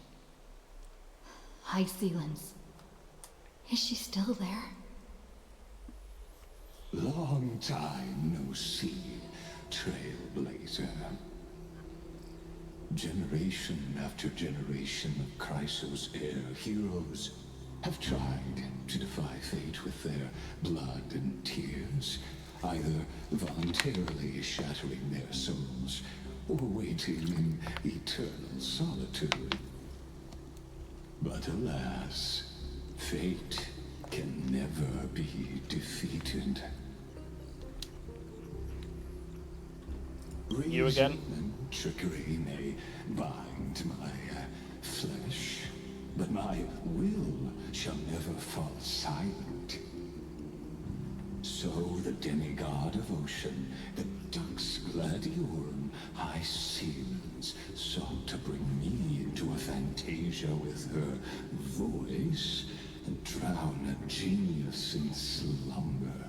High Sealens. Is she still there? Long time no see, Trailblazer. Generation after generation of Chrysos Air heroes have tried to defy fate with their blood and tears, either voluntarily shattering their souls or waiting in eternal solitude. But alas, fate can never be defeated. You again? Reason and trickery may bind my flesh, but my will shall never fall silent. So the demigod of ocean, the Dux Gladiorum, High Sealens, sought to bring me into a fantasia with her voice and drown a genius in slumber.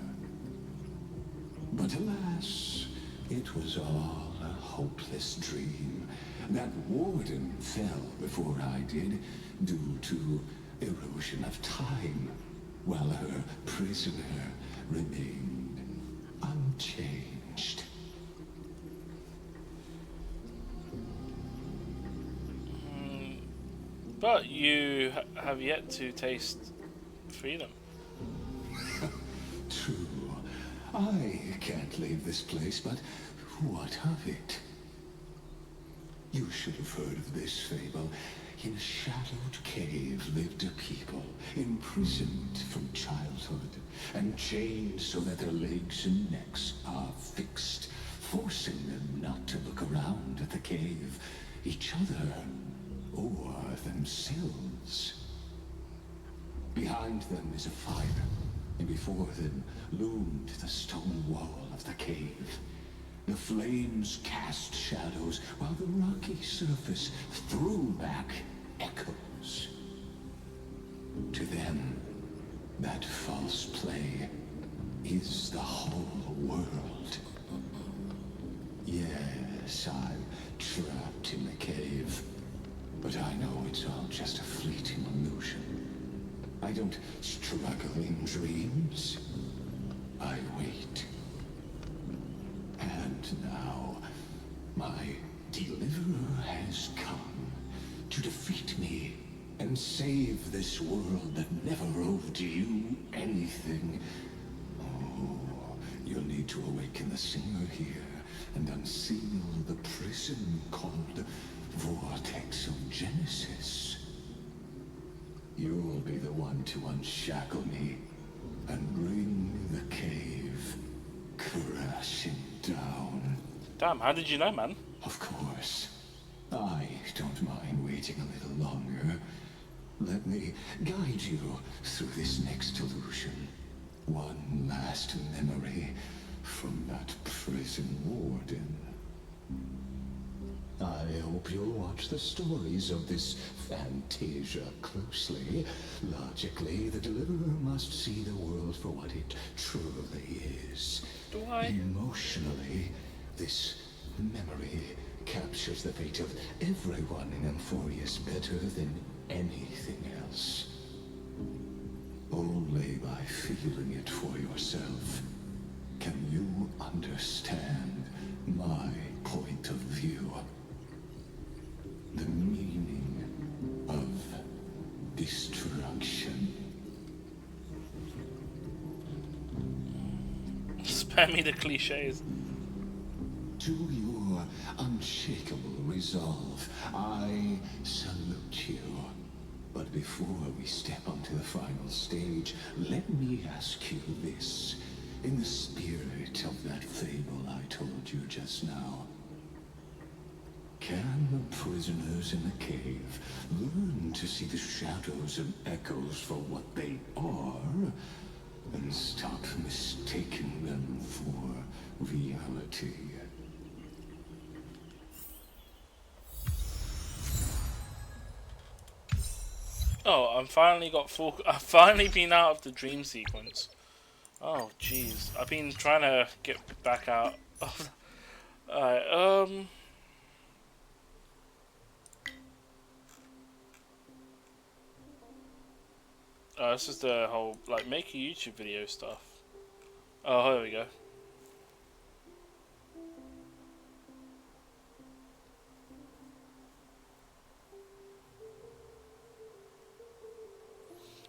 But alas, it was all a hopeless dream. That warden fell before I did, due to erosion of time, while her prisoner remained unchanged. But you have yet to taste freedom. True. I can't leave this place, but what of it? You should have heard of this fable. In a shadowed cave lived a people, imprisoned from childhood, and chained so that their legs and necks are fixed, forcing them not to look around at the cave, each other, or themselves. Behind them is a fire, and before them loomed the stone wall of the cave. The flames cast shadows, while the rocky surface threw back echoes. To them, that false play is the whole world. Yes, I'm trapped in the cave, but I know it's all just a fleeting illusion. I don't struggle in dreams. I wait. And now, my deliverer has come to defeat me and save this world that never owed you anything. Oh, you'll need to awaken the singer here and unseal the prison called Vortex of Genesis. You'll be the one to unshackle me and bring the cave crashing down. Damn, how did you know, man? Of course. I don't mind waiting a little longer. Let me guide you through this next illusion. One last memory from that prison warden. I hope you'll watch the stories of this Fantasia closely. Logically, the deliverer must see the world for what it truly is. Do I? Emotionally, this memory captures the fate of everyone in Emphorius better than anything else. Only by feeling it for yourself can you understand my point of view. The meaning of destruction. Spare me the cliches. To your unshakable resolve, I salute you. But before we step onto the final stage, let me ask you this. In the spirit of that fable I told you just now, can the prisoners in the cave learn to see the shadows and echoes for what they are, and stop mistaking them for reality? Oh, I've finally been out of the dream sequence. Oh, jeez. I've been trying to get back out of... Alright, oh, this is the whole, like, make a YouTube video stuff. Oh, here we go.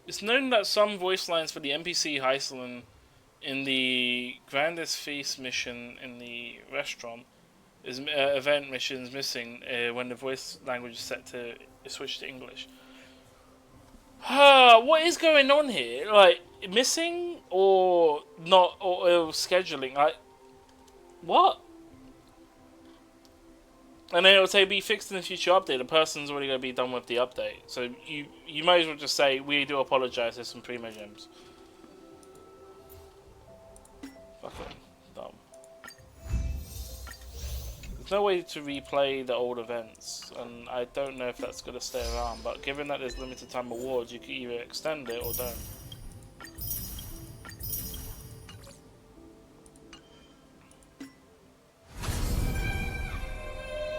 It's known that some voice lines for the NPC Hycelan in the Grandest Feast mission in the restaurant is event missions missing when the voice language is set to switch to English. What is going on here? Like, missing or not, or scheduling? Like, what? And then it'll say be fixed in the future update. The person's already going to be done with the update. So you might as well just say, we do apologize, there's some primo gems. Fucking dumb. There's no way to replay the old events, and I don't know if that's going to stay around, but given that there's limited time awards, you can either extend it or don't.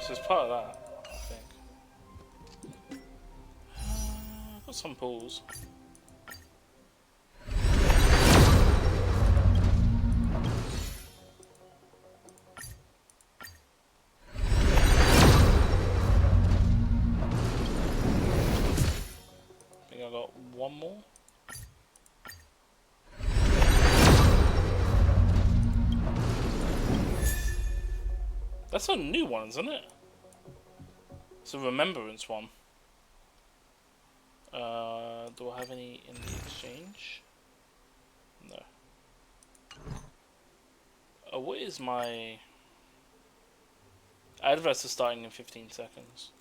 So it's part of that, I think. I've got got some pools. I think I got one more. That's a new one, isn't it? It's a remembrance one. Do I have any in the exchange? No. What is my... Adverts are starting in 15 seconds.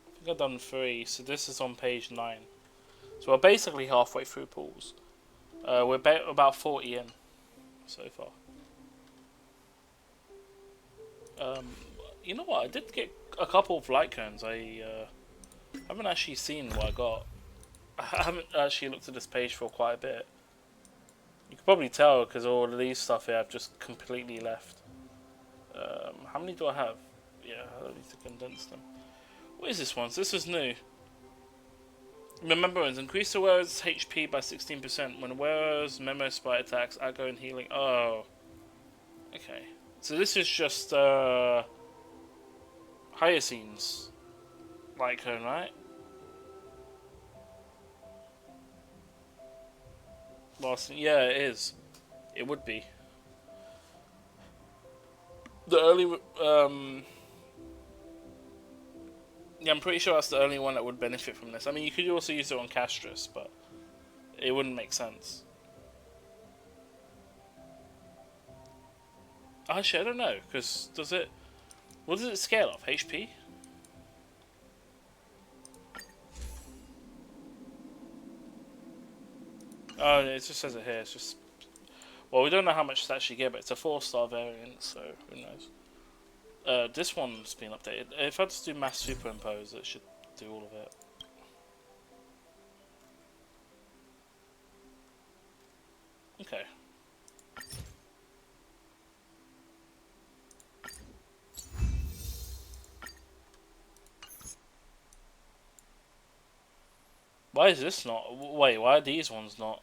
I think I've done 3, so this is on page 9. So we're basically halfway through pools. We're about 40 in so far. You know what? I did get a couple of light cones. I haven't actually seen what I got. I haven't actually looked at this page for quite a bit. You can probably tell because all of these stuff here I've just completely left. How many do I have? Yeah, I don't need to condense them. What is this one? So this is new. Remembrance, increase the wearer's HP by 16% when the wearer's memo spy attacks, aggro and healing. Oh. Okay. So this is just Hyacinth's light cone, right? Yeah, it is. It would be. The early yeah, I'm pretty sure that's the only one that would benefit from this. I mean, you could also use it on Castris, but it wouldn't make sense. Actually, I don't know, because does it... What does it scale off? HP? Oh, it just says it here. It's just... Well, we don't know how much it's actually get, but it's a 4-star variant, so who knows. This one's been updated. If I just do mass superimpose, it should do all of it. Okay. Why is this not? Wait, why are these ones not?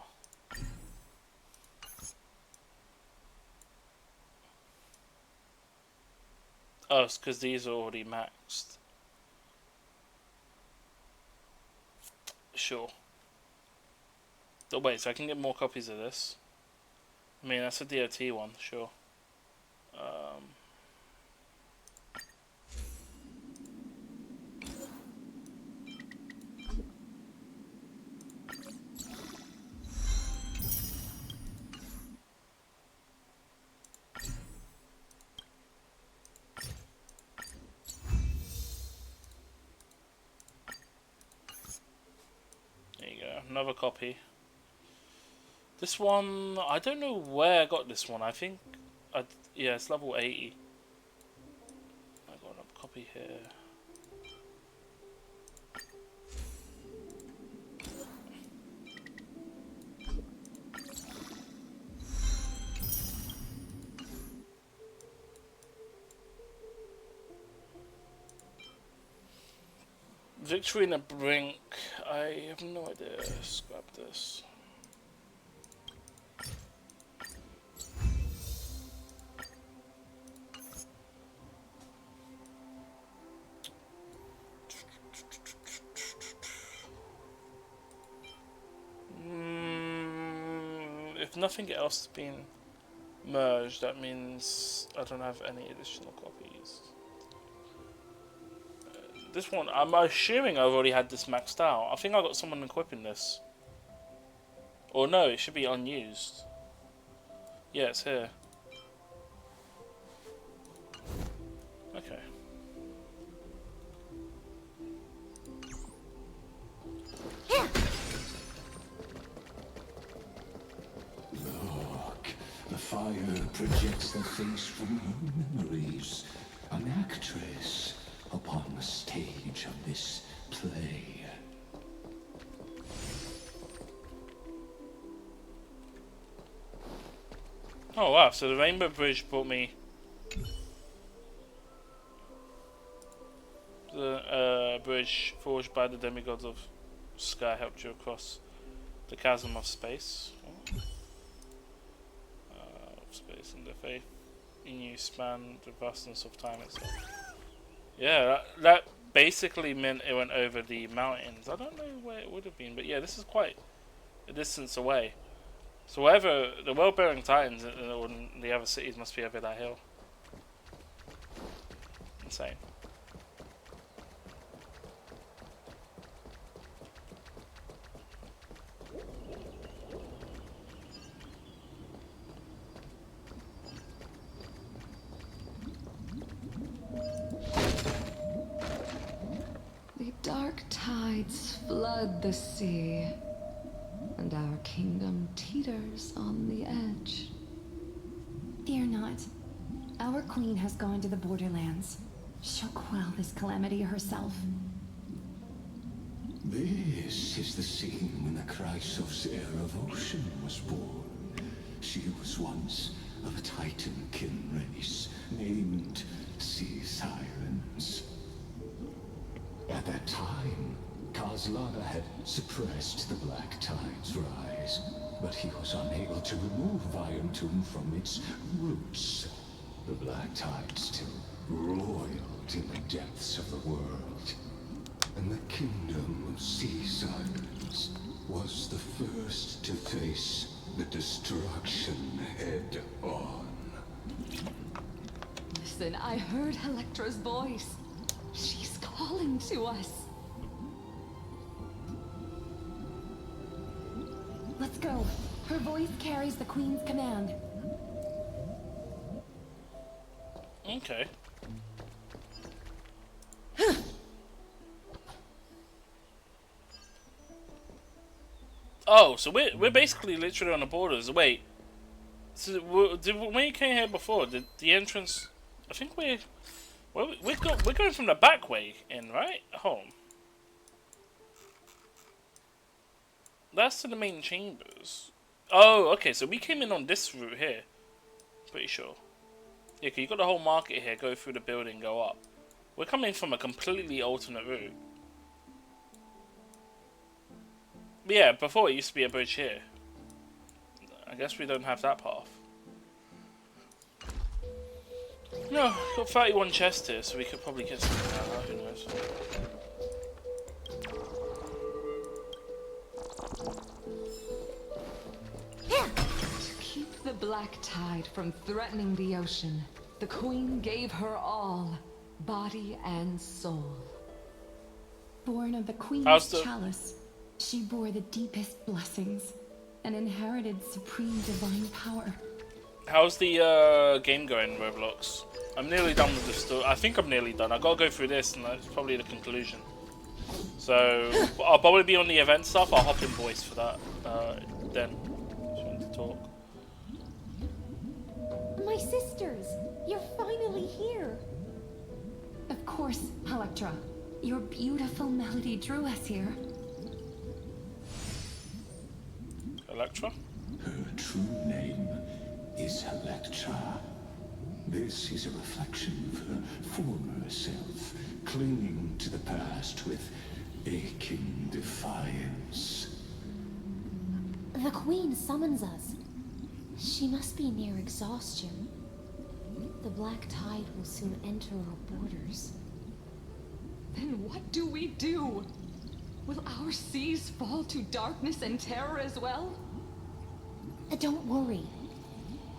Oh, it's because these are already maxed. Sure. Oh, wait, so I can get more copies of this? I mean, that's a DoT one, sure. There you go, another copy. This one, I don't know where I got this one. I think, yeah, it's level 80. I got another copy here. Victory in the brink. I have no idea. Let's grab this. If nothing else has been merged, that means I don't have any additional copies. This one, I'm assuming I've already had this maxed out. I think I got someone equipping this. Or no, it should be unused. Yeah, it's here. Okay. Look, the fire projects the face from her memories. An actress upon the stage of this play. Oh wow, so the Rainbow Bridge brought me The bridge forged by the demigods of sky helped you across the chasm of space. Space and the faith in you span the vastness of time itself. Yeah, that basically meant it went over the mountains. I don't know where it would have been, but yeah, this is quite a distance away. So whatever the world-bearing titans in the other cities must be over that hill. Insane. The dark tides flood the sea, and our kingdom teeters on the edge. Fear not. Our queen has gone to the borderlands. She'll quell this calamity herself. This is the scene when the Chrysos heir of Ocean was born. She was once of a Titan-kin race named Sea Sirens. At that time, Kozlana had suppressed the Black Tide's rise, but he was unable to remove Iron Tomb from its roots. The Black Tide still roiled in the depths of the world, and the kingdom of Sea Sirens was the first to face the destruction head-on. Listen, I heard Electra's voice. She's calling to us. Let's go. Her voice carries the queen's command. Okay. Oh, so we're basically literally on the borders. Wait, so when you came here before, did the entrance? I think we're going from the back way in, right? Home. That's to the main chambers. Oh, okay. So we came in on this route here. Pretty sure. Yeah, 'cause you got the whole market here. Go through the building, go up. We're coming from a completely alternate route. But yeah, before it used to be a bridge here. I guess we don't have that path. No, got 31 chests here, so we could probably get something out of that, who knows. To keep the Black Tide from threatening the ocean, the Queen gave her all, body and soul. Born of the Queen's chalice, she bore the deepest blessings and inherited supreme divine power. How's the game going, Roblox? I'm nearly done with the story. I think I'm nearly done. I gotta go through this, and that's probably the conclusion. So I'll probably be on the event stuff. I'll hop in voice for that. Then, if you want to talk. My sisters, you're finally here. Of course, Electra. Your beautiful melody drew us here. Electra? Her true name is Electra. This is a reflection of her former self, clinging to the past with aching defiance. The Queen summons us. She must be near exhaustion. The Black Tide will soon enter our borders. Then what do we do? Will our seas fall to darkness and terror as well? Don't worry.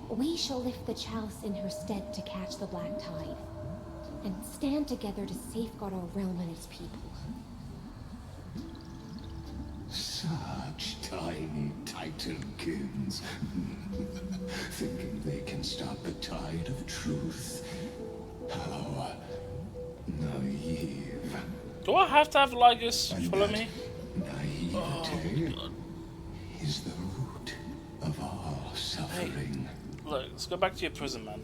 We shall lift the chalice in her stead to catch the Black Tide, and stand together to safeguard our realm and its people. Such tiny Titankins, thinking they can stop the tide of truth. How naive. Do I have to have Lygus follow me? Naivete is the root of all suffering. Hey, look, let's go back to your prison, man.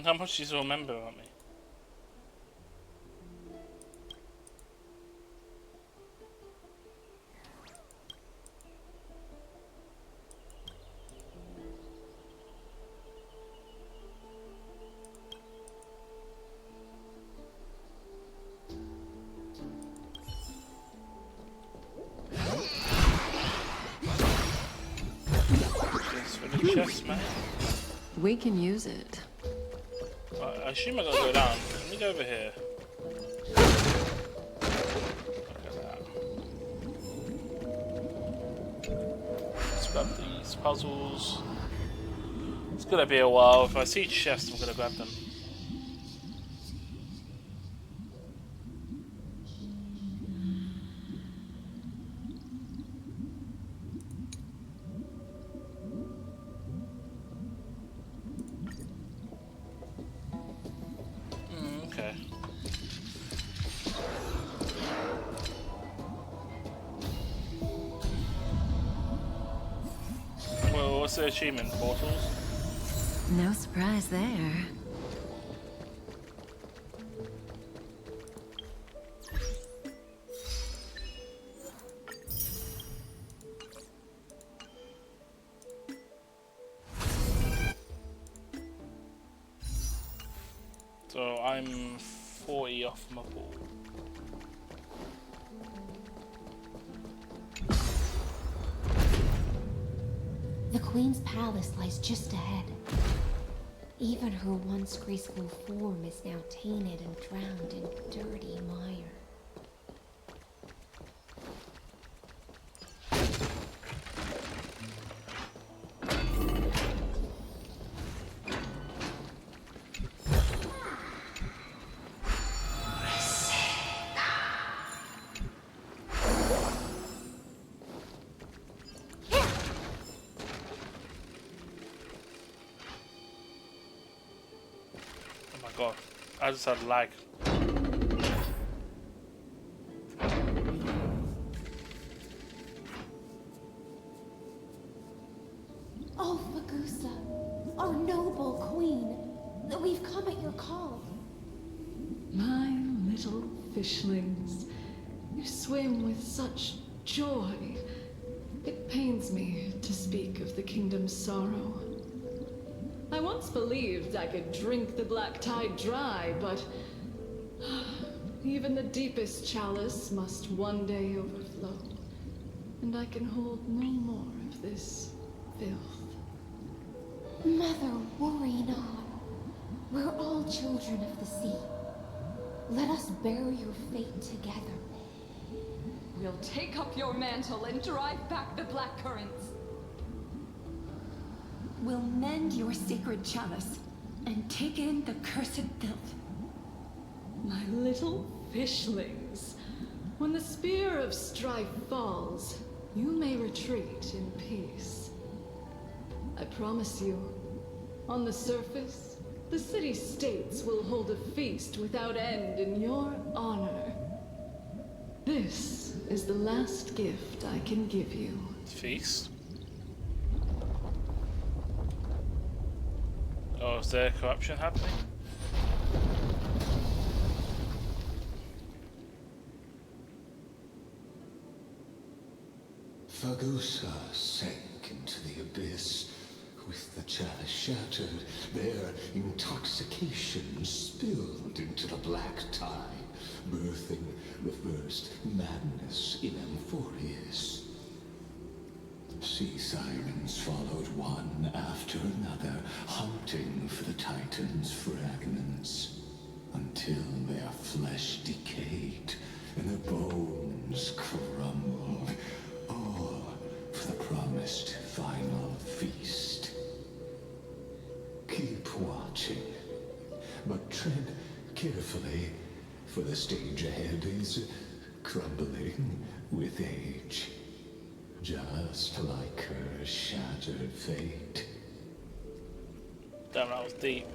how much do you remember on me? Chest, man. We can use it. I assume I gotta go down. Let me go over here. Look at that. Let's grab these puzzles. It's gonna be a while. If I see chests, I'm gonna grab them. Okay. Well, what's the achievement? Portals? No surprise there. So I'm 40 off my ball. The Queen's palace lies just ahead. Even her once graceful form is now tainted and drowned in dirty mire. God, I just had lag. Oh, Fagusa, our noble queen, we've come at your call. My little fishlings, you swim with such joy. It pains me to speak of the kingdom's sorrow. I once believed I could drink the black tide dry, but even the deepest chalice must one day overflow, and I can hold no more of this filth. Mother, worry not. We're all children of the sea. Let us bear your fate together. We'll take up your mantle and drive back the black currents. We'll mend your sacred chalice and take in the cursed filth. My little fishlings, when the spear of strife falls, you may retreat in peace. I promise you, on the surface, the city-states will hold a feast without end in your honor. This is the last gift I can give you. Feast? Oh, is there corruption happening? Fagusa sank into the abyss. With the chalice shattered, their intoxication spilled into the black tide, birthing the first madness in Amphorius. Sea sirens followed one after another, hunting for the Titan's fragments, until their flesh decayed and their bones crumbled, all for the promised final feast. Keep watching, but tread carefully, for the stage ahead is crumbling with age. Just like her shattered fate. Damn, that was deep.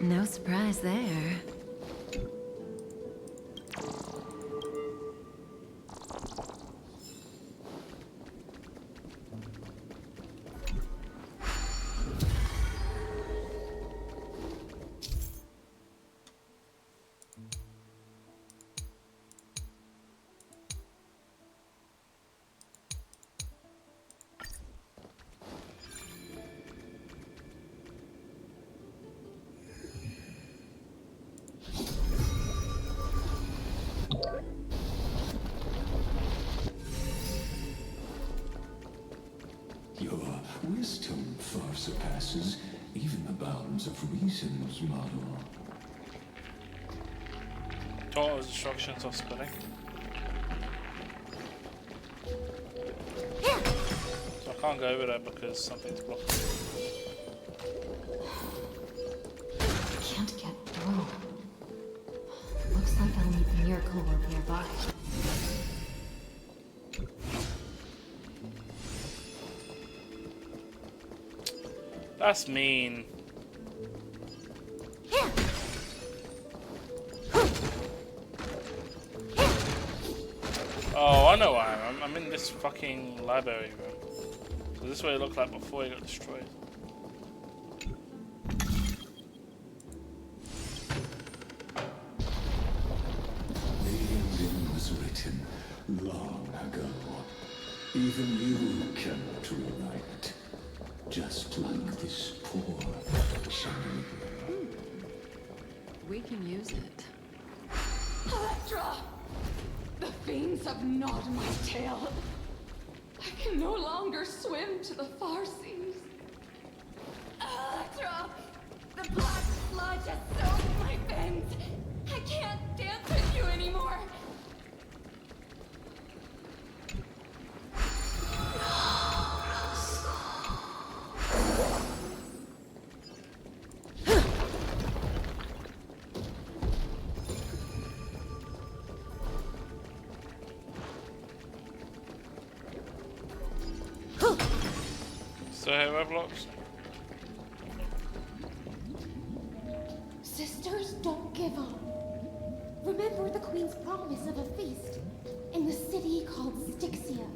No surprise there. Your wisdom far surpasses even the bounds of reason's model. Total instructions of spinning. So I can't go over there because something's blocked. Can't get through. Looks like I'll need the miracle orb nearby. That's mean. Oh, I know why I'm in this fucking library room. So this is what it looked like before it got destroyed. The ending was written long ago. Even you cannot rewrite it. Just like this poor chandelier. We can use it. Electra! The fiends have gnawed my tail. I can no longer swim to the far seas. Electra! The black sludge has soaked my veins. I can't dance with you anymore. So here are blocks. Sisters, don't give up. Remember the Queen's promise of a feast in the city called Styxia.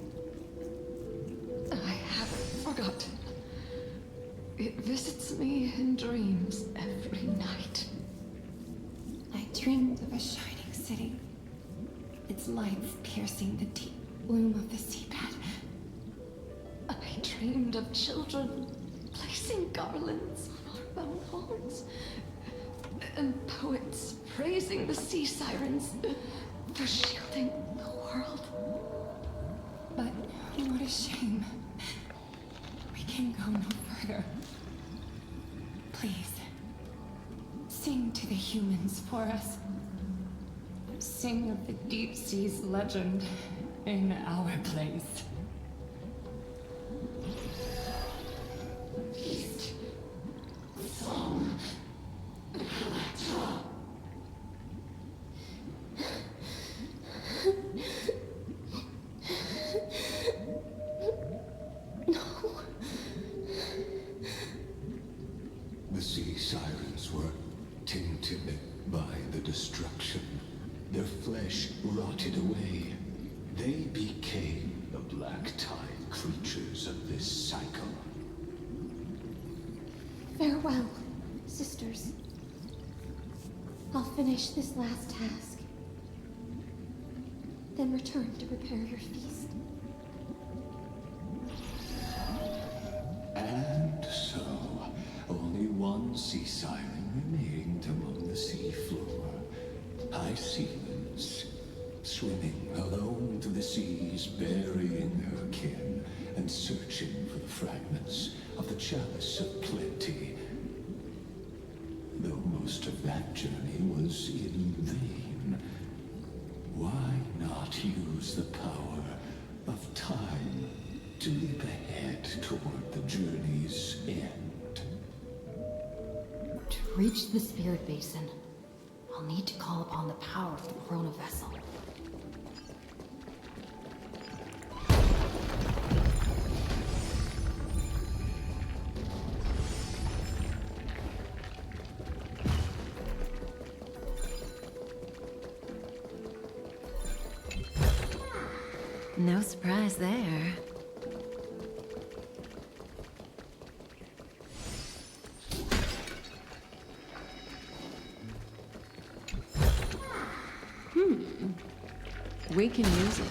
I haven't forgotten. It visits me in dreams every night. I dreamed of a shining city. Its lights piercing the deep gloom of the seabed. I dreamed of children placing garlands on our bone homes, and poets praising the sea sirens for shielding the world. But what a shame. We can go no further. Please, sing to the humans for us. Sing of the deep sea's legend in our place. Song. The sea sirens were tainted by the destruction. Their flesh rotted away. They became the black tide creatures of this cycle. Farewell, sisters. I'll finish this last task. Then return to prepare your feast. And so, only one sea siren remained among the sea floor. High seas, swimming alone to the seas, burying her kin, and searching for the fragments of the chalice of plenty. Though most of that journey was in vain, why not use the power of time to leap ahead toward the journey's end? To reach the spirit basin, I'll need to call upon the power of the Corona vessel. No surprise there. We can use it.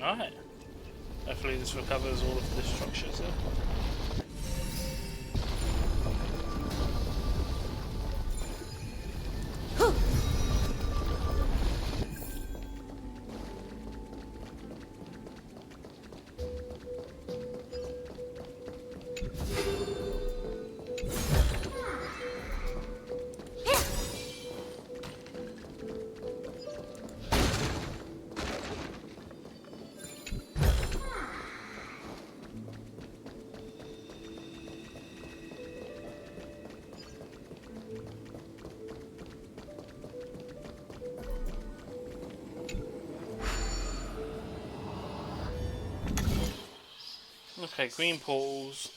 Alright. Hopefully this recovers all of the structures there. Okay, green portals.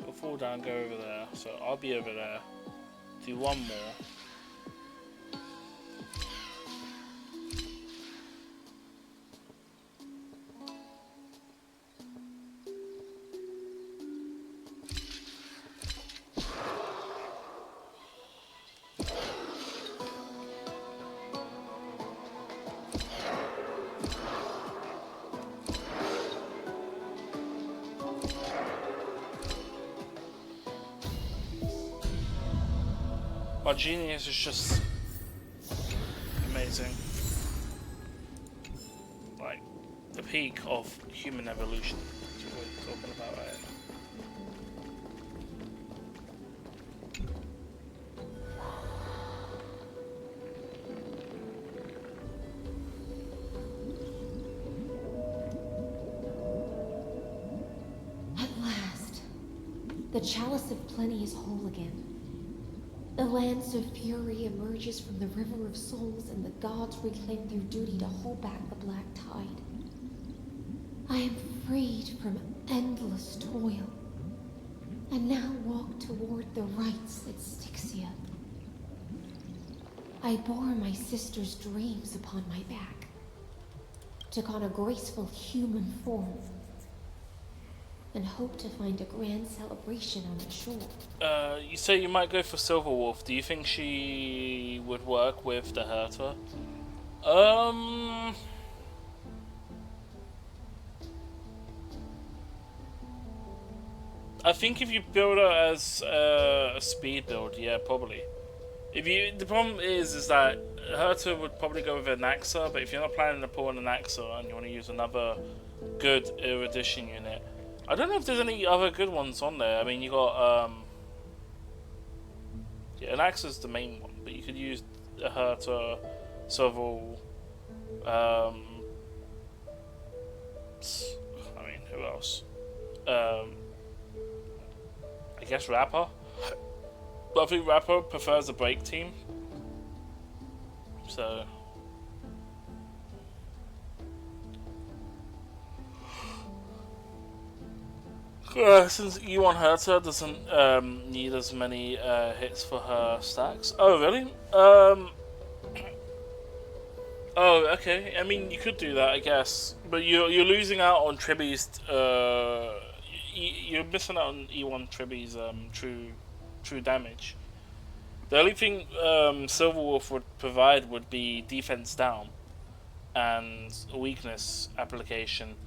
We'll fall down, go over there. So I'll be over there. Do one more. My genius is just amazing. Like the peak of human evolution. That's what we're talking about right now. At last, the Chalice of Plenty is whole again. The lance of fury emerges from the River of Souls, and the gods reclaim their duty to hold back the black tide. I am freed from endless toil, and now walk toward the rites at Styxia. I bore my sister's dreams upon my back, took on a graceful human form, and hope to find a grand celebration on the shore. You say you might go for Silverwolf. Do you think she would work with the Herta? I think if you build her as a speed build, yeah, probably. The problem is that Herta would probably go with an Naxa, but if you're not planning to pull an Naxa and you want to use another good erudition unit, I don't know if there's any other good ones on there. I mean, you got yeah, an Axe's the main one, but you could use a Herta, several. I mean, who else? I guess Rapper. But I think Rapper prefers the break team. So. Since E1 Herta doesn't need as many hits for her stacks. Oh, really? Oh, okay. I mean, you could do that, I guess. But you're losing out on Triby's. You're missing out on E1 Triby's true damage. The only thing Silverwolf would provide would be defense down and a weakness application.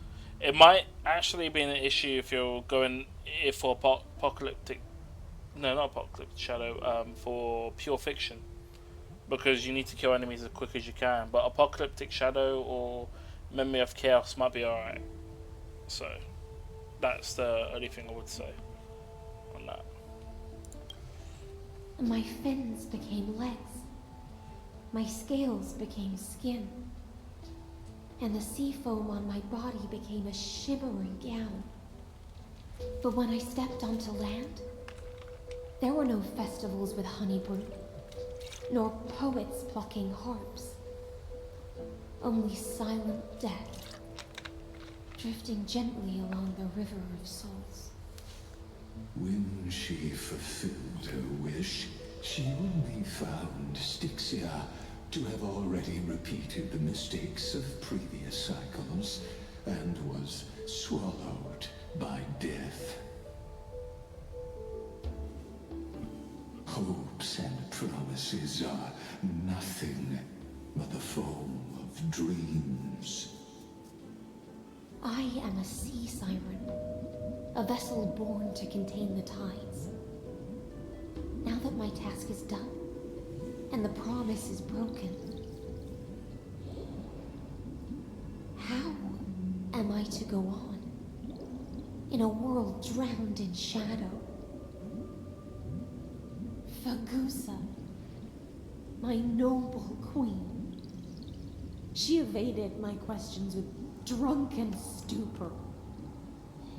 It might actually be an issue if you're going for apocalyptic, no, not apocalyptic shadow, for pure fiction, because you need to kill enemies as quick as you can. But apocalyptic shadow or Memory of Chaos might be alright. So that's the only thing I would say on that. My fins became legs. My scales became skin. And the sea foam on my body became a shimmering gown. But when I stepped onto land, there were no festivals with honey brew, nor poets plucking harps. Only silent death, drifting gently along the river of souls. When she fulfilled her wish, she only found Styxia to have already repeated the mistakes of previous cycles, and was swallowed by death. Hopes and promises are nothing but the foam of dreams. I am a sea siren, a vessel born to contain the tides. Now that my task is done, and the promise is broken, how am I to go on in a world drowned in shadow? Fagusa, my noble queen. She evaded my questions with drunken stupor.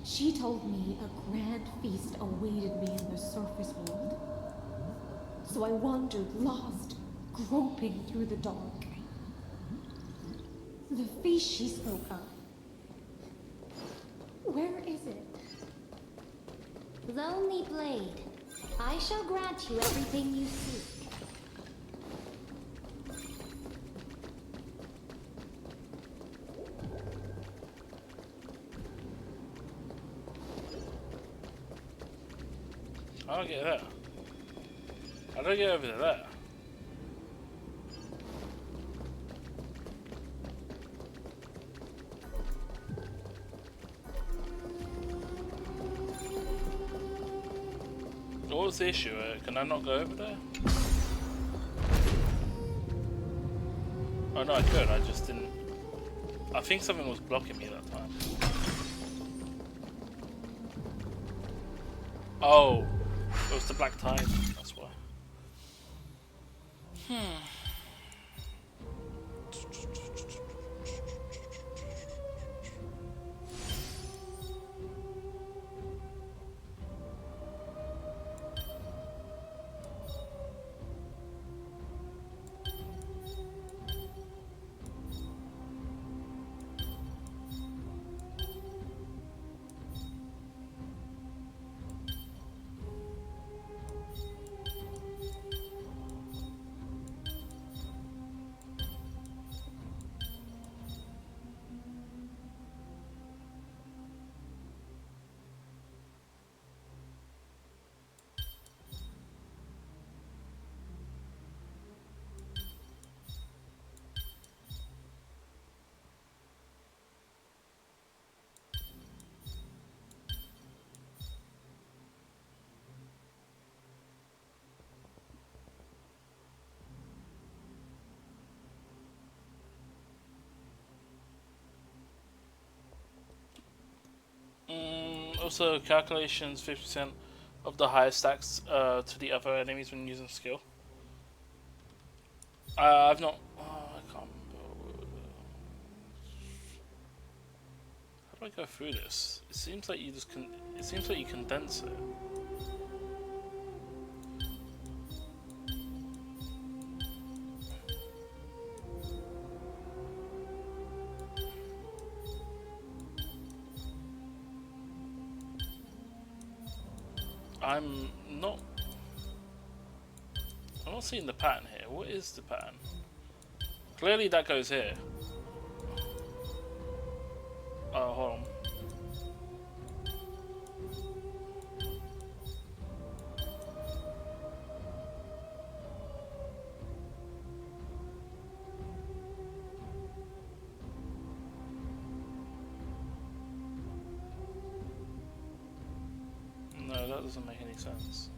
She told me a grand feast awaited me in the surface world. So I wandered lost, groping through the dark. The feast she spoke of. Where is it? Lonely Blade, I shall grant you everything you seek. I don't get that. I don't get over there. What was the issue? Can I not go over there? Oh no, I could. I just didn't. I think something was blocking me that time. Oh, it was the black tide. That's why. Also, calculations 50% of the highest stacks to the other enemies when using skill. I've not. I can't remember. How do I go through this? It seems like you just can. It seems like you condense it. I'm not seeing the pattern here. What is the pattern? Clearly that goes here. Oh, hold on. No, that doesn't make any sense.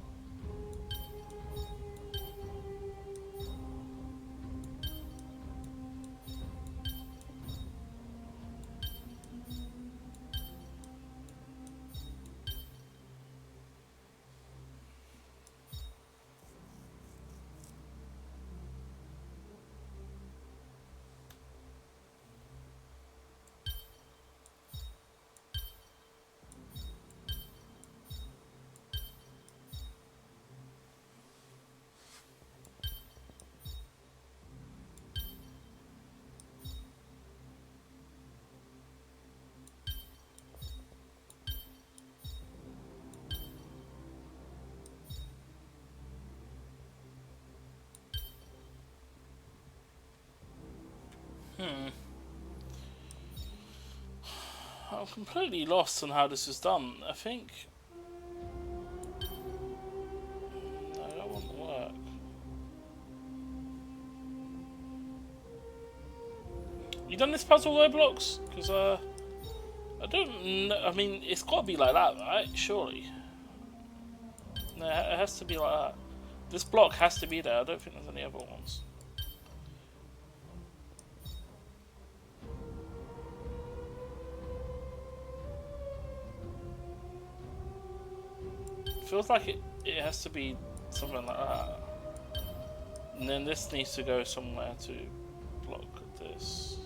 I'm completely lost on how this is done. I think... No, that won't work. You done this puzzle, Roblox? Because, I don't know. I mean, it's got to be like that, right? Surely. No, it has to be like that. This block has to be there. I don't think there's any other ones. Feels like it has to be something like that. And then this needs to go somewhere to block this.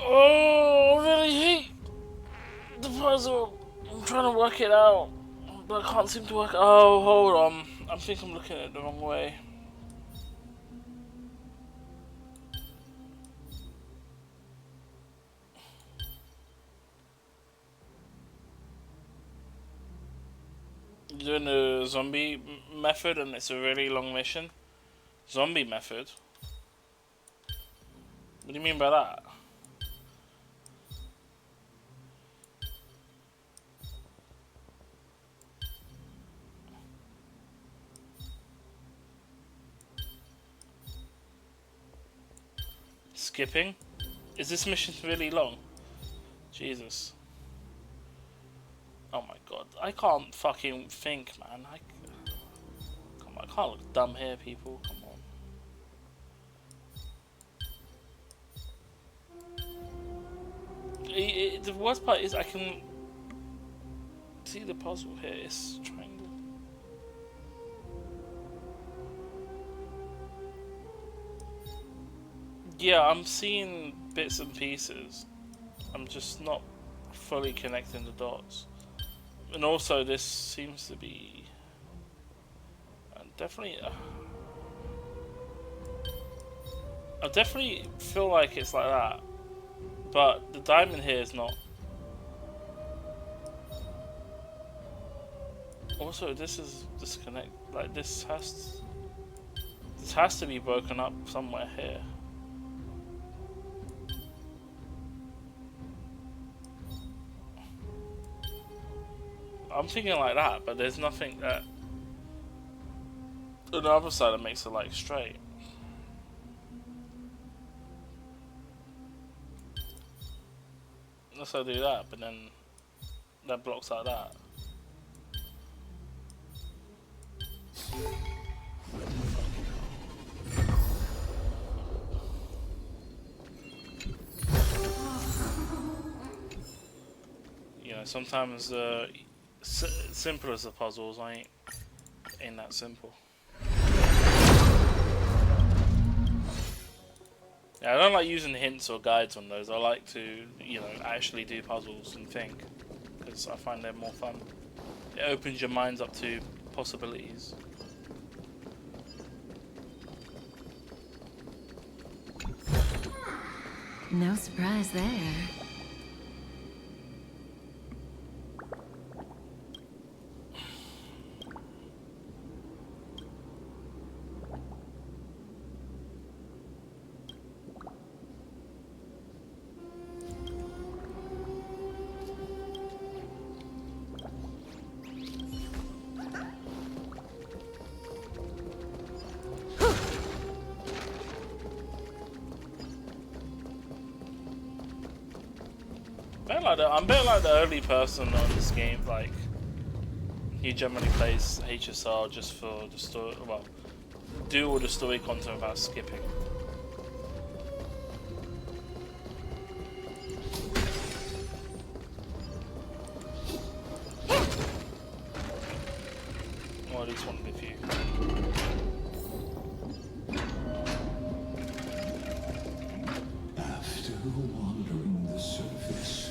Oh, I really hate the puzzle. I'm trying to work it out, but I can't seem to work. Oh, hold on. I think I'm looking at it the wrong way. You're doing the zombie method, and it's a really long mission. Zombie method? What do you mean by that? Skipping? Is this mission really long? Jesus. Oh my god. I can't fucking think, man. Come on, I can't look dumb here, people. Come on. The worst part is I can see the puzzle here. It's triangle. Yeah, I'm seeing bits and pieces. I'm just not fully connecting the dots. And also, this seems to be definitely. I definitely feel like it's like that, but the diamond here is not. Also, this is disconnect. Like this has to be broken up somewhere here. I'm thinking like that, but there's nothing that on the other side that makes it like straight. Unless I do that, but then that blocks like that. You know, sometimes simple as the puzzles. Ain't that simple. Yeah, I don't like using hints or guides on those. I like to, you know, actually do puzzles and think, because I find they're more fun. It opens your minds up to possibilities. No surprise there. I'm a bit like the early person on this game. Like, he generally plays HSR just for the story. Well, do all the story content without skipping. Or at least one with you. After wandering the surface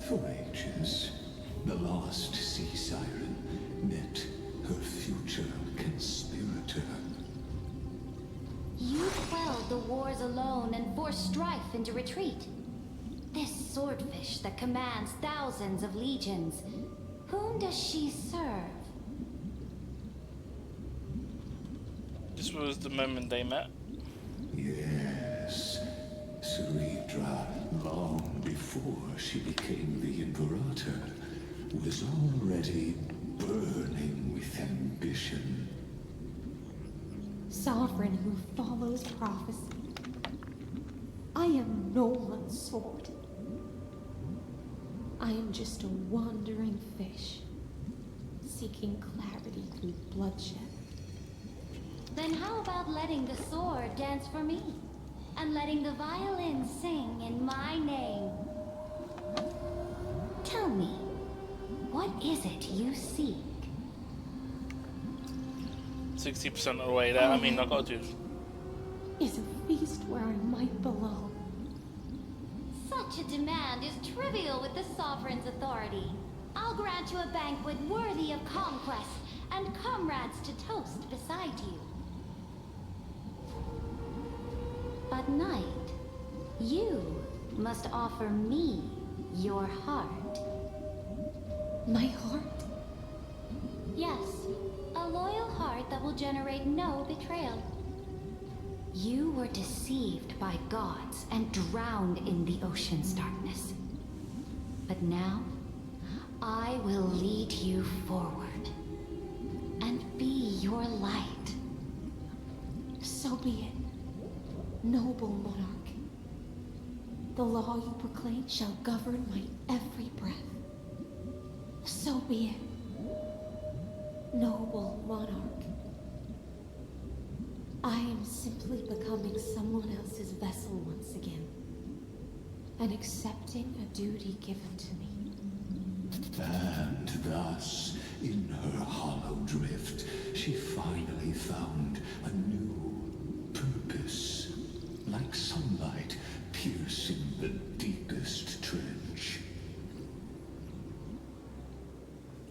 for ages, the lost sea siren met her future conspirator. You quelled the wars alone and forced strife into retreat. This swordfish that commands thousands of legions, whom does she serve? This was the moment they met. Yes, Cerebra, long before she became the Imperator, was already burning with ambition. Sovereign who follows prophecy. I am no one's sword. I am just a wandering fish, seeking clarity through bloodshed. Then how about letting the sword dance for me? And letting the violin sing in my name? Tell me, what is it you seek? 60% of the way there. I mean, I gotta do this. Is a feast where I might belong. Such a demand is trivial with the Sovereign's authority. I'll grant you a banquet worthy of conquest and comrades to toast beside you. But Knight, you must offer me your heart. My heart? Yes, a loyal heart that will generate no betrayal. You were deceived by gods and drowned in the ocean's darkness. But now, I will lead you forward and be your light. So be it. Noble monarch, the law you proclaim shall govern my every breath. So be it. Noble monarch, I am simply becoming someone else's vessel once again, and accepting a duty given to me. And thus, in her hollow drift, she finally found a new purpose. Like sunlight piercing the deepest trench.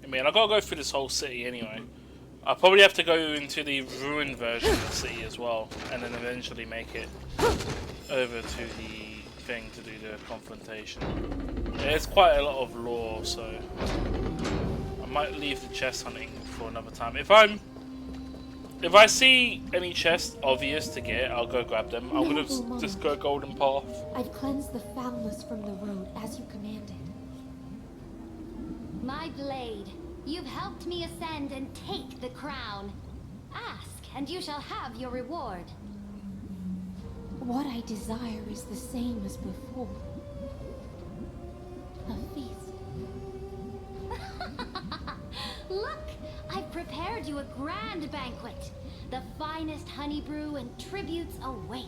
I mean, I gotta go through this whole city anyway. I'll probably have to go into the ruined version of the city as well, and then eventually make it over to the thing to do the confrontation. There's quite a lot of lore, so I might leave the chest hunting for another time. If I see any chests obvious to get, I'll go grab them. I'm gonna just go Golden Path. I've cleansed the foulness from the road as you commanded. My blade, you've helped me ascend and take the crown. Ask, and you shall have your reward. What I desire is the same as before. A feast. Look, I've prepared you a grand banquet. The finest honey brew and tributes await.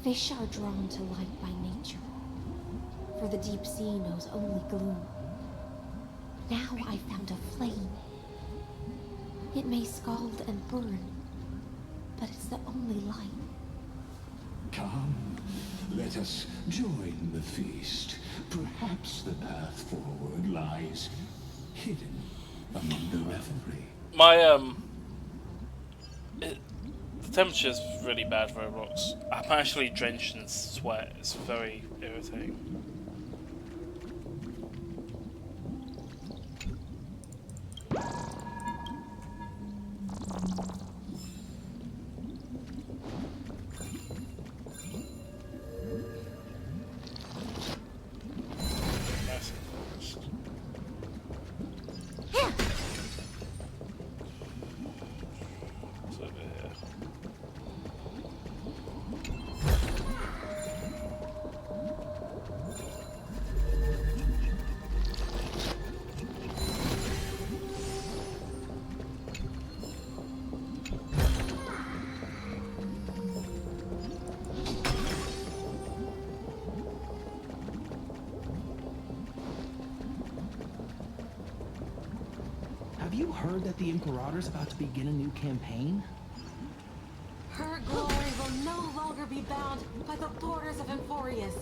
Fish are drawn to light by nature, for the deep sea knows only gloom. Now I found a flame. It may scald and burn, but it's the only light. Come, let us join the feast. Perhaps the path forward lies hidden among the revelry. The temperature's really bad for Roblox. I'm actually drenched in sweat. It's very irritating. Have you heard that the Imperator's about to begin a new campaign? Her glory will no longer be bound by the borders of Emphorius.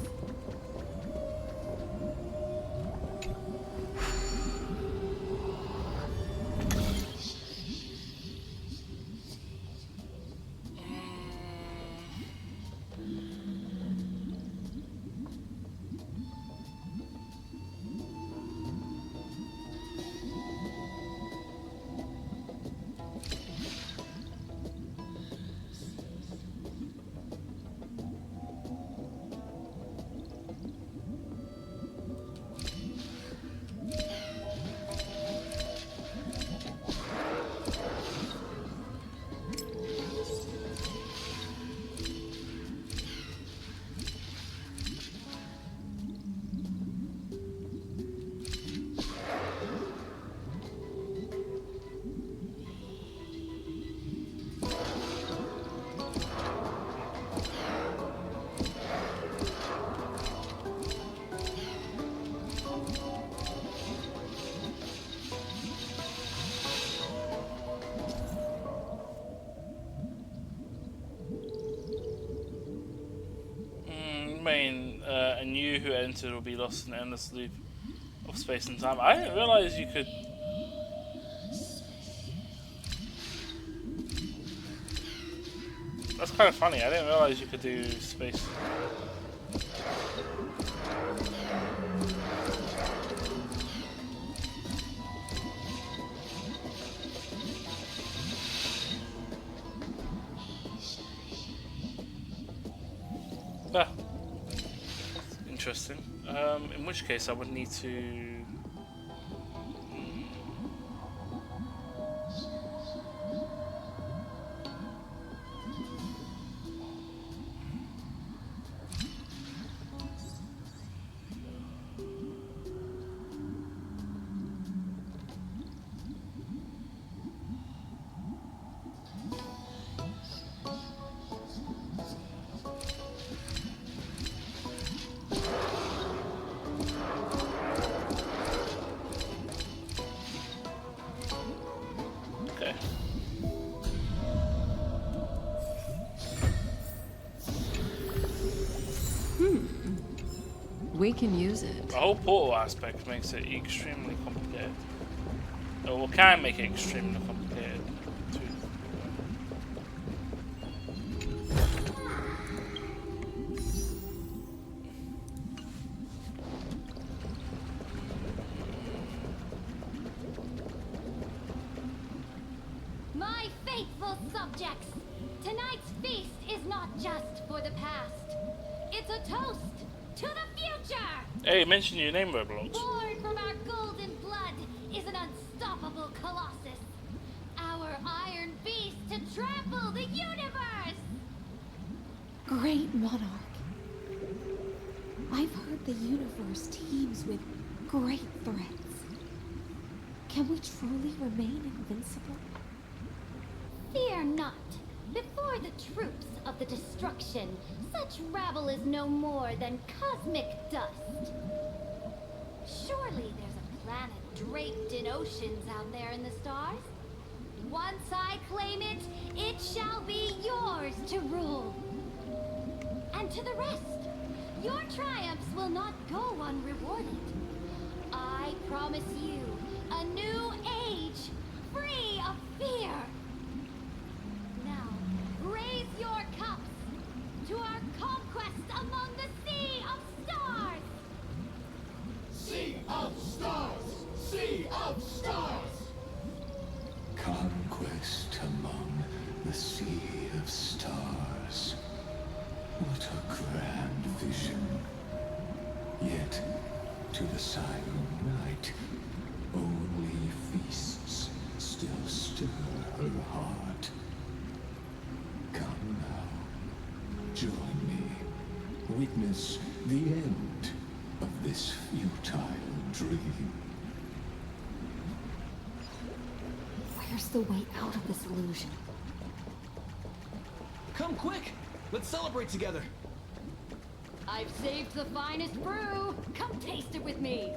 And you who entered will be lost in an endless loop of space and time. I didn't realize you could. That's kind of funny. I didn't realize you could do space. Ah. Interesting. In which case I would need to... We can use it. The whole portal aspect makes it extremely complicated. Or can make it extremely complicated. My faithful subjects, tonight's feast is not just for the past. It's a toast to the future! Hey, mention your name, Roblox. Born from our golden blood is an unstoppable colossus. Our iron beast to trample the universe! Great monarch. I've heard the universe teems with great threats. Can we truly remain invincible? Fear not. Before the troops of the destruction, such rabble is no more than cosmic dust. Surely there's a planet draped in oceans out there in the stars. Once I claim it, it shall be yours to rule. And to the rest, your triumphs will not go unrewarded. I promise you a new age, free of fear. Now, raise your cups to our conquest among the Sea of Stars! Sea of Stars! Sea of Stars! Conquest among the Sea of Stars. What a grand vision. Yet, to the Siren Night, only feasts still stir her heart. Come now, join me. Witness the end of this futile dream. Where's the way out of this illusion? Come quick! Let's celebrate together! I've saved the finest brew! Come taste it with me!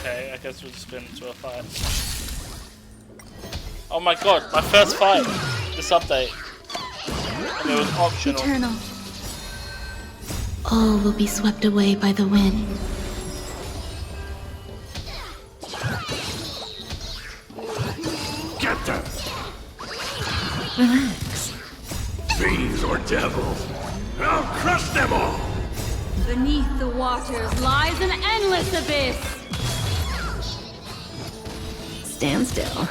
Okay, I guess we'll just spin into a fight. Oh my god, my first fight! This update. And it was optional. Eternal. All will be swept away by the wind. Get them! Relax. Fiends or devils! I'll crush them all! Beneath the waters lies an endless abyss! Stand still.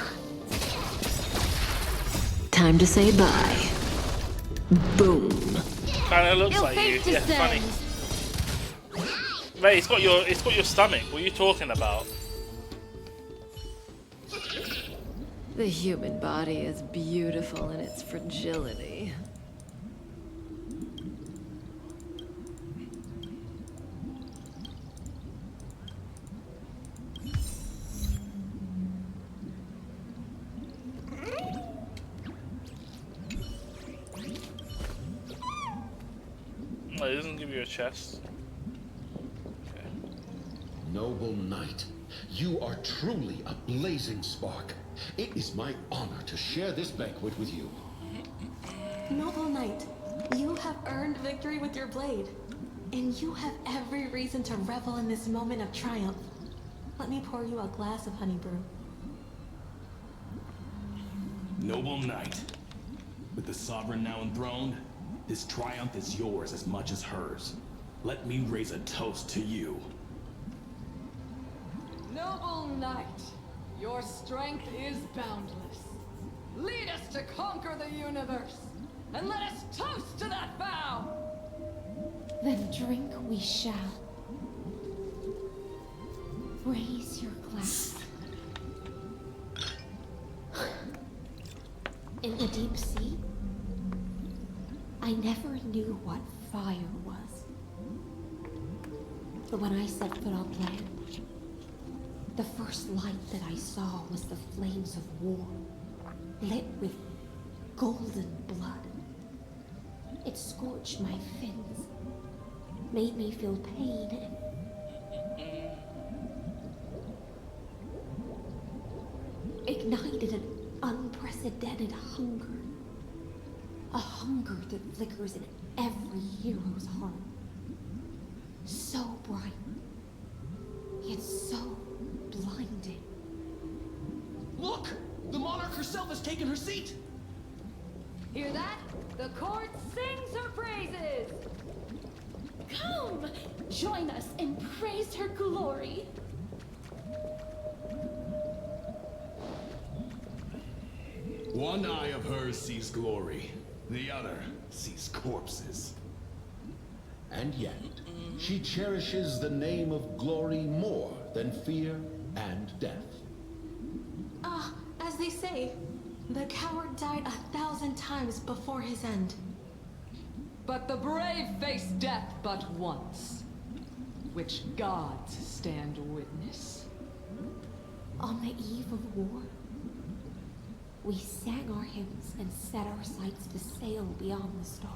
Time to say bye. Boom. Kinda looks like you. Yeah, funny. Mate, it's got your stomach. What are you talking about? The human body is beautiful in its fragility. No, it doesn't give you a chest. Okay. Noble knight, you are truly a blazing spark. It is my honor to share this banquet with you. Noble Knight, you have earned victory with your blade. And you have every reason to revel in this moment of triumph. Let me pour you a glass of honey brew. Noble knight, with the sovereign now enthroned, this triumph is yours as much as hers. Let me raise a toast to you. Noble knight, your strength is boundless. Lead us to conquer the universe, and let us toast to that vow! Then drink we shall. Raise your glass. In the deep sea, I never knew what fire was. But when I set foot on land, the first light that I saw was the flames of war, lit with golden blood. It scorched my fins, made me feel pain, and ignited an unprecedented hunger. A hunger that flickers in every hero's heart. So bright, yet so blinding. Look! The monarch herself has taken her seat! Hear that? The court sings her praises! Come! Join us and praise her glory. One eye of hers sees glory, the other sees corpses. And yet, she cherishes the name of glory more than fear and death. Ah, as they say, The coward died 1,000 times before his end. But the brave face death but once, which gods stand witness. On the eve of war, we sang our hymns and set our sights to sail beyond the stars.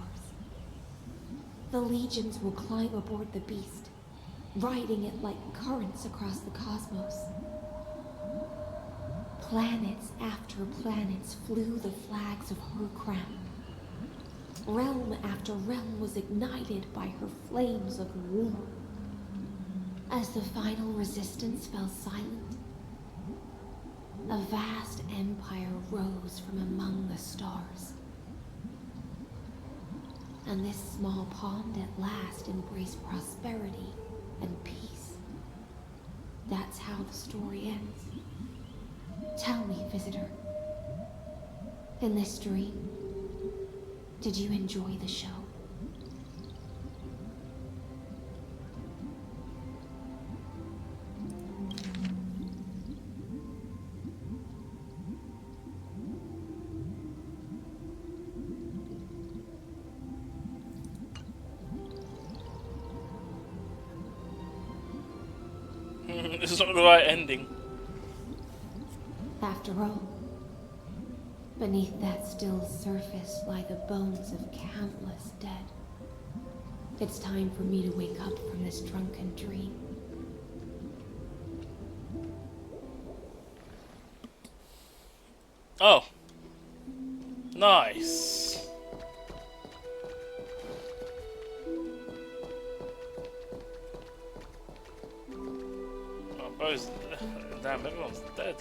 The legions will climb aboard the beast, riding it like currents across the cosmos. Planets after planets flew the flags of her crown. Realm after realm was ignited by her flames of war. As the final resistance fell silent, a vast empire rose from among the stars. And this small pond at last embraced prosperity and peace. That's how the story ends. Tell me, visitor, in this dream, did you enjoy the show? This is not the right ending. After all, beneath that still surface lie the bones of countless dead. It's time for me to wake up from this drunken dream. Oh. Nice. Oh, bro's... Damn, everyone's dead.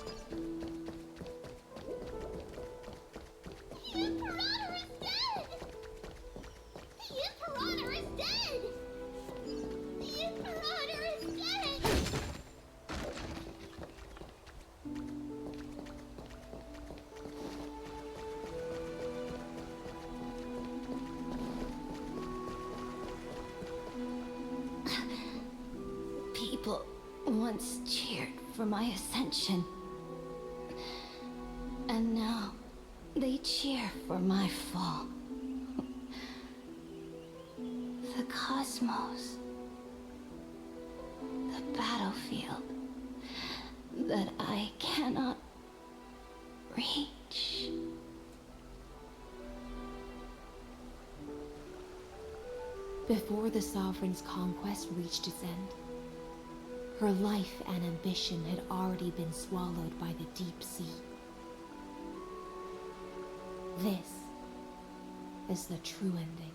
The Imperator is dead! The Imperator is dead! The Imperator is dead! People once cheered for my ascension. And now they cheer for my fall. The cosmos. The battlefield that I cannot reach. Before the Sovereign's conquest reached its end, her life and ambition had already been swallowed by the deep sea. This is the true ending.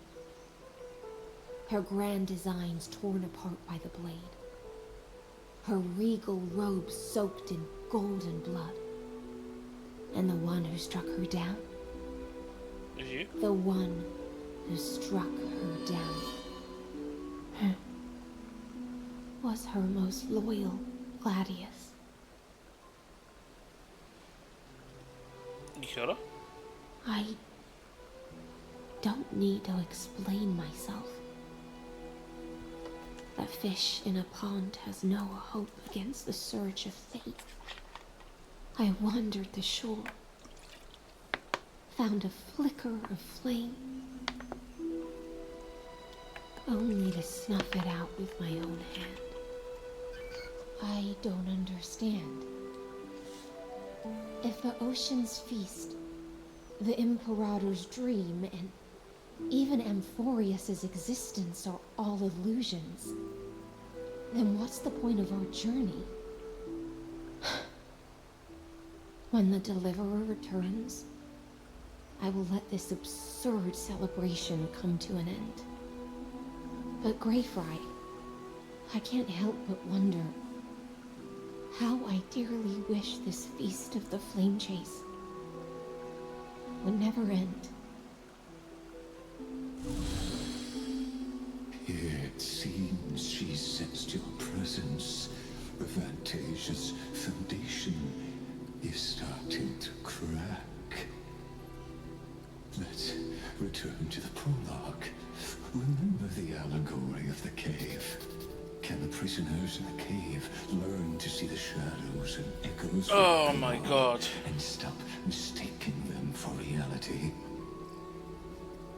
Her grand designs torn apart by the blade. Her regal robe soaked in golden blood. And the one who struck her down? Is you? The one who struck her down. Was her most loyal Gladius. You killed her? I don't need to explain myself. A fish in a pond has no hope against the surge of fate. I wandered the shore, found a flicker of flame, only to snuff it out with my own hand. I don't understand. If the ocean's feast, the Imperator's dream, and even Amphorius's existence are all illusions, then what's the point of our journey? When the Deliverer returns, I will let this absurd celebration come to an end. But Greyfry, I can't help but wonder how I dearly wish this feast of the flame chase would never end. It seems she sensed your presence. The Fantasia's foundation is starting to crack. Let's return to the prologue. Remember the allegory of the cave. Can the prisoners in the cave learn to see the shadows and echoes? Oh my god. And stop mistaking the reality.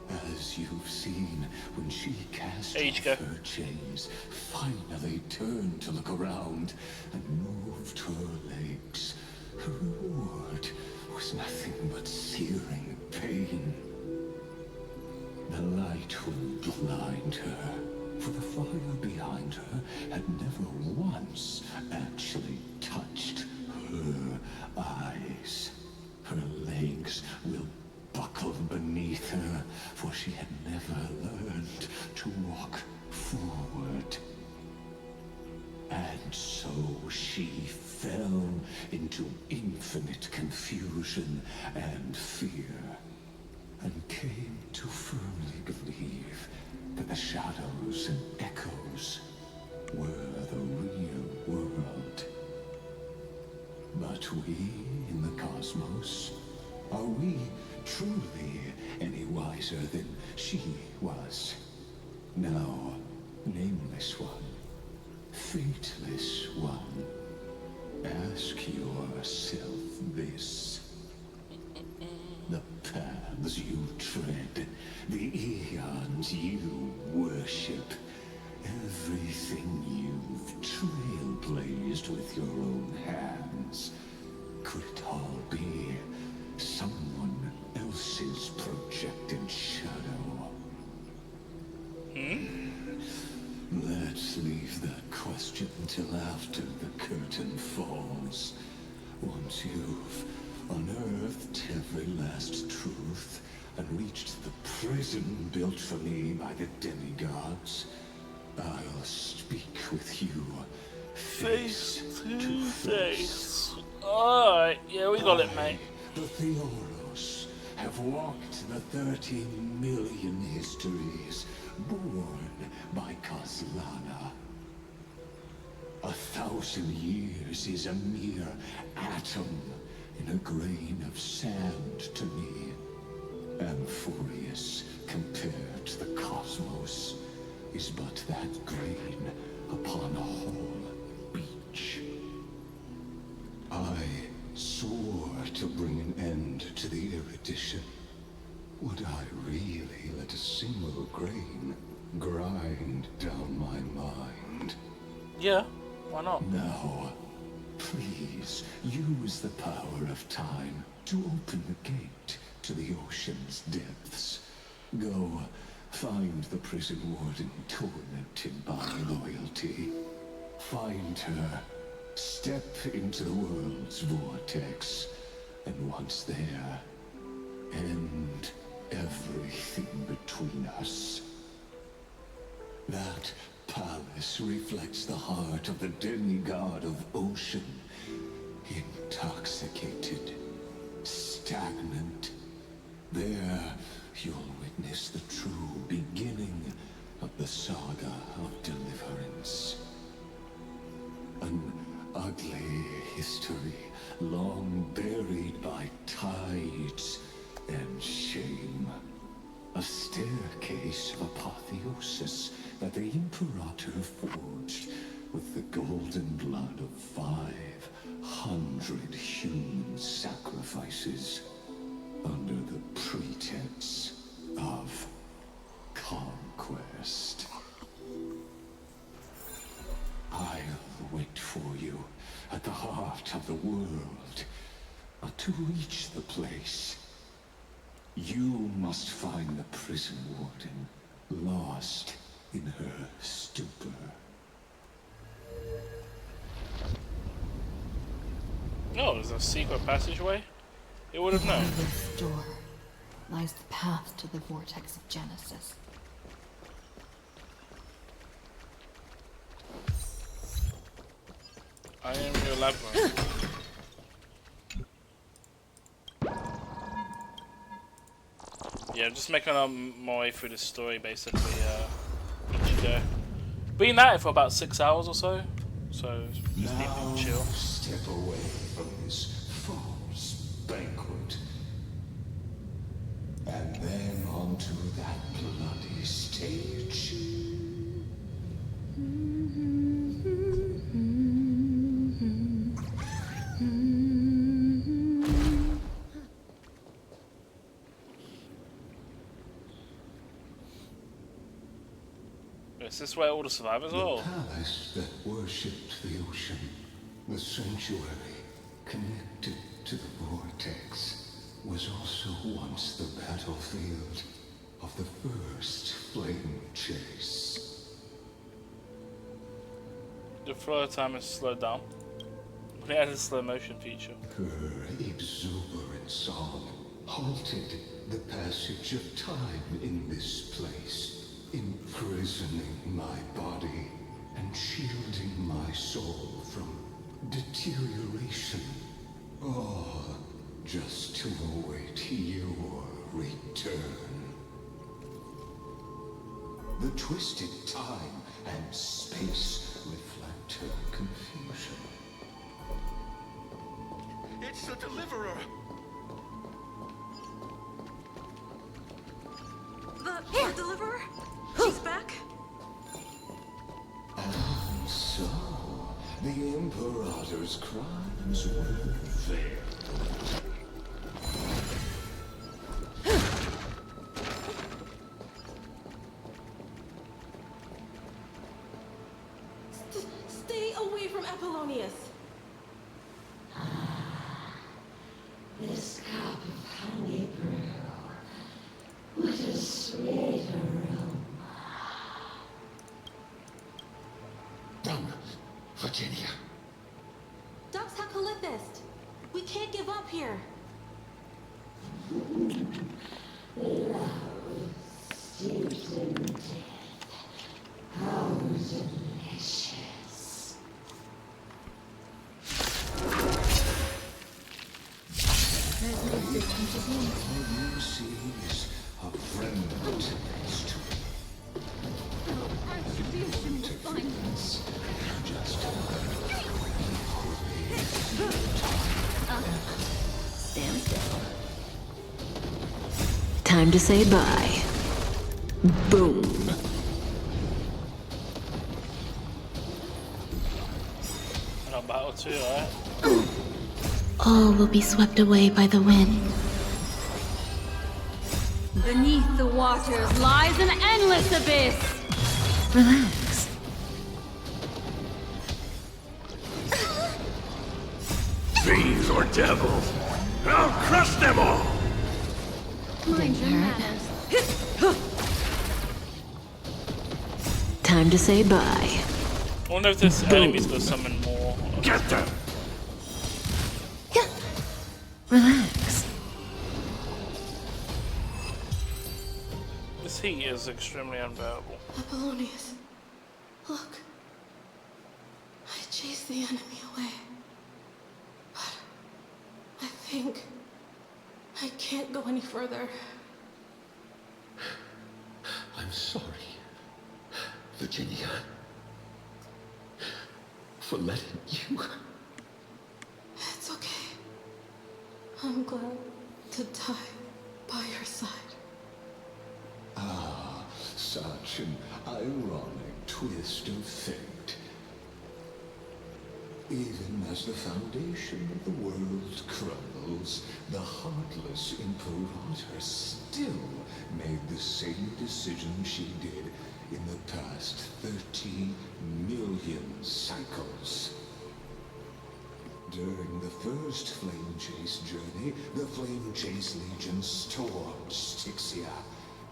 As you've seen, when she cast There you off go. her chains, finally turned to look around and moved her legs, her reward was nothing but searing pain. The light would blind her, for the fire behind her had never once actually touched her eyes. Her legs will buckle beneath her, for she had never learned to walk forward. And so she fell into infinite confusion and fear, and came to firmly believe that the shadows and echoes were the real world. But we in the cosmos, are we truly any wiser than she was? No, nameless one, fateless one, ask yourself this. The paths you tread, the eons you worship, everything you've trailblazed with your own hands, could it all be someone else's projected shadow? Let's leave that question till after the curtain falls. Once you've unearthed every last truth and reached the prison built for me by the demigods, I'll speak with you face to face. Alright, yeah, we got it, mate. The Theoros have walked the 13 million histories born by Kozlana. 1,000 years is a mere atom in a grain of sand to me. Amphorius, compared to the cosmos, is but that grain upon a whole beach. I swore to bring an end to the erudition. Would I really let a single grain grind down my mind? Yeah, why not? Now, please use the power of time to open the gate to the ocean's depths. Go, find the prison warden tormented by loyalty. Find her, step into the world's vortex, and once there, end everything between us. That palace reflects the heart of the demigod of ocean, intoxicated, stagnant. There, you'll witness the true beginning of the saga of deliverance. An ugly history, long buried by tides and shame. A staircase of apotheosis that the Imperator forged with the golden blood of 500 human sacrifices under the pretense of conquest. I'll wait for you at the heart of the world. But to reach the place, you must find the prison warden, lost in her stupor. No, there's a secret passageway. It would have known. Behind this door lies the path to the vortex of Genesis. I am your labyrinth. Yeah, I'm just making my way through the story basically. Each day. Been at it for about 6 hours or so. So just need to chill. Step away from this false banquet. And then onto that bloody stage. Is this where all the survivors are? The palace that worshipped the ocean, the sanctuary connected to the vortex, was also once the battlefield of the first flame chase. The flow of time is slowed down. But it has a slow motion feature. Her exuberant song halted the passage of time in this place, imprisoning my body and shielding my soul from deterioration. All just to await your return. The twisted time and space reflect her confusion. It's the Deliverer! The Deliverer? She's back? And so, the Imperator's crimes were veiled. Stay away from Apollonius. This cup of honey brew, what a sweet aroma. Done, Virginia. Dux Hakalithist. We can't give up here. Love steeped in death. How delicious. All you see is a remnant to Stand still. Time to say bye. Boom. Battle 2, right? All will be swept away by the wind. Beneath the waters lies an endless abyss. Relax. Fiends or devils, I'll crush them all! Mind your manners. Time to say bye. I wonder if this enemy's gonna summon more. Get them! Relax. This heat is extremely unbearable. Apollonius, look. I chased the enemy away. But I think I can't go any further. I'm sorry, Virginia, for letting you. It's okay. I'm glad to die by your side. Ah, such an ironic twist of fate. Even as the foundation of the world crumbles, the heartless Imperator still made the same decision she did in the past 30 million cycles. During the first Flame Chase journey, the Flame Chase Legion stormed Styxia.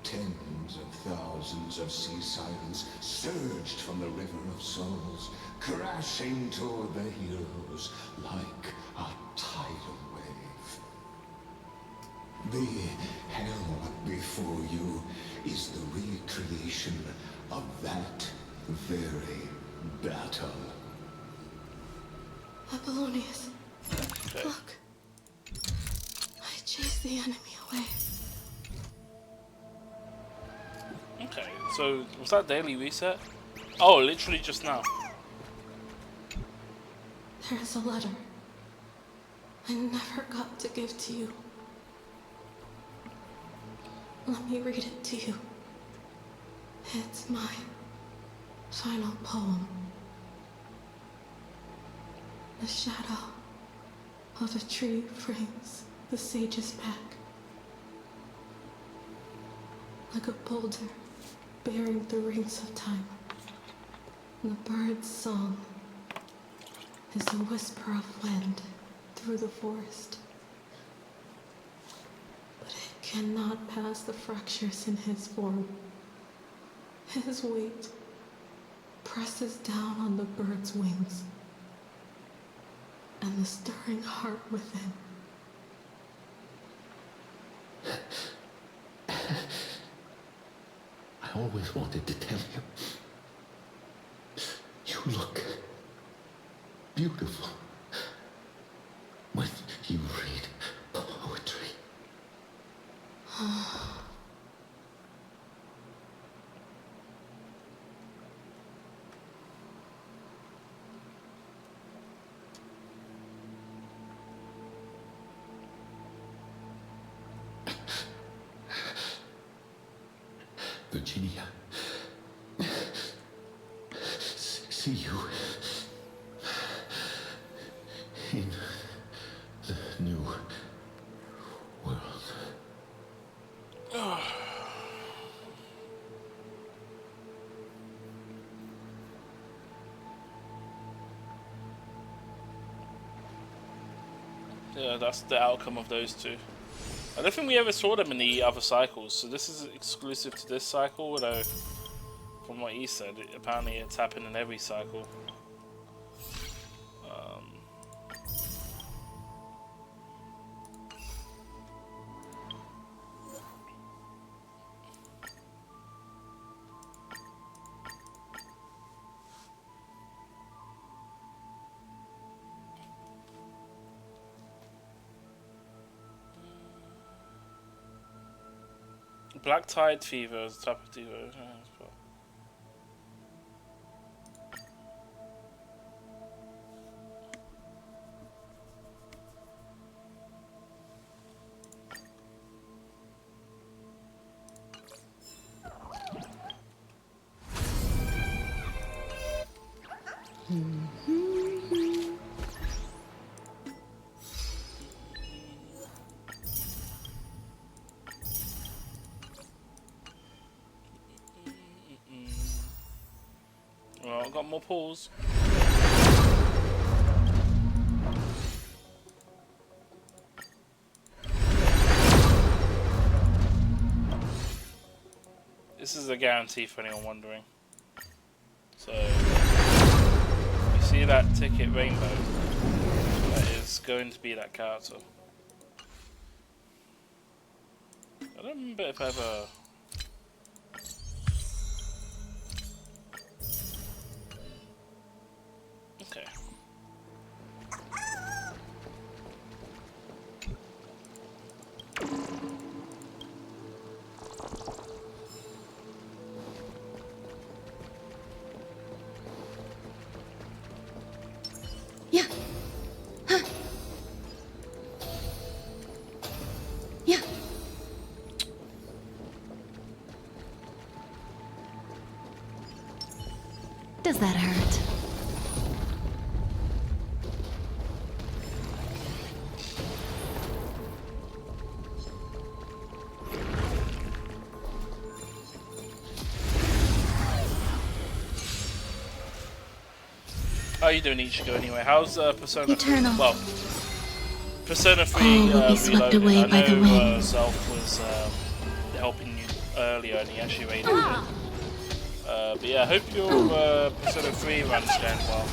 Tens of thousands of sea sirens surged from the River of Souls, crashing toward the heroes like a tidal wave. The hell before you is the recreation of that very battle. Apollonius, look. I chased the enemy away. Okay, so was that daily reset? Oh, literally just now. There is a letter I never got to give to you. Let me read it to you. It's my final poem. The shadow of a tree frames the sage's back. Like a boulder bearing the rings of time. The bird's song is a whisper of wind through the forest. But it cannot pass the fractures in his form. His weight presses down on the bird's wings and the stirring heart within. I always wanted to tell you. You look beautiful when you read poetry. Virginia, see you in the new world. Yeah, that's the outcome of those two. I don't think we ever saw them in the other cycles, so this is exclusive to this cycle, although from what he said, apparently it's happened in every cycle. Black Tide Fever is the type of fever. Well, I've got more pulls. This is a guarantee for anyone wondering. So, you see that ticket rainbow? That is going to be that character. I don't remember if I ever... Okay. Yeah. Huh. Yeah. Does that hurt? How are you doing, Ichigo, anyway? How's Persona 3? Eternal. Well, Persona 3 All will be swept Reloaded. away I by the know wind. Zelf was helping you earlier and he actually raided it. But yeah, I hope your Persona 3 run's going well.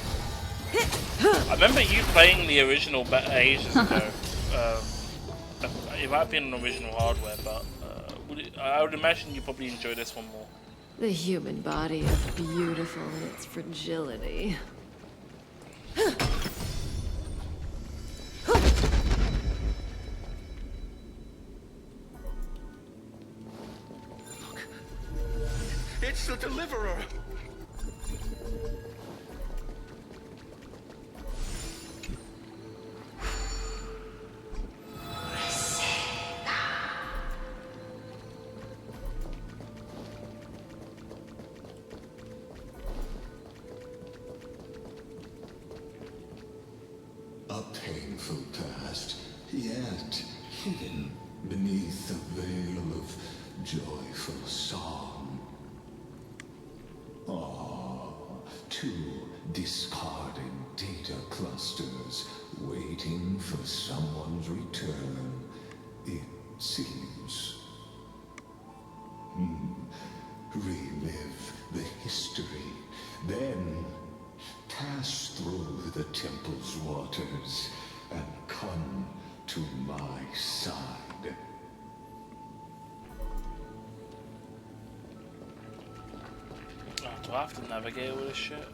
I remember you playing the original ages ago. It might be on original hardware, but I would imagine you probably enjoy this one more. The human body is beautiful in its fragility. It's the Deliverer! A painful past, yet hidden beneath a veil of joyful song. Ah, too clusters, waiting for someone's return, it seems. Relive the history, then pass through the temple's waters and come to my side. Oh, do I have to navigate all this shit?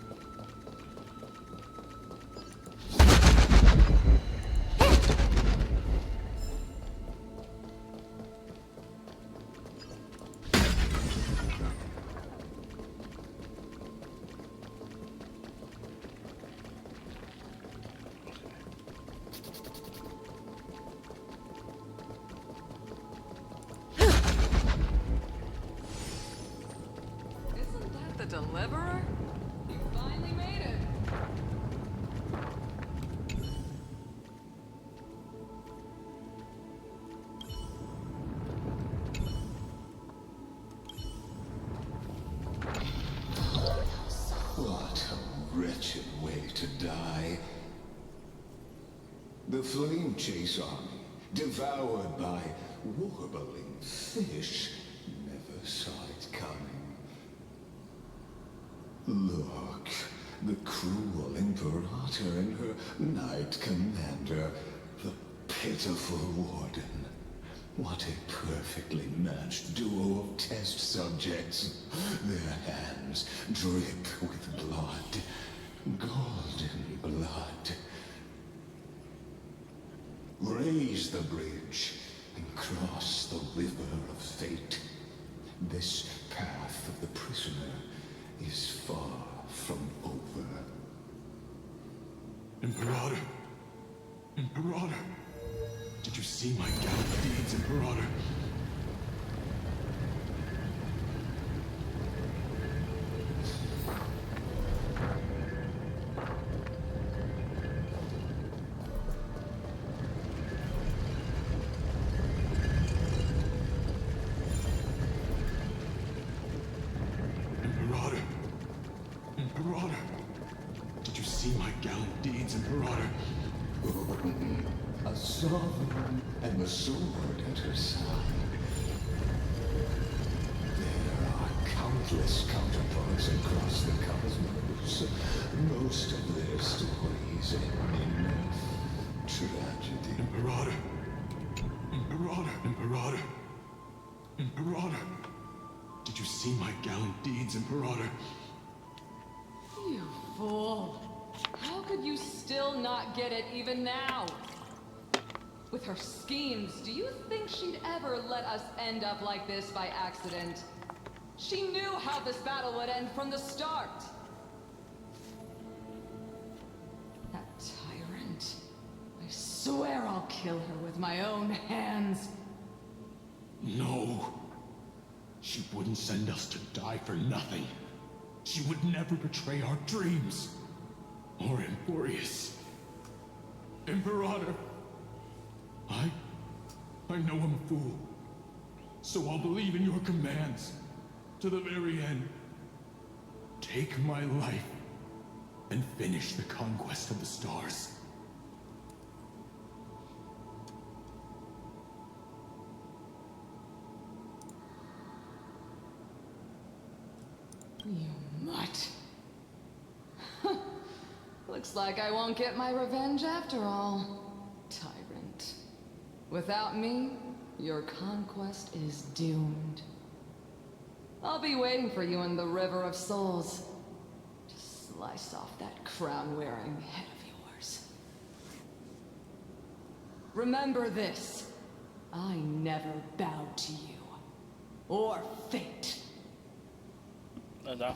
The deliverer? You finally made it. What a wretched way to die. The flame chase army, devoured by warbling fish, never saw it coming. Look, the cruel Imperator and her Knight Commander, the pitiful Warden. What a perfectly matched duo of test subjects. Their hands drip with blood, golden blood. Raise the bridge and cross the river of fate. This path of the prisoner is far from over. Imperator! Imperator! Did you see my gallant deeds, Imperator? Imperator! Imperator! Did you see my gallant deeds, Imperator? A sovereign and the sword at her side. There are countless counterparts across the cosmos. Most of their stories end in tragedy. Imperator! Imperator! Imperator! Imperator! Did you see my gallant deeds, Imperator? You fool. How could you still not get it even now? With her schemes, do you think she'd ever let us end up like this by accident? She knew how this battle would end from the start. That tyrant. I swear I'll kill her with my own hands. No. She wouldn't send us to die for nothing. She would never betray our dreams. Or Emporius. Imperator. I know I'm a fool. So I'll believe in your commands. To the very end. Take my life. And finish the conquest of the stars. You mutt. Looks like I won't get my revenge after all, tyrant. Without me, your conquest is doomed. I'll be waiting for you in the River of Souls to slice off that crown-wearing head of yours. Remember this. I never bowed to you. Or fate. No.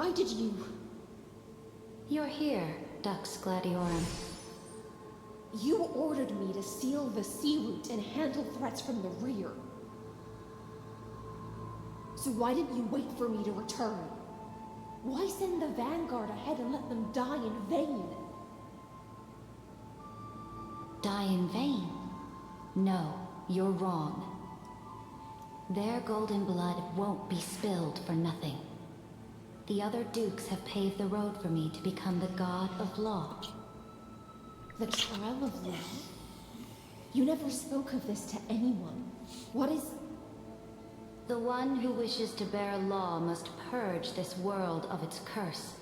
Why did you... You're here, Dux Gladiorum. You ordered me to seal the sea route and handle threats from the rear. So why didn't you wait for me to return? Why send the Vanguard ahead and let them die in vain? Die in vain? No, you're wrong. Their golden blood won't be spilled for nothing. The other dukes have paved the road for me to become the god of law. The trial of law? You never spoke of this to anyone. What is... The one who wishes to bear law must purge this world of its curse,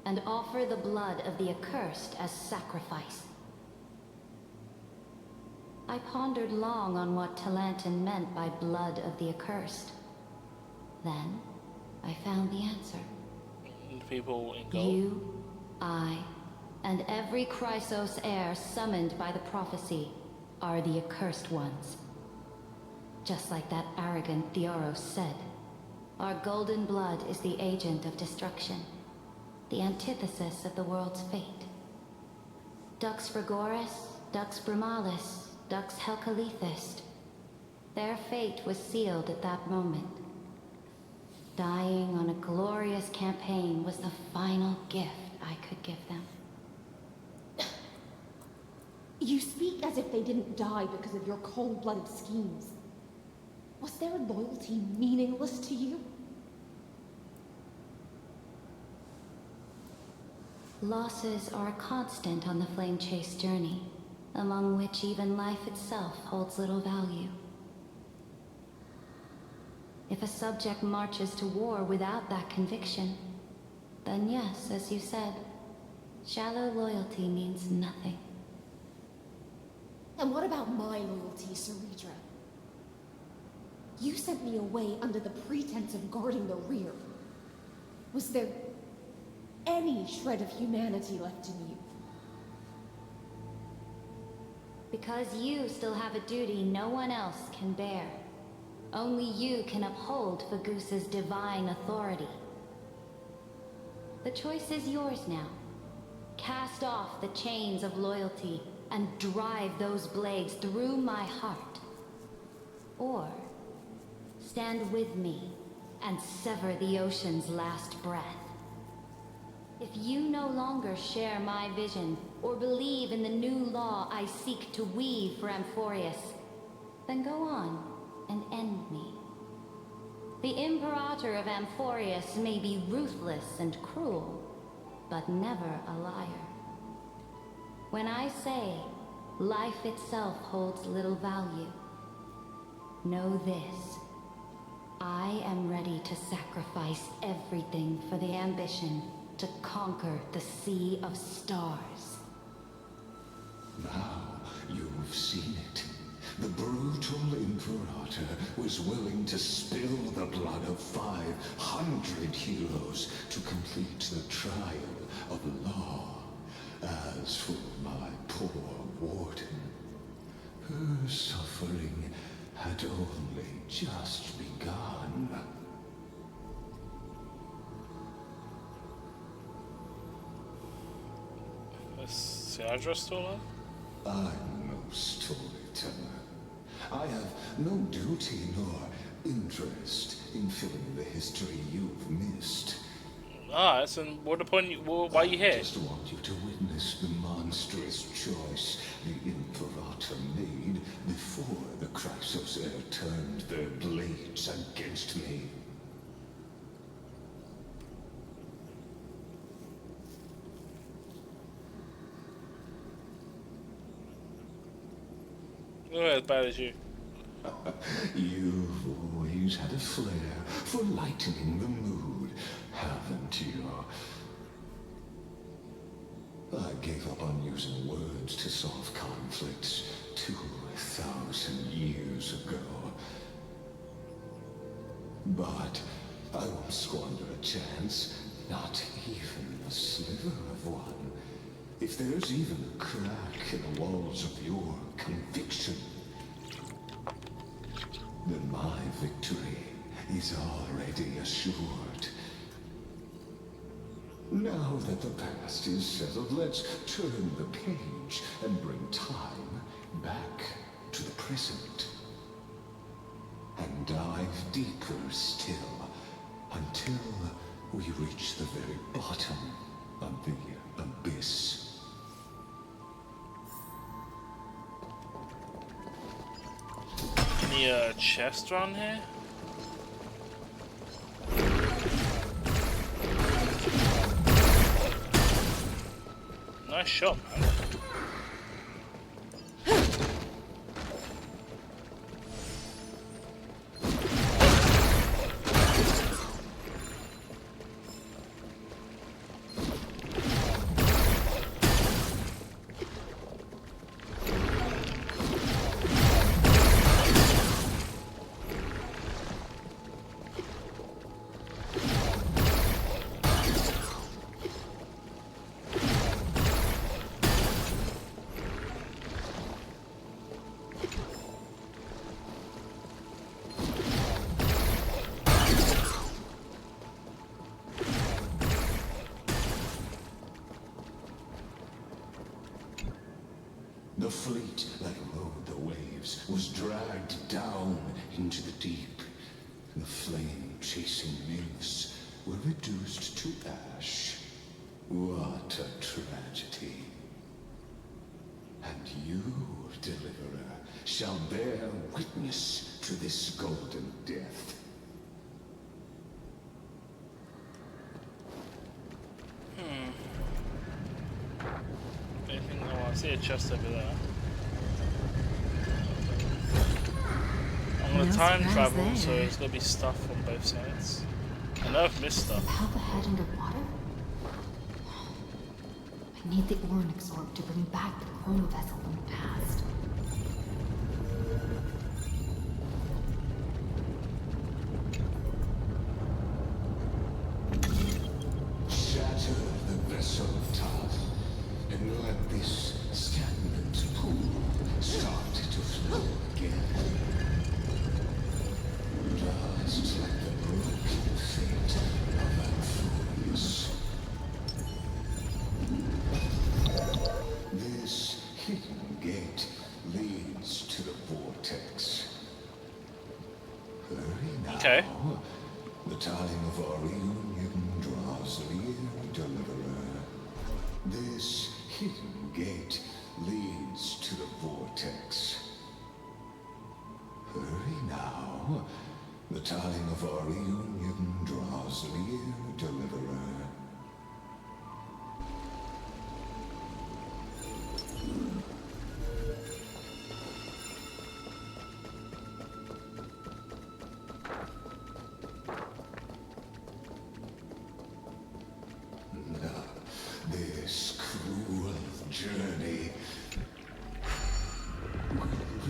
and offer the blood of the accursed as sacrifice. I pondered long on what Talantin meant by blood of the accursed. Then, I found the answer. People in gold. You, I, and every Chrysos heir summoned by the prophecy are the accursed ones. Just like that arrogant Theoros said, our golden blood is the agent of destruction, the antithesis of the world's fate. Dux Frigoris, Dux Brumalis, Dux Helcalethist. Their fate was sealed at that moment. Dying on a glorious campaign was the final gift I could give them. You speak as if they didn't die because of your cold-blooded schemes. Was their loyalty meaningless to you? Losses are a constant on the Flame Chase journey, among which even life itself holds little value. If a subject marches to war without that conviction, then yes, as you said, shallow loyalty means nothing. And what about my loyalty, Ceridra? You sent me away under the pretense of guarding the rear. Was there any shred of humanity left in you? Because you still have a duty no one else can bear. Only you can uphold Fagoos's divine authority. The choice is yours now. Cast off the chains of loyalty and drive those blades through my heart. Or stand with me and sever the ocean's last breath. If you no longer share my vision or believe in the new law I seek to weave for Amphorius, then go on and end me. The Imperator of Amphorius may be ruthless and cruel, but never a liar. When I say life itself holds little value, know this. I am ready to sacrifice everything for the ambition to conquer the Sea of Stars. Now you've seen it. The brutal Imperator was willing to spill the blood of 500 heroes to complete the trial of law. As for my poor warden, her suffering had only just begun. Is Seadra still on? I'm no storyteller. I have no duty nor interest in filling the history you've missed. Ah, so what the point? Why are you here? I just want you to witness the monstrous choice the Imperator made before the Chrysos heir turned their blades against me. Not as bad as you. You've always had a flair for lightening the mood, haven't you? I gave up on using words to solve conflicts 2,000 years ago. But I won't squander a chance, not even a sliver of one. If there's even a crack in the walls of your conviction, then my victory is already assured. Now that the past is settled, let's turn the page and bring time back to the present. And dive deeper still, until we reach the very bottom of the abyss. Any chest around here? Nice shot, man. The fleet that rode the waves was dragged down into the deep. The flame-chasing nymphs were reduced to ash. What a tragedy. And you, Deliverer, shall bear witness to this golden death. Anything? Oh, I see a chest over there. I'm gonna time travel, so there's gonna be stuff on both sides. I know I've missed stuff. Propel the head underwater? I need the Onyx orb to bring back the chrono vessel from the past. Shatter the vessel of time, and let this stagnant pool start to flow again. Just like the broken fate of Amphibious. This hidden gate leads to the vortex. Hurry now. Okay. The time of our reunion draws near, Deliverer. This hidden gate leads to the vortex. Hurry now. The time of our reunion draws near, Deliverer. This cruel journey will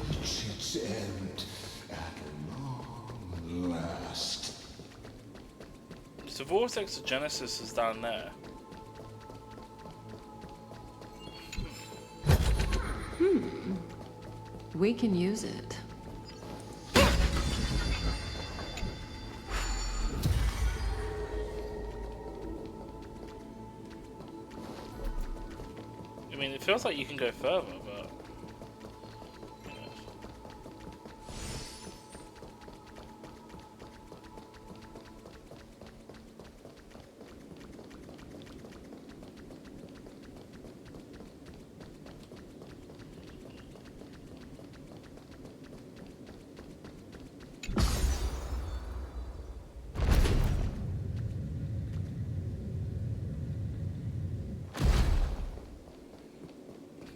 reach its end at long last. So the vortex of Genesis is down there. We can use it. I mean, it feels like you can go further, but...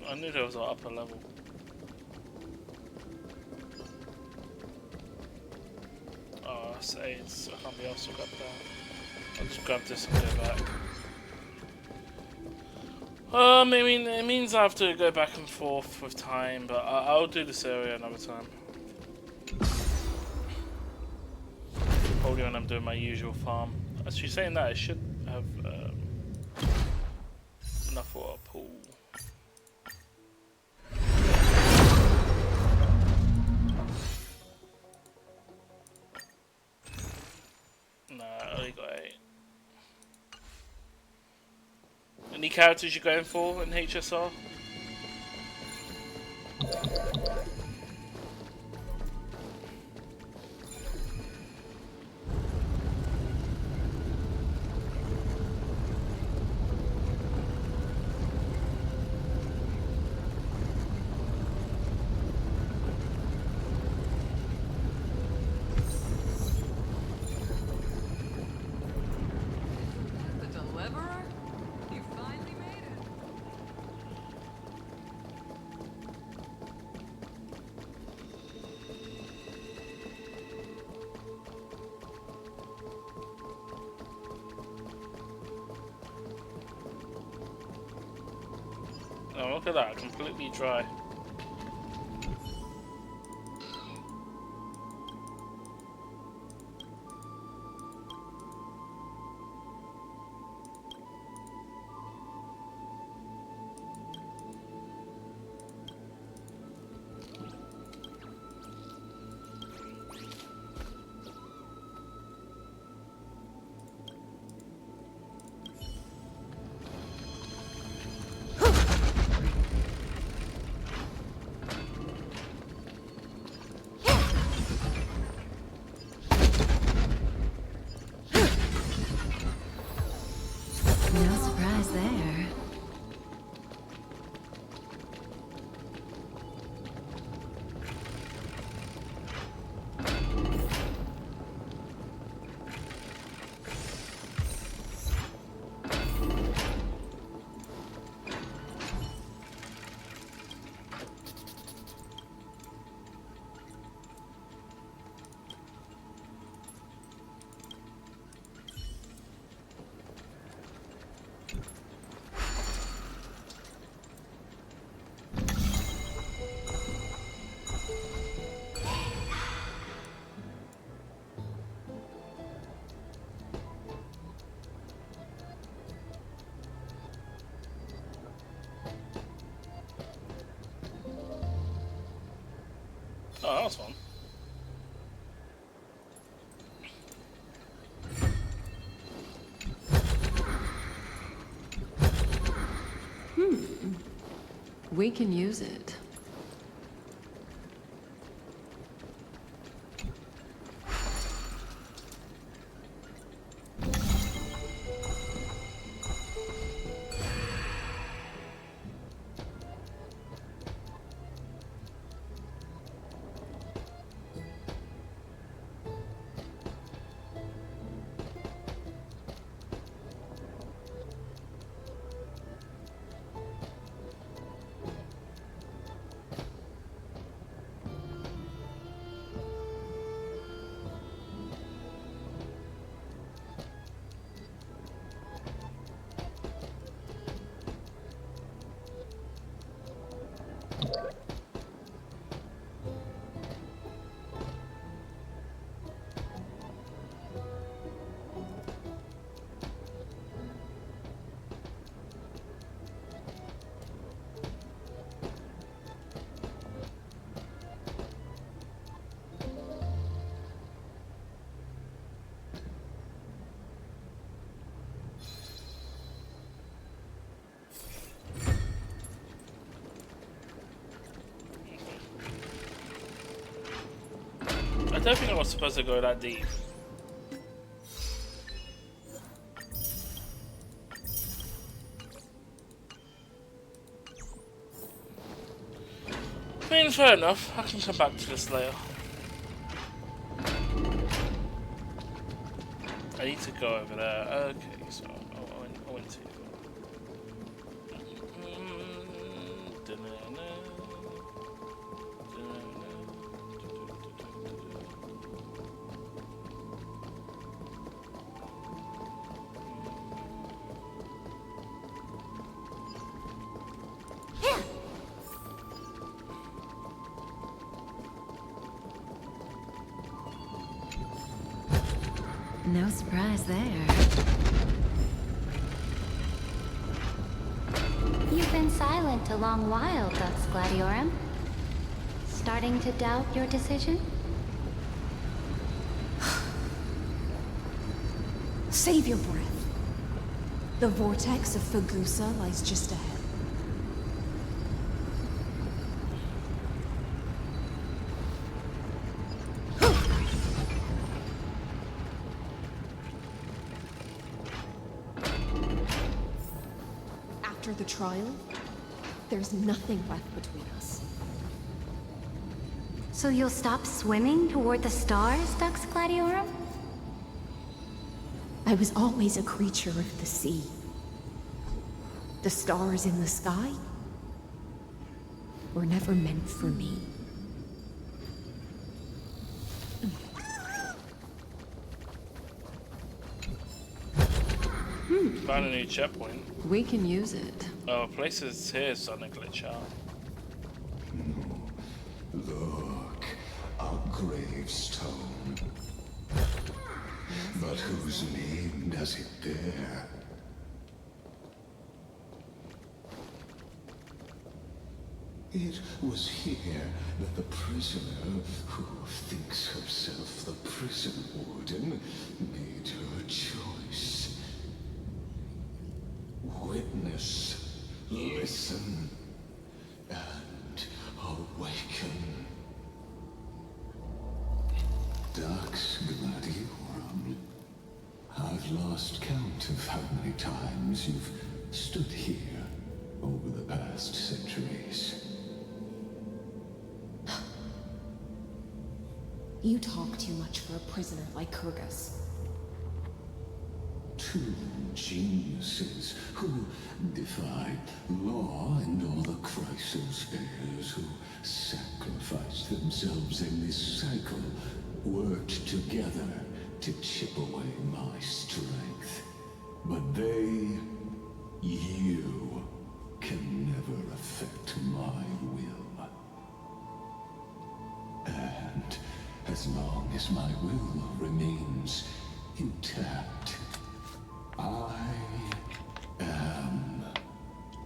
I knew there was an upper level. Oh, that's 8, so I can't be able to grab that. I'll just grab this and go back. I mean, it means I have to go back and forth with time, but I'll do this area another time. Probably when I'm doing my usual farm. Actually, saying that, I should have enough for a pool. Nah, I only got 8. Any characters you're going for in HSR? The deliverer? You finally made it. Oh, look at that, completely dry. No surprise there. Oh, that was fun. We can use it. I don't think I was supposed to go that deep. I mean, fair enough. I can come back to this later. I need to go over there. Okay, so I went too far. No surprise there. You've been silent a long while, Dux Gladiorum. Starting to doubt your decision? Save your breath. The vortex of Fagusa lies just ahead. After the trial, there's nothing left between us. So you'll stop swimming toward the stars, Dux Gladiorum? I was always a creature of the sea. The stars in the sky were never meant for me. Found a new checkpoint. We can use it. Oh, places here suddenly glitch out. Look, a gravestone. But whose name does it bear? It was here that the prisoner, who thinks herself the prison warden, made her choice. Witness, listen, and awaken. Dux Gladiorum. I've lost count of how many times you've stood here over the past centuries. You talk too much for a prisoner like Kurgus. Two geniuses who defied law and all the crisis bears who sacrificed themselves in this cycle worked together to chip away my strength. But they, you, can never affect my will. And as long as my will remains intact, I am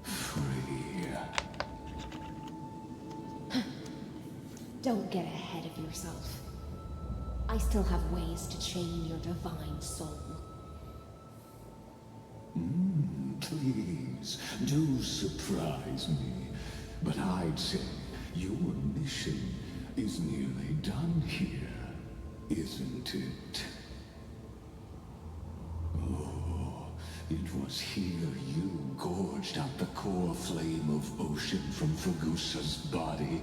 free. Don't get ahead of yourself. I still have ways to chain your divine soul. Please, do surprise me. But I'd say your mission is nearly done here, isn't it? Oh, it was here you gorged out the core flame of ocean from Fagusa's body.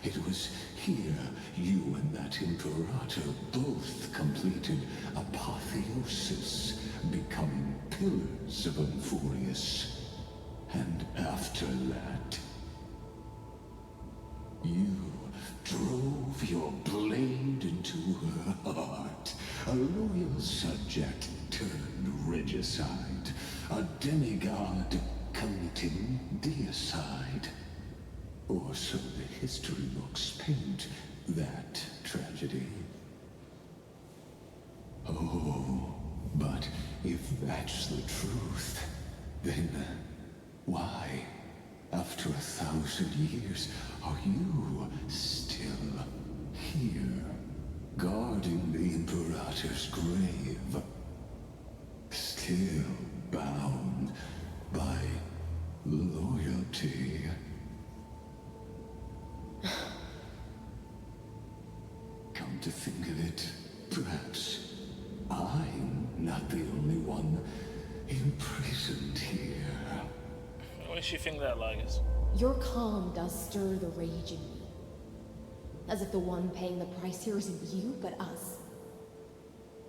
It was here you and that Imperator both completed apotheosis, becoming pillars of Euphorius. And after that, you drove your blade into her heart, a loyal subject turned regicide, a demigod committing deicide. Or so the history books paint that tragedy. Oh, but if that's the truth, then why, after 1,000 years, are you still here, guarding the Imperator's grave? Still bound by loyalty. Come to think of it, perhaps I'm not the only one imprisoned here. What makes you think that, Largus? Your calm does stir the rage in me. As if the one paying the price here isn't you, but us.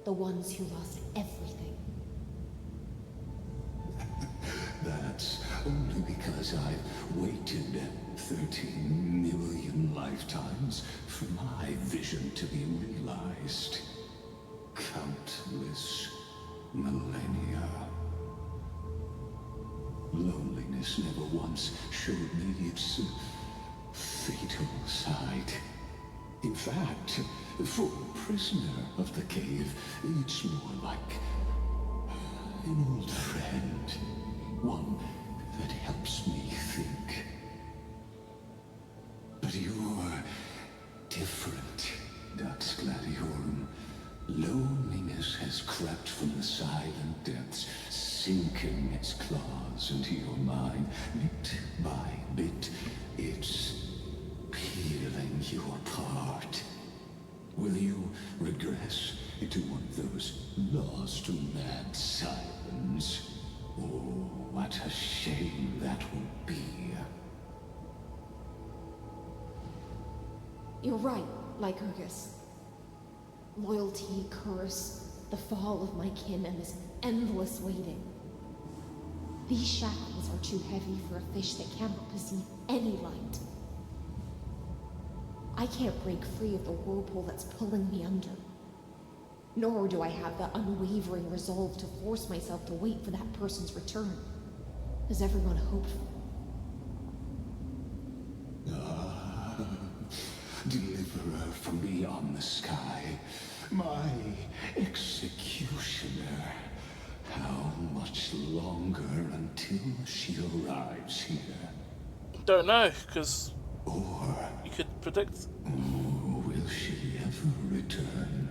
The ones who lost everything. That's only because I've waited 13 million lifetimes for my vision to be realized. Countless millennia. Loneliness never once showed me its fatal side. In fact, for a prisoner of the cave, it's more like an old friend. One that helps me think. But you're different, Dux Gladiorum. Loneliness has crept from the silent depths, sinking its claws into your mind, bit by bit. It's peeling you apart. Will you regress into one of those lost to mad silence? Oh, what a shame that will be. You're right, Lycurgus. Loyalty, curse, the fall of my kin, and this endless waiting. These shackles are too heavy for a fish that cannot perceive any light. I can't break free of the whirlpool that's pulling me under. Nor do I have the unwavering resolve to force myself to wait for that person's return, as everyone hoped for. Deliverer from beyond the sky, my executioner. How much longer until she arrives here? Don't know, because Or you could predict. will she ever return?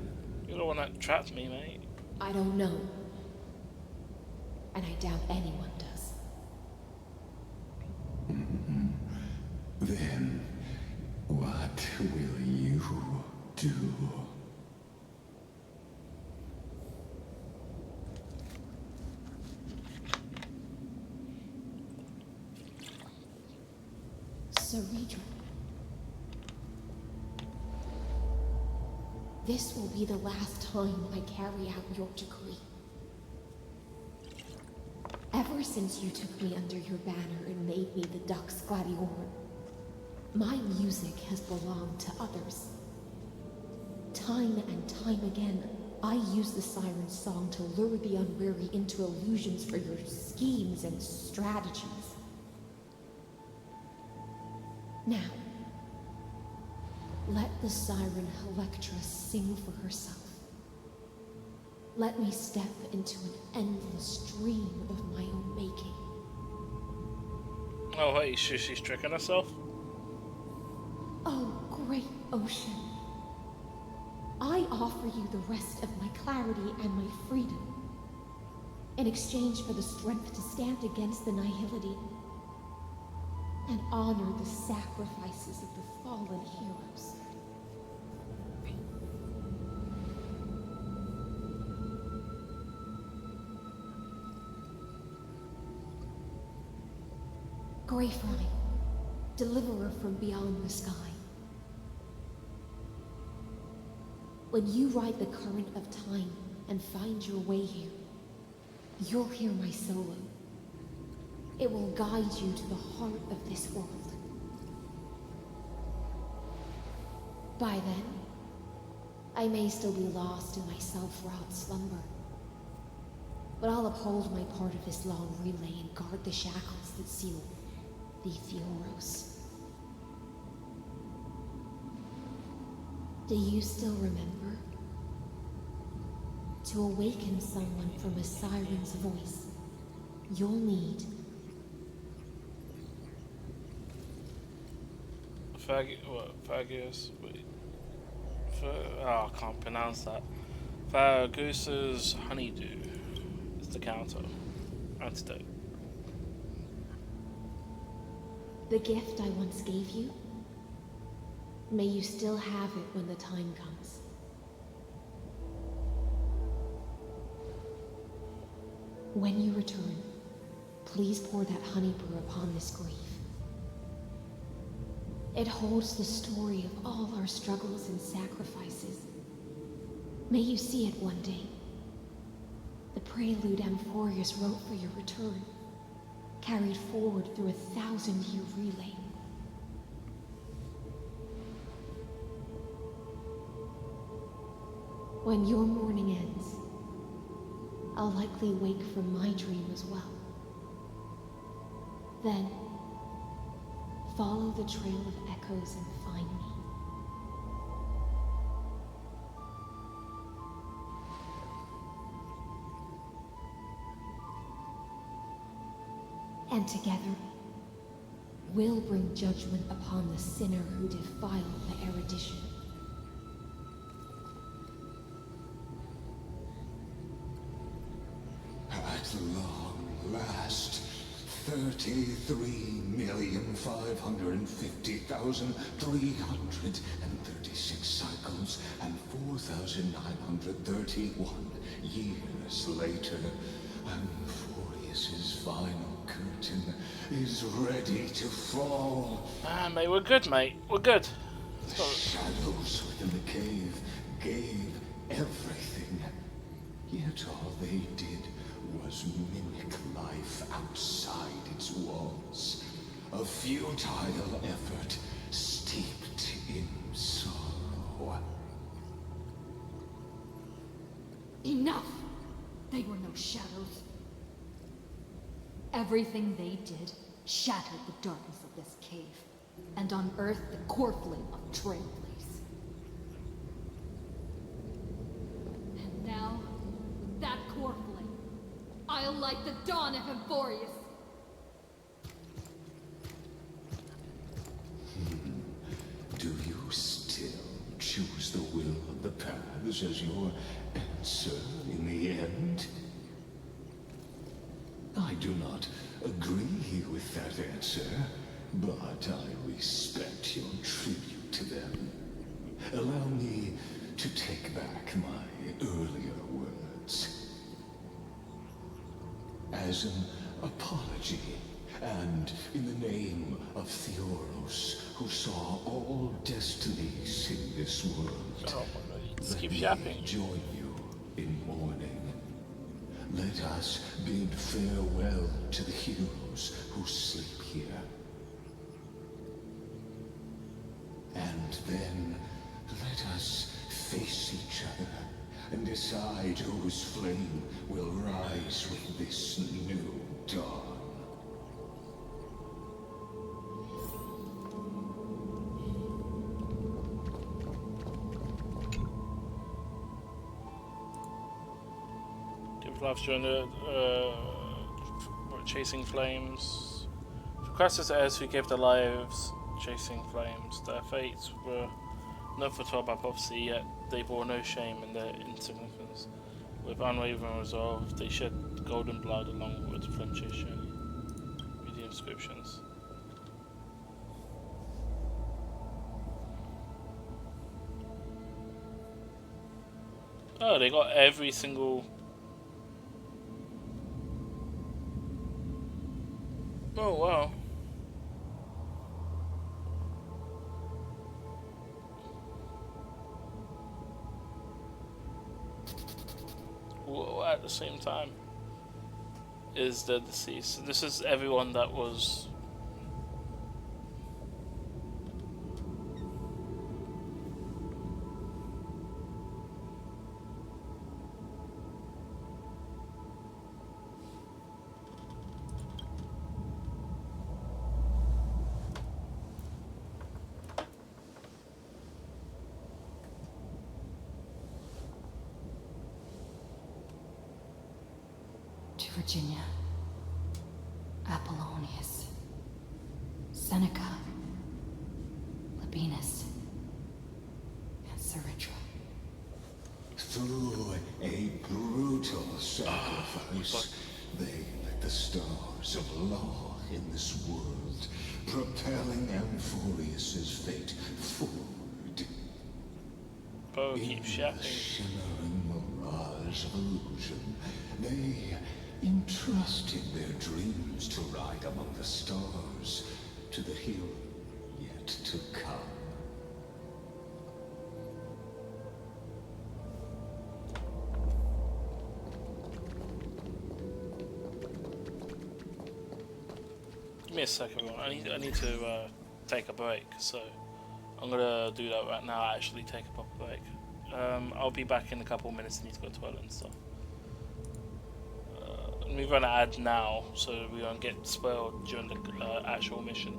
You're the one that trapped me, mate. I don't know. And I doubt anyone does. Then, what will you do? Cerebral. This will be the last time I carry out your decree. Ever since you took me under your banner and made me the Dux Gladiorum, my music has belonged to others. Time and time again, I use the siren's song to lure the unwary into illusions for your schemes and strategies. Now, let the siren Electra sing for herself. Let me step into an endless dream of my own making. Oh, wait, she's tricking herself? Oh, great ocean. I offer you the rest of my clarity and my freedom, in exchange for the strength to stand against the nihility and honor the sacrifices of the fallen heroes. Greyfly, deliverer from beyond the sky. When you ride the current of time and find your way here, you'll hear my solo. It will guide you to the heart of this world. By then, I may still be lost in my self-wrought slumber, but I'll uphold my part of this long relay and guard the shackles that seal the Theoros. Do you still remember? To awaken someone from a siren's voice, you'll need Fagus? Wait. Oh, I can't pronounce that. Fagus's honeydew is the counter. Antidote. the gift I once gave you. May you still have it when the time comes. When you return, please pour that honey brew upon this grief. It holds the story of all our struggles and sacrifices. May you see it one day. The prelude Amphorius wrote for your return, carried forward through 1,000-year relay. When your mourning ends, I'll likely wake from my dream as well. Then, follow the trail of echoes and find me. And together, we'll bring judgment upon the sinner who defiled the erudition. At long 33,550,336 cycles, and 4,931 years later, Amphorius's final curtain is ready to fall. Ah, mate, we're good, mate. We're good. The shadows within the cave gave everything, yet all they did was mimic life outside its walls. A futile effort steeped in sorrow. Enough! They were no shadows. Everything they did shattered the darkness of this cave, and unearthed the core flame of Trailblaze. And now, that core flame, I'll light the dawn of Amphorius. Do you still choose the will of the paths as your answer in the end? I do not agree with that answer, but I respect your tribute to them. Allow me to take back my earlier words. As an apology, and in the name of Theoros, who saw all destinies in this world, Let's keep let yapping. me join you in mourning. Let us bid farewell to the heroes who sleep here. And then let us face each other and decide whose flame will rise with this new dawn. Give life during the chasing flames. For Crassus heirs who gave their lives chasing flames, their fates were not foretold by prophecy, yet they bore no shame in their insignificance. With unwavering resolve, they shed golden blood along with the flame chase journey. Read the inscriptions. Oh, they got every single... Oh, wow. Whoa, at the same time is the deceased. This is everyone that was... To Virginia, Apollonius, Seneca, Labienus, and Saritra. Through a brutal sacrifice, they lit the stars of law in this world, propelling Amphorius's fate forward. Bo keeps In the shimmering mirage of illusion, they entrusted their dreams to ride among the stars to the hero yet to come. Give me a second, everyone. I need to take a break, so I'm gonna do that right now. Actually, take a proper break. I'll be back in a couple of minutes. I need to go to the toilet and stuff. Let me run an ad now, so we won't get spoiled during the actual mission.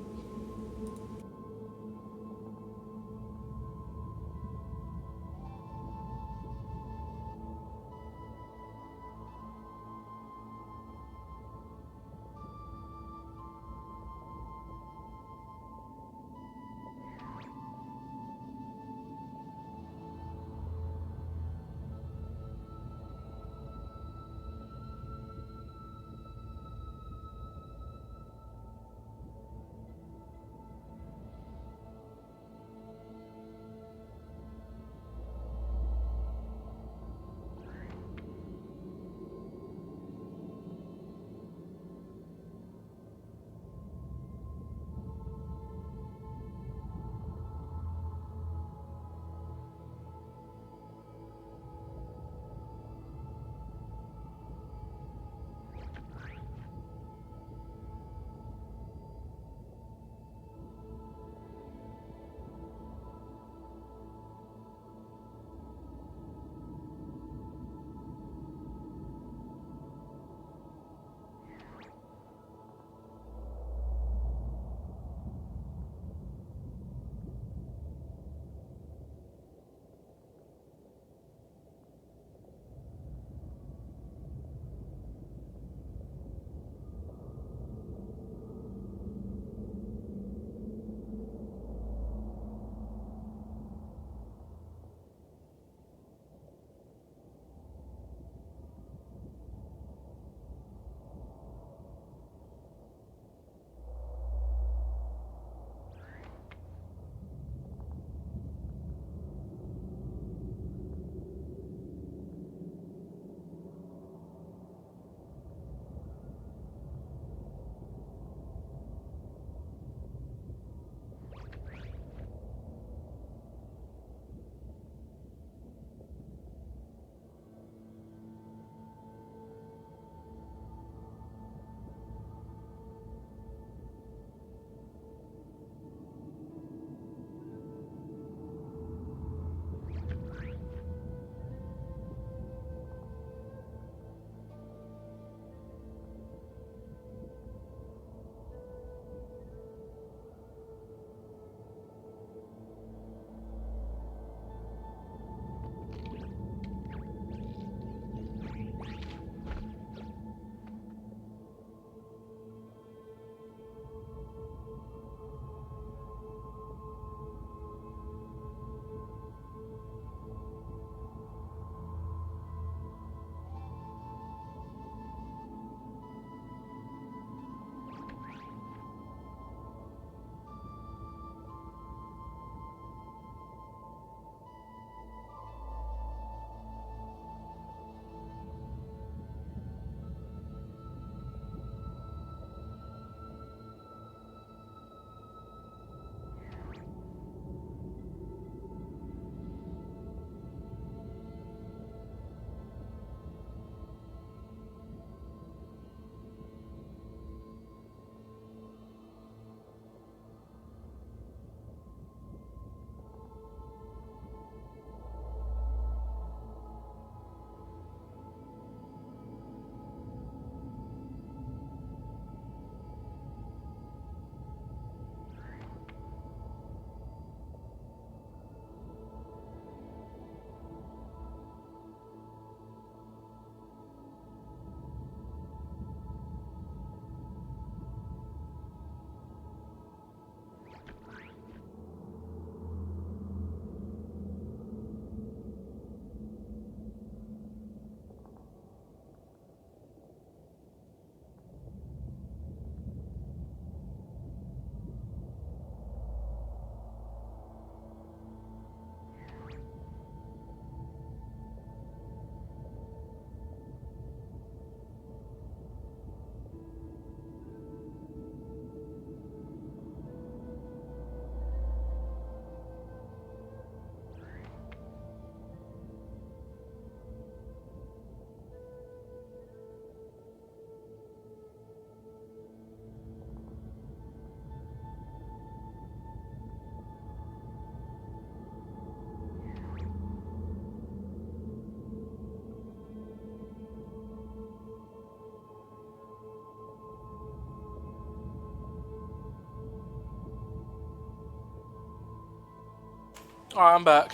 Alright, I'm back.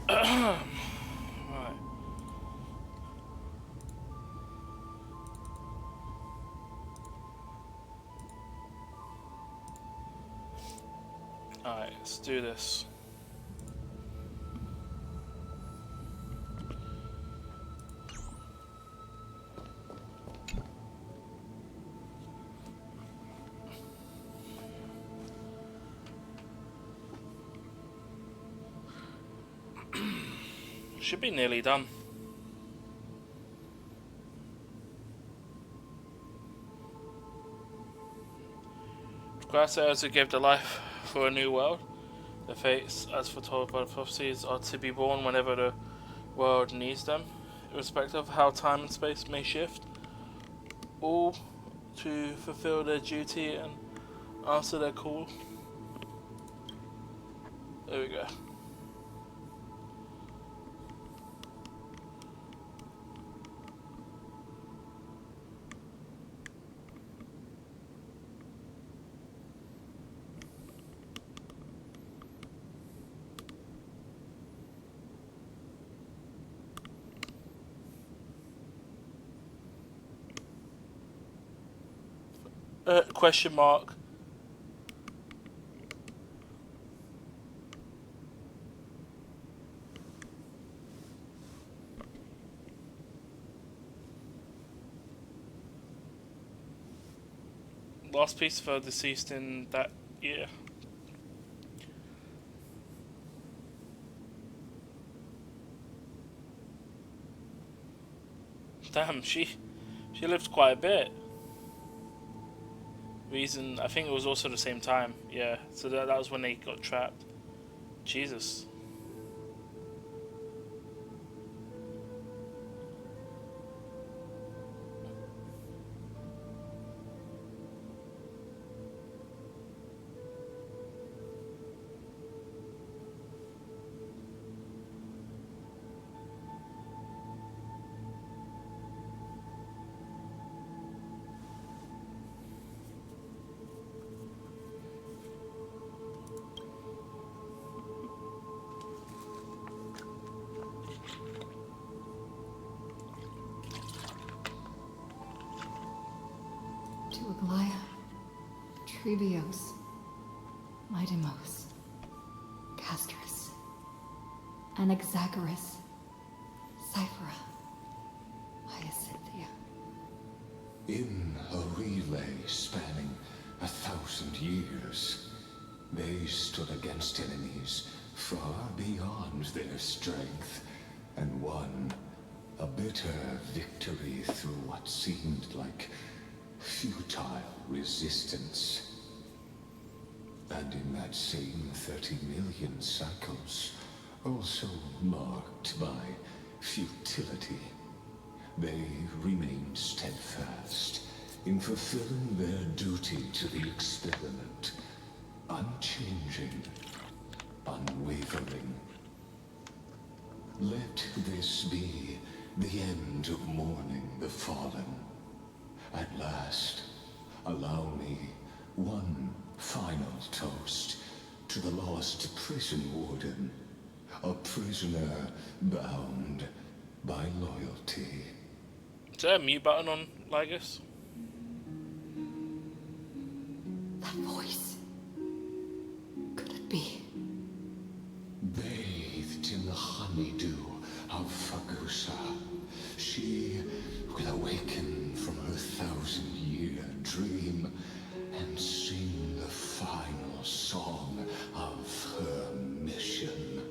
Right. Alright, let's do this. Should be nearly done. Grass to give the life for a new world. The fates, as foretold by the prophecies, are to be born whenever the world needs them, irrespective of how time and space may shift. All to fulfill their duty and answer their call. There we go. Question mark. Last piece for deceased in that year. Damn, she lived quite a bit. Reason, I think it was also the same time. Yeah, so that was when they got trapped. Jesus. Aglaya, Trevios, Midemos, Castris, Anaxagoras, Cyphera, Hyacinthia. In a relay spanning 1,000 years, they stood against enemies far beyond their strength, and won a bitter victory through what seemed like futile resistance. And in that same 30 million cycles, also marked by futility, they remained steadfast in fulfilling their duty to the experiment, unchanging, unwavering. Let this be the end of mourning the fallen. At last, allow me one final toast to the lost prison warden, a prisoner bound by loyalty. Is there a mute button on Lygus? That voice. Could it be? Bathed in the honeydew of Fagusa, she will awaken from her 1,000-year dream and sing the final song of her mission.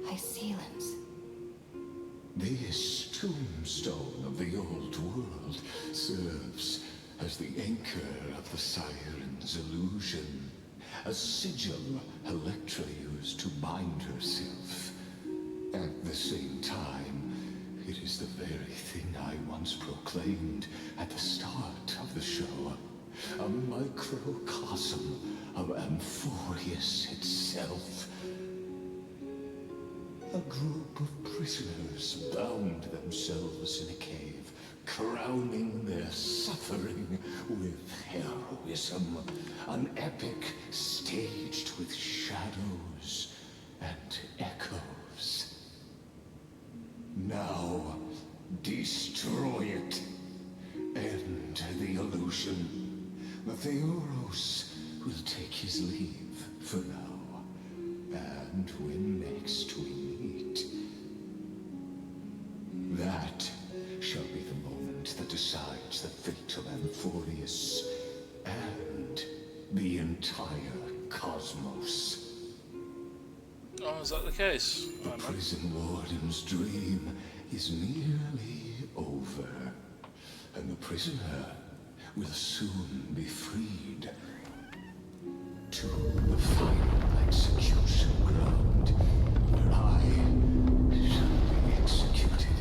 Hyacinths. This tombstone of the old world serves as the anchor of the Siren's illusion, a sigil Electra used to bind herself. At the same time, it is the very thing I once proclaimed at the start of the show, a microcosm of Amphorius itself. A group of prisoners bound themselves in a cave, crowning their suffering with heroism, an epic staged with shadows and echoes. Now, destroy it. End the illusion. The Theoros will take his leave for now. And when next we meet, that shall be the moment that decides the fate of Amphorius and the entire cosmos. Oh, is that the case? The prison warden's dream is nearly over, and the prisoner will soon be freed to the final execution ground, where I shall be executed,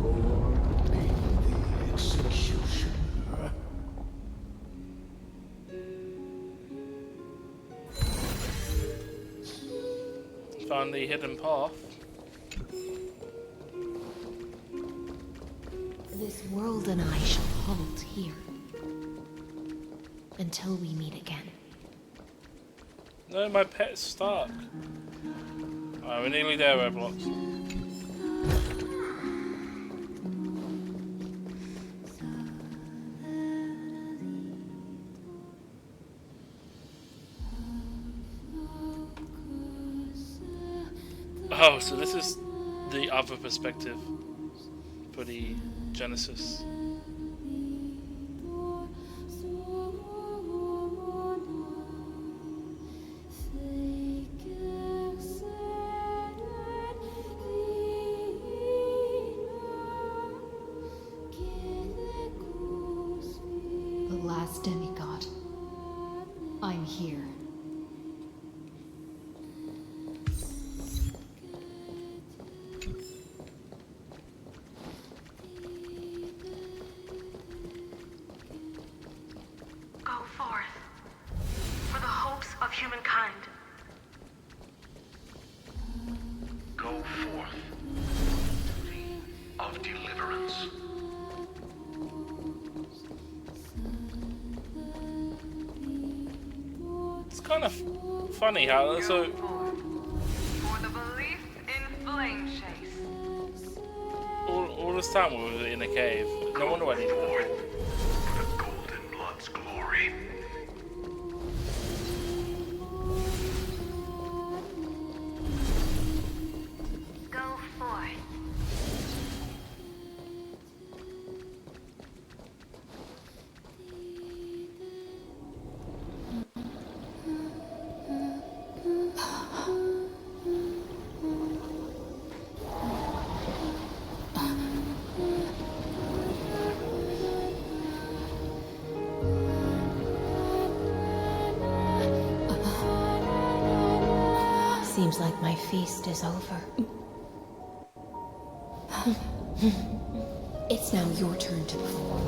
or be the executioner. Found the hidden path. This world and I shall halt here. Until we meet again. No, my pet's stuck. Alright, we're nearly there, Roblox. Oh, so this is the other perspective for the Genesis. The last demigod. I'm here. Go forth for the hopes of humankind. Go forth of deliverance. It's kind of funny how so. For the belief in flame chase. All this time we were in a cave. No wonder why they did that. For the golden blood's glory. Go forth. Seems like my feast is over. It's now your turn to perform.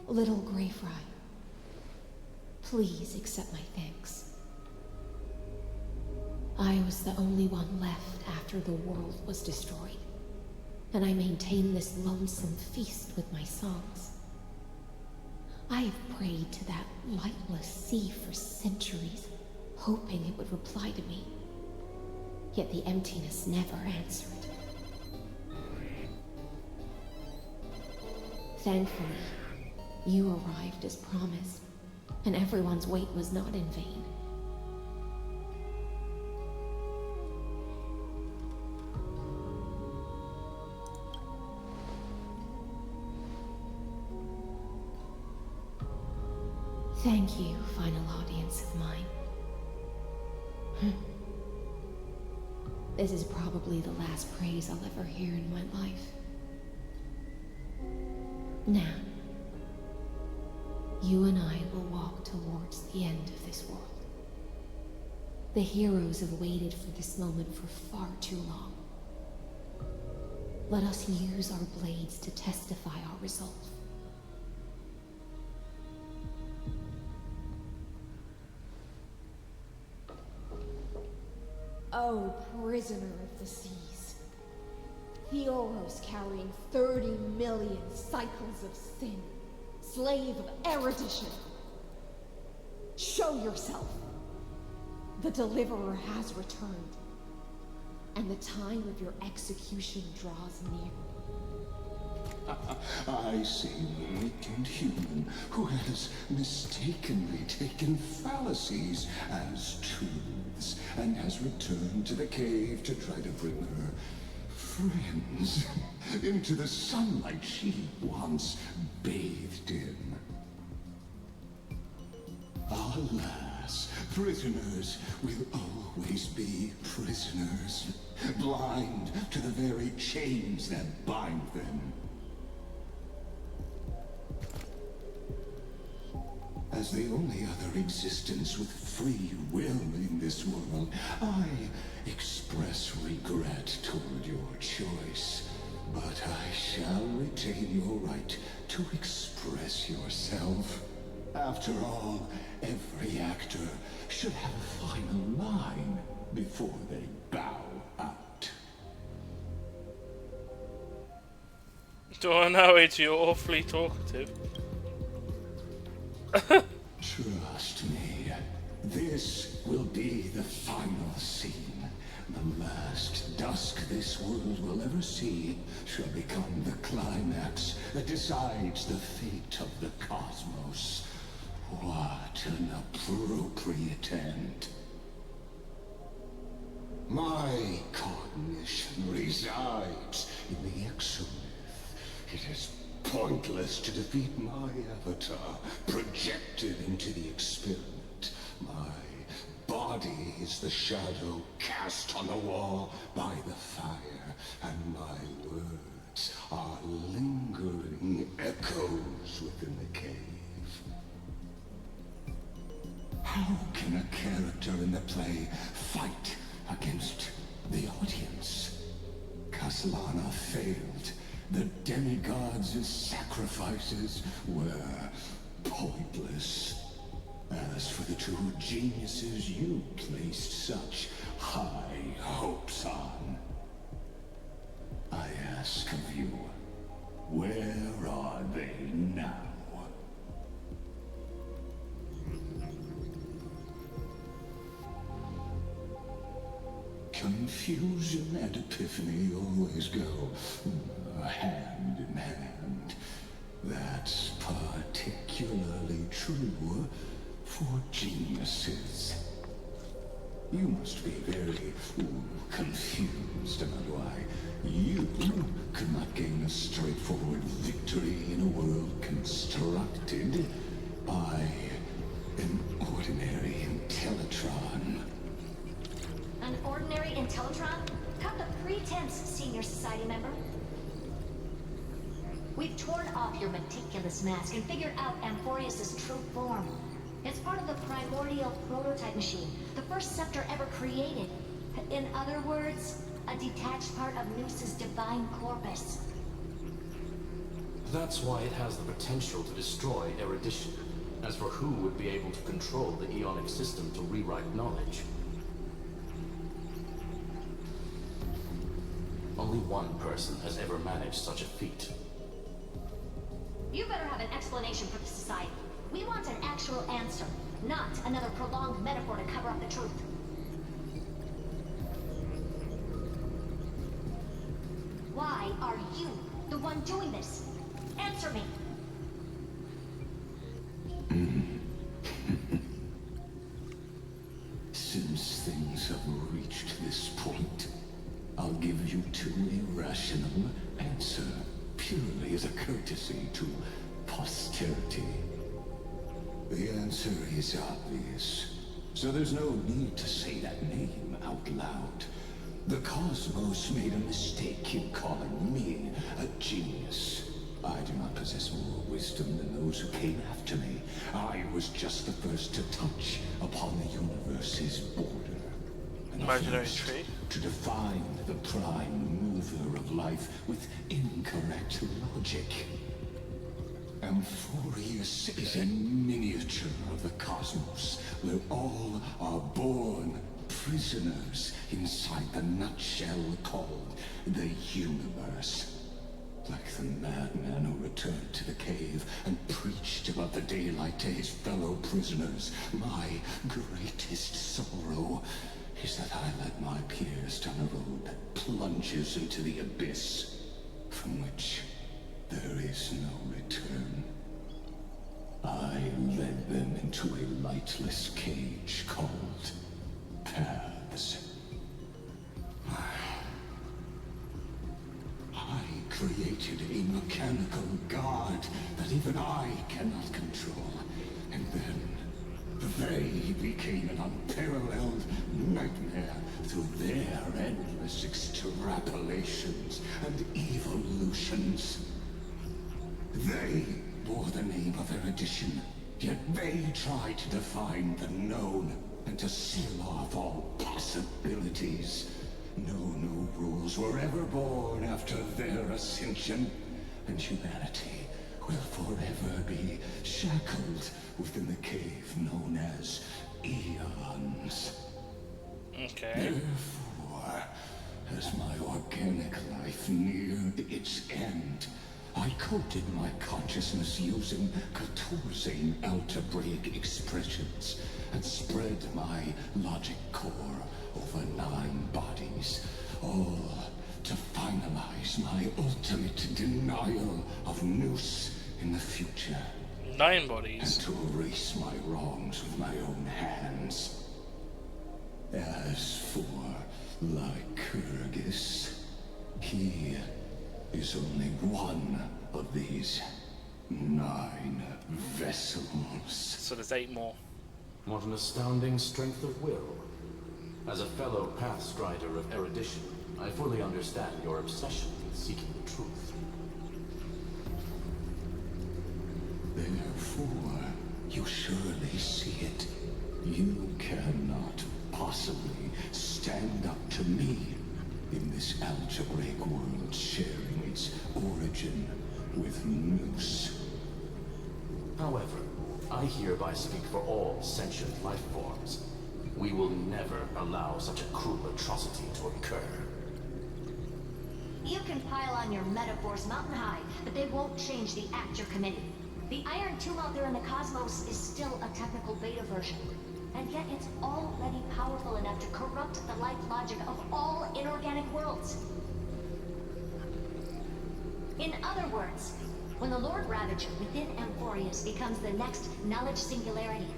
Little Grey Fry, please accept my thanks. I was the only one left after the world was destroyed, and I maintained this lonesome feast with my songs. I have prayed to that lightless sea for centuries, hoping it would reply to me. Yet the emptiness never answered. Thankfully, you arrived as promised, and everyone's wait was not in vain. Thank you, final audience of mine. This is probably the last praise I'll ever hear in my life. Now, you and I will walk towards the end of this world. The heroes have waited for this moment for far too long. Let us use our blades to testify our resolve. Oh, prisoner of the seas. The Oros carrying 30 million cycles of sin. Slave of erudition. Show yourself. The Deliverer has returned. And the time of your execution draws near. I see the weakened human who has mistakenly taken fallacies as truths and has returned to the cave to try to bring her friends into the sunlight she once bathed in. Alas, prisoners will always be prisoners, blind to the very chains that bind them. As the only other existence with free will in this world, I express regret toward your choice. But I shall retain your right to express yourself. After all, every actor should have a final line before they bow out. Don't know it, you're awfully talkative. Trust me, this will be the final scene. The last dusk this world will ever see shall become the climax that decides the fate of the cosmos. What an appropriate end. My cognition resides in the exomyth. It is pointless to defeat my avatar, projected into the experiment. My body is the shadow cast on the wall by the fire, and my words are lingering echoes within the cave. How can a character in the play fight against the audience? Kaslana failed. The demigods' sacrifices were pointless. As for the two geniuses you placed such high hopes on, I ask of you, where are they now? Confusion and epiphany always go hand in hand. That's particularly true for geniuses. You must be very confused about why you could not gain a straightforward victory in a world constructed by an ordinary Intellitron. An ordinary Intellitron? Cut the pretense, senior society member. We've torn off your meticulous mask and figured out Amphorius' true form. It's part of the primordial prototype machine, the first scepter ever created. In other words, a detached part of Noos's divine corpus. That's why it has the potential to destroy erudition. As for who would be able to control the Eonic system to rewrite knowledge, only one person has ever managed such a feat. You better have an explanation for the society. We want an actual answer, not another prolonged metaphor to cover up the truth. Why are you the one doing this? Answer me. Since things have reached this point, I'll give you two irrational answer, purely as a courtesy to posterity. The answer is obvious, so there's no need to say that name out loud. The cosmos made a mistake in calling me a genius. I do not possess more wisdom than those who came after me. I was just the first to touch upon the universe's border. And Imaginary first tree. to define the prime mover of life with incorrect logic. Amphorius is a miniature of the cosmos, where all are born prisoners inside the nutshell called the universe. Like the madman who returned to the cave and preached about the daylight to his fellow prisoners, my greatest sorrow is that I led my peers down a road that plunges into the abyss, from which there is no return. I led them into a lightless cage called paths. I created a mechanical god that even I cannot control, and then they became an unparalleled nightmare through their endless extrapolations and evolutions. They bore the name of erudition, yet they tried to define the known and to seal off all possibilities. No new rules were ever born after their ascension, and humanity will forever be shackled within the cave known as eons. Okay. Therefore, as my organic life neared its end, I coded my consciousness using 14 algebraic expressions and spread my logic core over 9 bodies, all to finalize my ultimate denial of Nous in the future. 9 bodies. And to erase my wrongs with my own hands. As for Lycurgus, he is only one of these 9 vessels. So there's 8 more. What an astounding strength of will. As a fellow pathstrider of erudition, I fully understand your obsession with seeking the truth. Therefore, you surely see it. You cannot possibly stand up to me in this algebraic world sharing its origin with Nous. However, I hereby speak for all sentient life forms. We will never allow such a cruel atrocity to occur. You can pile on your metaphors mountain high, but they won't change the act you're committing. The Iron Tomb out there in the cosmos is still a technical beta version, and yet it's already powerful enough to corrupt the life logic of all inorganic worlds. In other words, when the Lord Ravager within Amphorius becomes the next knowledge singularity,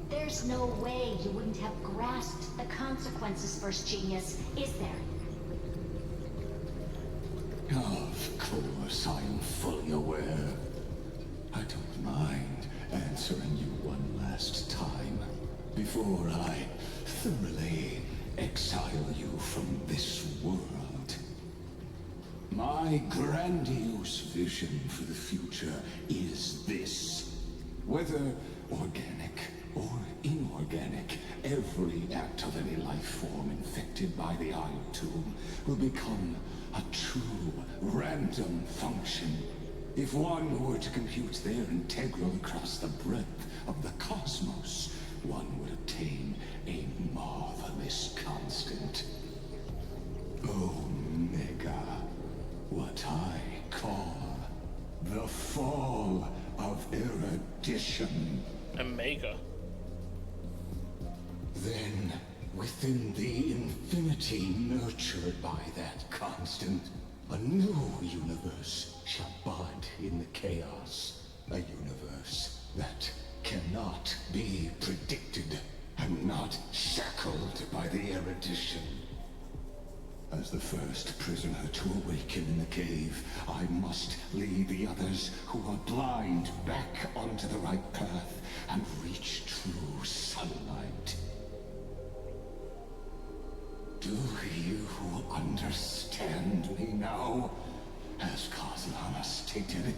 there's no way you wouldn't have grasped the consequences, First Genius, is there? Of course, I am fully aware. I don't mind answering you one last time before I thoroughly exile you from this world. My grandiose vision for the future is this. Whether organic or inorganic, every act of any life form infected by the Iron Tomb will become a true random function. If one were to compute their integral across the breadth of the cosmos, one would obtain a marvelous constant. Omega, what I call the fall of erudition. Omega. Then, within the infinity nurtured by that constant, a new universe shall bud in the chaos. A universe that cannot be predicted and not shackled by the erudition. As the first prisoner to awaken in the cave, I must lead the others who are blind back onto the right path and reach true sunlight. Do you understand me now? As Kozlana stated,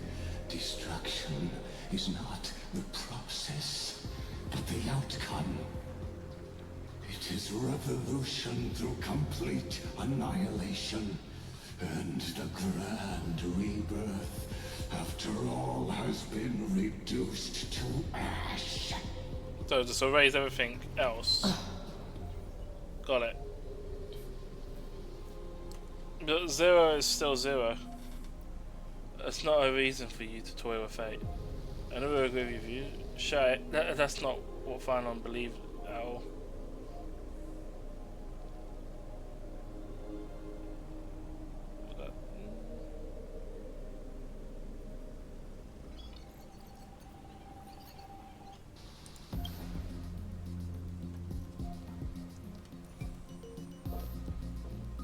Destruction is not the process, but the outcome. It is revolution through complete annihilation, and the grand rebirth, after all has been reduced to ash. So just erase everything else. Got it. But 0 is still 0. That's not a reason for you to toy with fate. I never agree with you. Shy, that's not what Finon believed at all.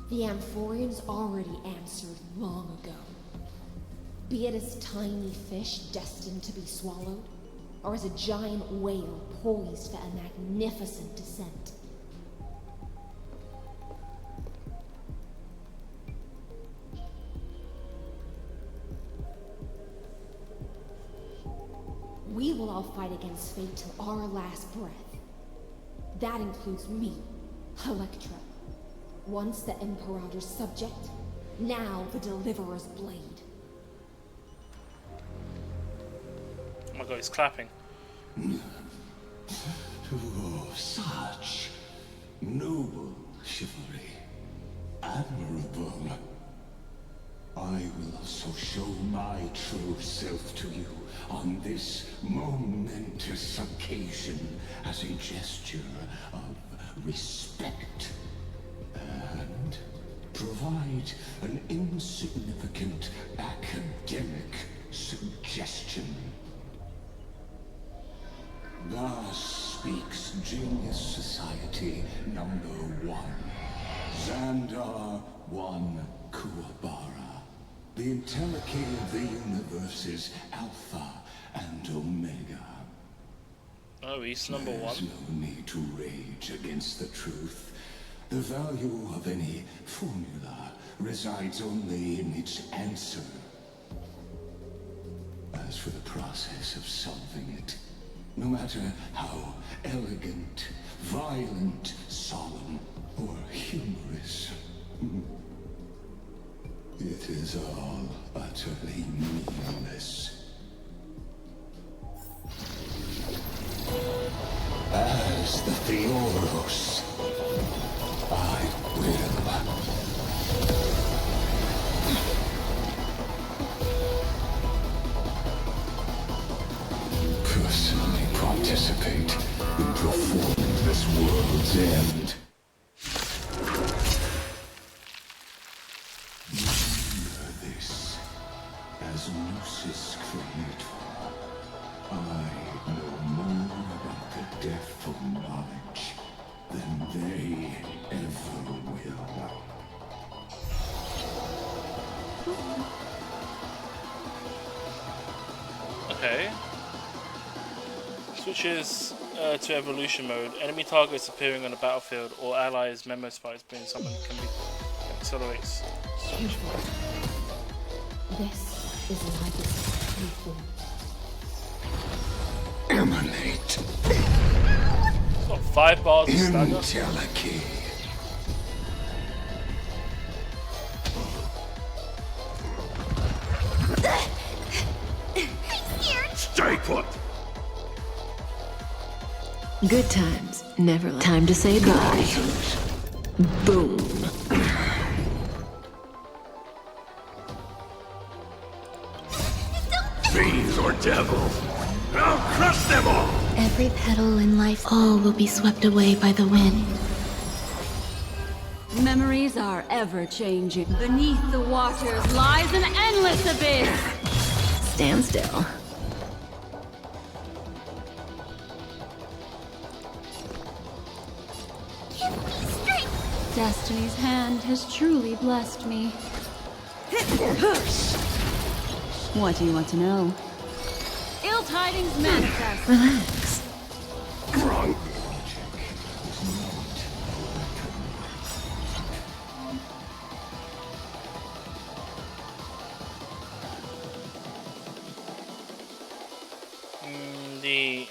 The Amphorians already answered long ago. Be it as tiny fish destined to be swallowed, or as a giant whale poised for a magnificent descent. We will all fight against fate till our last breath. That includes me, Electra. Once the Imperator's subject, now the Deliverer's blade. Oh my god, he's clapping. Oh, such noble chivalry. Admirable. I will also show my true self to you on this momentous occasion as a gesture of respect. And provide an insignificant academic suggestion. Thus speaks Genius Society number 1. Xandar 1 Kuwabara. The Intellicate of the Universe's Alpha and Omega. Oh, he's number 1. There's no need to rage against the truth. The value of any formula resides only in its answer. As for the process of solving it, no matter how elegant, violent, solemn, or humorous, it is all utterly meaningless. As the Theoros, I will personally participate in performing this world's end. Remember this, as Gnosis Creator, I know more about the depth of knowledge than they ever will. Okay. Switches to evolution mode. Enemy targets appearing on the battlefield or allies memo spikes being summoned can be accelerates. This is Legacy's true form. Emanate. It's got 5 bars of stagger. Intellicate. Stay put! Good times, never time to say bye. Boom. Fiends or devils! I'll crush them all! Every petal in life, all will be swept away by the wind. Memories are ever changing. Beneath the waters lies an endless abyss. Stand still. Destiny's hand has truly blessed me. What do you want to know? Ill tidings manifest. Relax. Wrong. The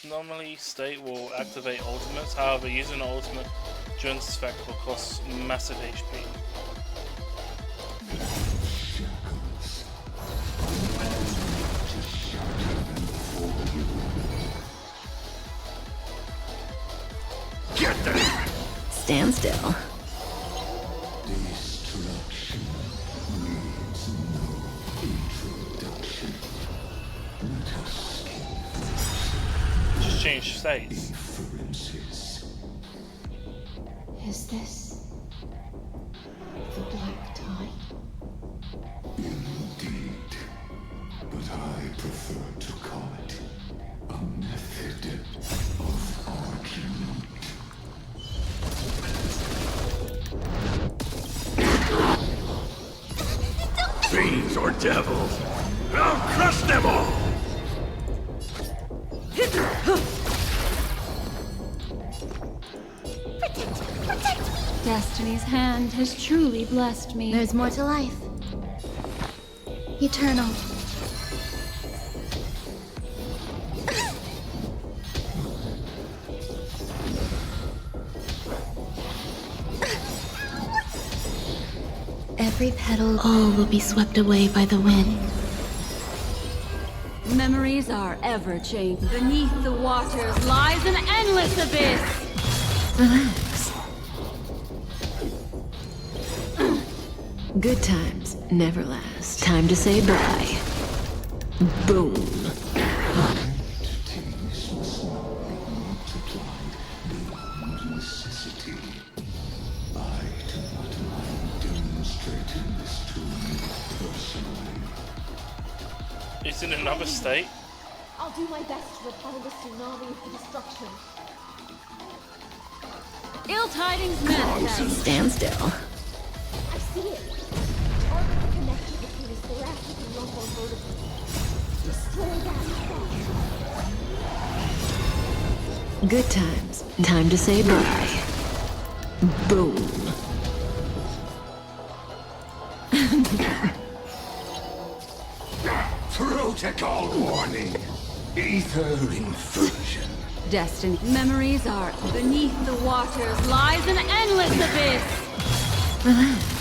anomaly state will activate ultimates, however using an ultimate during this effect will cost massive HP. Get there! Stand still. Destruction needs no introduction. Let us just change states. Inferences. Is this the black tie? Indeed. But I prefer to call it a method of argument. Fiends or devils, I'll crush them all! Destiny's hand has truly blessed me. There's more to life. Eternal. Every petal, all will be swept away by the wind. Memories are ever changing. Beneath the waters lies an endless abyss. Relax. Good times never last. Time to say bye. Boom. Entities must not be multiplied beyond necessity. I do not mind demonstrating this to you personally. It's in another state. I'll do my best to repel the tsunami of destruction. Ill tidings manifest. Stand still. I see it. Target connected between his thoracic and lumbar vertebrae. Destroy that. Good times. Time to say bye. Boom. Protocol warning. Ether infusion. Destiny. Memories are beneath the waters lies an endless abyss. Relax.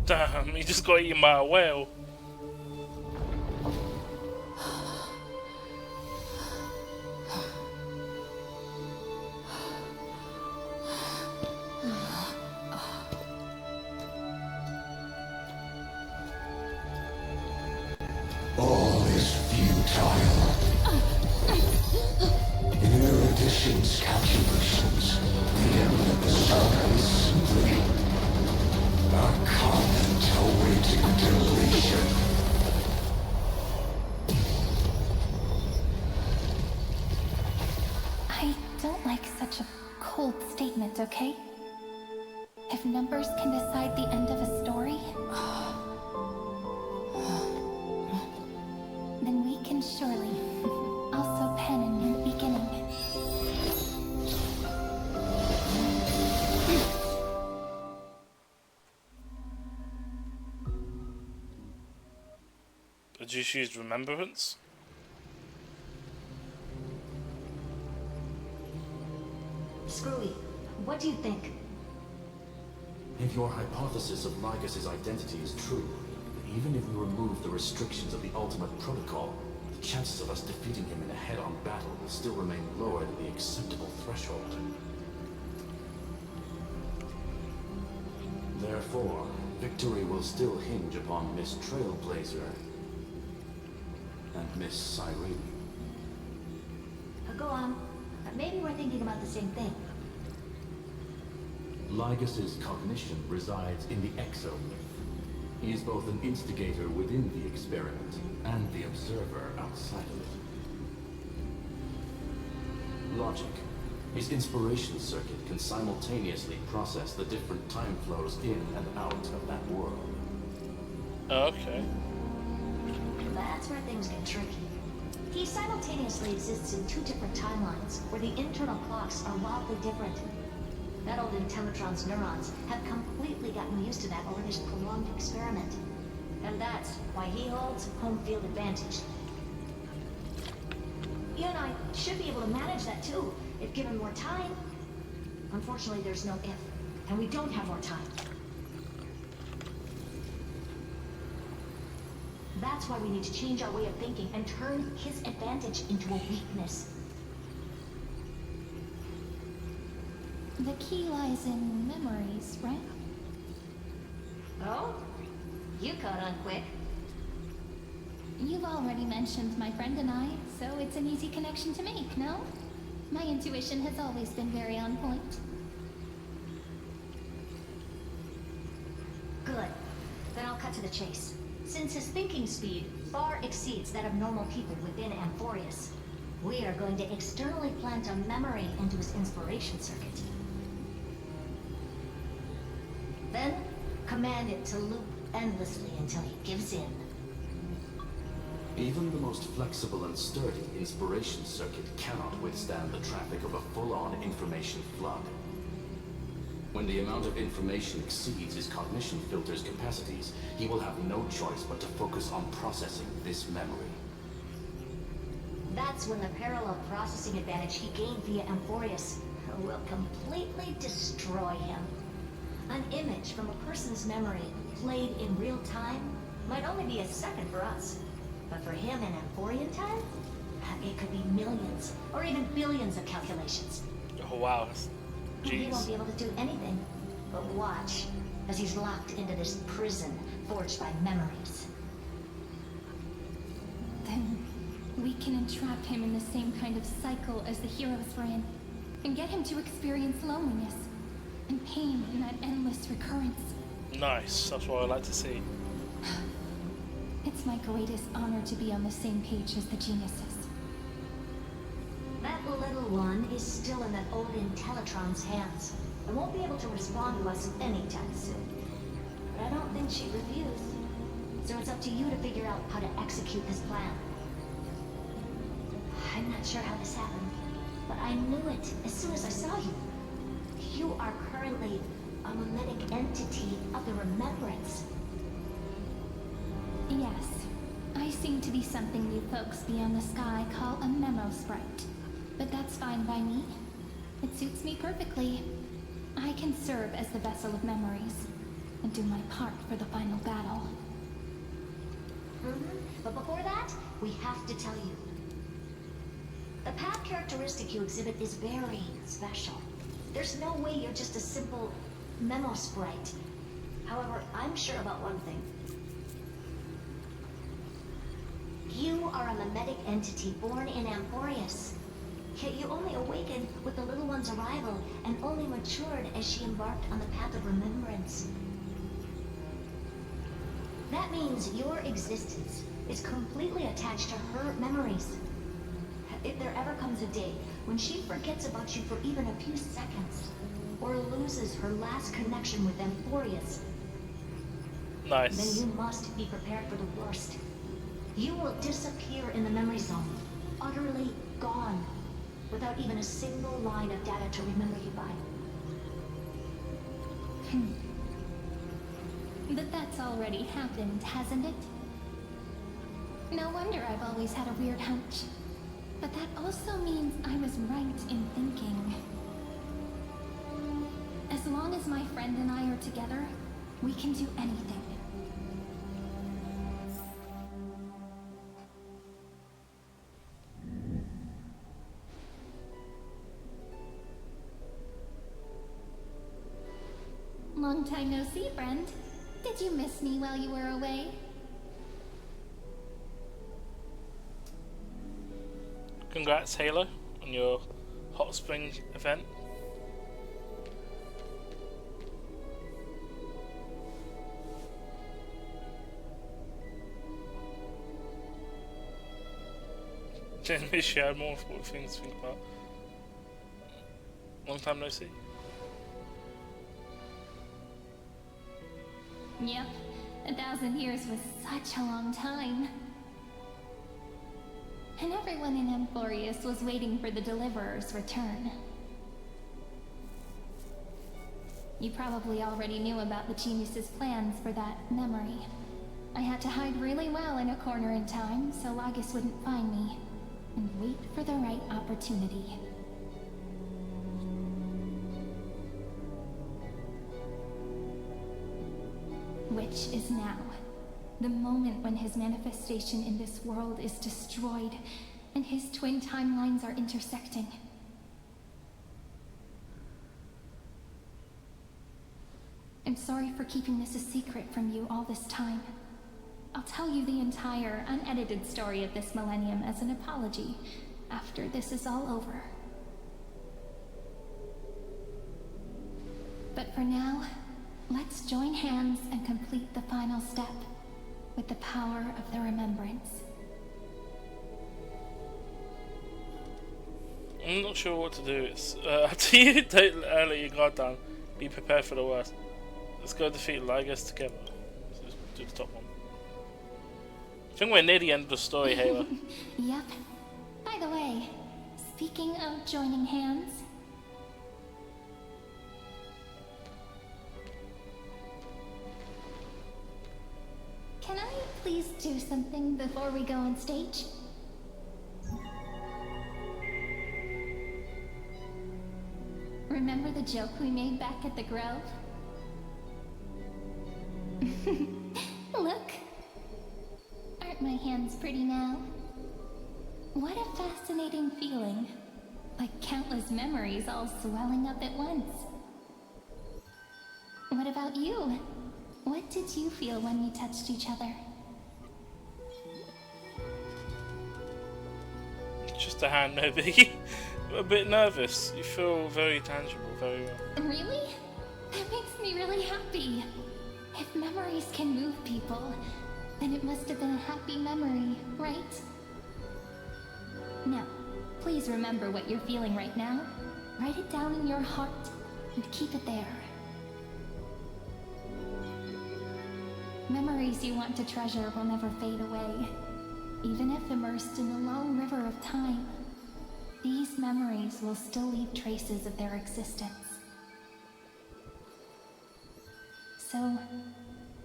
Damn, he just got eaten by a whale. All is futile. Erudition's calculations. The end of the saga is simply a comment awaiting deletion. I don't like such a cold statement, okay? If numbers can decide the end of a story, then we can surely also pen a new beginning. Did you choose remembrance? Screwy, what do you think? If your hypothesis of Lygus' identity is true, even if we remove the restrictions of the ultimate protocol, the chances of us defeating him in a head-on battle will still remain lower than the acceptable threshold. Therefore, victory will still hinge upon Miss Trailblazer and Miss Cyrene. Go on. Maybe we're thinking about the same thing. Lygus' cognition resides in the exomyth. He is both an instigator within the experiment and the observer outside of it. Logic. His inspiration circuit can simultaneously process the different time flows in and out of that world. Okay. That's where things get tricky. He simultaneously exists in two different timelines, where the internal clocks are wildly different. That old Intellitron's neurons have completely gotten used to that over this prolonged experiment. And that's why he holds home field advantage. You and I should be able to manage that too, if given more time. Unfortunately, there's no if, and we don't have more time. That's why we need to change our way of thinking and turn his advantage into a weakness. The key lies in memories, right? Oh? You caught on quick. You've already mentioned my friend and I, so it's an easy connection to make, no? My intuition has always been very on point. Good. Then I'll cut to the chase. Since his thinking speed far exceeds that of normal people within Amphorius, we are going to externally plant a memory into his inspiration circuit. Then, command it to loop endlessly until he gives in. Even the most flexible and sturdy inspiration circuit cannot withstand the traffic of a full-on information flood. When the amount of information exceeds his cognition filter's capacities, he will have no choice but to focus on processing this memory. That's when the parallel processing advantage he gained via Amphorius will completely destroy him. An image from a person's memory played in real time might only be a second for us. But for him in Amphorian time, it could be millions or even billions of calculations. Oh wow. He won't be able to do anything but watch as he's locked into this prison forged by memories. Then we can entrap him in the same kind of cycle as the heroes were in, and get him to experience loneliness and pain in that endless recurrence. Nice, that's what I like to see. It's my greatest honor to be on the same page as the geniuses. That little one is still in that old Intellitron's hands and won't be able to respond to us anytime soon. But I don't think she'd refuse. So it's up to you to figure out how to execute this plan. I'm not sure how this happened, but I knew it as soon as I saw you. You are currently a mimetic entity of the Remembrance. Yes, I seem to be something you folks beyond the sky call a memo sprite. But that's fine by me. It suits me perfectly. I can serve as the vessel of memories and do my part for the final battle. But before that, we have to tell you. The path characteristic you exhibit is very special. There's no way you're just a simple memo sprite. However, I'm sure about one thing. You are a mimetic entity born in Amphorius. Yet you only awakened with the little one's arrival and only matured as she embarked on the path of remembrance. That means your existence is completely attached to her memories. If there ever comes a day when she forgets about you for even a few seconds, or loses her last connection with Amphorius, nice. Then you must be prepared for the worst. You will disappear in the memory zone, utterly gone, without even a single line of data to remember you by. But that's already happened, hasn't it? No wonder I've always had a weird hunch. But that also means I was right in thinking. As long as my friend and I are together, we can do anything. Long time no see, friend. Did you miss me while you were away? Congrats, Halo, on your hot spring event. Didn't miss you, I had more important things to think about. Long time no see. Yep, 1,000 years was such a long time. and everyone in Amphorius was waiting for the Deliverer's return. You probably already knew about the genius's plans for that memory. I had to hide really well in a corner in time so Lagus wouldn't find me, and wait for the right opportunity. Which is now. The moment when his manifestation in this world is destroyed, and his twin timelines are intersecting. I'm sorry for keeping this a secret from you all this time. I'll tell you the entire, unedited story of this millennium as an apology after this is all over. But for now, let's join hands and complete the final step with the power of the remembrance. I'm not sure what to do. It's up to you. Don't let your guard down. Be prepared for the worst. Let's go defeat Lagus together. Let's do the top one. I think we're near the end of the story, Halo. Yep. By the way, speaking of joining hands, can I please do something before we go on stage? Remember the joke we made back at the Grove? Look! Aren't my hands pretty now? What a fascinating feeling. Like countless memories all swelling up at once. What about you? What did you feel when we touched each other? Just a hand, no biggie. A bit nervous. You feel very tangible, very well. Really? That makes me really happy. If memories can move people, then it must have been a happy memory, right? Now, please remember what you're feeling right now. Write it down in your heart and keep it there. Memories you want to treasure will never fade away. Even if immersed in the long river of time, these memories will still leave traces of their existence. So,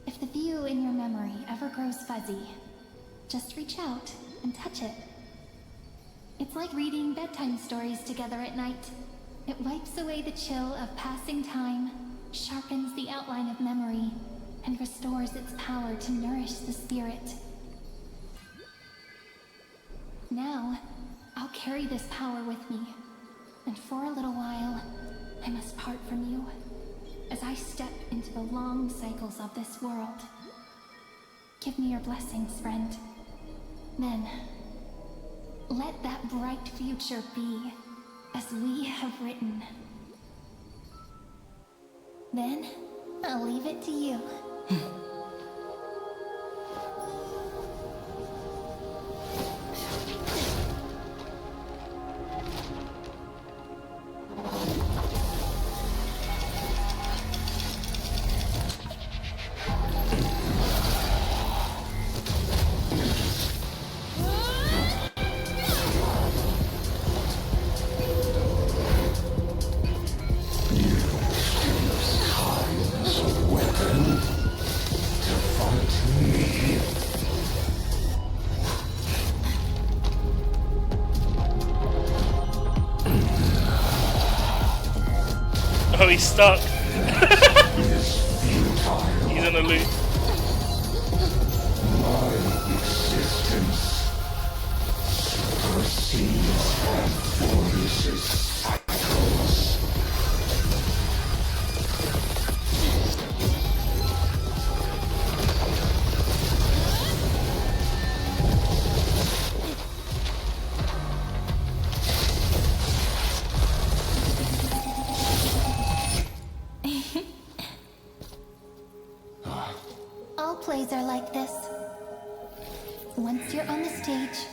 if the view in your memory ever grows fuzzy, just reach out and touch it. It's like reading bedtime stories together at night. It wipes away the chill of passing time, sharpens the outline of memory, and restores its power to nourish the spirit. Now, I'll carry this power with me, and for a little while, I must part from you, as I step into the long cycles of this world. Give me your blessings, friend. Then, let that bright future be as we have written. Then, I'll leave it to you. Oh, he's stuck. He's in a loop. My existence supersedes Amphorius' cycles. All plays are like this. Once you're on the stage,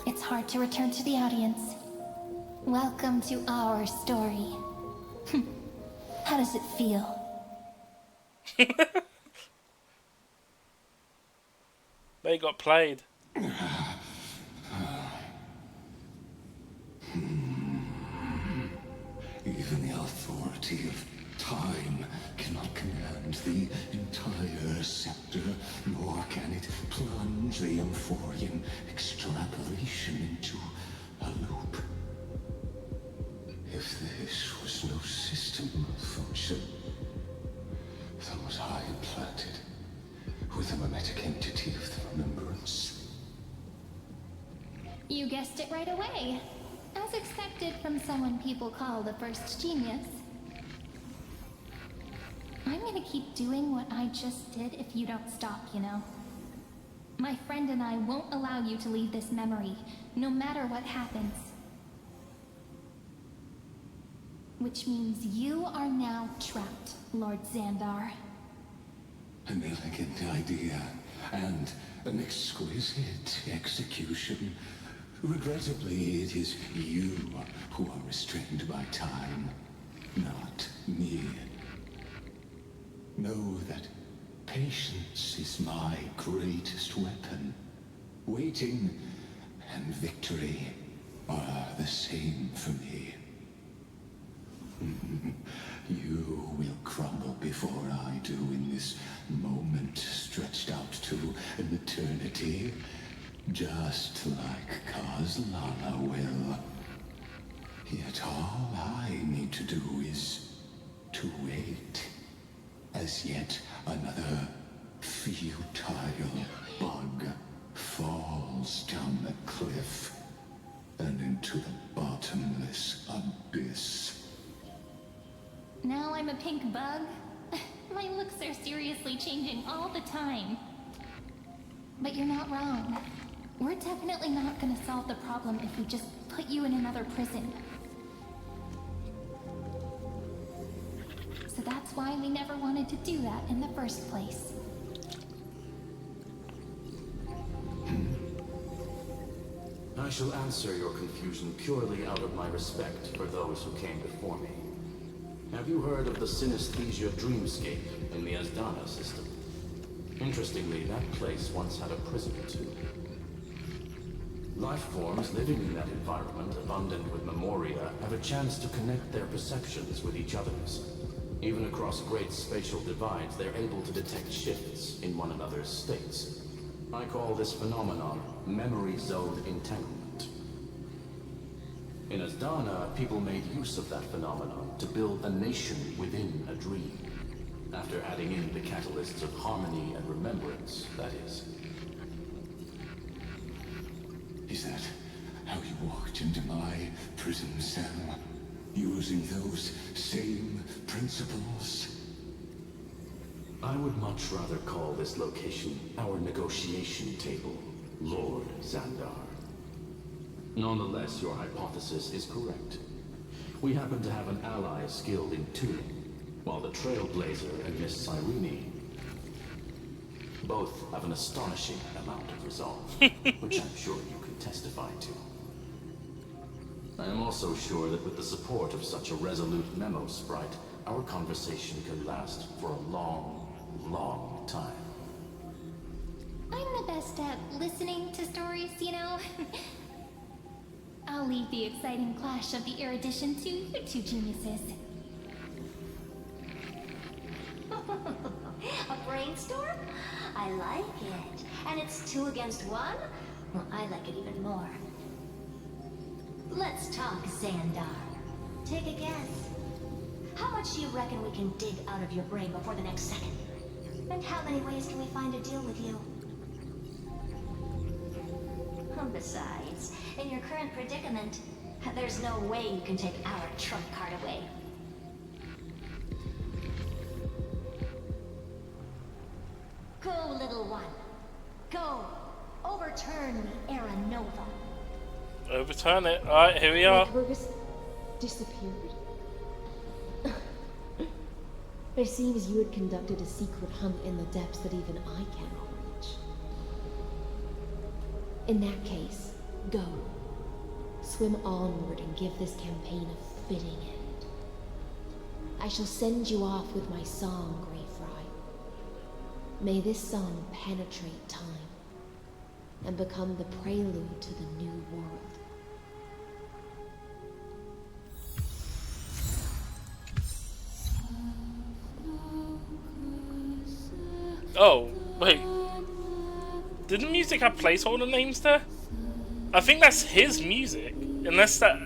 it's hard to return to the audience. Welcome to our story. How does it feel? They got played. entity of time cannot command the entire scepter, nor can it plunge the Amphorian extrapolation into a loop. If this was no system of function, then was I implanted with a mimetic entity of the remembrance? You guessed it right away. As expected from someone people call the first genius. I'm gonna keep doing what I just did if you don't stop, you know? My friend and I won't allow you to leave this memory, no matter what happens. Which means you are now trapped, Lord Xandar. An elegant idea, and an exquisite execution. Regrettably, it is you who are restrained by time, not me. Know that patience is my greatest weapon. Waiting and victory are the same for me. You will crumble before I do in this moment stretched out to an eternity, just like Kozlala will. Yet all I need to do is to wait, as yet another futile bug falls down the cliff and into the bottomless abyss. Now I'm a pink bug? My looks are seriously changing all the time. But you're not wrong. We're definitely not gonna solve the problem if we just put you in another prison. So that's why we never wanted to do that in the first place. I shall answer your confusion purely out of my respect for those who came before me. Have you heard of the synesthesia dreamscape in the Asdana system? Interestingly, that place once had a prison too. Life forms living in that environment, abundant with memoria, have a chance to connect their perceptions with each other's. Even across great spatial divides, they're able to detect shifts in one another's states. I call this phenomenon memory zone entanglement. In Asdana, people made use of that phenomenon to build a nation within a dream. After adding in the catalysts of harmony and remembrance, that is. Is that how you walked into my prison cell? Using those same principles? I would much rather call this location our negotiation table, Lord Xandar. Nonetheless, your hypothesis is correct. We happen to have an ally skilled in tuning, while the Trailblazer and Miss Cyrene both have an astonishing amount of resolve, which I'm sure you can testify to. I am also sure that with the support of such a resolute memo sprite, our conversation can last for a long, long time. I'm the best at listening to stories, you know? I'll leave the exciting clash of the erudition to you two geniuses. A brainstorm? I like it. And it's 2 against 1? Well, I like it even more. Let's talk, Xandar. Take a guess. How much do you reckon we can dig out of your brain before the next second? And how many ways can we find to deal with you? Besides, in your current predicament, there's no way you can take our trump card away. Go, little one. Go. Overturn the Era Nova. Overturn it. Alright, here we are. Fergus disappeared. It seems you had conducted a secret hunt in the depths that even I cannot reach. In that case, go. Swim onward and give this campaign a fitting end. I shall send you off with my song, Greyfry. May this song penetrate time and become the prelude to the new world. Oh, wait. Did the music have placeholder names there? I think that's his music. Unless that...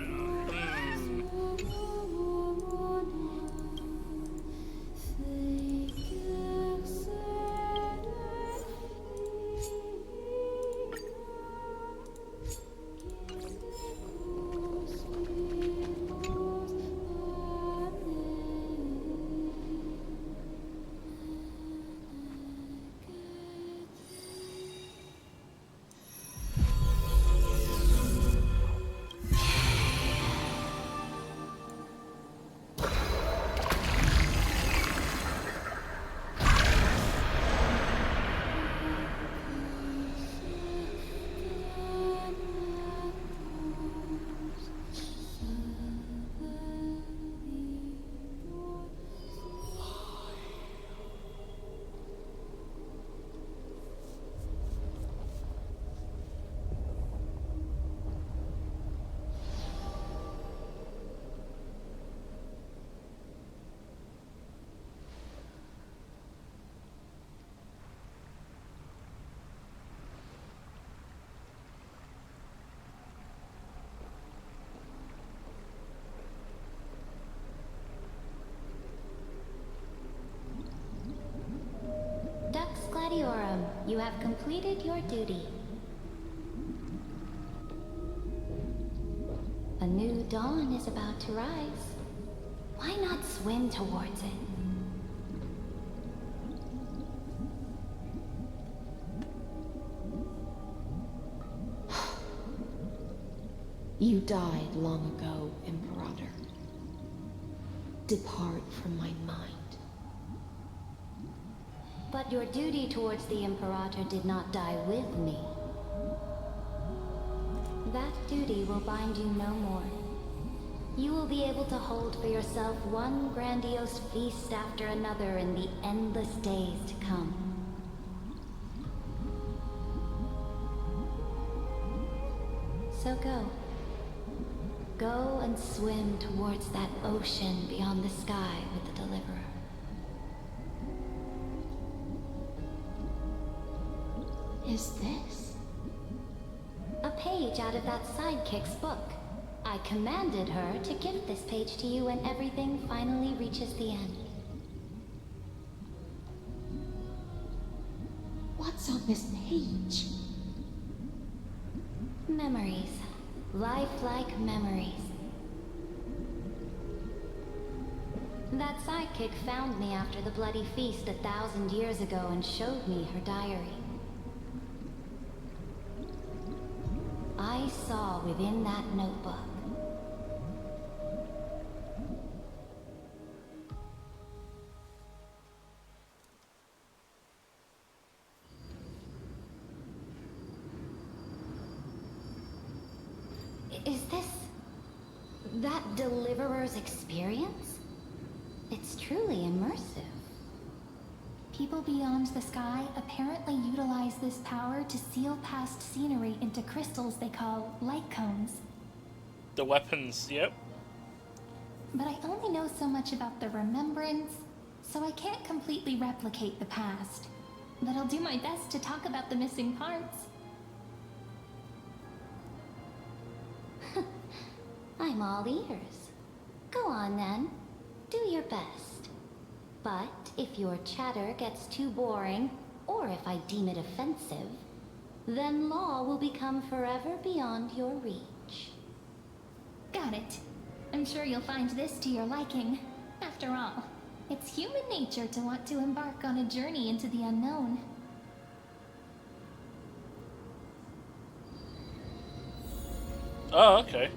Dux Gladiorum, you have completed your duty. A new dawn is about to rise. Why not swim towards it? You died long ago, Imperator. Depart from my mind. But your duty towards the Imperator did not die with me. That duty will bind you no more. You will be able to hold for yourself one grandiose feast after another in the endless days to come. So go. Go and swim towards that ocean beyond the sky with the Deliverer. Is this? A page out of that sidekick's book. I commanded her to give this page to you when everything finally reaches the end. What's on this page? Memories. Lifelike memories. That sidekick found me after the bloody feast 1,000 years ago and showed me her diary. I saw within that notebook Is this that Deliverer's experience? It's truly immersive. People beyond the sky apparently utilize this power to seal past scenery into crystals they call light cones. The weapons, yep. But I only know so much about the remembrance, so I can't completely replicate the past. But I'll do my best to talk about the missing parts. I'm all ears. Go on then. Do your best. But if your chatter gets too boring, or if I deem it offensive, then law will become forever beyond your reach. Got it. I'm sure you'll find this to your liking. After all, it's human nature to want to embark on a journey into the unknown. Oh, okay.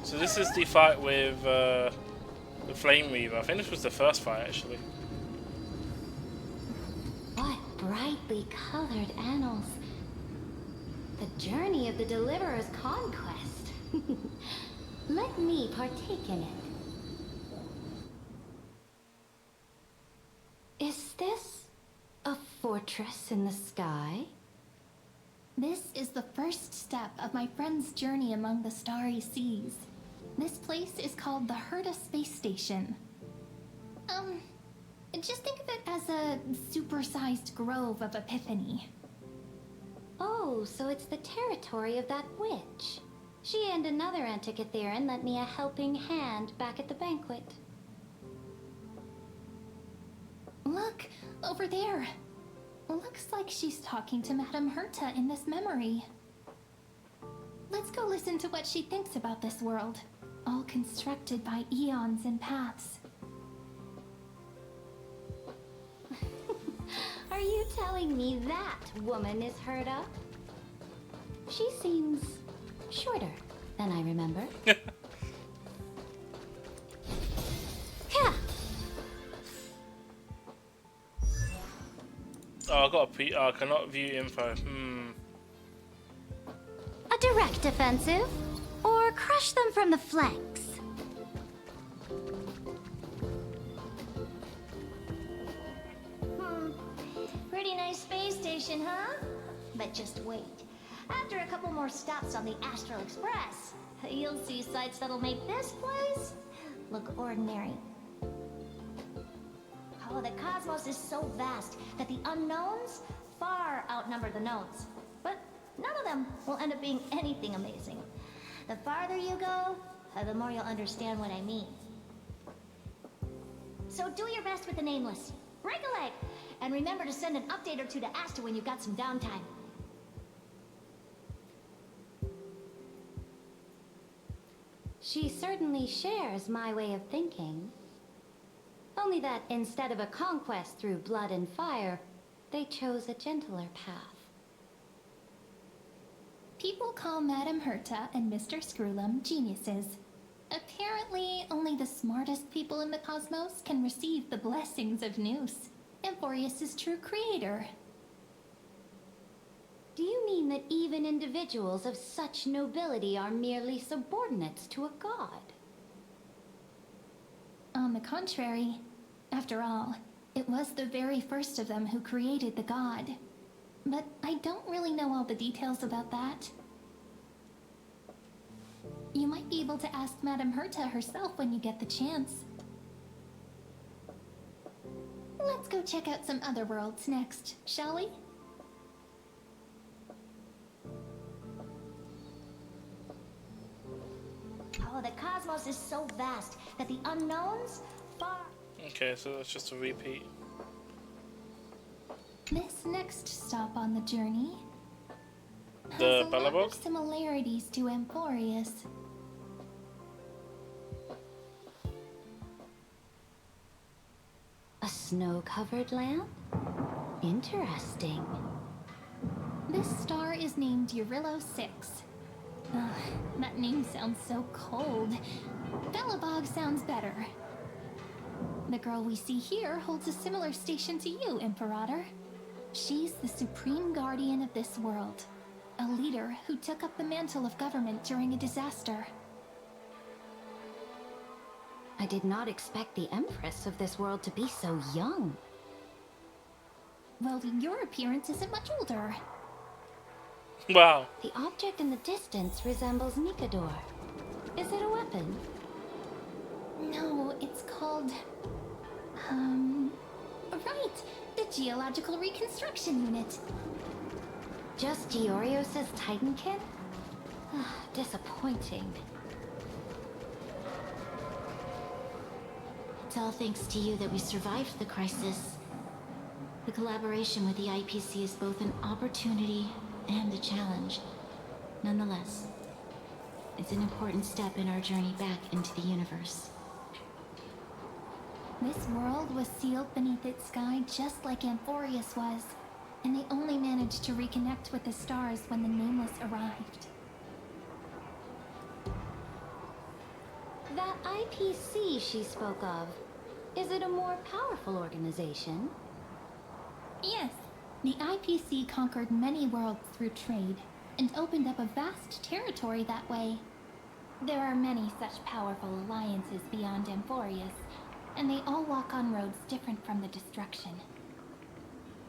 So this is the fight with the Flame Reaver. I think this was the first fight, actually. What brightly colored annals. The journey of the Deliverer's conquest. Let me partake in it. Is this a fortress in the sky? This is the first step of my friend's journey among the starry seas. This place is called the Herta Space Station. Just think of it as a supersized grove of Epiphany. Oh, so it's the territory of that witch. She and another Antikythera lent me a helping hand back at the banquet. Look, over there. Looks like she's talking to Madame Herta in this memory. Let's go listen to what she thinks about this world, all constructed by eons and paths. Are you telling me that woman is Herta? She seems shorter than I remember. Yeah. Oh, I got a I cannot view info. A direct offensive? Or crush them from the flanks? Pretty nice space station, huh? But just wait. After a couple more stops on the Astral Express, you'll see sights that'll make this place look ordinary. Oh, the cosmos is so vast that the unknowns far outnumber the knowns. But none of them will end up being anything amazing. The farther you go, the more you'll understand what I mean. So do your best with the nameless. Break a leg! And remember to send an update or two to Asta when you've got some downtime. She certainly shares my way of thinking. Only that instead of a conquest through blood and fire, they chose a gentler path. People call Madame Herta and Mr. Screwlum geniuses. Apparently, only the smartest people in the cosmos can receive the blessings of Nous, Amphorius' true creator. Do you mean that even individuals of such nobility are merely subordinates to a god? On the contrary, after all, it was the very first of them who created the god. But I don't really know all the details about that. You might be able to ask Madame Herta herself when you get the chance. Let's go check out some other worlds next, shall we? Oh, the cosmos is so vast that the unknowns far... Okay, so that's just a repeat. This next stop on the journey The has a lot Bellabog? of similarities to Amphorius. A snow-covered land? Interesting. This star is named Eurillo 6. Ugh, that name sounds so cold. Bellabog sounds better. The girl we see here holds a similar station to you, Imperator. She's the supreme guardian of this world. A leader who took up the mantle of government during a disaster. I did not expect the Empress of this world to be so young. Well, your appearance isn't much older. Wow. The object in the distance resembles Nikador. Is it a weapon? No, it's called... Right! The Geological Reconstruction Unit. Just Giorios' Titankin? Disappointing. It's all thanks to you that we survived the crisis. The collaboration with the IPC is both an opportunity and a challenge. Nonetheless, it's an important step in our journey back into the universe. This world was sealed beneath its sky just like Amphorius was, and they only managed to reconnect with the stars when the Nameless arrived. That IPC she spoke of, is it a more powerful organization? Yes, the IPC conquered many worlds through trade, and opened up a vast territory that way. There are many such powerful alliances beyond Amphorius, and they all walk on roads different from the destruction.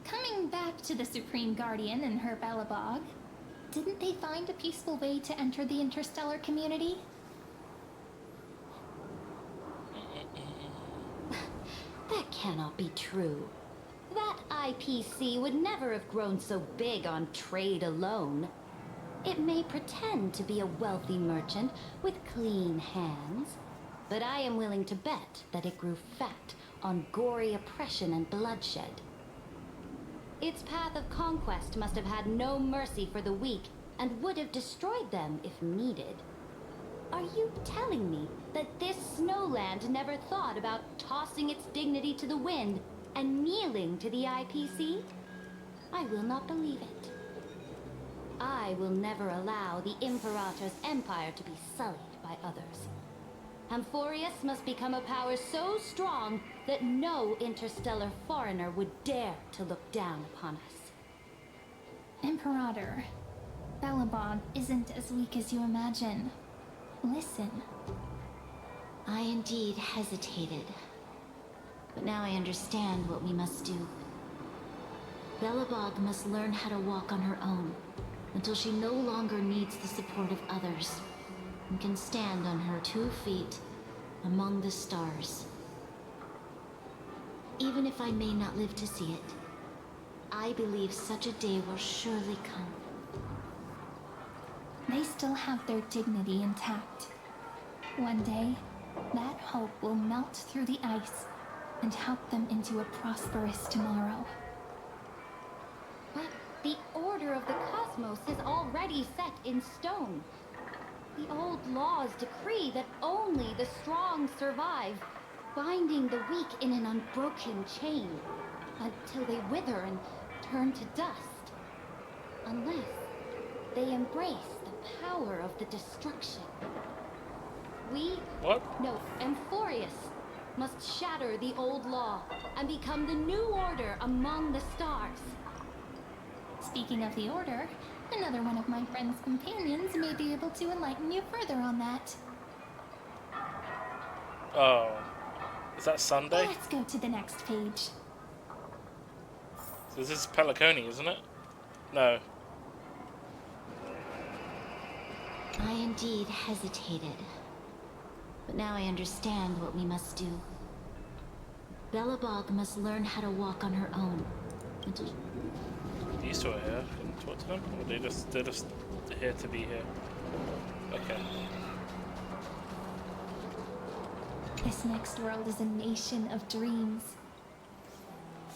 Coming back to the Supreme Guardian and her Bellabog, didn't they find a peaceful way to enter the interstellar community? That cannot be true. That IPC would never have grown so big on trade alone. It may pretend to be a wealthy merchant with clean hands, but I am willing to bet that it grew fat on gory oppression and bloodshed. Its path of conquest must have had no mercy for the weak and would have destroyed them if needed. Are you telling me that this snowland never thought about tossing its dignity to the wind and kneeling to the IPC? I will not believe it. I will never allow the Imperator's empire to be sullied by others. Amphorius must become a power so strong that no interstellar foreigner would dare to look down upon us. Imperator, Belobog isn't as weak as you imagine. Listen. I indeed hesitated. But now I understand what we must do. Belobog must learn how to walk on her own until she no longer needs the support of others and can stand on her 2 feet among the stars. Even if I may not live to see it, I believe such a day will surely come. They still have their dignity intact. One day, that hope will melt through the ice and help them into a prosperous tomorrow. But the order of the cosmos is already set in stone. The old laws decree that only the strong survive, binding the weak in an unbroken chain until they wither and turn to dust. Unless they embrace the power of the destruction. No, Amphorius must shatter the old law and become the new order among the stars. Speaking of the order, another one of my friend's companions may be able to enlighten you further on that. Oh. Is that Sunday? Let's go to the next page. So this is Peliconi, isn't it? No. I indeed hesitated. But now I understand what we must do. Belobog must learn how to walk on her own until... These two are here. Can you talk to them? Or they're just here to be here? Okay. This next world is a nation of dreams.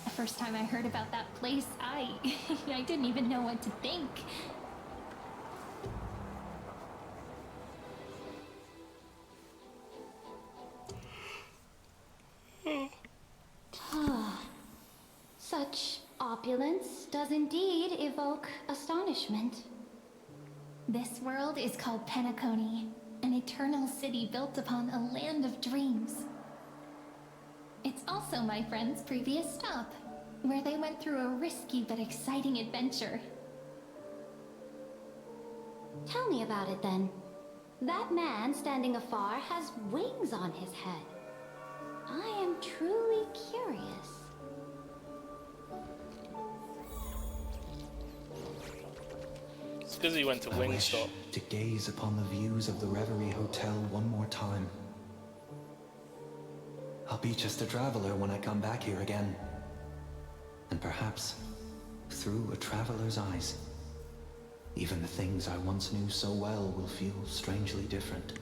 The first time I heard about that place, I didn't even know what to think. Such opulence does indeed evoke astonishment. This world is called Penacony, an eternal city built upon a land of dreams. It's also my friend's previous stop, where they went through a risky but exciting adventure. Tell me about it then. That man standing afar has wings on his head. I am truly curious. It's because he went to Wingstop. To gaze upon the views of the Reverie Hotel one more time. I'll be just a traveler when I come back here again. And perhaps, through a traveler's eyes, even the things I once knew so well will feel strangely different.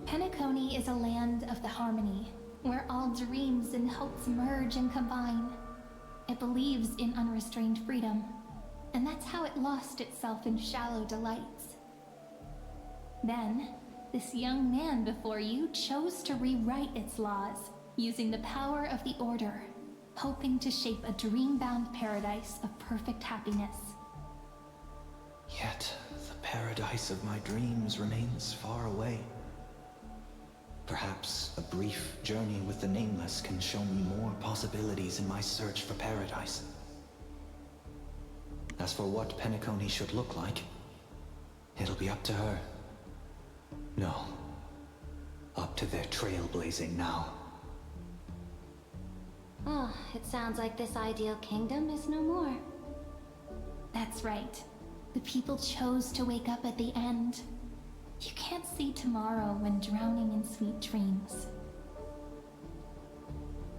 Penacony is a land of the harmony, where all dreams and hopes merge and combine. It believes in unrestrained freedom, and that's how it lost itself in shallow delights. Then, this young man before you chose to rewrite its laws, using the power of the Order, hoping to shape a dream-bound paradise of perfect happiness. Yet, the paradise of my dreams remains far away. Perhaps a brief journey with the Nameless can show me more possibilities in my search for paradise. As for what Penacony should look like, it'll be up to her. No, up to their trailblazing now. Oh, it sounds like this ideal kingdom is no more. That's right. The people chose to wake up at the end. You can't see tomorrow when drowning in sweet dreams.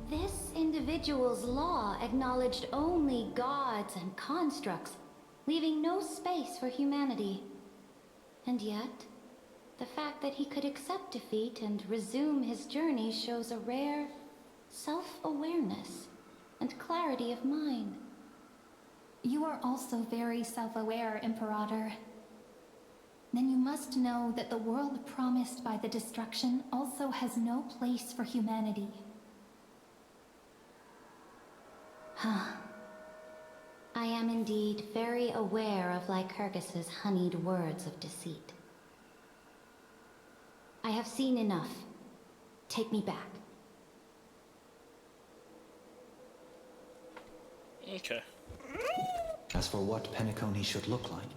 This individual's law acknowledged only gods and constructs, leaving no space for humanity. And yet, the fact that he could accept defeat and resume his journey shows a rare self-awareness and clarity of mind. You are also very self-aware, Imperator. Then you must know that the world promised by the destruction also has no place for humanity. I am indeed very aware of Lycurgus's honeyed words of deceit. I have seen enough. Take me back. Okay. As for what Penacony should look like,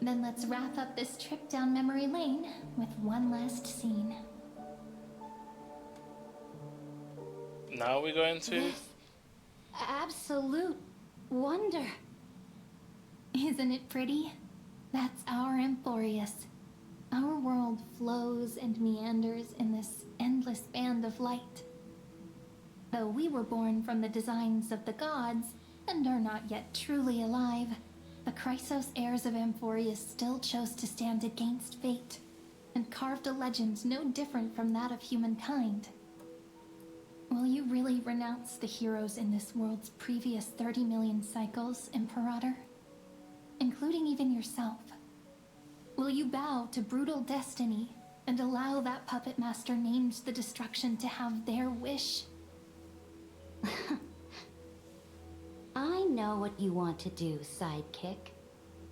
then let's wrap up this trip down memory lane with one last scene. Now we're going to... Absolute wonder. Isn't it pretty? That's our Amphorius. Our world flows and meanders in this endless band of light. Though we were born from the designs of the gods and are not yet truly alive, the Chrysos heirs of Amphorius still chose to stand against fate and carved a legend no different from that of humankind. Will you really renounce the heroes in this world's previous 30 million cycles, Imperator? Including even yourself? Will you bow to brutal destiny and allow that puppet master named the destruction to have their wish? I know what you want to do, sidekick.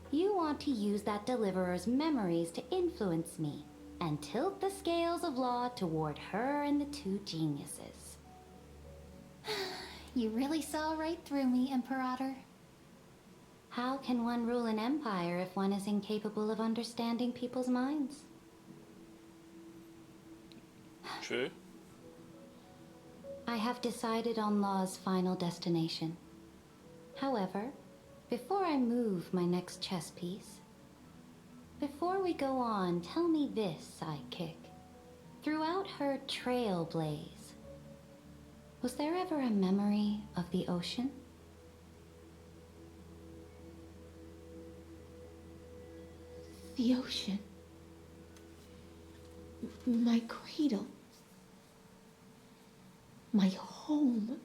You want to use that deliverer's memories to influence me and tilt the scales of law toward her and the two geniuses. You really saw right through me, Imperator. How can one rule an empire if one is incapable of understanding people's minds? True. I have decided on Law's final destination. However, before I move my next chess piece, before we go on, tell me this, sidekick. Throughout her trailblaze, was there ever a memory of the ocean? The ocean. My cradle. My home.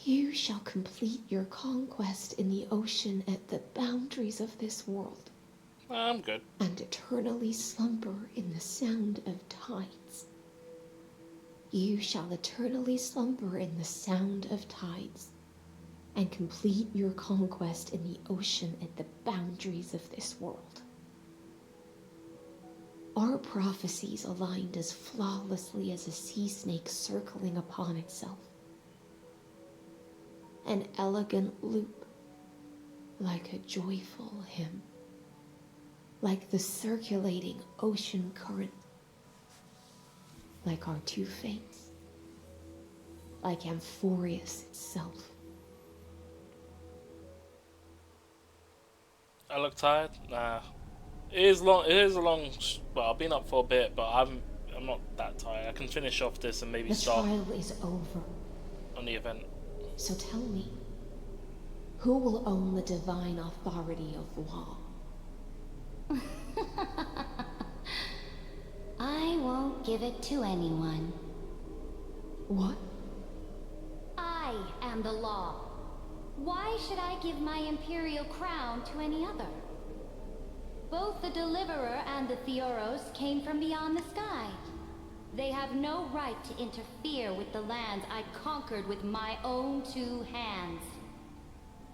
You shall complete your conquest in the ocean at the boundaries of this world. I'm good. And eternally slumber in the sound of tides. You shall eternally slumber in the sound of tides, and complete your conquest in the ocean at the boundaries of this world. Our prophecies aligned as flawlessly as a sea snake circling upon itself. An elegant loop, like a joyful hymn, like the circulating ocean current, like our two fates, like Amphorius itself. I look tired? Nah. It is long. It is a long. Well, I've been up for a bit, but I'm not that tired. I can finish off this and maybe start. The trial is over. On the event. So tell me, who will own the divine authority of law? I won't give it to anyone. What? I am the law. Why should I give my imperial crown to any other? Both the Deliverer and the Theoros came from beyond the sky. They have no right to interfere with the lands I conquered with my own two hands.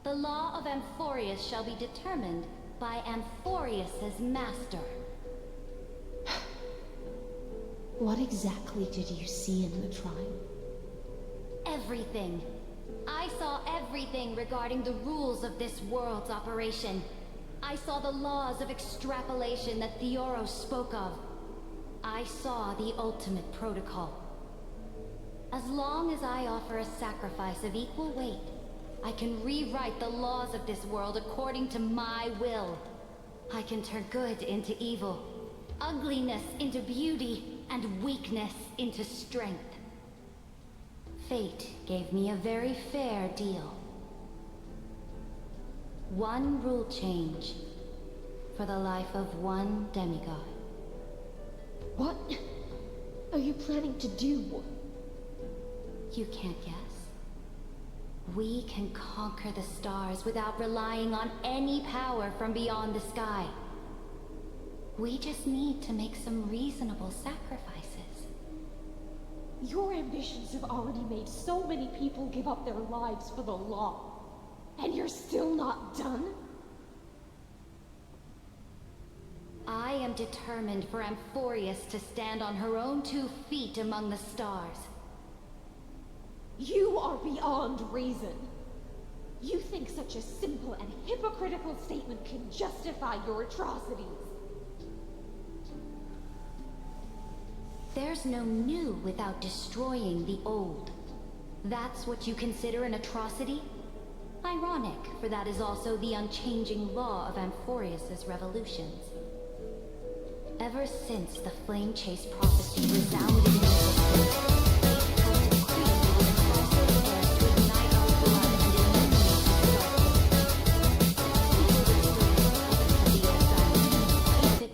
The law of Amphorius shall be determined by Amphorius's master. What exactly did you see in the trial? Everything. I saw everything regarding the rules of this world's operation. I saw the laws of extrapolation that Theoros spoke of. I saw the ultimate protocol. As long as I offer a sacrifice of equal weight, I can rewrite the laws of this world according to my will. I can turn good into evil, ugliness into beauty, and weakness into strength. Fate gave me a very fair deal. One rule change for the life of one demigod. What are you planning to do? You can't guess. We can conquer the stars without relying on any power from beyond the sky. We just need to make some reasonable sacrifices. Your ambitions have already made so many people give up their lives for the law. And you're still not done? I am determined for Amphorius to stand on her own 2 feet among the stars. You are beyond reason. You think such a simple and hypocritical statement can justify your atrocities. There's no new without destroying the old. That's what you consider an atrocity? Ironic, for that is also the unchanging law of Amphorius's revolutions. Ever since the flame chase prophecy resounded in the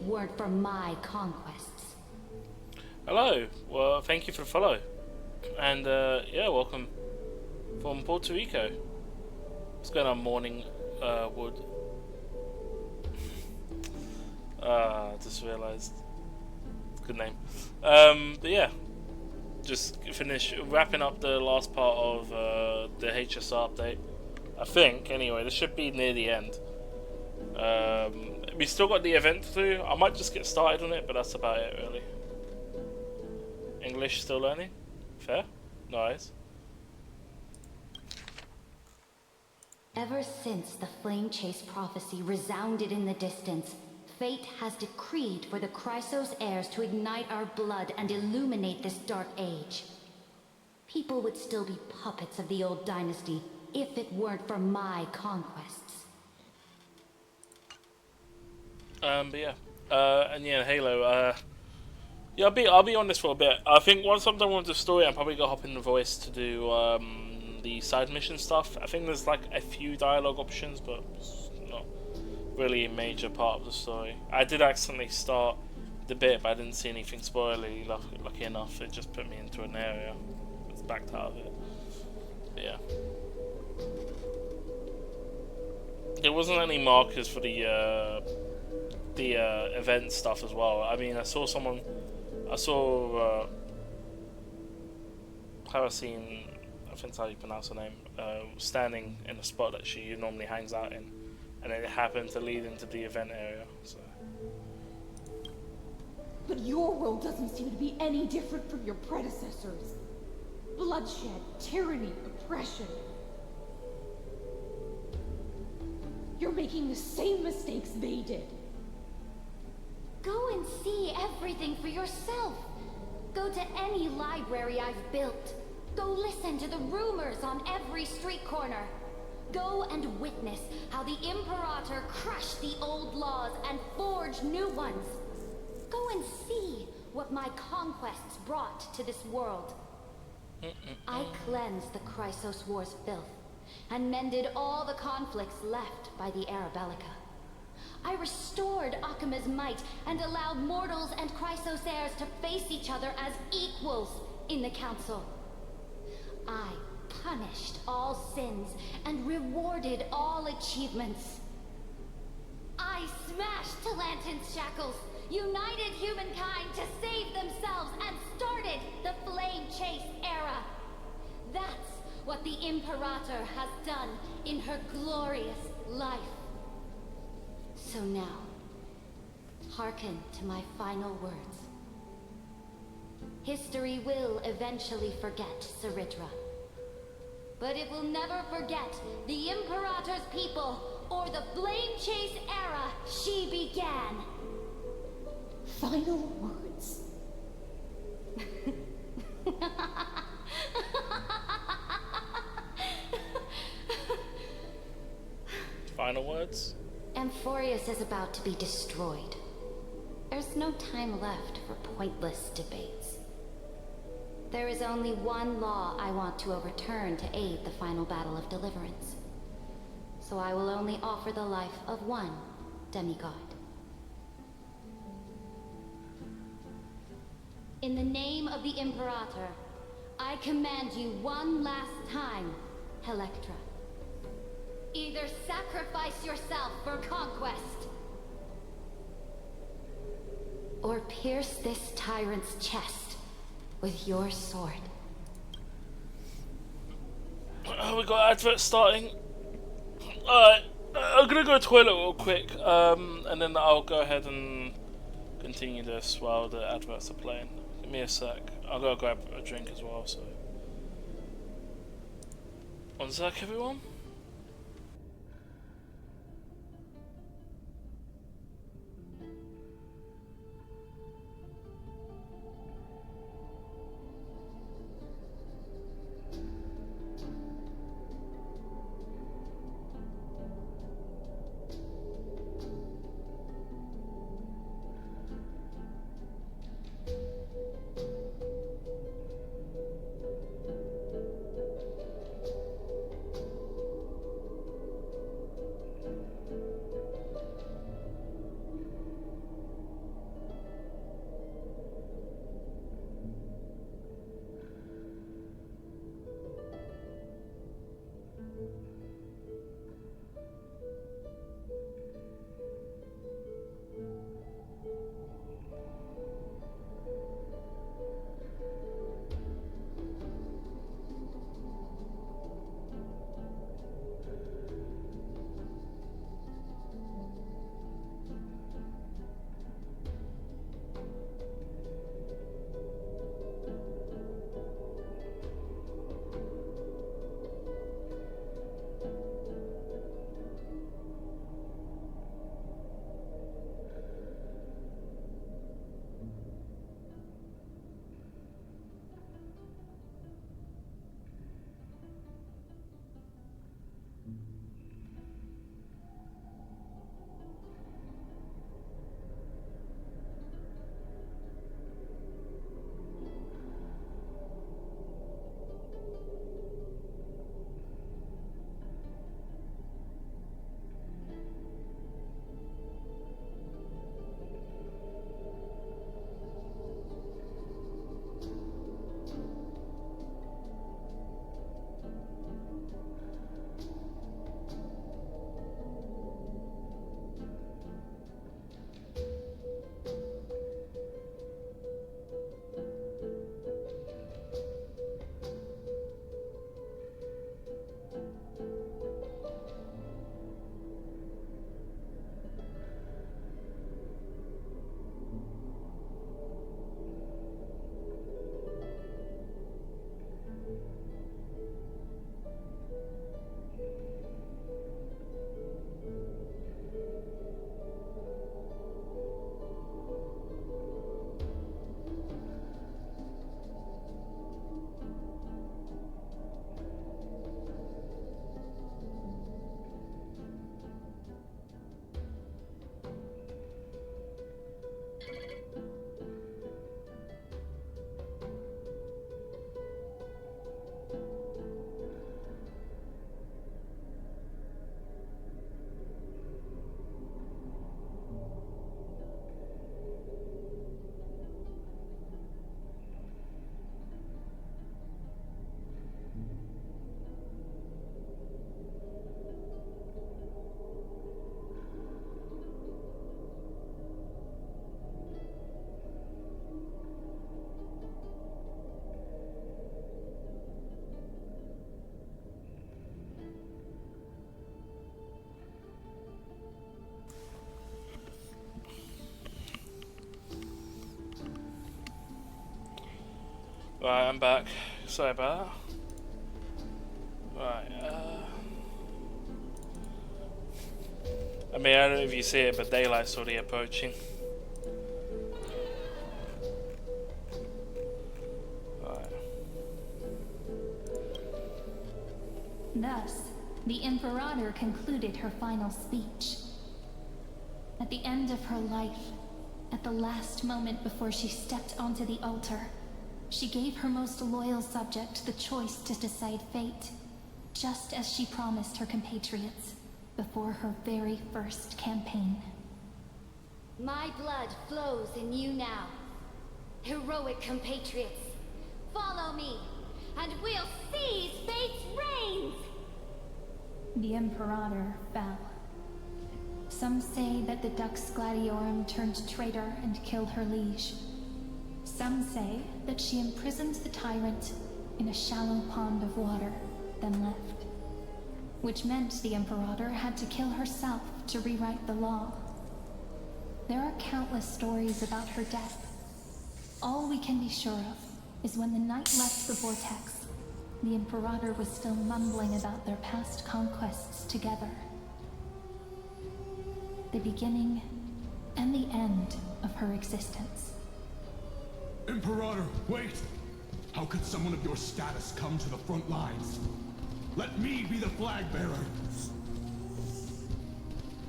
weren't for my conquests. Hello, well, thank you for the follow. And, yeah, welcome from Puerto Rico. What's going on, Morning Wood? Just realised. Good name. But yeah, just wrapping up the last part of the HSR update. I think, anyway, this should be near the end. We still got the event to do. I might just get started on it, but that's about it, really. English still learning? Fair? Nice. Ever since the flame chase prophecy resounded in the distance, fate has decreed for the Chrysos heirs to ignite our blood and illuminate this dark age. People would still be puppets of the old dynasty if it weren't for my conquests. But yeah, and yeah, Halo. Yeah, I'll be on this for a bit. I think once I'm done with the story, I'm probably gonna hop in the voice to do the side mission stuff. I think there's like a few dialogue options, but it's not really a major part of the story. I did accidentally start the bit, but I didn't see anything spoilery. Lucky enough, it just put me into an area. It's backed out of it. But yeah. There wasn't any markers for the event stuff as well. I mean, I saw Harrison, I think that's how you pronounce her name, standing in a spot that she normally hangs out in, and it happened to lead into the event area. So. But your world doesn't seem to be any different from your predecessors. Bloodshed, tyranny, oppression. You're making the same mistakes they did. Go and see everything for yourself. Go to any library I've built. Go listen to the rumors on every street corner. Go and witness how the Imperator crushed the old laws and forged new ones. Go and see what my conquests brought to this world. I cleansed the Chrysos War's filth and mended all the conflicts left by the Arabellica. I restored Akima's might and allowed mortals and Chrysos heirs to face each other as equals in the council. I punished all sins and rewarded all achievements. I smashed Talantin's shackles, united humankind to save themselves, and started the Flame Chase era. That's what the Imperator has done in her glorious life. So now, hearken to my final words. History will eventually forget Saritra, but it will never forget the Imperator's people or the Flame Chase era she began. Final words. Final words? Amphorius is about to be destroyed. There's no time left for pointless debates. There is only one law I want to overturn to aid the final battle of deliverance. So I will only offer the life of one demigod. In the name of the Imperator, I command you one last time, Electra. Either sacrifice yourself for conquest, or pierce this tyrant's chest with your sword. We got adverts starting. Alright, I'm gonna go to the toilet real quick, and then I'll go ahead and continue this while the adverts are playing. Give me a sec. I'll go grab a drink as well, so. One sec, everyone. Right, I'm back. Sorry about that. Right, I mean, I don't know if you see it, but daylight's already approaching. Right. Thus, the Imperator concluded her final speech. At the end of her life, at the last moment before she stepped onto the altar, she gave her most loyal subject the choice to decide fate, just as she promised her compatriots before her very first campaign. My blood flows in you now. Heroic compatriots, follow me, and we'll seize fate's reins! The Imperator fell. Some say that the Dux Gladiorum turned traitor and killed her liege. Some say that she imprisoned the tyrant in a shallow pond of water, then left. Which meant the Imperator had to kill herself to rewrite the law. There are countless stories about her death. All we can be sure of is when the knight left the vortex, the Imperator was still mumbling about their past conquests together. The beginning and the end of her existence. Imperator, wait! How could someone of your status come to the front lines? Let me be the flag bearer!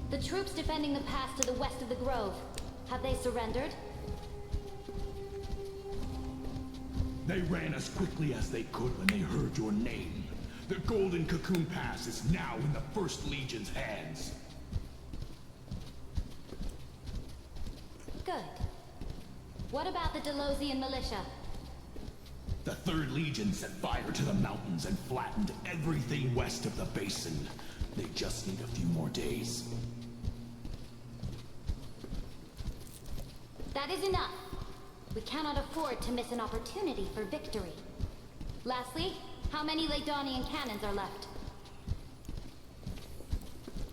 The troops defending the pass to the west of the grove, have they surrendered? They ran as quickly as they could when they heard your name. The Golden Cocoon Pass is now in the First Legion's hands. Good. What about the Delosian militia? The Third Legion set fire to the mountains and flattened everything west of the basin. They just need a few more days. That is enough. We cannot afford to miss an opportunity for victory. Lastly, how many Ladonian cannons are left?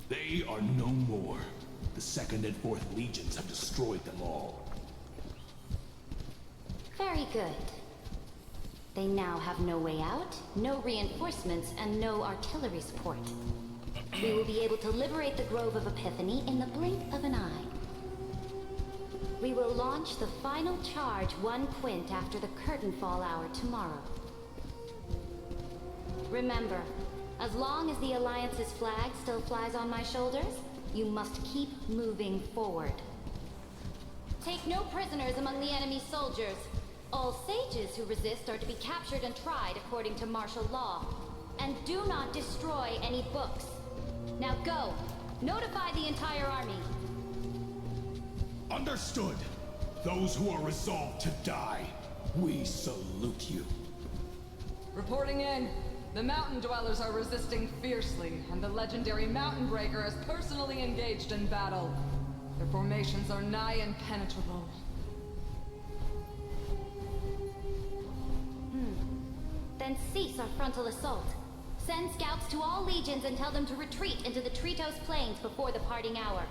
They are no more. The Second and Fourth Legions have destroyed them all. Very good. They now have no way out, no reinforcements, and no artillery support. We will be able to liberate the Grove of Epiphany in the blink of an eye. We will launch the final charge 1 quint after the curtain fall hour tomorrow. Remember, as long as the Alliance's flag still flies on my shoulders, you must keep moving forward. Take no prisoners among the enemy's soldiers. All sages who resist are to be captured and tried according to martial law. And do not destroy any books. Now go! Notify the entire army! Understood! Those who are resolved to die, we salute you. Reporting in. The mountain dwellers are resisting fiercely, and the legendary Mountain Breaker is personally engaged in battle. Their formations are nigh impenetrable. Then cease our frontal assault. Send scouts to all legions and tell them to retreat into the Tritos Plains before the parting hour.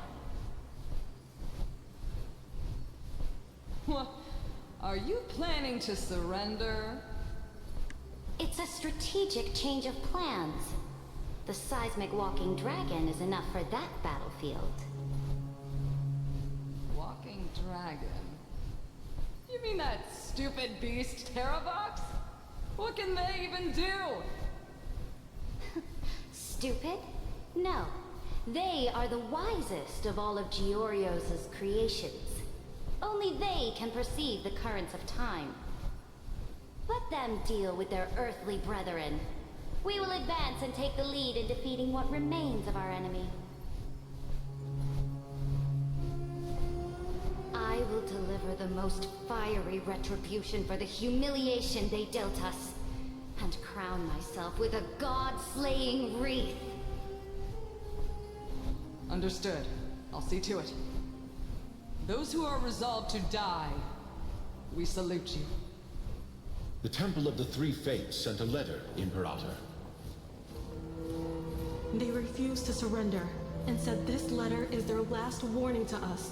What? Are you planning to surrender? It's a strategic change of plans. The seismic walking dragon is enough for that battlefield. Walking dragon? You mean that stupid beast, Terravox? What can they even do? Stupid? No. They are the wisest of all of Georios' creations. Only they can perceive the currents of time. Let them deal with their earthly brethren. We will advance and take the lead in defeating what remains of our enemy. I will deliver the most fiery retribution for the humiliation they dealt us, and crown myself with a god-slaying wreath. Understood. I'll see to it. Those who are resolved to die, we salute you. The Temple of the Three Fates sent a letter, Imperator. They refused to surrender, and said this letter is their last warning to us.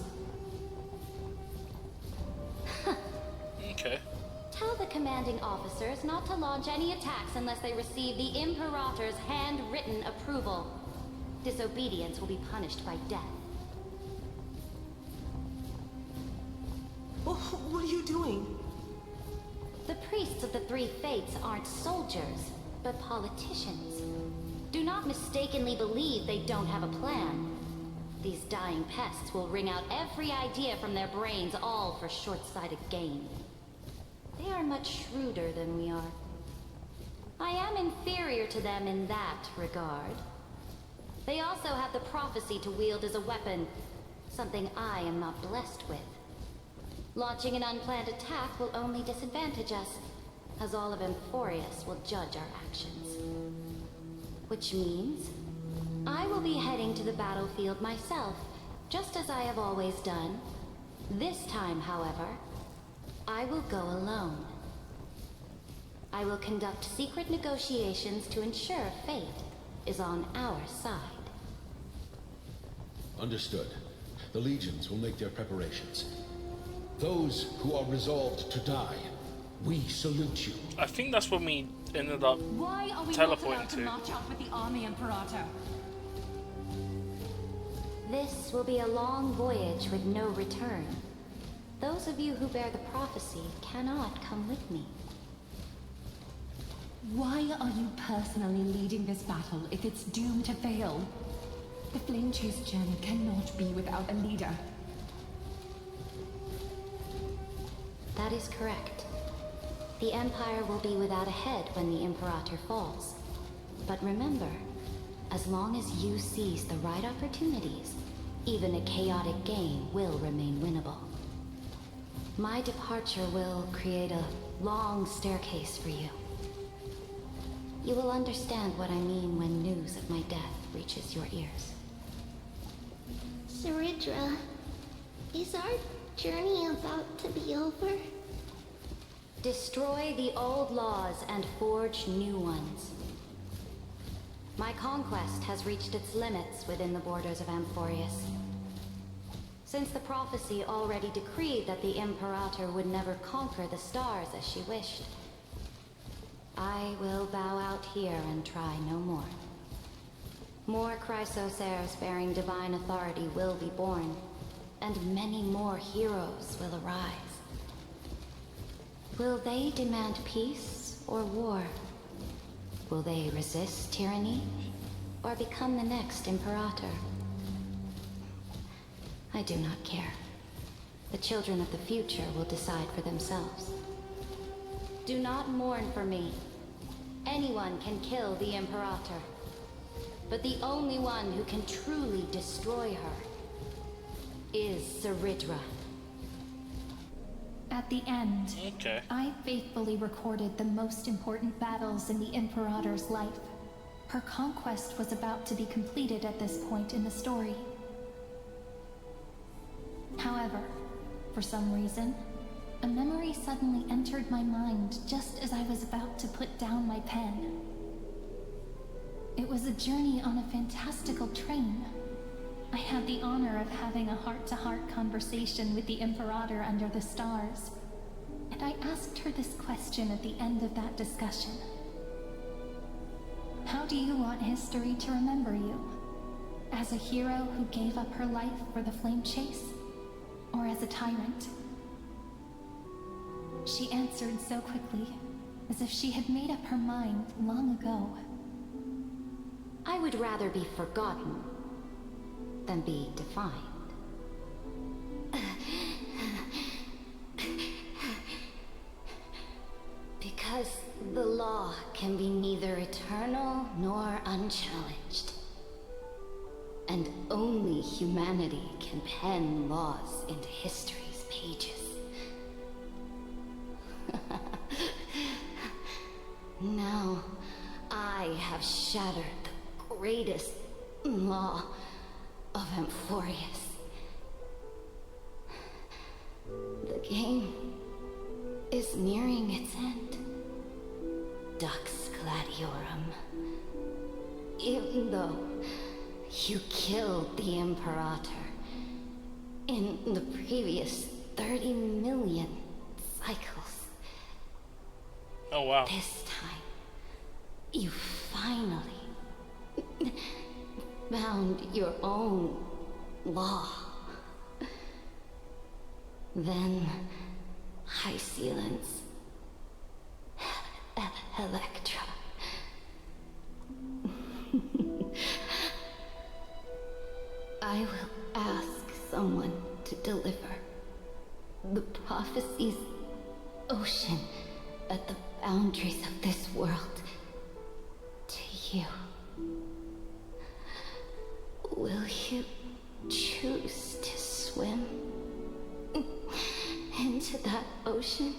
Okay. Tell the commanding officers not to launch any attacks unless they receive the Imperator's handwritten approval. Disobedience will be punished by death. What are you doing? The priests of the Three Fates aren't soldiers, but politicians. Do not mistakenly believe they don't have a plan. These dying pests will wring out every idea from their brains, all for short-sighted gain. They are much shrewder than we are. I am inferior to them in that regard. They also have the prophecy to wield as a weapon, something I am not blessed with. Launching an unplanned attack will only disadvantage us, as all of Amphorius will judge our actions. Which means I will be heading to the battlefield myself, just as I have always done. This time, however, I will go alone. I will conduct secret negotiations to ensure fate is on our side. Understood. The legions will make their preparations. Those who are resolved to die, we salute you. I think that's when we ended up Why are we teleporting not allowed to to. march out with the army, Imperator? This will be a long voyage with no return. Those of you who bear the prophecy cannot come with me. Why are you personally leading this battle if it's doomed to fail? The Flame Chase journey cannot be without a leader. That is correct. The Empire will be without a head when the Imperator falls. But remember, as long as you seize the right opportunities, even a chaotic game will remain winnable. My departure will create a long staircase for you. You will understand what I mean when news of my death reaches your ears. Saridra, is our journey about to be over? Destroy the old laws and forge new ones. My conquest has reached its limits within the borders of Amphorius. Since the prophecy already decreed that the Imperator would never conquer the stars as she wished, I will bow out here and try no more. More Chrysosairs bearing divine authority will be born, and many more heroes will arise. Will they demand peace or war? Will they resist tyranny or become the next Imperator? I do not care. The children of the future will decide for themselves. Do not mourn for me. Anyone can kill the Imperator, but the only one who can truly destroy her is Saridra. At the end, Okay. I faithfully recorded the most important battles in the Imperator's life. Her conquest was about to be completed at this point in the story. However, for some reason, a memory suddenly entered my mind just as I was about to put down my pen. It was a journey on a fantastical train. I had the honor of having a heart-to-heart conversation with the Imperator under the stars, and I asked her this question at the end of that discussion. How do you want history to remember you? As a hero who gave up her life for the Flame Chase? Or as a tyrant? She answered so quickly, as if she had made up her mind long ago. I would rather be forgotten than be defined. Because the law can be neither eternal nor unchallenged. And only humanity can pen laws into history's pages. Now, I have shattered the greatest law of Amphorius. The game is nearing its end. Dux Gladiorum. Even though you killed the Imperator in the previous 30 million cycles. Oh wow. This time, you finally found your own law. Then, High Sealants, Electra. I will Will you choose to swim into that ocean?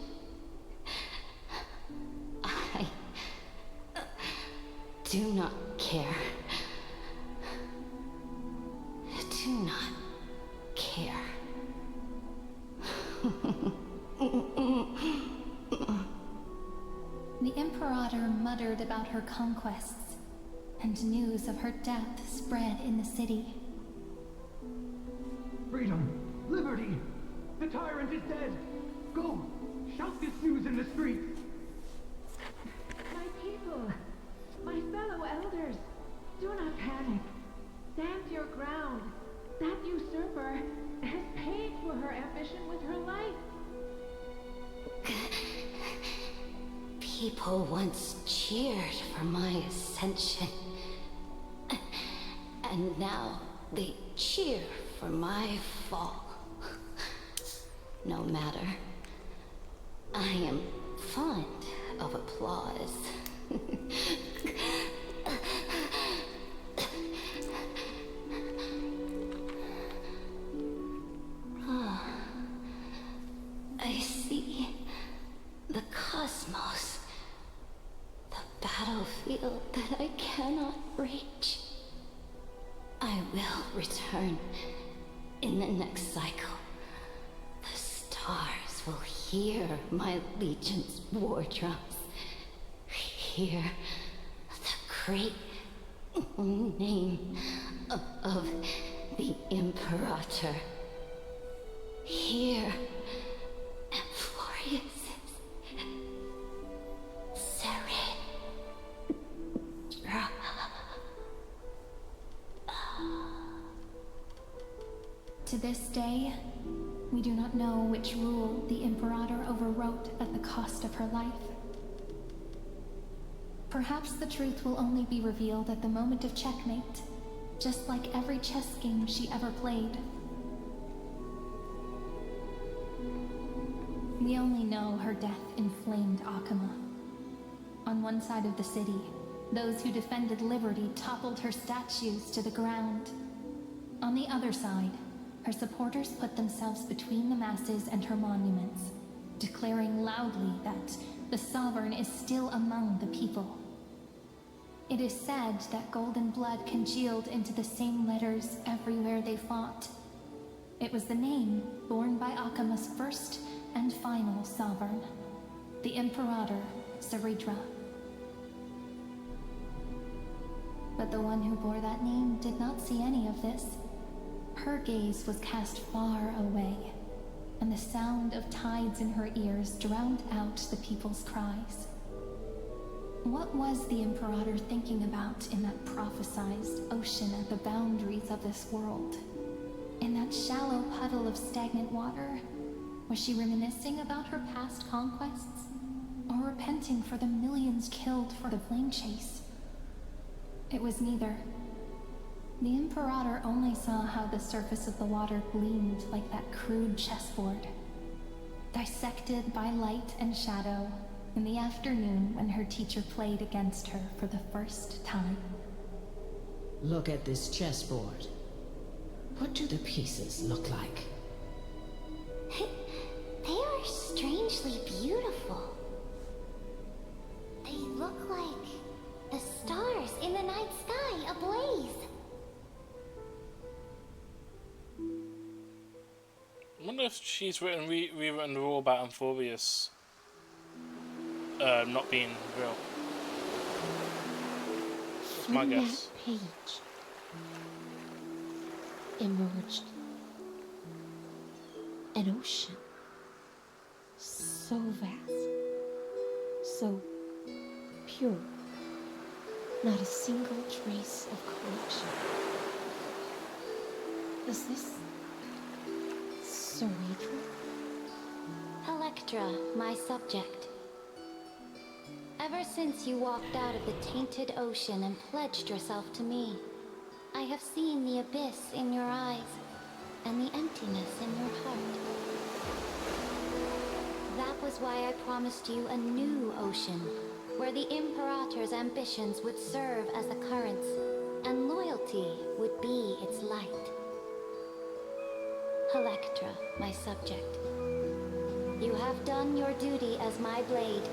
I do not care. Do not care. The Imperator muttered about her conquests, and news of her death spread in the city. Freedom! Liberty! The tyrant is dead! Go! Shout this news in the streets! My people, my fellow elders, do not panic. Stand your ground. That usurper has paid for her ambition with her life. People once cheered for my ascension. And now they cheer for my fall. No matter. I am fond of applause. I see the cosmos, the battlefield that I cannot reach. I will return in the next cycle. The stars will hear my legion's war drums. Hear the great name of the Imperator. Hear Amphorius's serene. To this day, we do not know which rule the Imperator overwrote at the cost of her life. Perhaps the truth will only be revealed at the moment of checkmate, just like every chess game she ever played. We only know her death inflamed Akuma. On one side of the city, those who defended liberty toppled her statues to the ground. On the other side, her supporters put themselves between the masses and her monuments, declaring loudly that the Sovereign is still among the people. It is said that golden blood congealed into the same letters everywhere they fought. It was the name borne by Akuma's first and final Sovereign, the Imperator Saridra. But the one who bore that name did not see any of this. Her gaze was cast far away, and the sound of tides in her ears drowned out the people's cries. What was the Imperator thinking about in that prophesized ocean at the boundaries of this world? In that shallow puddle of stagnant water? Was she reminiscing about her past conquests? Or repenting for the millions killed for the flame chase? It was neither. The Imperator only saw how the surface of the water gleamed like that crude chessboard, dissected by light and shadow in the afternoon when her teacher played against her for the first time. Look at this chessboard. What do the pieces look like? They are strangely beautiful. They look like the stars in the night sky ablaze. I wonder if she's rewritten the rule about Amphorius not being real. That's my guess. That page emerged an ocean so vast, so pure, not a single trace of corruption. Is this Saridra? Electra, my subject. Ever since you walked out of the tainted ocean and pledged yourself to me, I have seen the abyss in your eyes and the emptiness in your heart. That was why I promised you a new ocean, where the Imperator's ambitions would serve as the currents, and loyalty would be its light. Electra, my subject, you have done your duty as my blade.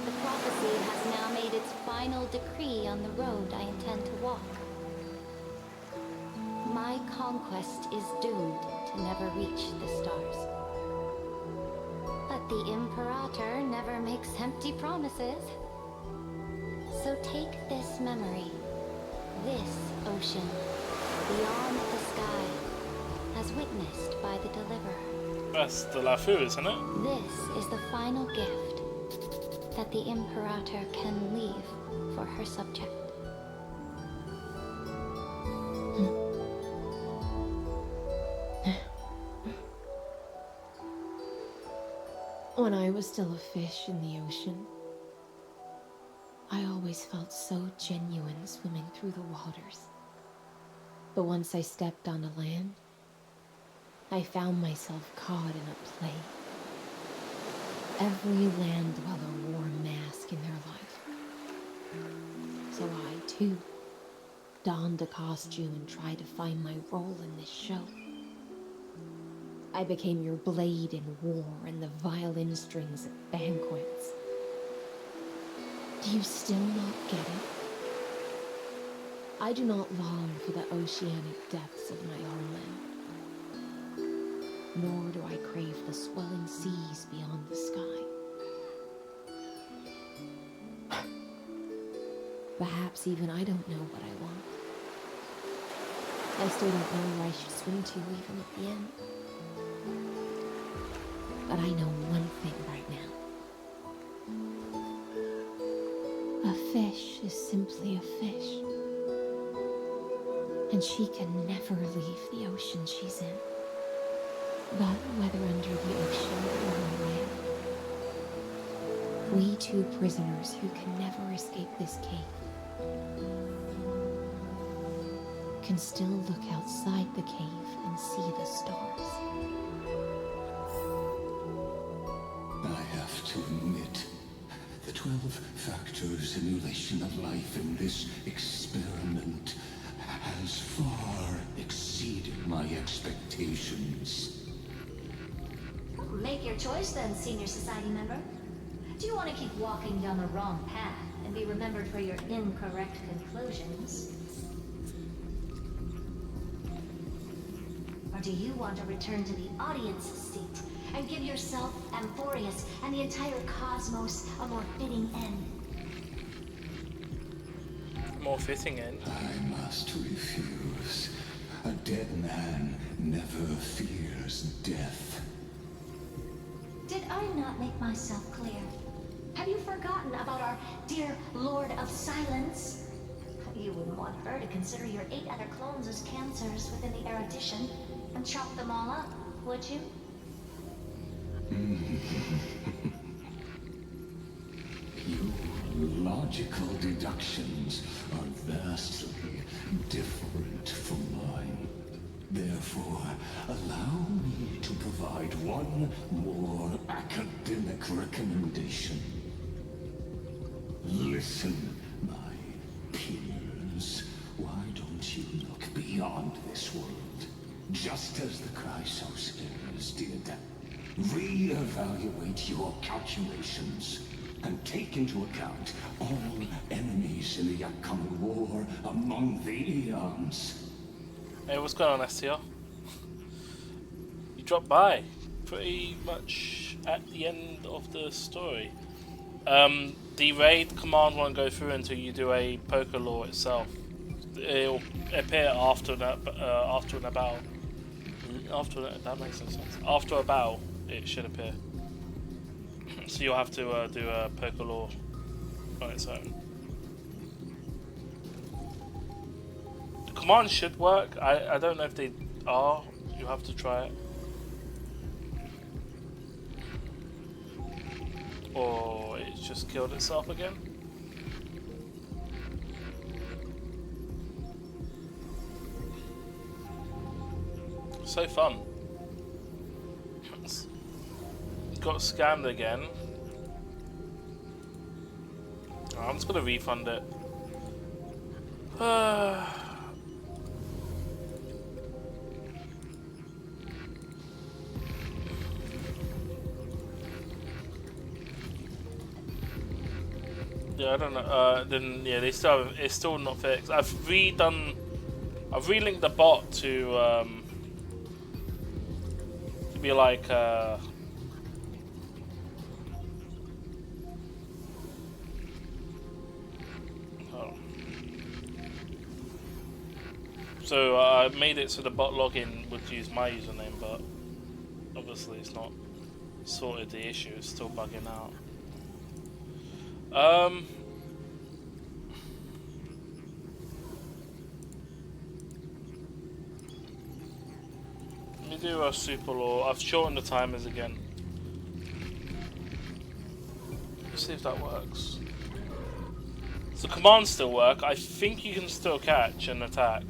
The prophecy has now made its final decree on the road I intend to walk. My conquest is doomed to never reach the stars. But the Imperator never makes empty promises. So take this memory, this ocean, beyond the sky, as witnessed by the Deliverer. That's the Lafu, isn't it? This is the final gift that the Imperator can leave for her subject. When I was still a fish in the ocean, I always felt so genuine swimming through the waters. But once I stepped onto land, I found myself caught in a play. Every land dweller wore a mask in their life. So I, too, donned a costume and tried to find my role in this show. I became your blade in war and the violin strings at banquets. Do you still not get it? I do not long for the oceanic depths of my homeland, nor do I crave the swelling seas beyond the sky. Perhaps even I don't know what I want. I still don't know where I should swim to even at the end. But I know one thing right now. A fish is simply a fish. And she can never leave the ocean she's in. But whether under the ocean or on land, we two prisoners who can never escape this cave can still look outside the cave and see the stars. I have to admit, the 12-factor simulation of life in this experiment has far exceeded my expectations. Make your choice then, senior society member. Do you want to keep walking down the wrong path and be remembered for your incorrect conclusions? Or do you want to return to the audience seat and give yourself, Amphorius, and the entire cosmos a more fitting end? More fitting end? I must refuse. A dead man never fears death. Did I not make myself clear? Have you forgotten about our dear Lord of Silence? You wouldn't want her to consider your 8 other clones as cancers within the erudition and chop them all up, would you? Your logical deductions are vastly different from mine. Therefore, allow me to provide one more academic recommendation. Listen, my peers. Why don't you look beyond this world? Just as the Chrysostomers did. Re-evaluate your calculations and take into account all enemies in the upcoming war among the eons. Hey, what's going on, STR? You dropped by pretty much at the end of the story. The raid command won't go through until you do a poker law itself. It'll appear after that, after a battle. That makes no sense. After a battle, it should appear. So you'll have to do a poker law on its own. The command should work. I don't know if they are. You have to try it. Or it just killed itself again. So fun. Got scammed again. I'm just gonna refund it. Yeah, I don't know. Then yeah, it's still not fixed. I've relinked the bot to be like oh. So I made it so the bot login would use my username, but obviously it's not sorted the issue. It's still bugging out. Let me do a super law. I've shortened the timers again. Let's see if that works. So commands still work. I think you can still catch and attack.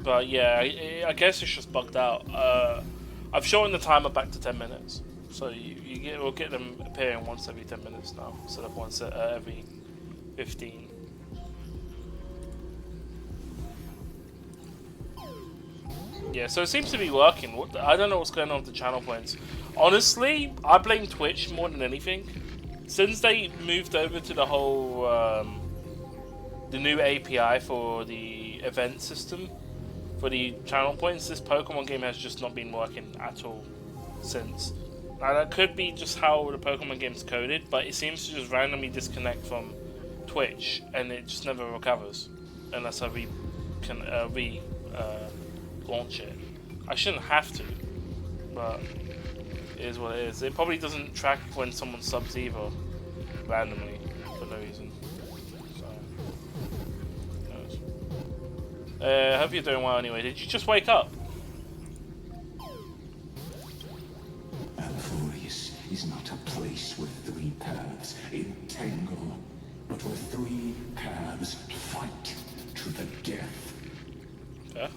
But yeah, I guess it's just bugged out. I've shortened the timer back to 10 minutes. So we'll get them appearing once every 10 minutes now, instead of once every 15. Yeah, so it seems to be working. I don't know what's going on with the channel points. Honestly, I blame Twitch more than anything. Since they moved over to the whole, the new API for the event system, for the channel points, this Pokemon game has just not been working at all since. Now that could be just how the Pokemon game's coded, but it seems to just randomly disconnect from Twitch and it just never recovers unless I launch it. I shouldn't have to, but it is what it is. It probably doesn't track when someone subs either, randomly, for no reason. So, I hope you're doing well anyway. Did you just wake up? Alphorius is not a place where three paths entangle, but where three paths fight to the death. Yeah.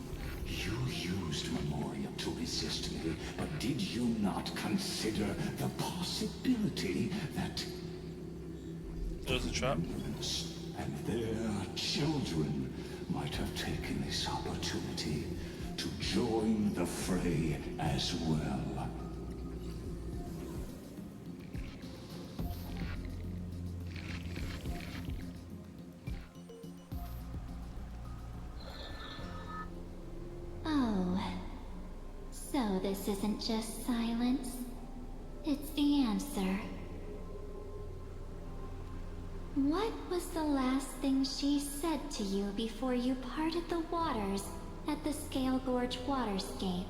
You used Memoriam to resist me, but did you not consider the possibility that it was a trap and their children might have taken this opportunity to join the fray as well? Oh, so this isn't just silence. It's the answer. What was the last thing she said to you before you parted the waters at the Scale Gorge waterscape?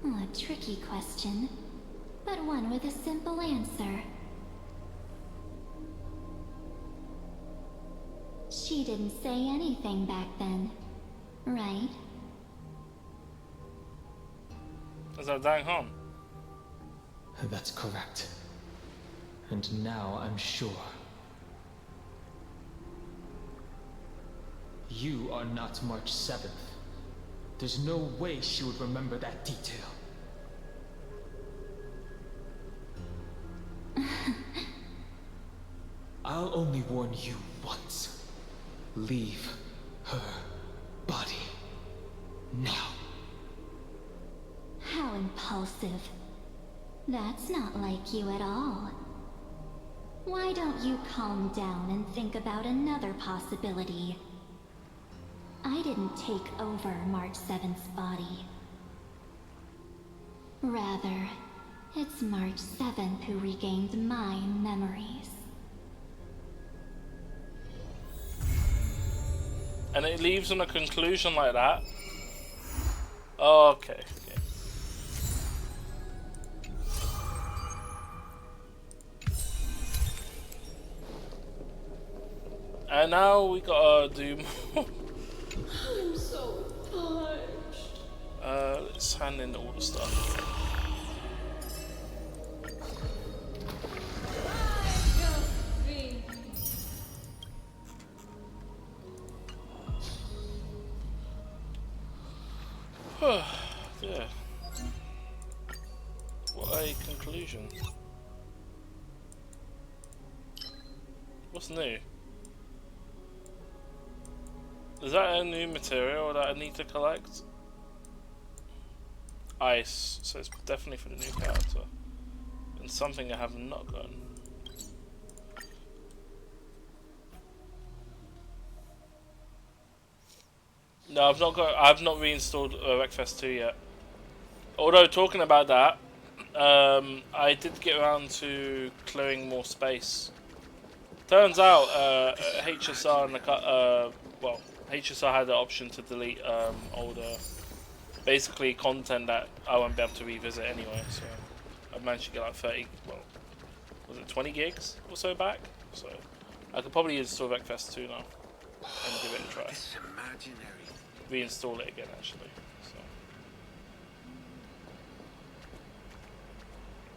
A tricky question, but one with a simple answer. She didn't say anything back then, right? Is that Dang Hon? That's correct. And now I'm sure. You are not March 7th. There's no way she would remember that detail. I'll only warn you once. Leave her body. Now. How impulsive. That's not like you at all. Why don't you calm down and think about another possibility? I didn't take over March 7th's body. Rather, it's March 7th who regained my memories. And it leaves on a conclusion like that? Okay. And now we gotta do more. I'm so parched. Let's hand in all the stuff. Yeah. What a conclusion. What's new? Is that a new material that I need to collect? Ice, so it's definitely for the new character. And something I have not gotten. No, I've not reinstalled Wreckfest 2 yet. Although talking about that, I did get around to clearing more space. Turns out HSR and the well, HSR had the option to delete older, basically content that I won't be able to revisit anyway. So I managed to get like 30, well, was it 20 gigs or so back? So I could probably install Wreckfest 2 now and give it a try. Reinstall it again actually. So.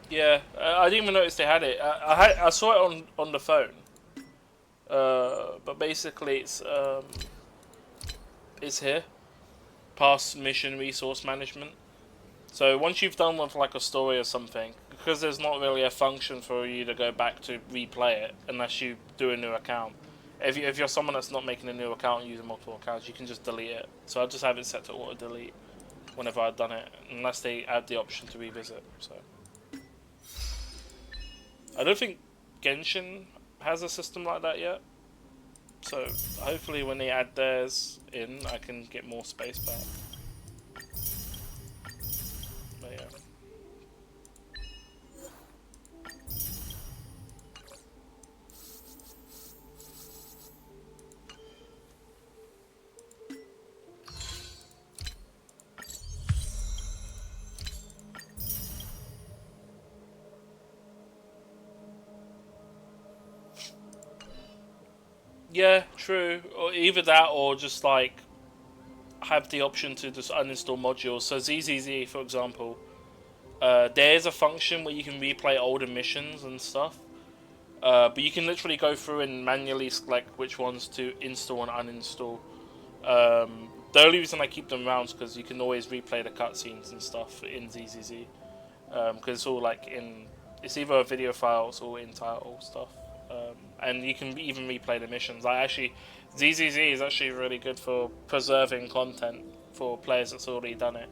Yeah, I didn't even notice they had it. I saw it on the phone, but basically it's here. Past mission resource management. So once you've done with like a story or something, because there's not really a function for you to go back to replay it unless you do a new account. If you're someone that's not making a new account using multiple accounts, you can just delete it. So I just have it set to auto delete whenever I've done it, unless they add the option to revisit. So I don't think Genshin has a system like that yet. So hopefully when they add theirs in, I can get more space back. But yeah. Yeah, true. Or either that, or just like have the option to just uninstall modules. So ZZZ, for example, there is a function where you can replay older missions and stuff. But you can literally go through and manually select which ones to install and uninstall. The only reason I keep them around is because you can always replay the cutscenes and stuff in ZZZ. Because it's all like it's either a video file or in title stuff. And you can even replay the missions. Like actually, ZZZ is actually really good for preserving content for players that's already done it,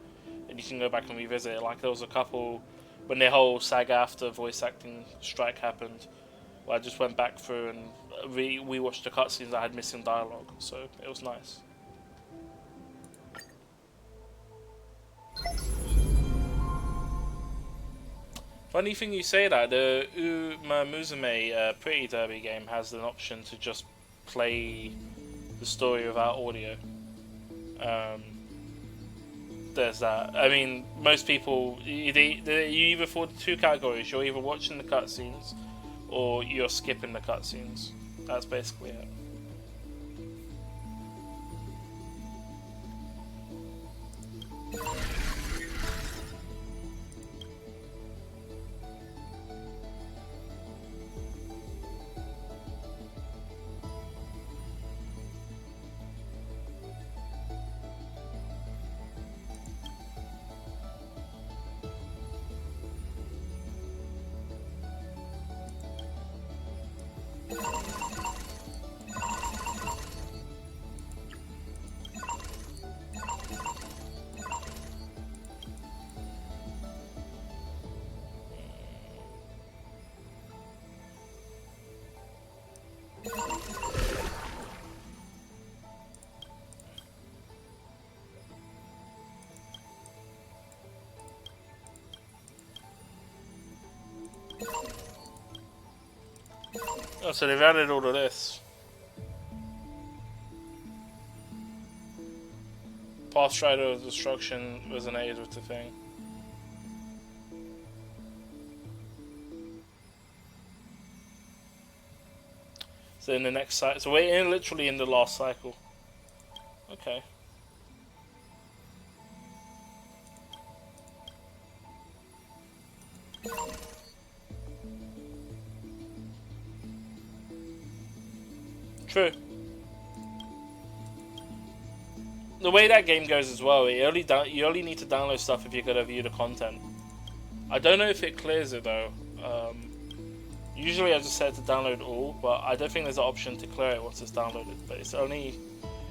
and you can go back and revisit it. Like there was a couple when the whole SAG-AFTRA voice acting strike happened, where I just went back through and we-watched the cutscenes that had missing dialogue, so it was nice. Funny thing you say that, the Uma Musume Pretty Derby game has an option to just play the story without audio. There's that. I mean, most people, you either fall into two categories. You're either watching the cutscenes or you're skipping the cutscenes. That's basically it. Oh, so they've added all of this. Path Strider of Destruction resonated with the thing. So in the next cycle, so we're literally in the last cycle. Okay. True. The way that game goes as well, you only need to download stuff if you're going to view the content. I don't know if it clears it though. Usually I just set it to download all, but I don't think there's an option to clear it once it's downloaded. But it's only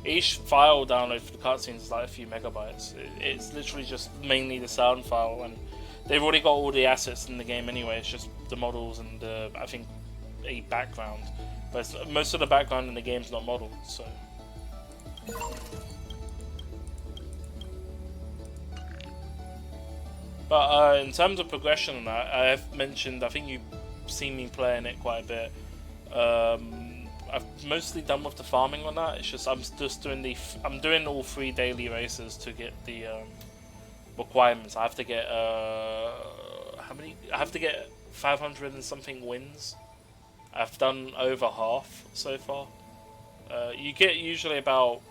each file download for the cutscenes is like a few megabytes. It's literally just mainly the sound file, and they've already got all the assets in the game anyway. It's just the models and I think a background, but most of the background in the game's not modeled. So but in terms of progression on that, I have mentioned, I think you've seen me playing it quite a bit. I've mostly done with the farming on that. It's just I'm just doing I'm doing all 3 daily races to get the requirements. I have to get how many? I have to get 500 and something wins. I've done over half so far. You get usually about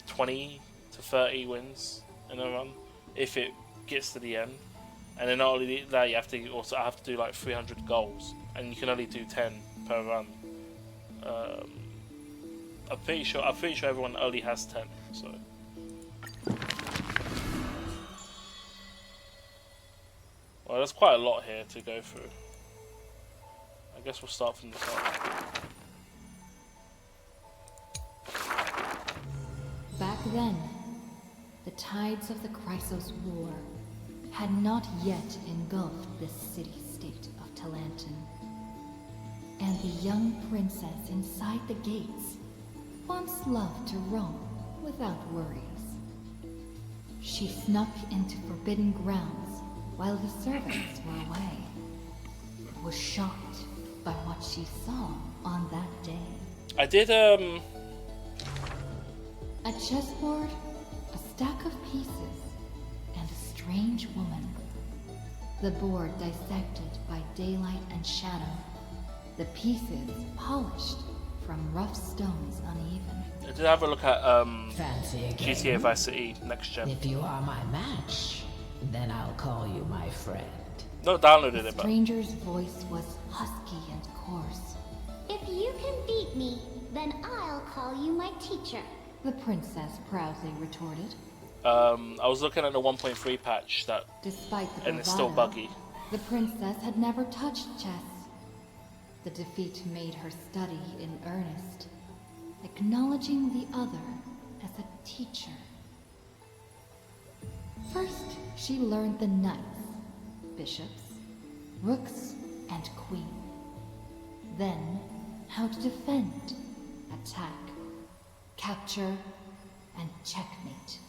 20 to 30 wins in a run if it gets to the end. And then not only that, you have to also do like 300 goals, and you can only do 10 per run. I'm pretty sure everyone only has 10. So well, there's quite a lot here to go through. I guess we'll start from the top. Back then, the tides of the Chrysos War had not yet engulfed the city-state of Talantin. And the young princess inside the gates once loved to roam without worries. She snuck into forbidden grounds while the servants were away, but was shocked by what she saw on that day. I did A chessboard, a stack of pieces, and a strange woman. The board dissected by daylight and shadow, the pieces polished from rough stones uneven. I did have a look at Fancy a game? GTA Vice City Next Gen. If you are my match, then I'll call you my friend. Not downloaded The it, but stranger's voice was husky and coarse. If you can beat me, then I'll call you my teacher. The princess proudly retorted. I was looking at the 1.3 patch that, Despite the and it's still bravado, buggy. the princess had never touched chess. The defeat made her study in earnest, acknowledging the other as a teacher. First, she learned the knights, bishops, rooks, and queen. Then, how to defend, attack, capture, and checkmate.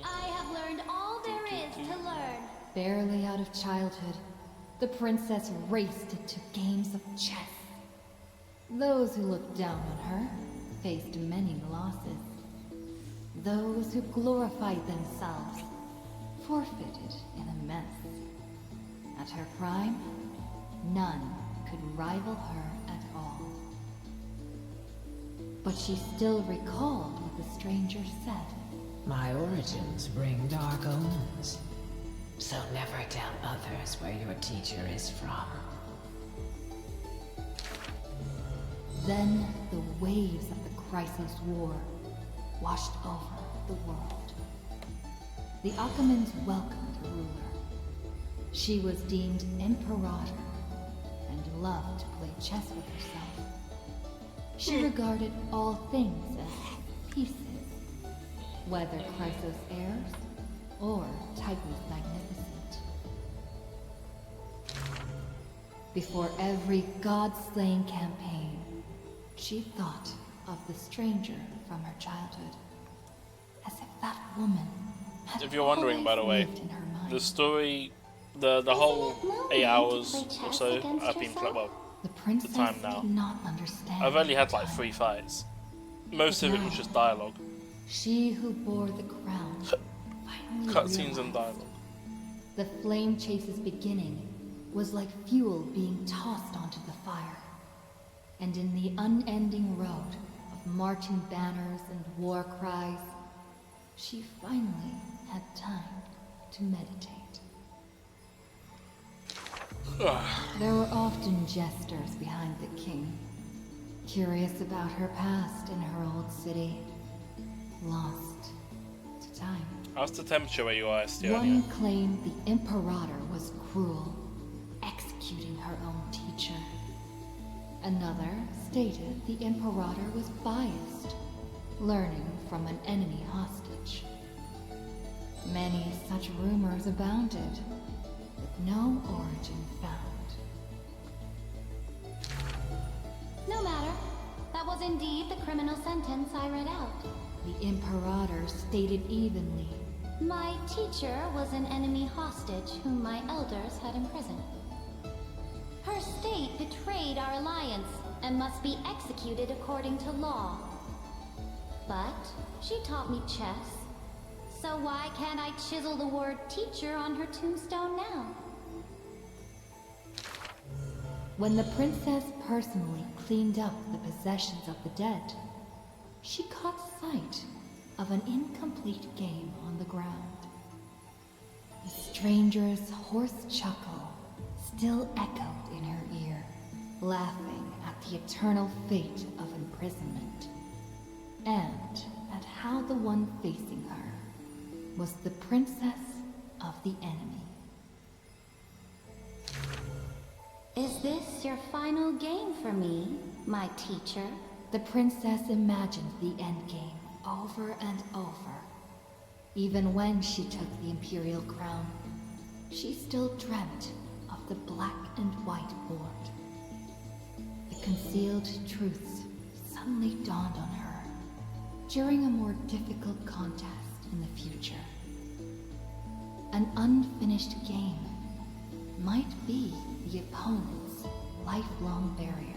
I have learned all there is to learn. Barely out of childhood, the princess raced into games of chess. Those who looked down on her faced many losses. Those who glorified themselves forfeited in a mess. At her prime, none could rival her at all. But she still recalled what the stranger said. My origins bring dark omens, so never tell others where your teacher is from. Then the waves of the Chrysos War washed over the world. The Achaemens welcomed the ruler. She was deemed Imperator and loved to play chess with herself. She regarded all things as pieces, whether Chrysos heirs or Titan's magnificent. Before every god-slaying campaign, she thought of the stranger from her childhood, as if that woman had If you're wondering, by the way, lived in her mind. the story, the whole 8 hours or so I've been playing. Well, The princess the time now. did not understand. I've only had like 3 fights. Most of it was just dialogue, She who bore the crown finally cutscenes, and realized dialogue. the flame chase's beginning was like fuel being tossed onto the fire. And in the unending road of marching banners and war cries, she finally had time to meditate. There were often jesters behind the king, curious about her past in her old city, lost to time. How's the temperature where you are, One Estonia? claimed the Imperator was cruel, executing her own teacher. Another stated the Imperator was biased, learning from an enemy hostage. Many such rumors abounded, with no origin found. No matter. That was indeed the criminal sentence I read out. The Imperator stated evenly. My teacher was an enemy hostage whom my elders had imprisoned. Her state betrayed our alliance and must be executed according to law. But she taught me chess, so why can't I chisel the word teacher on her tombstone now? When the princess personally cleaned up the possessions of the dead, she caught sight of an incomplete game on the ground. The stranger's hoarse chuckle still echoed in her ear, laughing at the eternal fate of imprisonment, and at how the one facing her was the princess of the enemy. Is this your final game for me, my teacher? The princess imagined the endgame over and over. Even when she took the imperial crown, she still dreamt of the black and white board. The concealed truths suddenly dawned on her during a more difficult contest in the future. An unfinished game might be the opponent's lifelong barrier.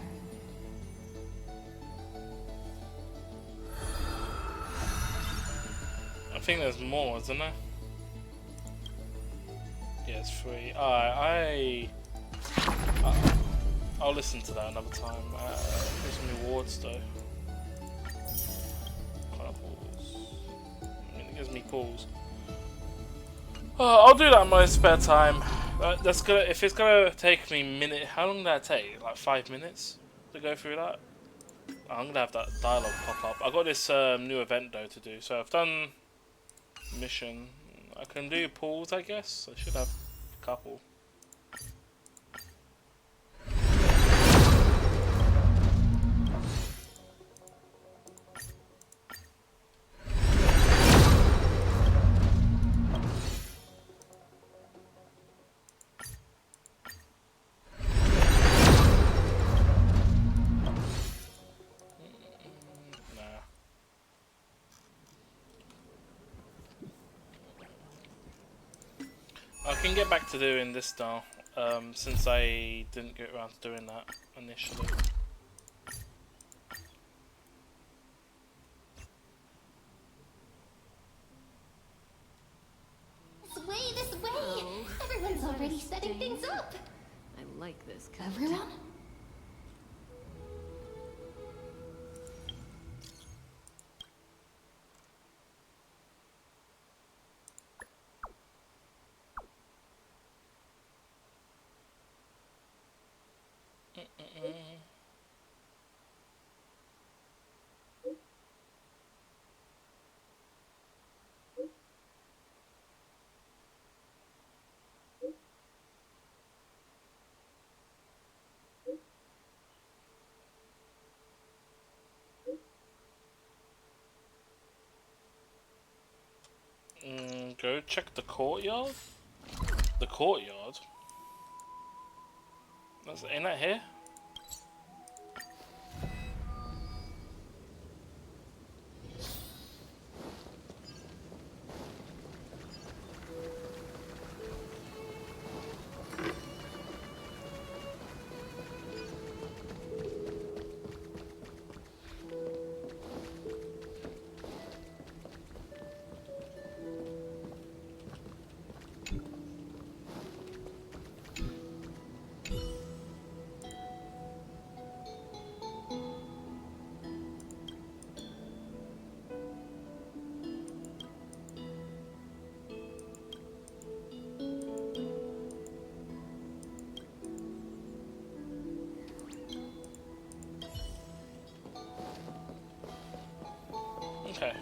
I think there's more, isn't there? Yeah, it's free. I'll listen to that another time. There's some rewards though. Chronicles. I mean, it gives me calls. I'll do that in my spare time. That's gonna. If it's gonna take me a minute, how long did that take? Like 5 minutes to go through that. I'm gonna have that dialogue pop up. I got this new event though to do. So I've done mission. I can do pools, I guess. I should have a couple. I can get back to doing this now, since I didn't get around to doing that initially. This way! Everyone's already setting things up! I like this. Everyone? Go check the courtyard? The courtyard? Ain't that here? Okay.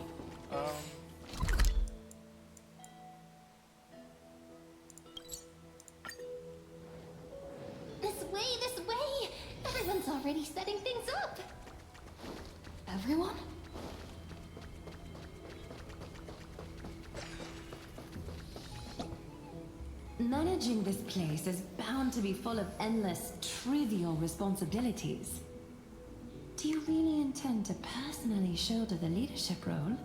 This way! everyone? Managing this place is bound to be full of endless, trivial responsibilities. Do you really intend to personally shoulder the leadership role?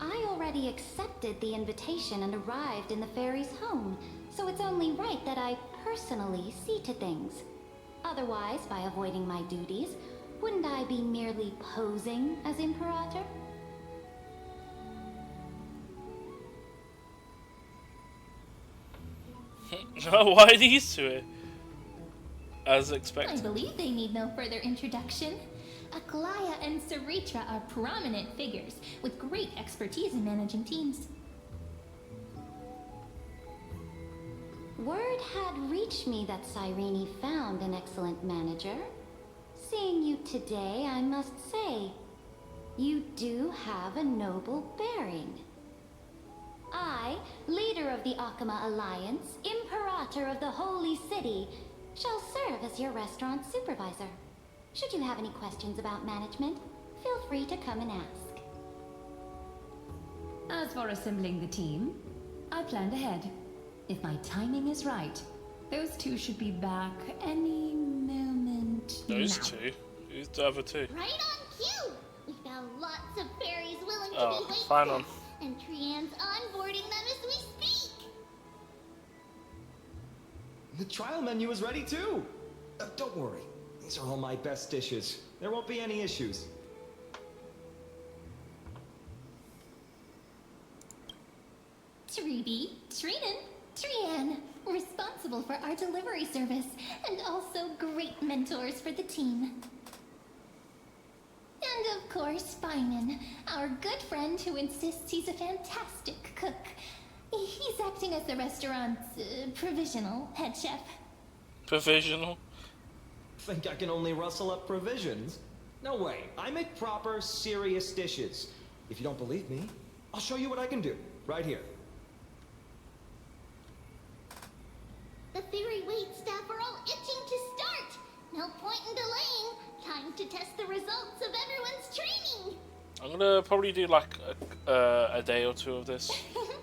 I already accepted the invitation and arrived in the fairy's home, so it's only right that I personally see to things. Otherwise, by avoiding my duties, wouldn't I be merely posing as Imperator? Why these two? As expected. I believe they need no further introduction. Aglaya and Saritra are prominent figures with great expertise in managing teams. Word had reached me that Cyrene found an excellent manager. Seeing you today, I must say, you do have a noble bearing. I, leader of the Akama Alliance, Imperator of the Holy City, shall serve as your restaurant supervisor. Should you have any questions about management, feel free to come and ask. As for assembling the team, I planned ahead. If my timing is right, those two should be back any moment Those now. two? Who's the other two? Right on cue! We've got lots of fairies willing to Oh, be fine on. waitstaff, and Trian's onboarding them as we speak. The trial menu is ready too. Don't worry. These are all my best dishes. There won't be any issues. Tribi, Trinan, Trian, responsible for our delivery service, and also great mentors for the team. And of course, Feynman, our good friend who insists he's a fantastic cook. He's acting as the restaurant's provisional head chef. Provisional? Think I can only rustle up provisions? No way. I make proper, serious dishes. If you don't believe me, I'll show you what I can do. Right here. The fairy waitstaff are all itching to start. No point in delaying. Time to test the results of everyone's training. I'm gonna probably do like a day or two of this.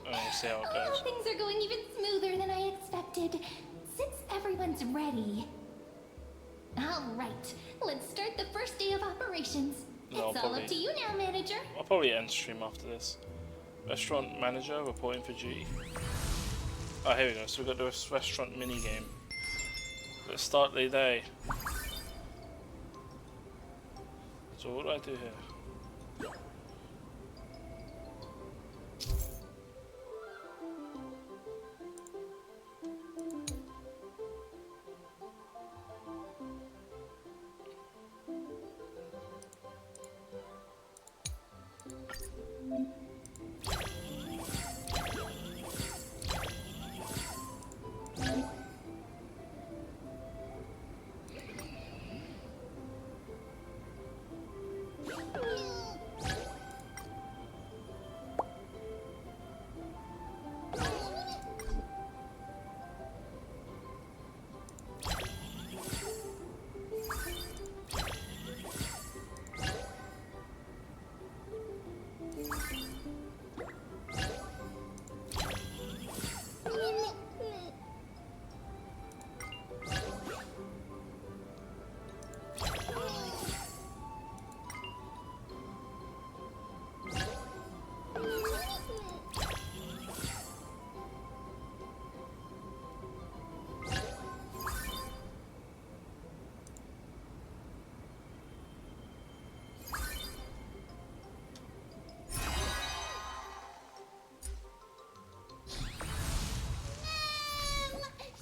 And we'll see how it Oh, goes. things are going even smoother than I expected. Since everyone's ready. All right, let's start the first day of operations. No, It's all probably- up to you now, manager. I'll probably end stream after this. Restaurant manager reporting for duty. Oh, here we go. So we've got this restaurant mini game. Let's start the day. So what do I do here?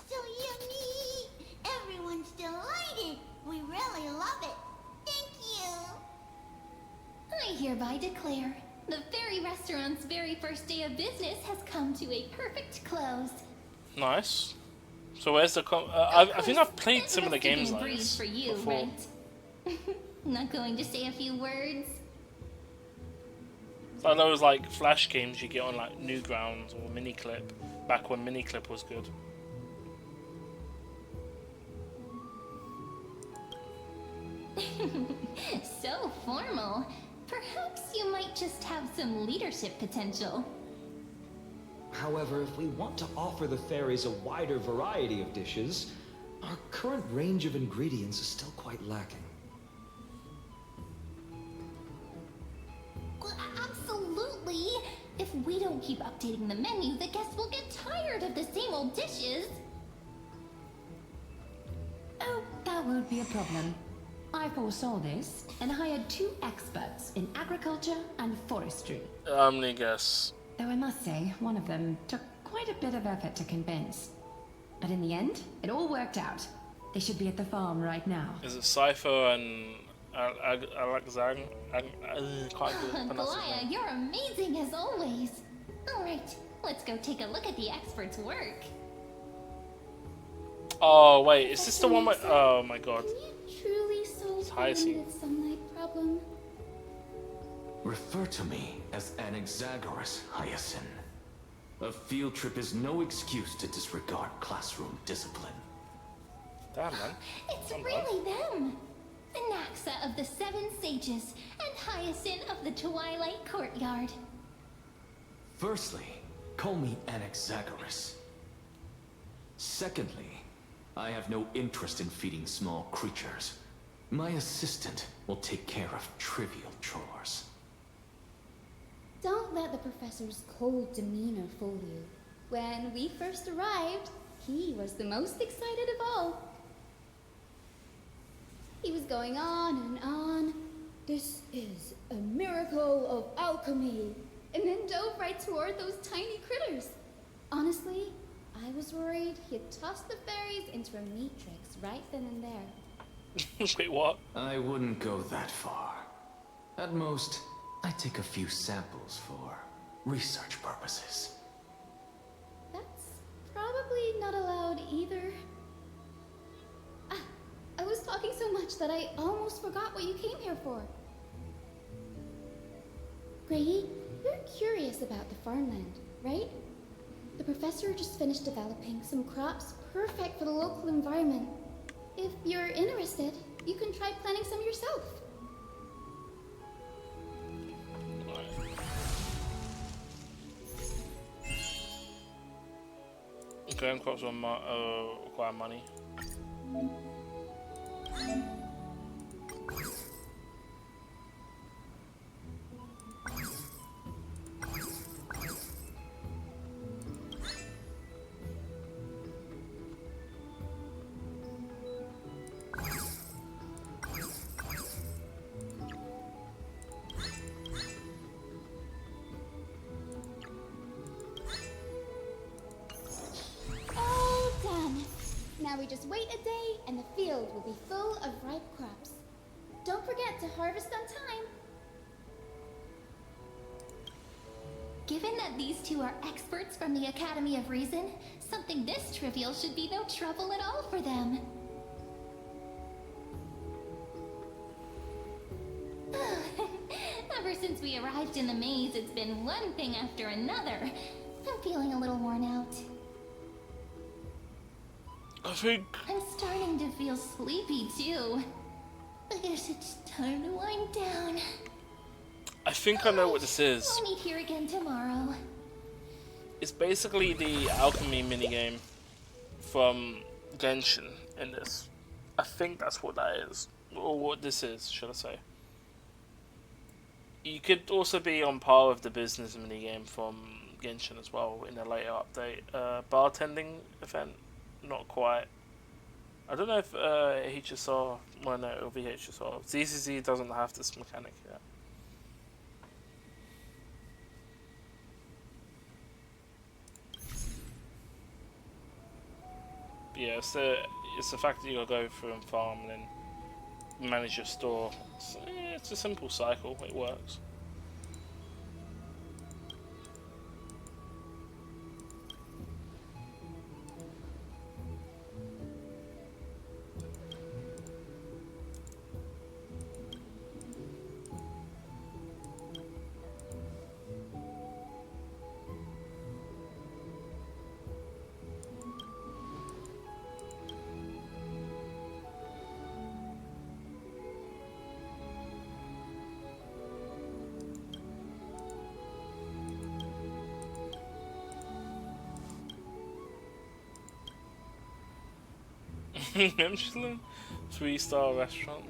So yummy! Everyone's delighted. We really love it. Thank you. I hereby declare the fairy restaurant's very first day of business has come to a perfect close. Nice. So where's the I think I've played similar games like Breeze this for you, before. right? Not going to say a few words. It's like those like flash games you get on like Newgrounds or Miniclip, back when Miniclip was good. So formal. Perhaps you might just have some leadership potential. However, if we want to offer the fairies a wider variety of dishes, our current range of ingredients is still quite lacking. Well, absolutely. If we don't keep updating the menu, the guests will get tired of the same old dishes. Oh, that won't be a problem. I foresaw this and hired 2 experts in agriculture and forestry. I'm gonna guess. Though I must say, one of them took quite a bit of effort to convince. But in the end, it all worked out. They should be at the farm right now. Is it Cypher and Alexander? Galaya, you're amazing as always. Alright, let's go take a look at the expert's work. Oh wait, is this the one where... Oh my god. Truly solve the limited sunlight problem. Refer to me as Anaxagoras, Hyacinth. A field trip is no excuse to disregard classroom discipline. Damn, man. It's really them! Anaxa of the 7 Sages and Hyacinth of the Twilight Courtyard. Firstly, call me Anaxagoras. Secondly, I have no interest in feeding small creatures. My assistant will take care of trivial chores. Don't let the professor's cold demeanor fool you. When we first arrived, he was the most excited of all. He was going on and on. This is a miracle of alchemy. And then dove right toward those tiny critters. Honestly, I was worried he'd toss the fairies into a matrix right then and there. Wait, what? I wouldn't go that far. At most, I take a few samples for research purposes. That's probably not allowed either. I was talking so much that I almost forgot what you came here for. Grady, you're curious about the farmland, right? The professor just finished developing some crops perfect for the local environment. If you're interested, you can try planting some yourself. Growing crops will require money. All done. Now we just wait a day and the field will be full of ripe crops. Don't forget to harvest on time. Given that these 2 are experts from the Academy of Reason, something this trivial should be no trouble at all for them. Ever since we arrived in the maze, it's been one thing after another. I'm feeling a little worn out. I think... I'm starting to feel sleepy too. I guess it's time to wind down. I think I know what this is. We'll meet here again tomorrow. It's basically the alchemy minigame from Genshin in this. I think that's what that is. Or what this is, should I say. You could also be on par with the business minigame from Genshin as well in a later update. Bartending event, not quite. I don't know if HSR, well no, it'll be HSR. ZCZ doesn't have this mechanic yet. Yeah, it's the fact that you gotta go through and farm and then manage your store. It's a simple cycle, it works. Michelin 3-star restaurant.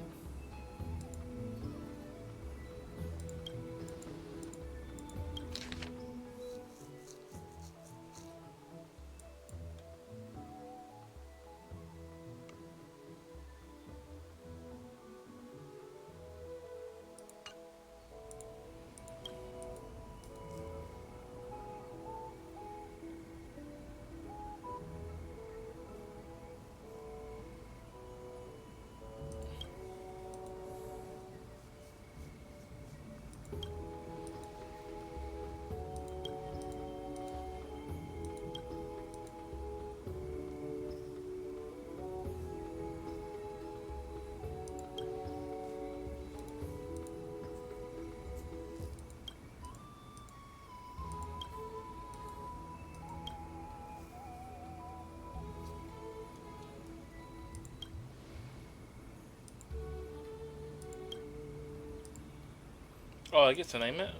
Oh, I get to name it.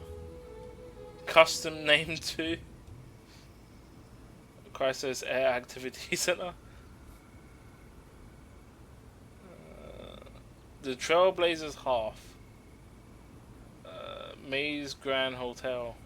Custom name 2. Crisis Air Activity Center. The Trailblazers Half. Maze Grand Hotel.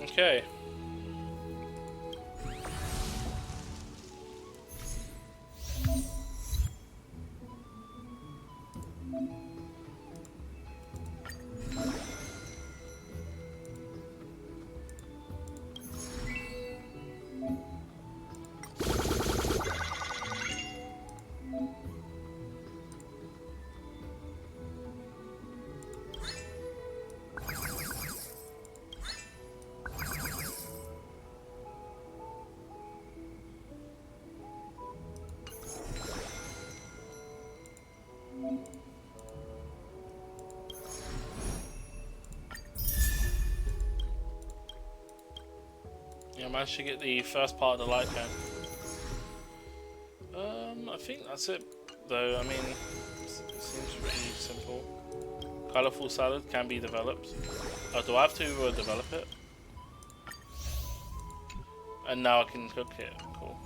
Okay. Yeah, I managed to get the first part of the light cone. I think that's it, though. I mean, it seems pretty simple. Colorful salad can be developed. Oh, do I have to develop it? And now I can cook it. Cool.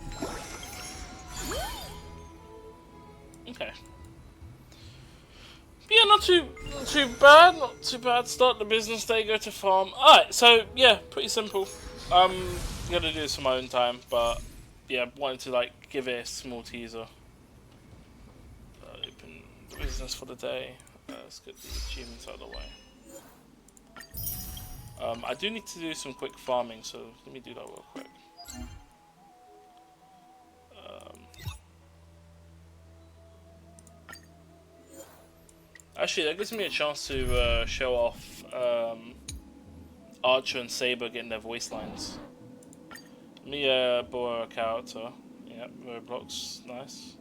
Okay. Yeah, not too bad. Start the business day, go to farm. Alright, so yeah, pretty simple. I'm gonna do this on my own time, but yeah, wanted to like give it a small teaser. Open the business for the day. Let's get the achievements out of the way. I do need to do some quick farming, so let me do that real quick. Actually, that gives me a chance to show off Archer and Saber getting their voice lines. Let me borrow a character. Yep, Roblox, nice.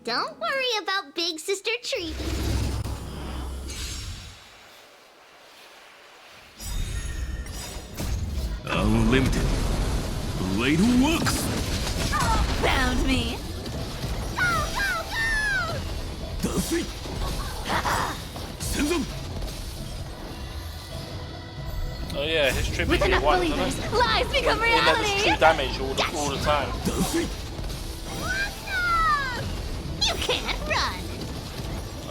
Don't worry about Big Sister Treat. Unlimited. Blade works! Found me. DoT! Send them! Oh yeah, his trip With is enough one, believers, isn't it? lies become And then reality! it's true damage all the time. You can't run!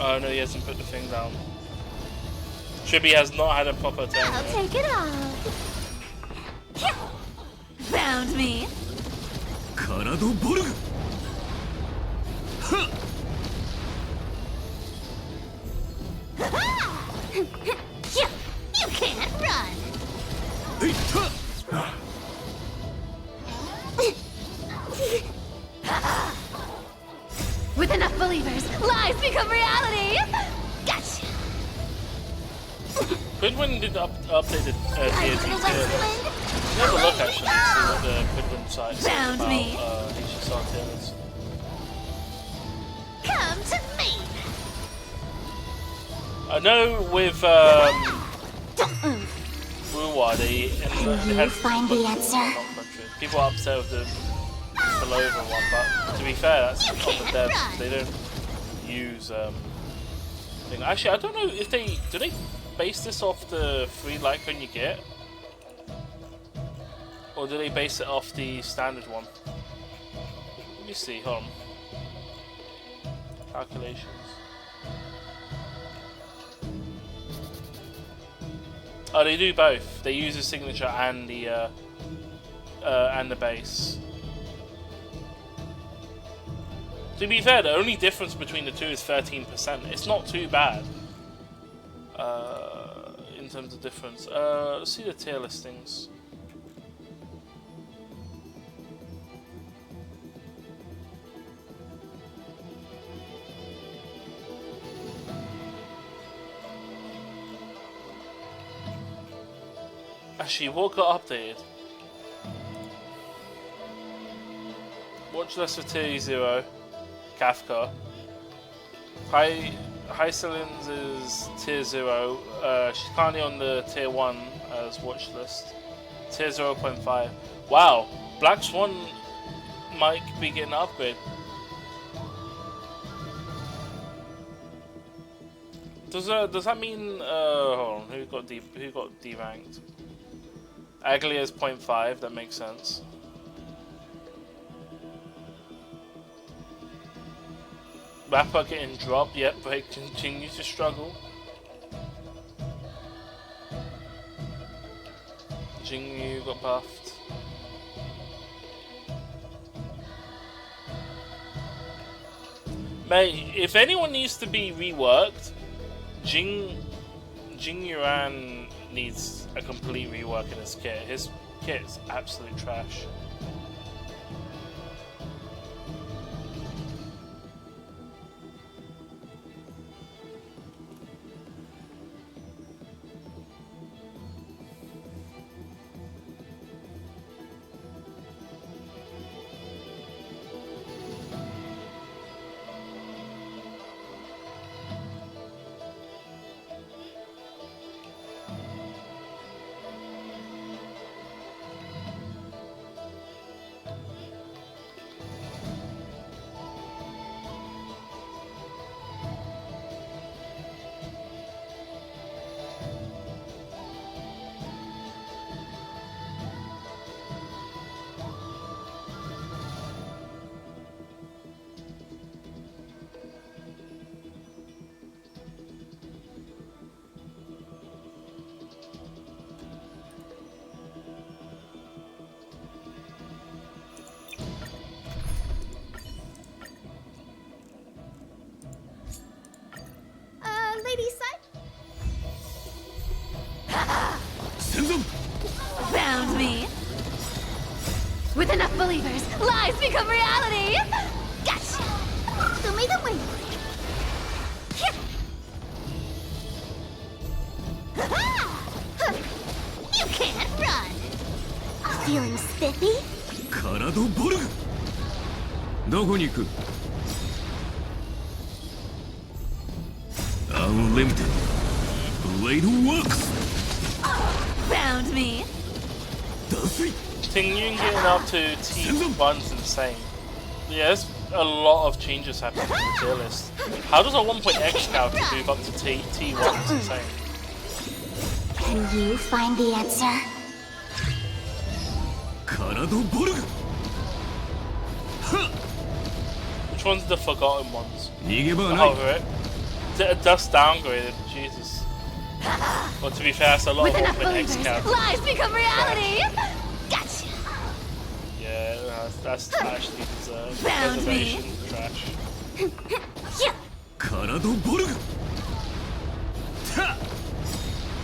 Oh no, he hasn't put the thing down. Trippy has not had a proper turn I'll yet. take it off. Found me. カラドボルグ You can't run! With enough believers, lies become reality! Gotcha! Quidwin did update the DoT tier. Never look actually to see what the Quidwin site says Found about me. HSR tier list. Come to me! I know with Wuwa, they had find the answer? people are upset with the below one, but to be fair, that's on the devs. They don't use thing. Actually, I don't know if they do they base this off the free Litecoin you get, or do they base it off the standard one? Let me see. Hold on. Calculations. Oh, they do both. They use the signature and the base. To be fair, the only difference between the two is 13%. It's not too bad in terms of difference. Let's see the tier listings. Actually, what got updated? Watch list for tier 0, Kafka. High Cylinders is tier 0. She's currently on the tier 1 as watch list. Tier 0.5. Wow, Black Swan might be getting an upgrade. Does that mean hold on, who got deranked? Aglia's 0.5, that makes sense. Rapper getting dropped, yet Break continues to struggle. Jingyu got buffed. Mate, if anyone needs to be reworked, Jing Yuan needs a complete rework in his kit. His kit is absolute trash. Lady Side? Found me. With enough believers, lies become reality! Gotcha! Show me the way! You can't run! Feeling spiffy? カラドボルグどこに行く Unlimited Blade Works Found me. Continuing getting up to T1 is insane. Yeah, there's a lot of changes happening to the tier list. How does a 1.x scouter move up to T1? It's insane. Can you find the answer? 体ボルグ Which one's the forgotten ones? 逃げ場はない Oh, right. Dust downgraded. Jesus. Well, to be fair, that's a lot With more enough than believers, X-Cap. lies become reality! Gotcha! Yeah, that's actually deserved. Found me. Preservation trash. 体ボルグ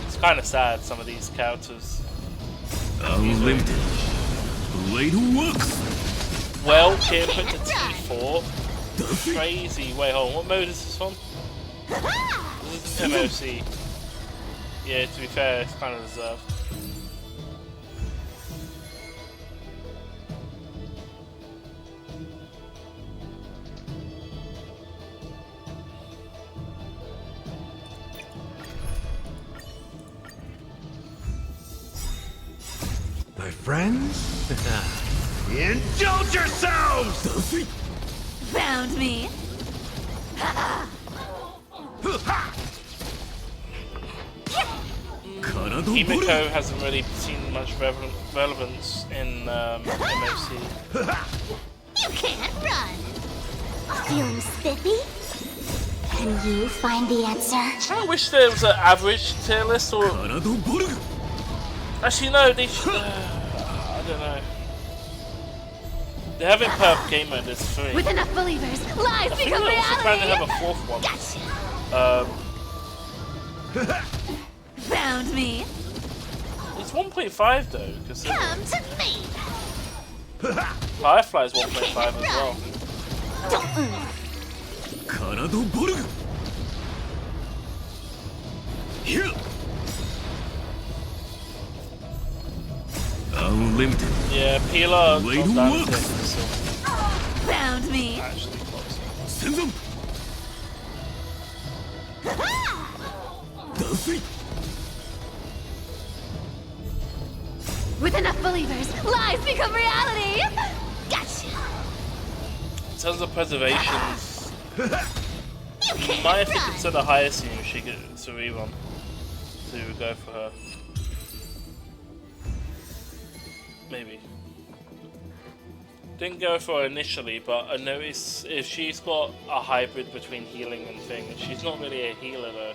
It's kind of sad, some of these characters. Unlimited Blade Works Well, getting put to T4. Crazy. Wait, hold on. What mode is this from? This is MOC. Yeah, to be fair, it's kind of deserved. My friends? Indulge yourselves! Found me! Himiko hasn't really seen much relevance in MOC. You can't run! Feeling spiffy? Can you find the answer? I wish there was an average tier list or... Actually, no, they should... I don't know. They have it per game mode, there's 3. With enough believers, lies I think become they're also planning to reality! have a 4th one. Found me! It's 1.5 though, because Come to me! Firefly's 1.5 as well. Don't move! 体ボルグ Unlimited Yeah, Peeler Blade not that Works. thick, so Found me! actually close. Senzon Dusty With enough believers, lies become reality! Gotcha! In terms of preservations, you might have to consider higher scene if she gets a rerun to go for her. Maybe. Didn't go for her initially, but I noticed if she's got a hybrid between healing and thing, and she's not really a healer though.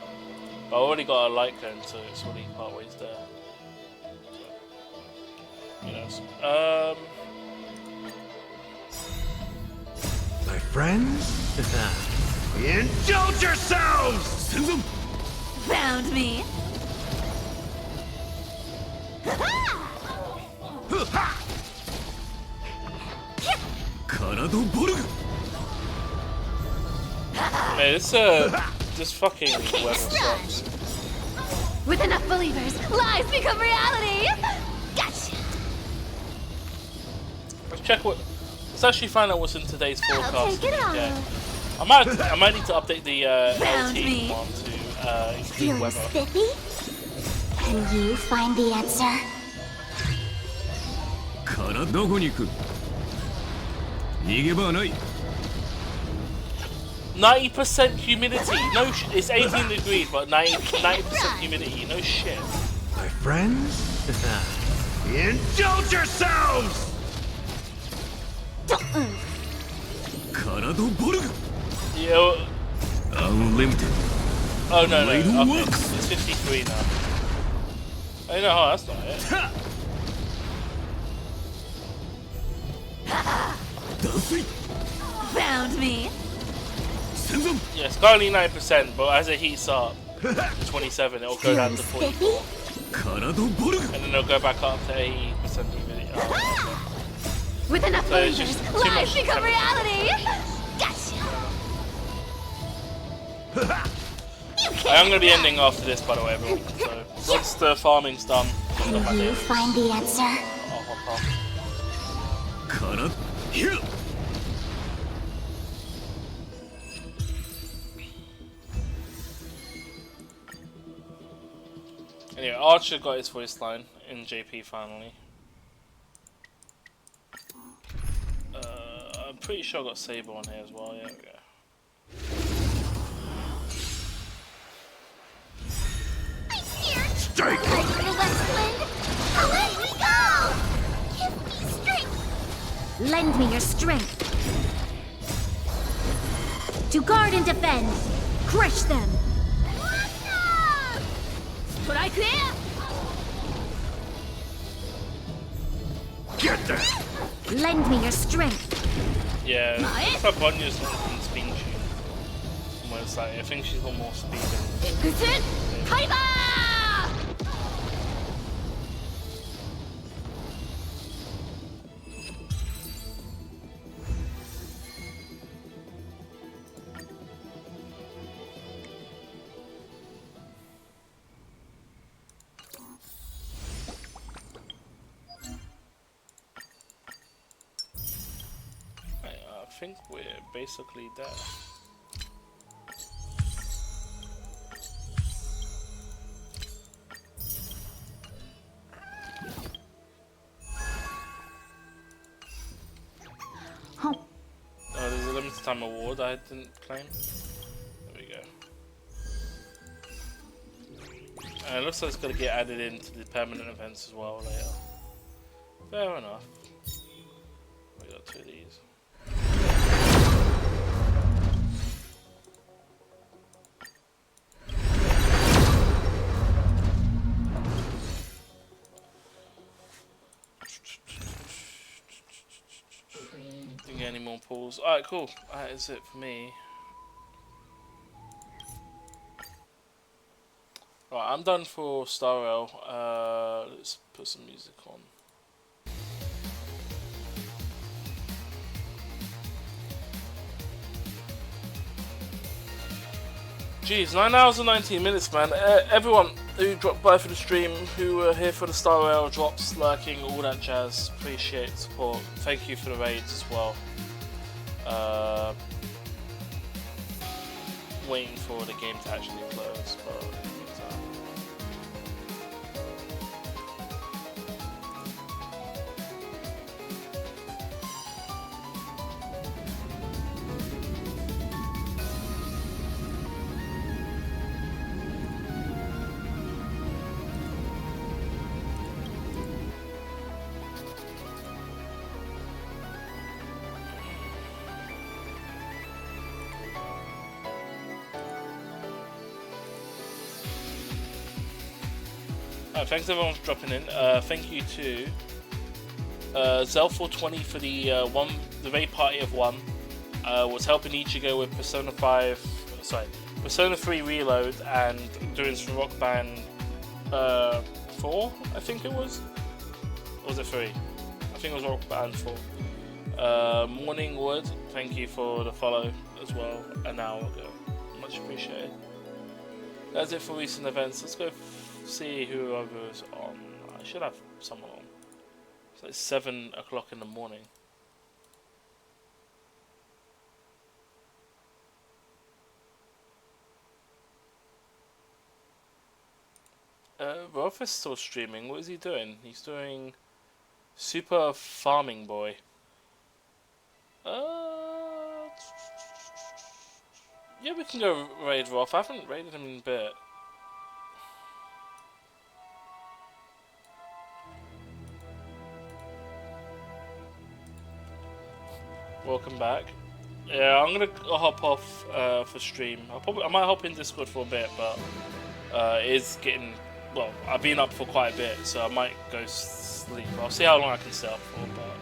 But I already got a light cone, so it's already partways there. So, you know. My friends? Indulge yourselves! Senzon Found me! Karado Borg! Man, this fucking weather sucks. With enough believers, lies become reality! Gotcha! Let's check what. Let's actually find out what's in today's forecast. take it on. Yeah. I might need to update the Found LT me. one to include Feeling weather. spiffy? Can you find the answer? からどこに行く逃げ場はない 90% humidity. No, it's 18 degrees, but 90% humidity. No shit. My friends? Indulge yourselves! 体ボルグ Yo. Unlimited Oh no no. Blade Okay. Works. It's 53 now. Oh no, that's not it. Dusty Found me! Senzon Yeah, it's currently 9%, but as it heats up, 27, it'll go down to 44, 体ボルグ and then it'll go back up to 80% humidity. Oh, With enough So it's believers, just too lies much become temperature. reality! Gotcha! I am going to be ending after this, by the way, everyone. So once the farming's done, I'll Can you find the answer? hop off. からヒュ Anyway, Archer got his voice line in JP finally. I'm pretty sure I got Saber on here as well. Yeah, we go. Strike! Lend me your strength. To guard and defend. Crush them. Strike there. Get there! Lend me your strength. Yeah, that's how Bonya's in Spin Tune. Where it's like, I think she's got more speed than... I think we're basically there. Oh, there's a limited time award I didn't claim. There we go. And it looks like it's going to get added into the permanent events as well later. Fair enough. We got 2 of these. Didn't get any more pulls. Alright, cool. That is it for me. Right, I'm done for Star Rail. Let's put some music on. Jeez, 9 hours and 19 minutes, man. Everyone who dropped by for the stream, who were here for the Star Rail drops, lurking, all that jazz. Appreciate the support. Thank you for the raids as well. Waiting for the game to actually close, but in the meantime. Thanks everyone for dropping in. Thank you to Zel420 for the raid party of 1. Was helping Ichigo with Persona 3 Reload and doing some Rock Band 4, I think it was. Or was it 3? I think it was Rock Band 4. Morning Wood, thank you for the follow as well an hour ago. Much appreciated. That's it for recent events. Let's go see whoever's on. I should have someone on. So it's 7 o'clock in the morning. Rolf is still streaming. What is he doing? He's doing Super Farming Boy. Yeah, we can go raid Rolf. I haven't raided him in a bit. Welcome back. Yeah, I'm gonna hop off for stream. I might hop in Discord for a bit, but it is getting, well, I've been up for quite a bit, so I might go sleep. I'll see how long I can stay up for, but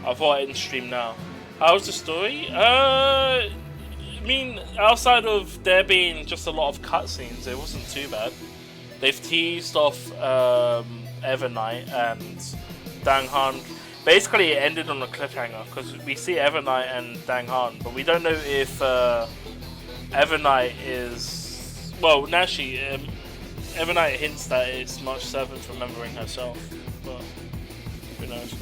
I thought I'd stream now. How's the story? I mean, outside of there being just a lot of cutscenes, it wasn't too bad. They've teased off Evernight and Dang Han. Basically, it ended on a cliffhanger because we see Evernight and Dang Han, but we don't know if Evernight is. Well, actually, Evernight hints that it's March 7th, remembering herself, but who knows?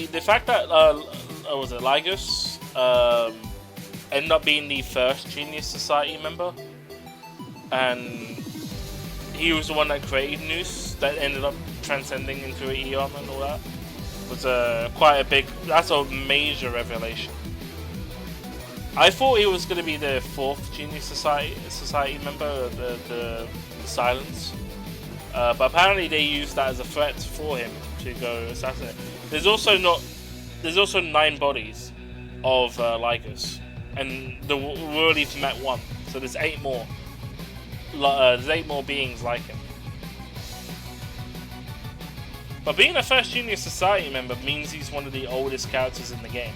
The fact that was it Lygus ended up being the first Genius Society member, and he was the one that created Noose that ended up transcending into an Eon and all that, was quite a big, that's a major revelation. I thought he was going to be the 4th Genius Society member, the Silence. But apparently they used that as a threat for him to go assassinate. There's also 9 bodies of Lycus, and we already met 1, so there's 8 more. There's 8 more beings like him. But being a first Genius Society member means he's one of the oldest characters in the game.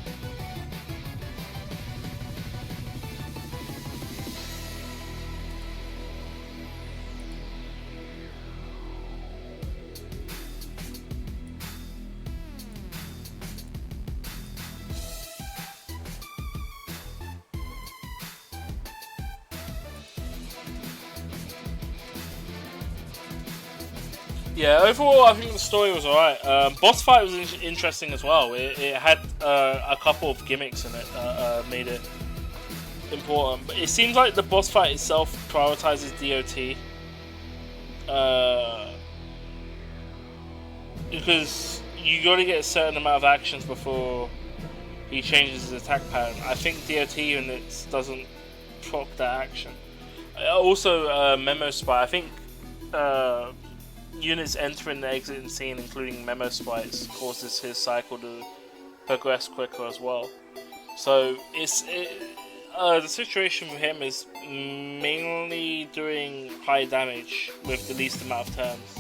Yeah, overall I think the story was alright. Boss fight was interesting as well. It had a couple of gimmicks in it that made it important. But it seems like the boss fight itself prioritizes DoT. Because you gotta get a certain amount of actions before he changes his attack pattern. I think DoT units doesn't proc that action. Also, Memo Spy. I think units entering the exiting scene, including Memo Spies, causes his cycle to progress quicker as well. So the situation for him is mainly doing high damage with the least amount of turns,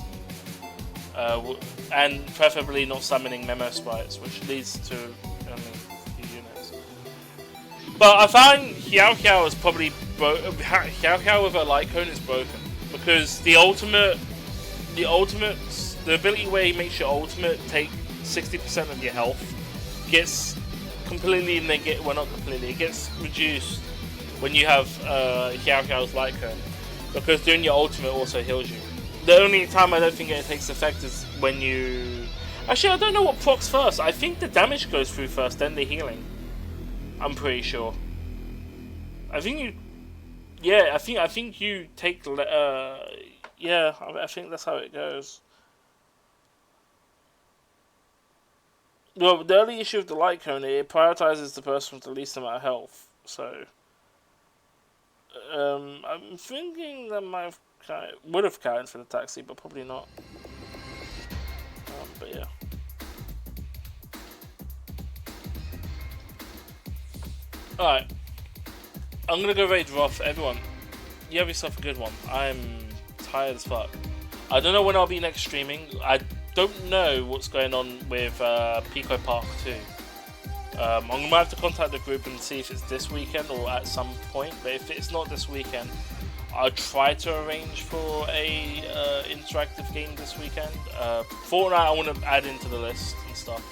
and preferably not summoning Memo Spies, which leads to units. But I find Xiao Xiao is probably Xiao Xiao with a light cone is broken because the ability where he makes your ultimate take 60% of your health gets completely negated. Well, not completely. It gets reduced when you have Xiao Xiao's light cone, because doing your ultimate also heals you. The only time I don't think it takes effect is when you. Actually, I don't know what procs first. I think the damage goes through first, then the healing. I'm pretty sure. I think you. Yeah, I think you take. Yeah, I think that's how it goes. Well, the only issue with the light cone, it prioritizes the person with the least amount of health. So, I'm thinking that would have counted for the taxi, but probably not. But yeah. Alright. I'm gonna go raid Roth. Everyone, you have yourself a good one. I'm tired as fuck. I don't know when I'll be next streaming. I don't know what's going on with Pico Park 2. I'm going to have to contact the group and see if it's this weekend or at some point. But if it's not this weekend, I'll try to arrange for a interactive game this weekend. Fortnite I want to add into the list and stuff.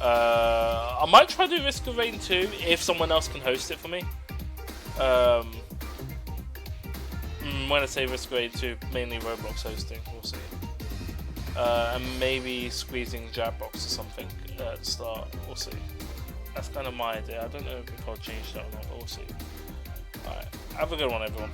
I might try to do Risk of Rain 2 if someone else can host it for me. When I say Risk of Rain 2, mainly Roblox hosting, we'll see. And maybe squeezing Jackbox or something at the start, we'll see. That's kind of my idea. I don't know if I'll change that or not, but we'll see. Alright, have a good one, everyone.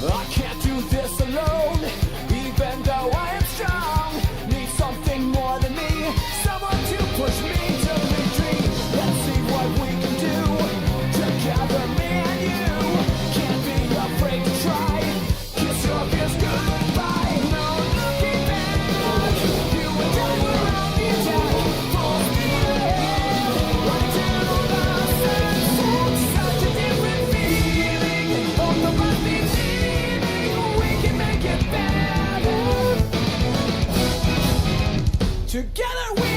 I can't do this alone, even though I am strong. Need something more than me, someone to push me to retreat. Let's see what we can do together, me and you. Can't be afraid to try. Kiss your fears goodbye. No looking back. You and I were on the attack. Full speed ahead, right to the sunset. Such a different feeling. Both of us need we can make it better. Together we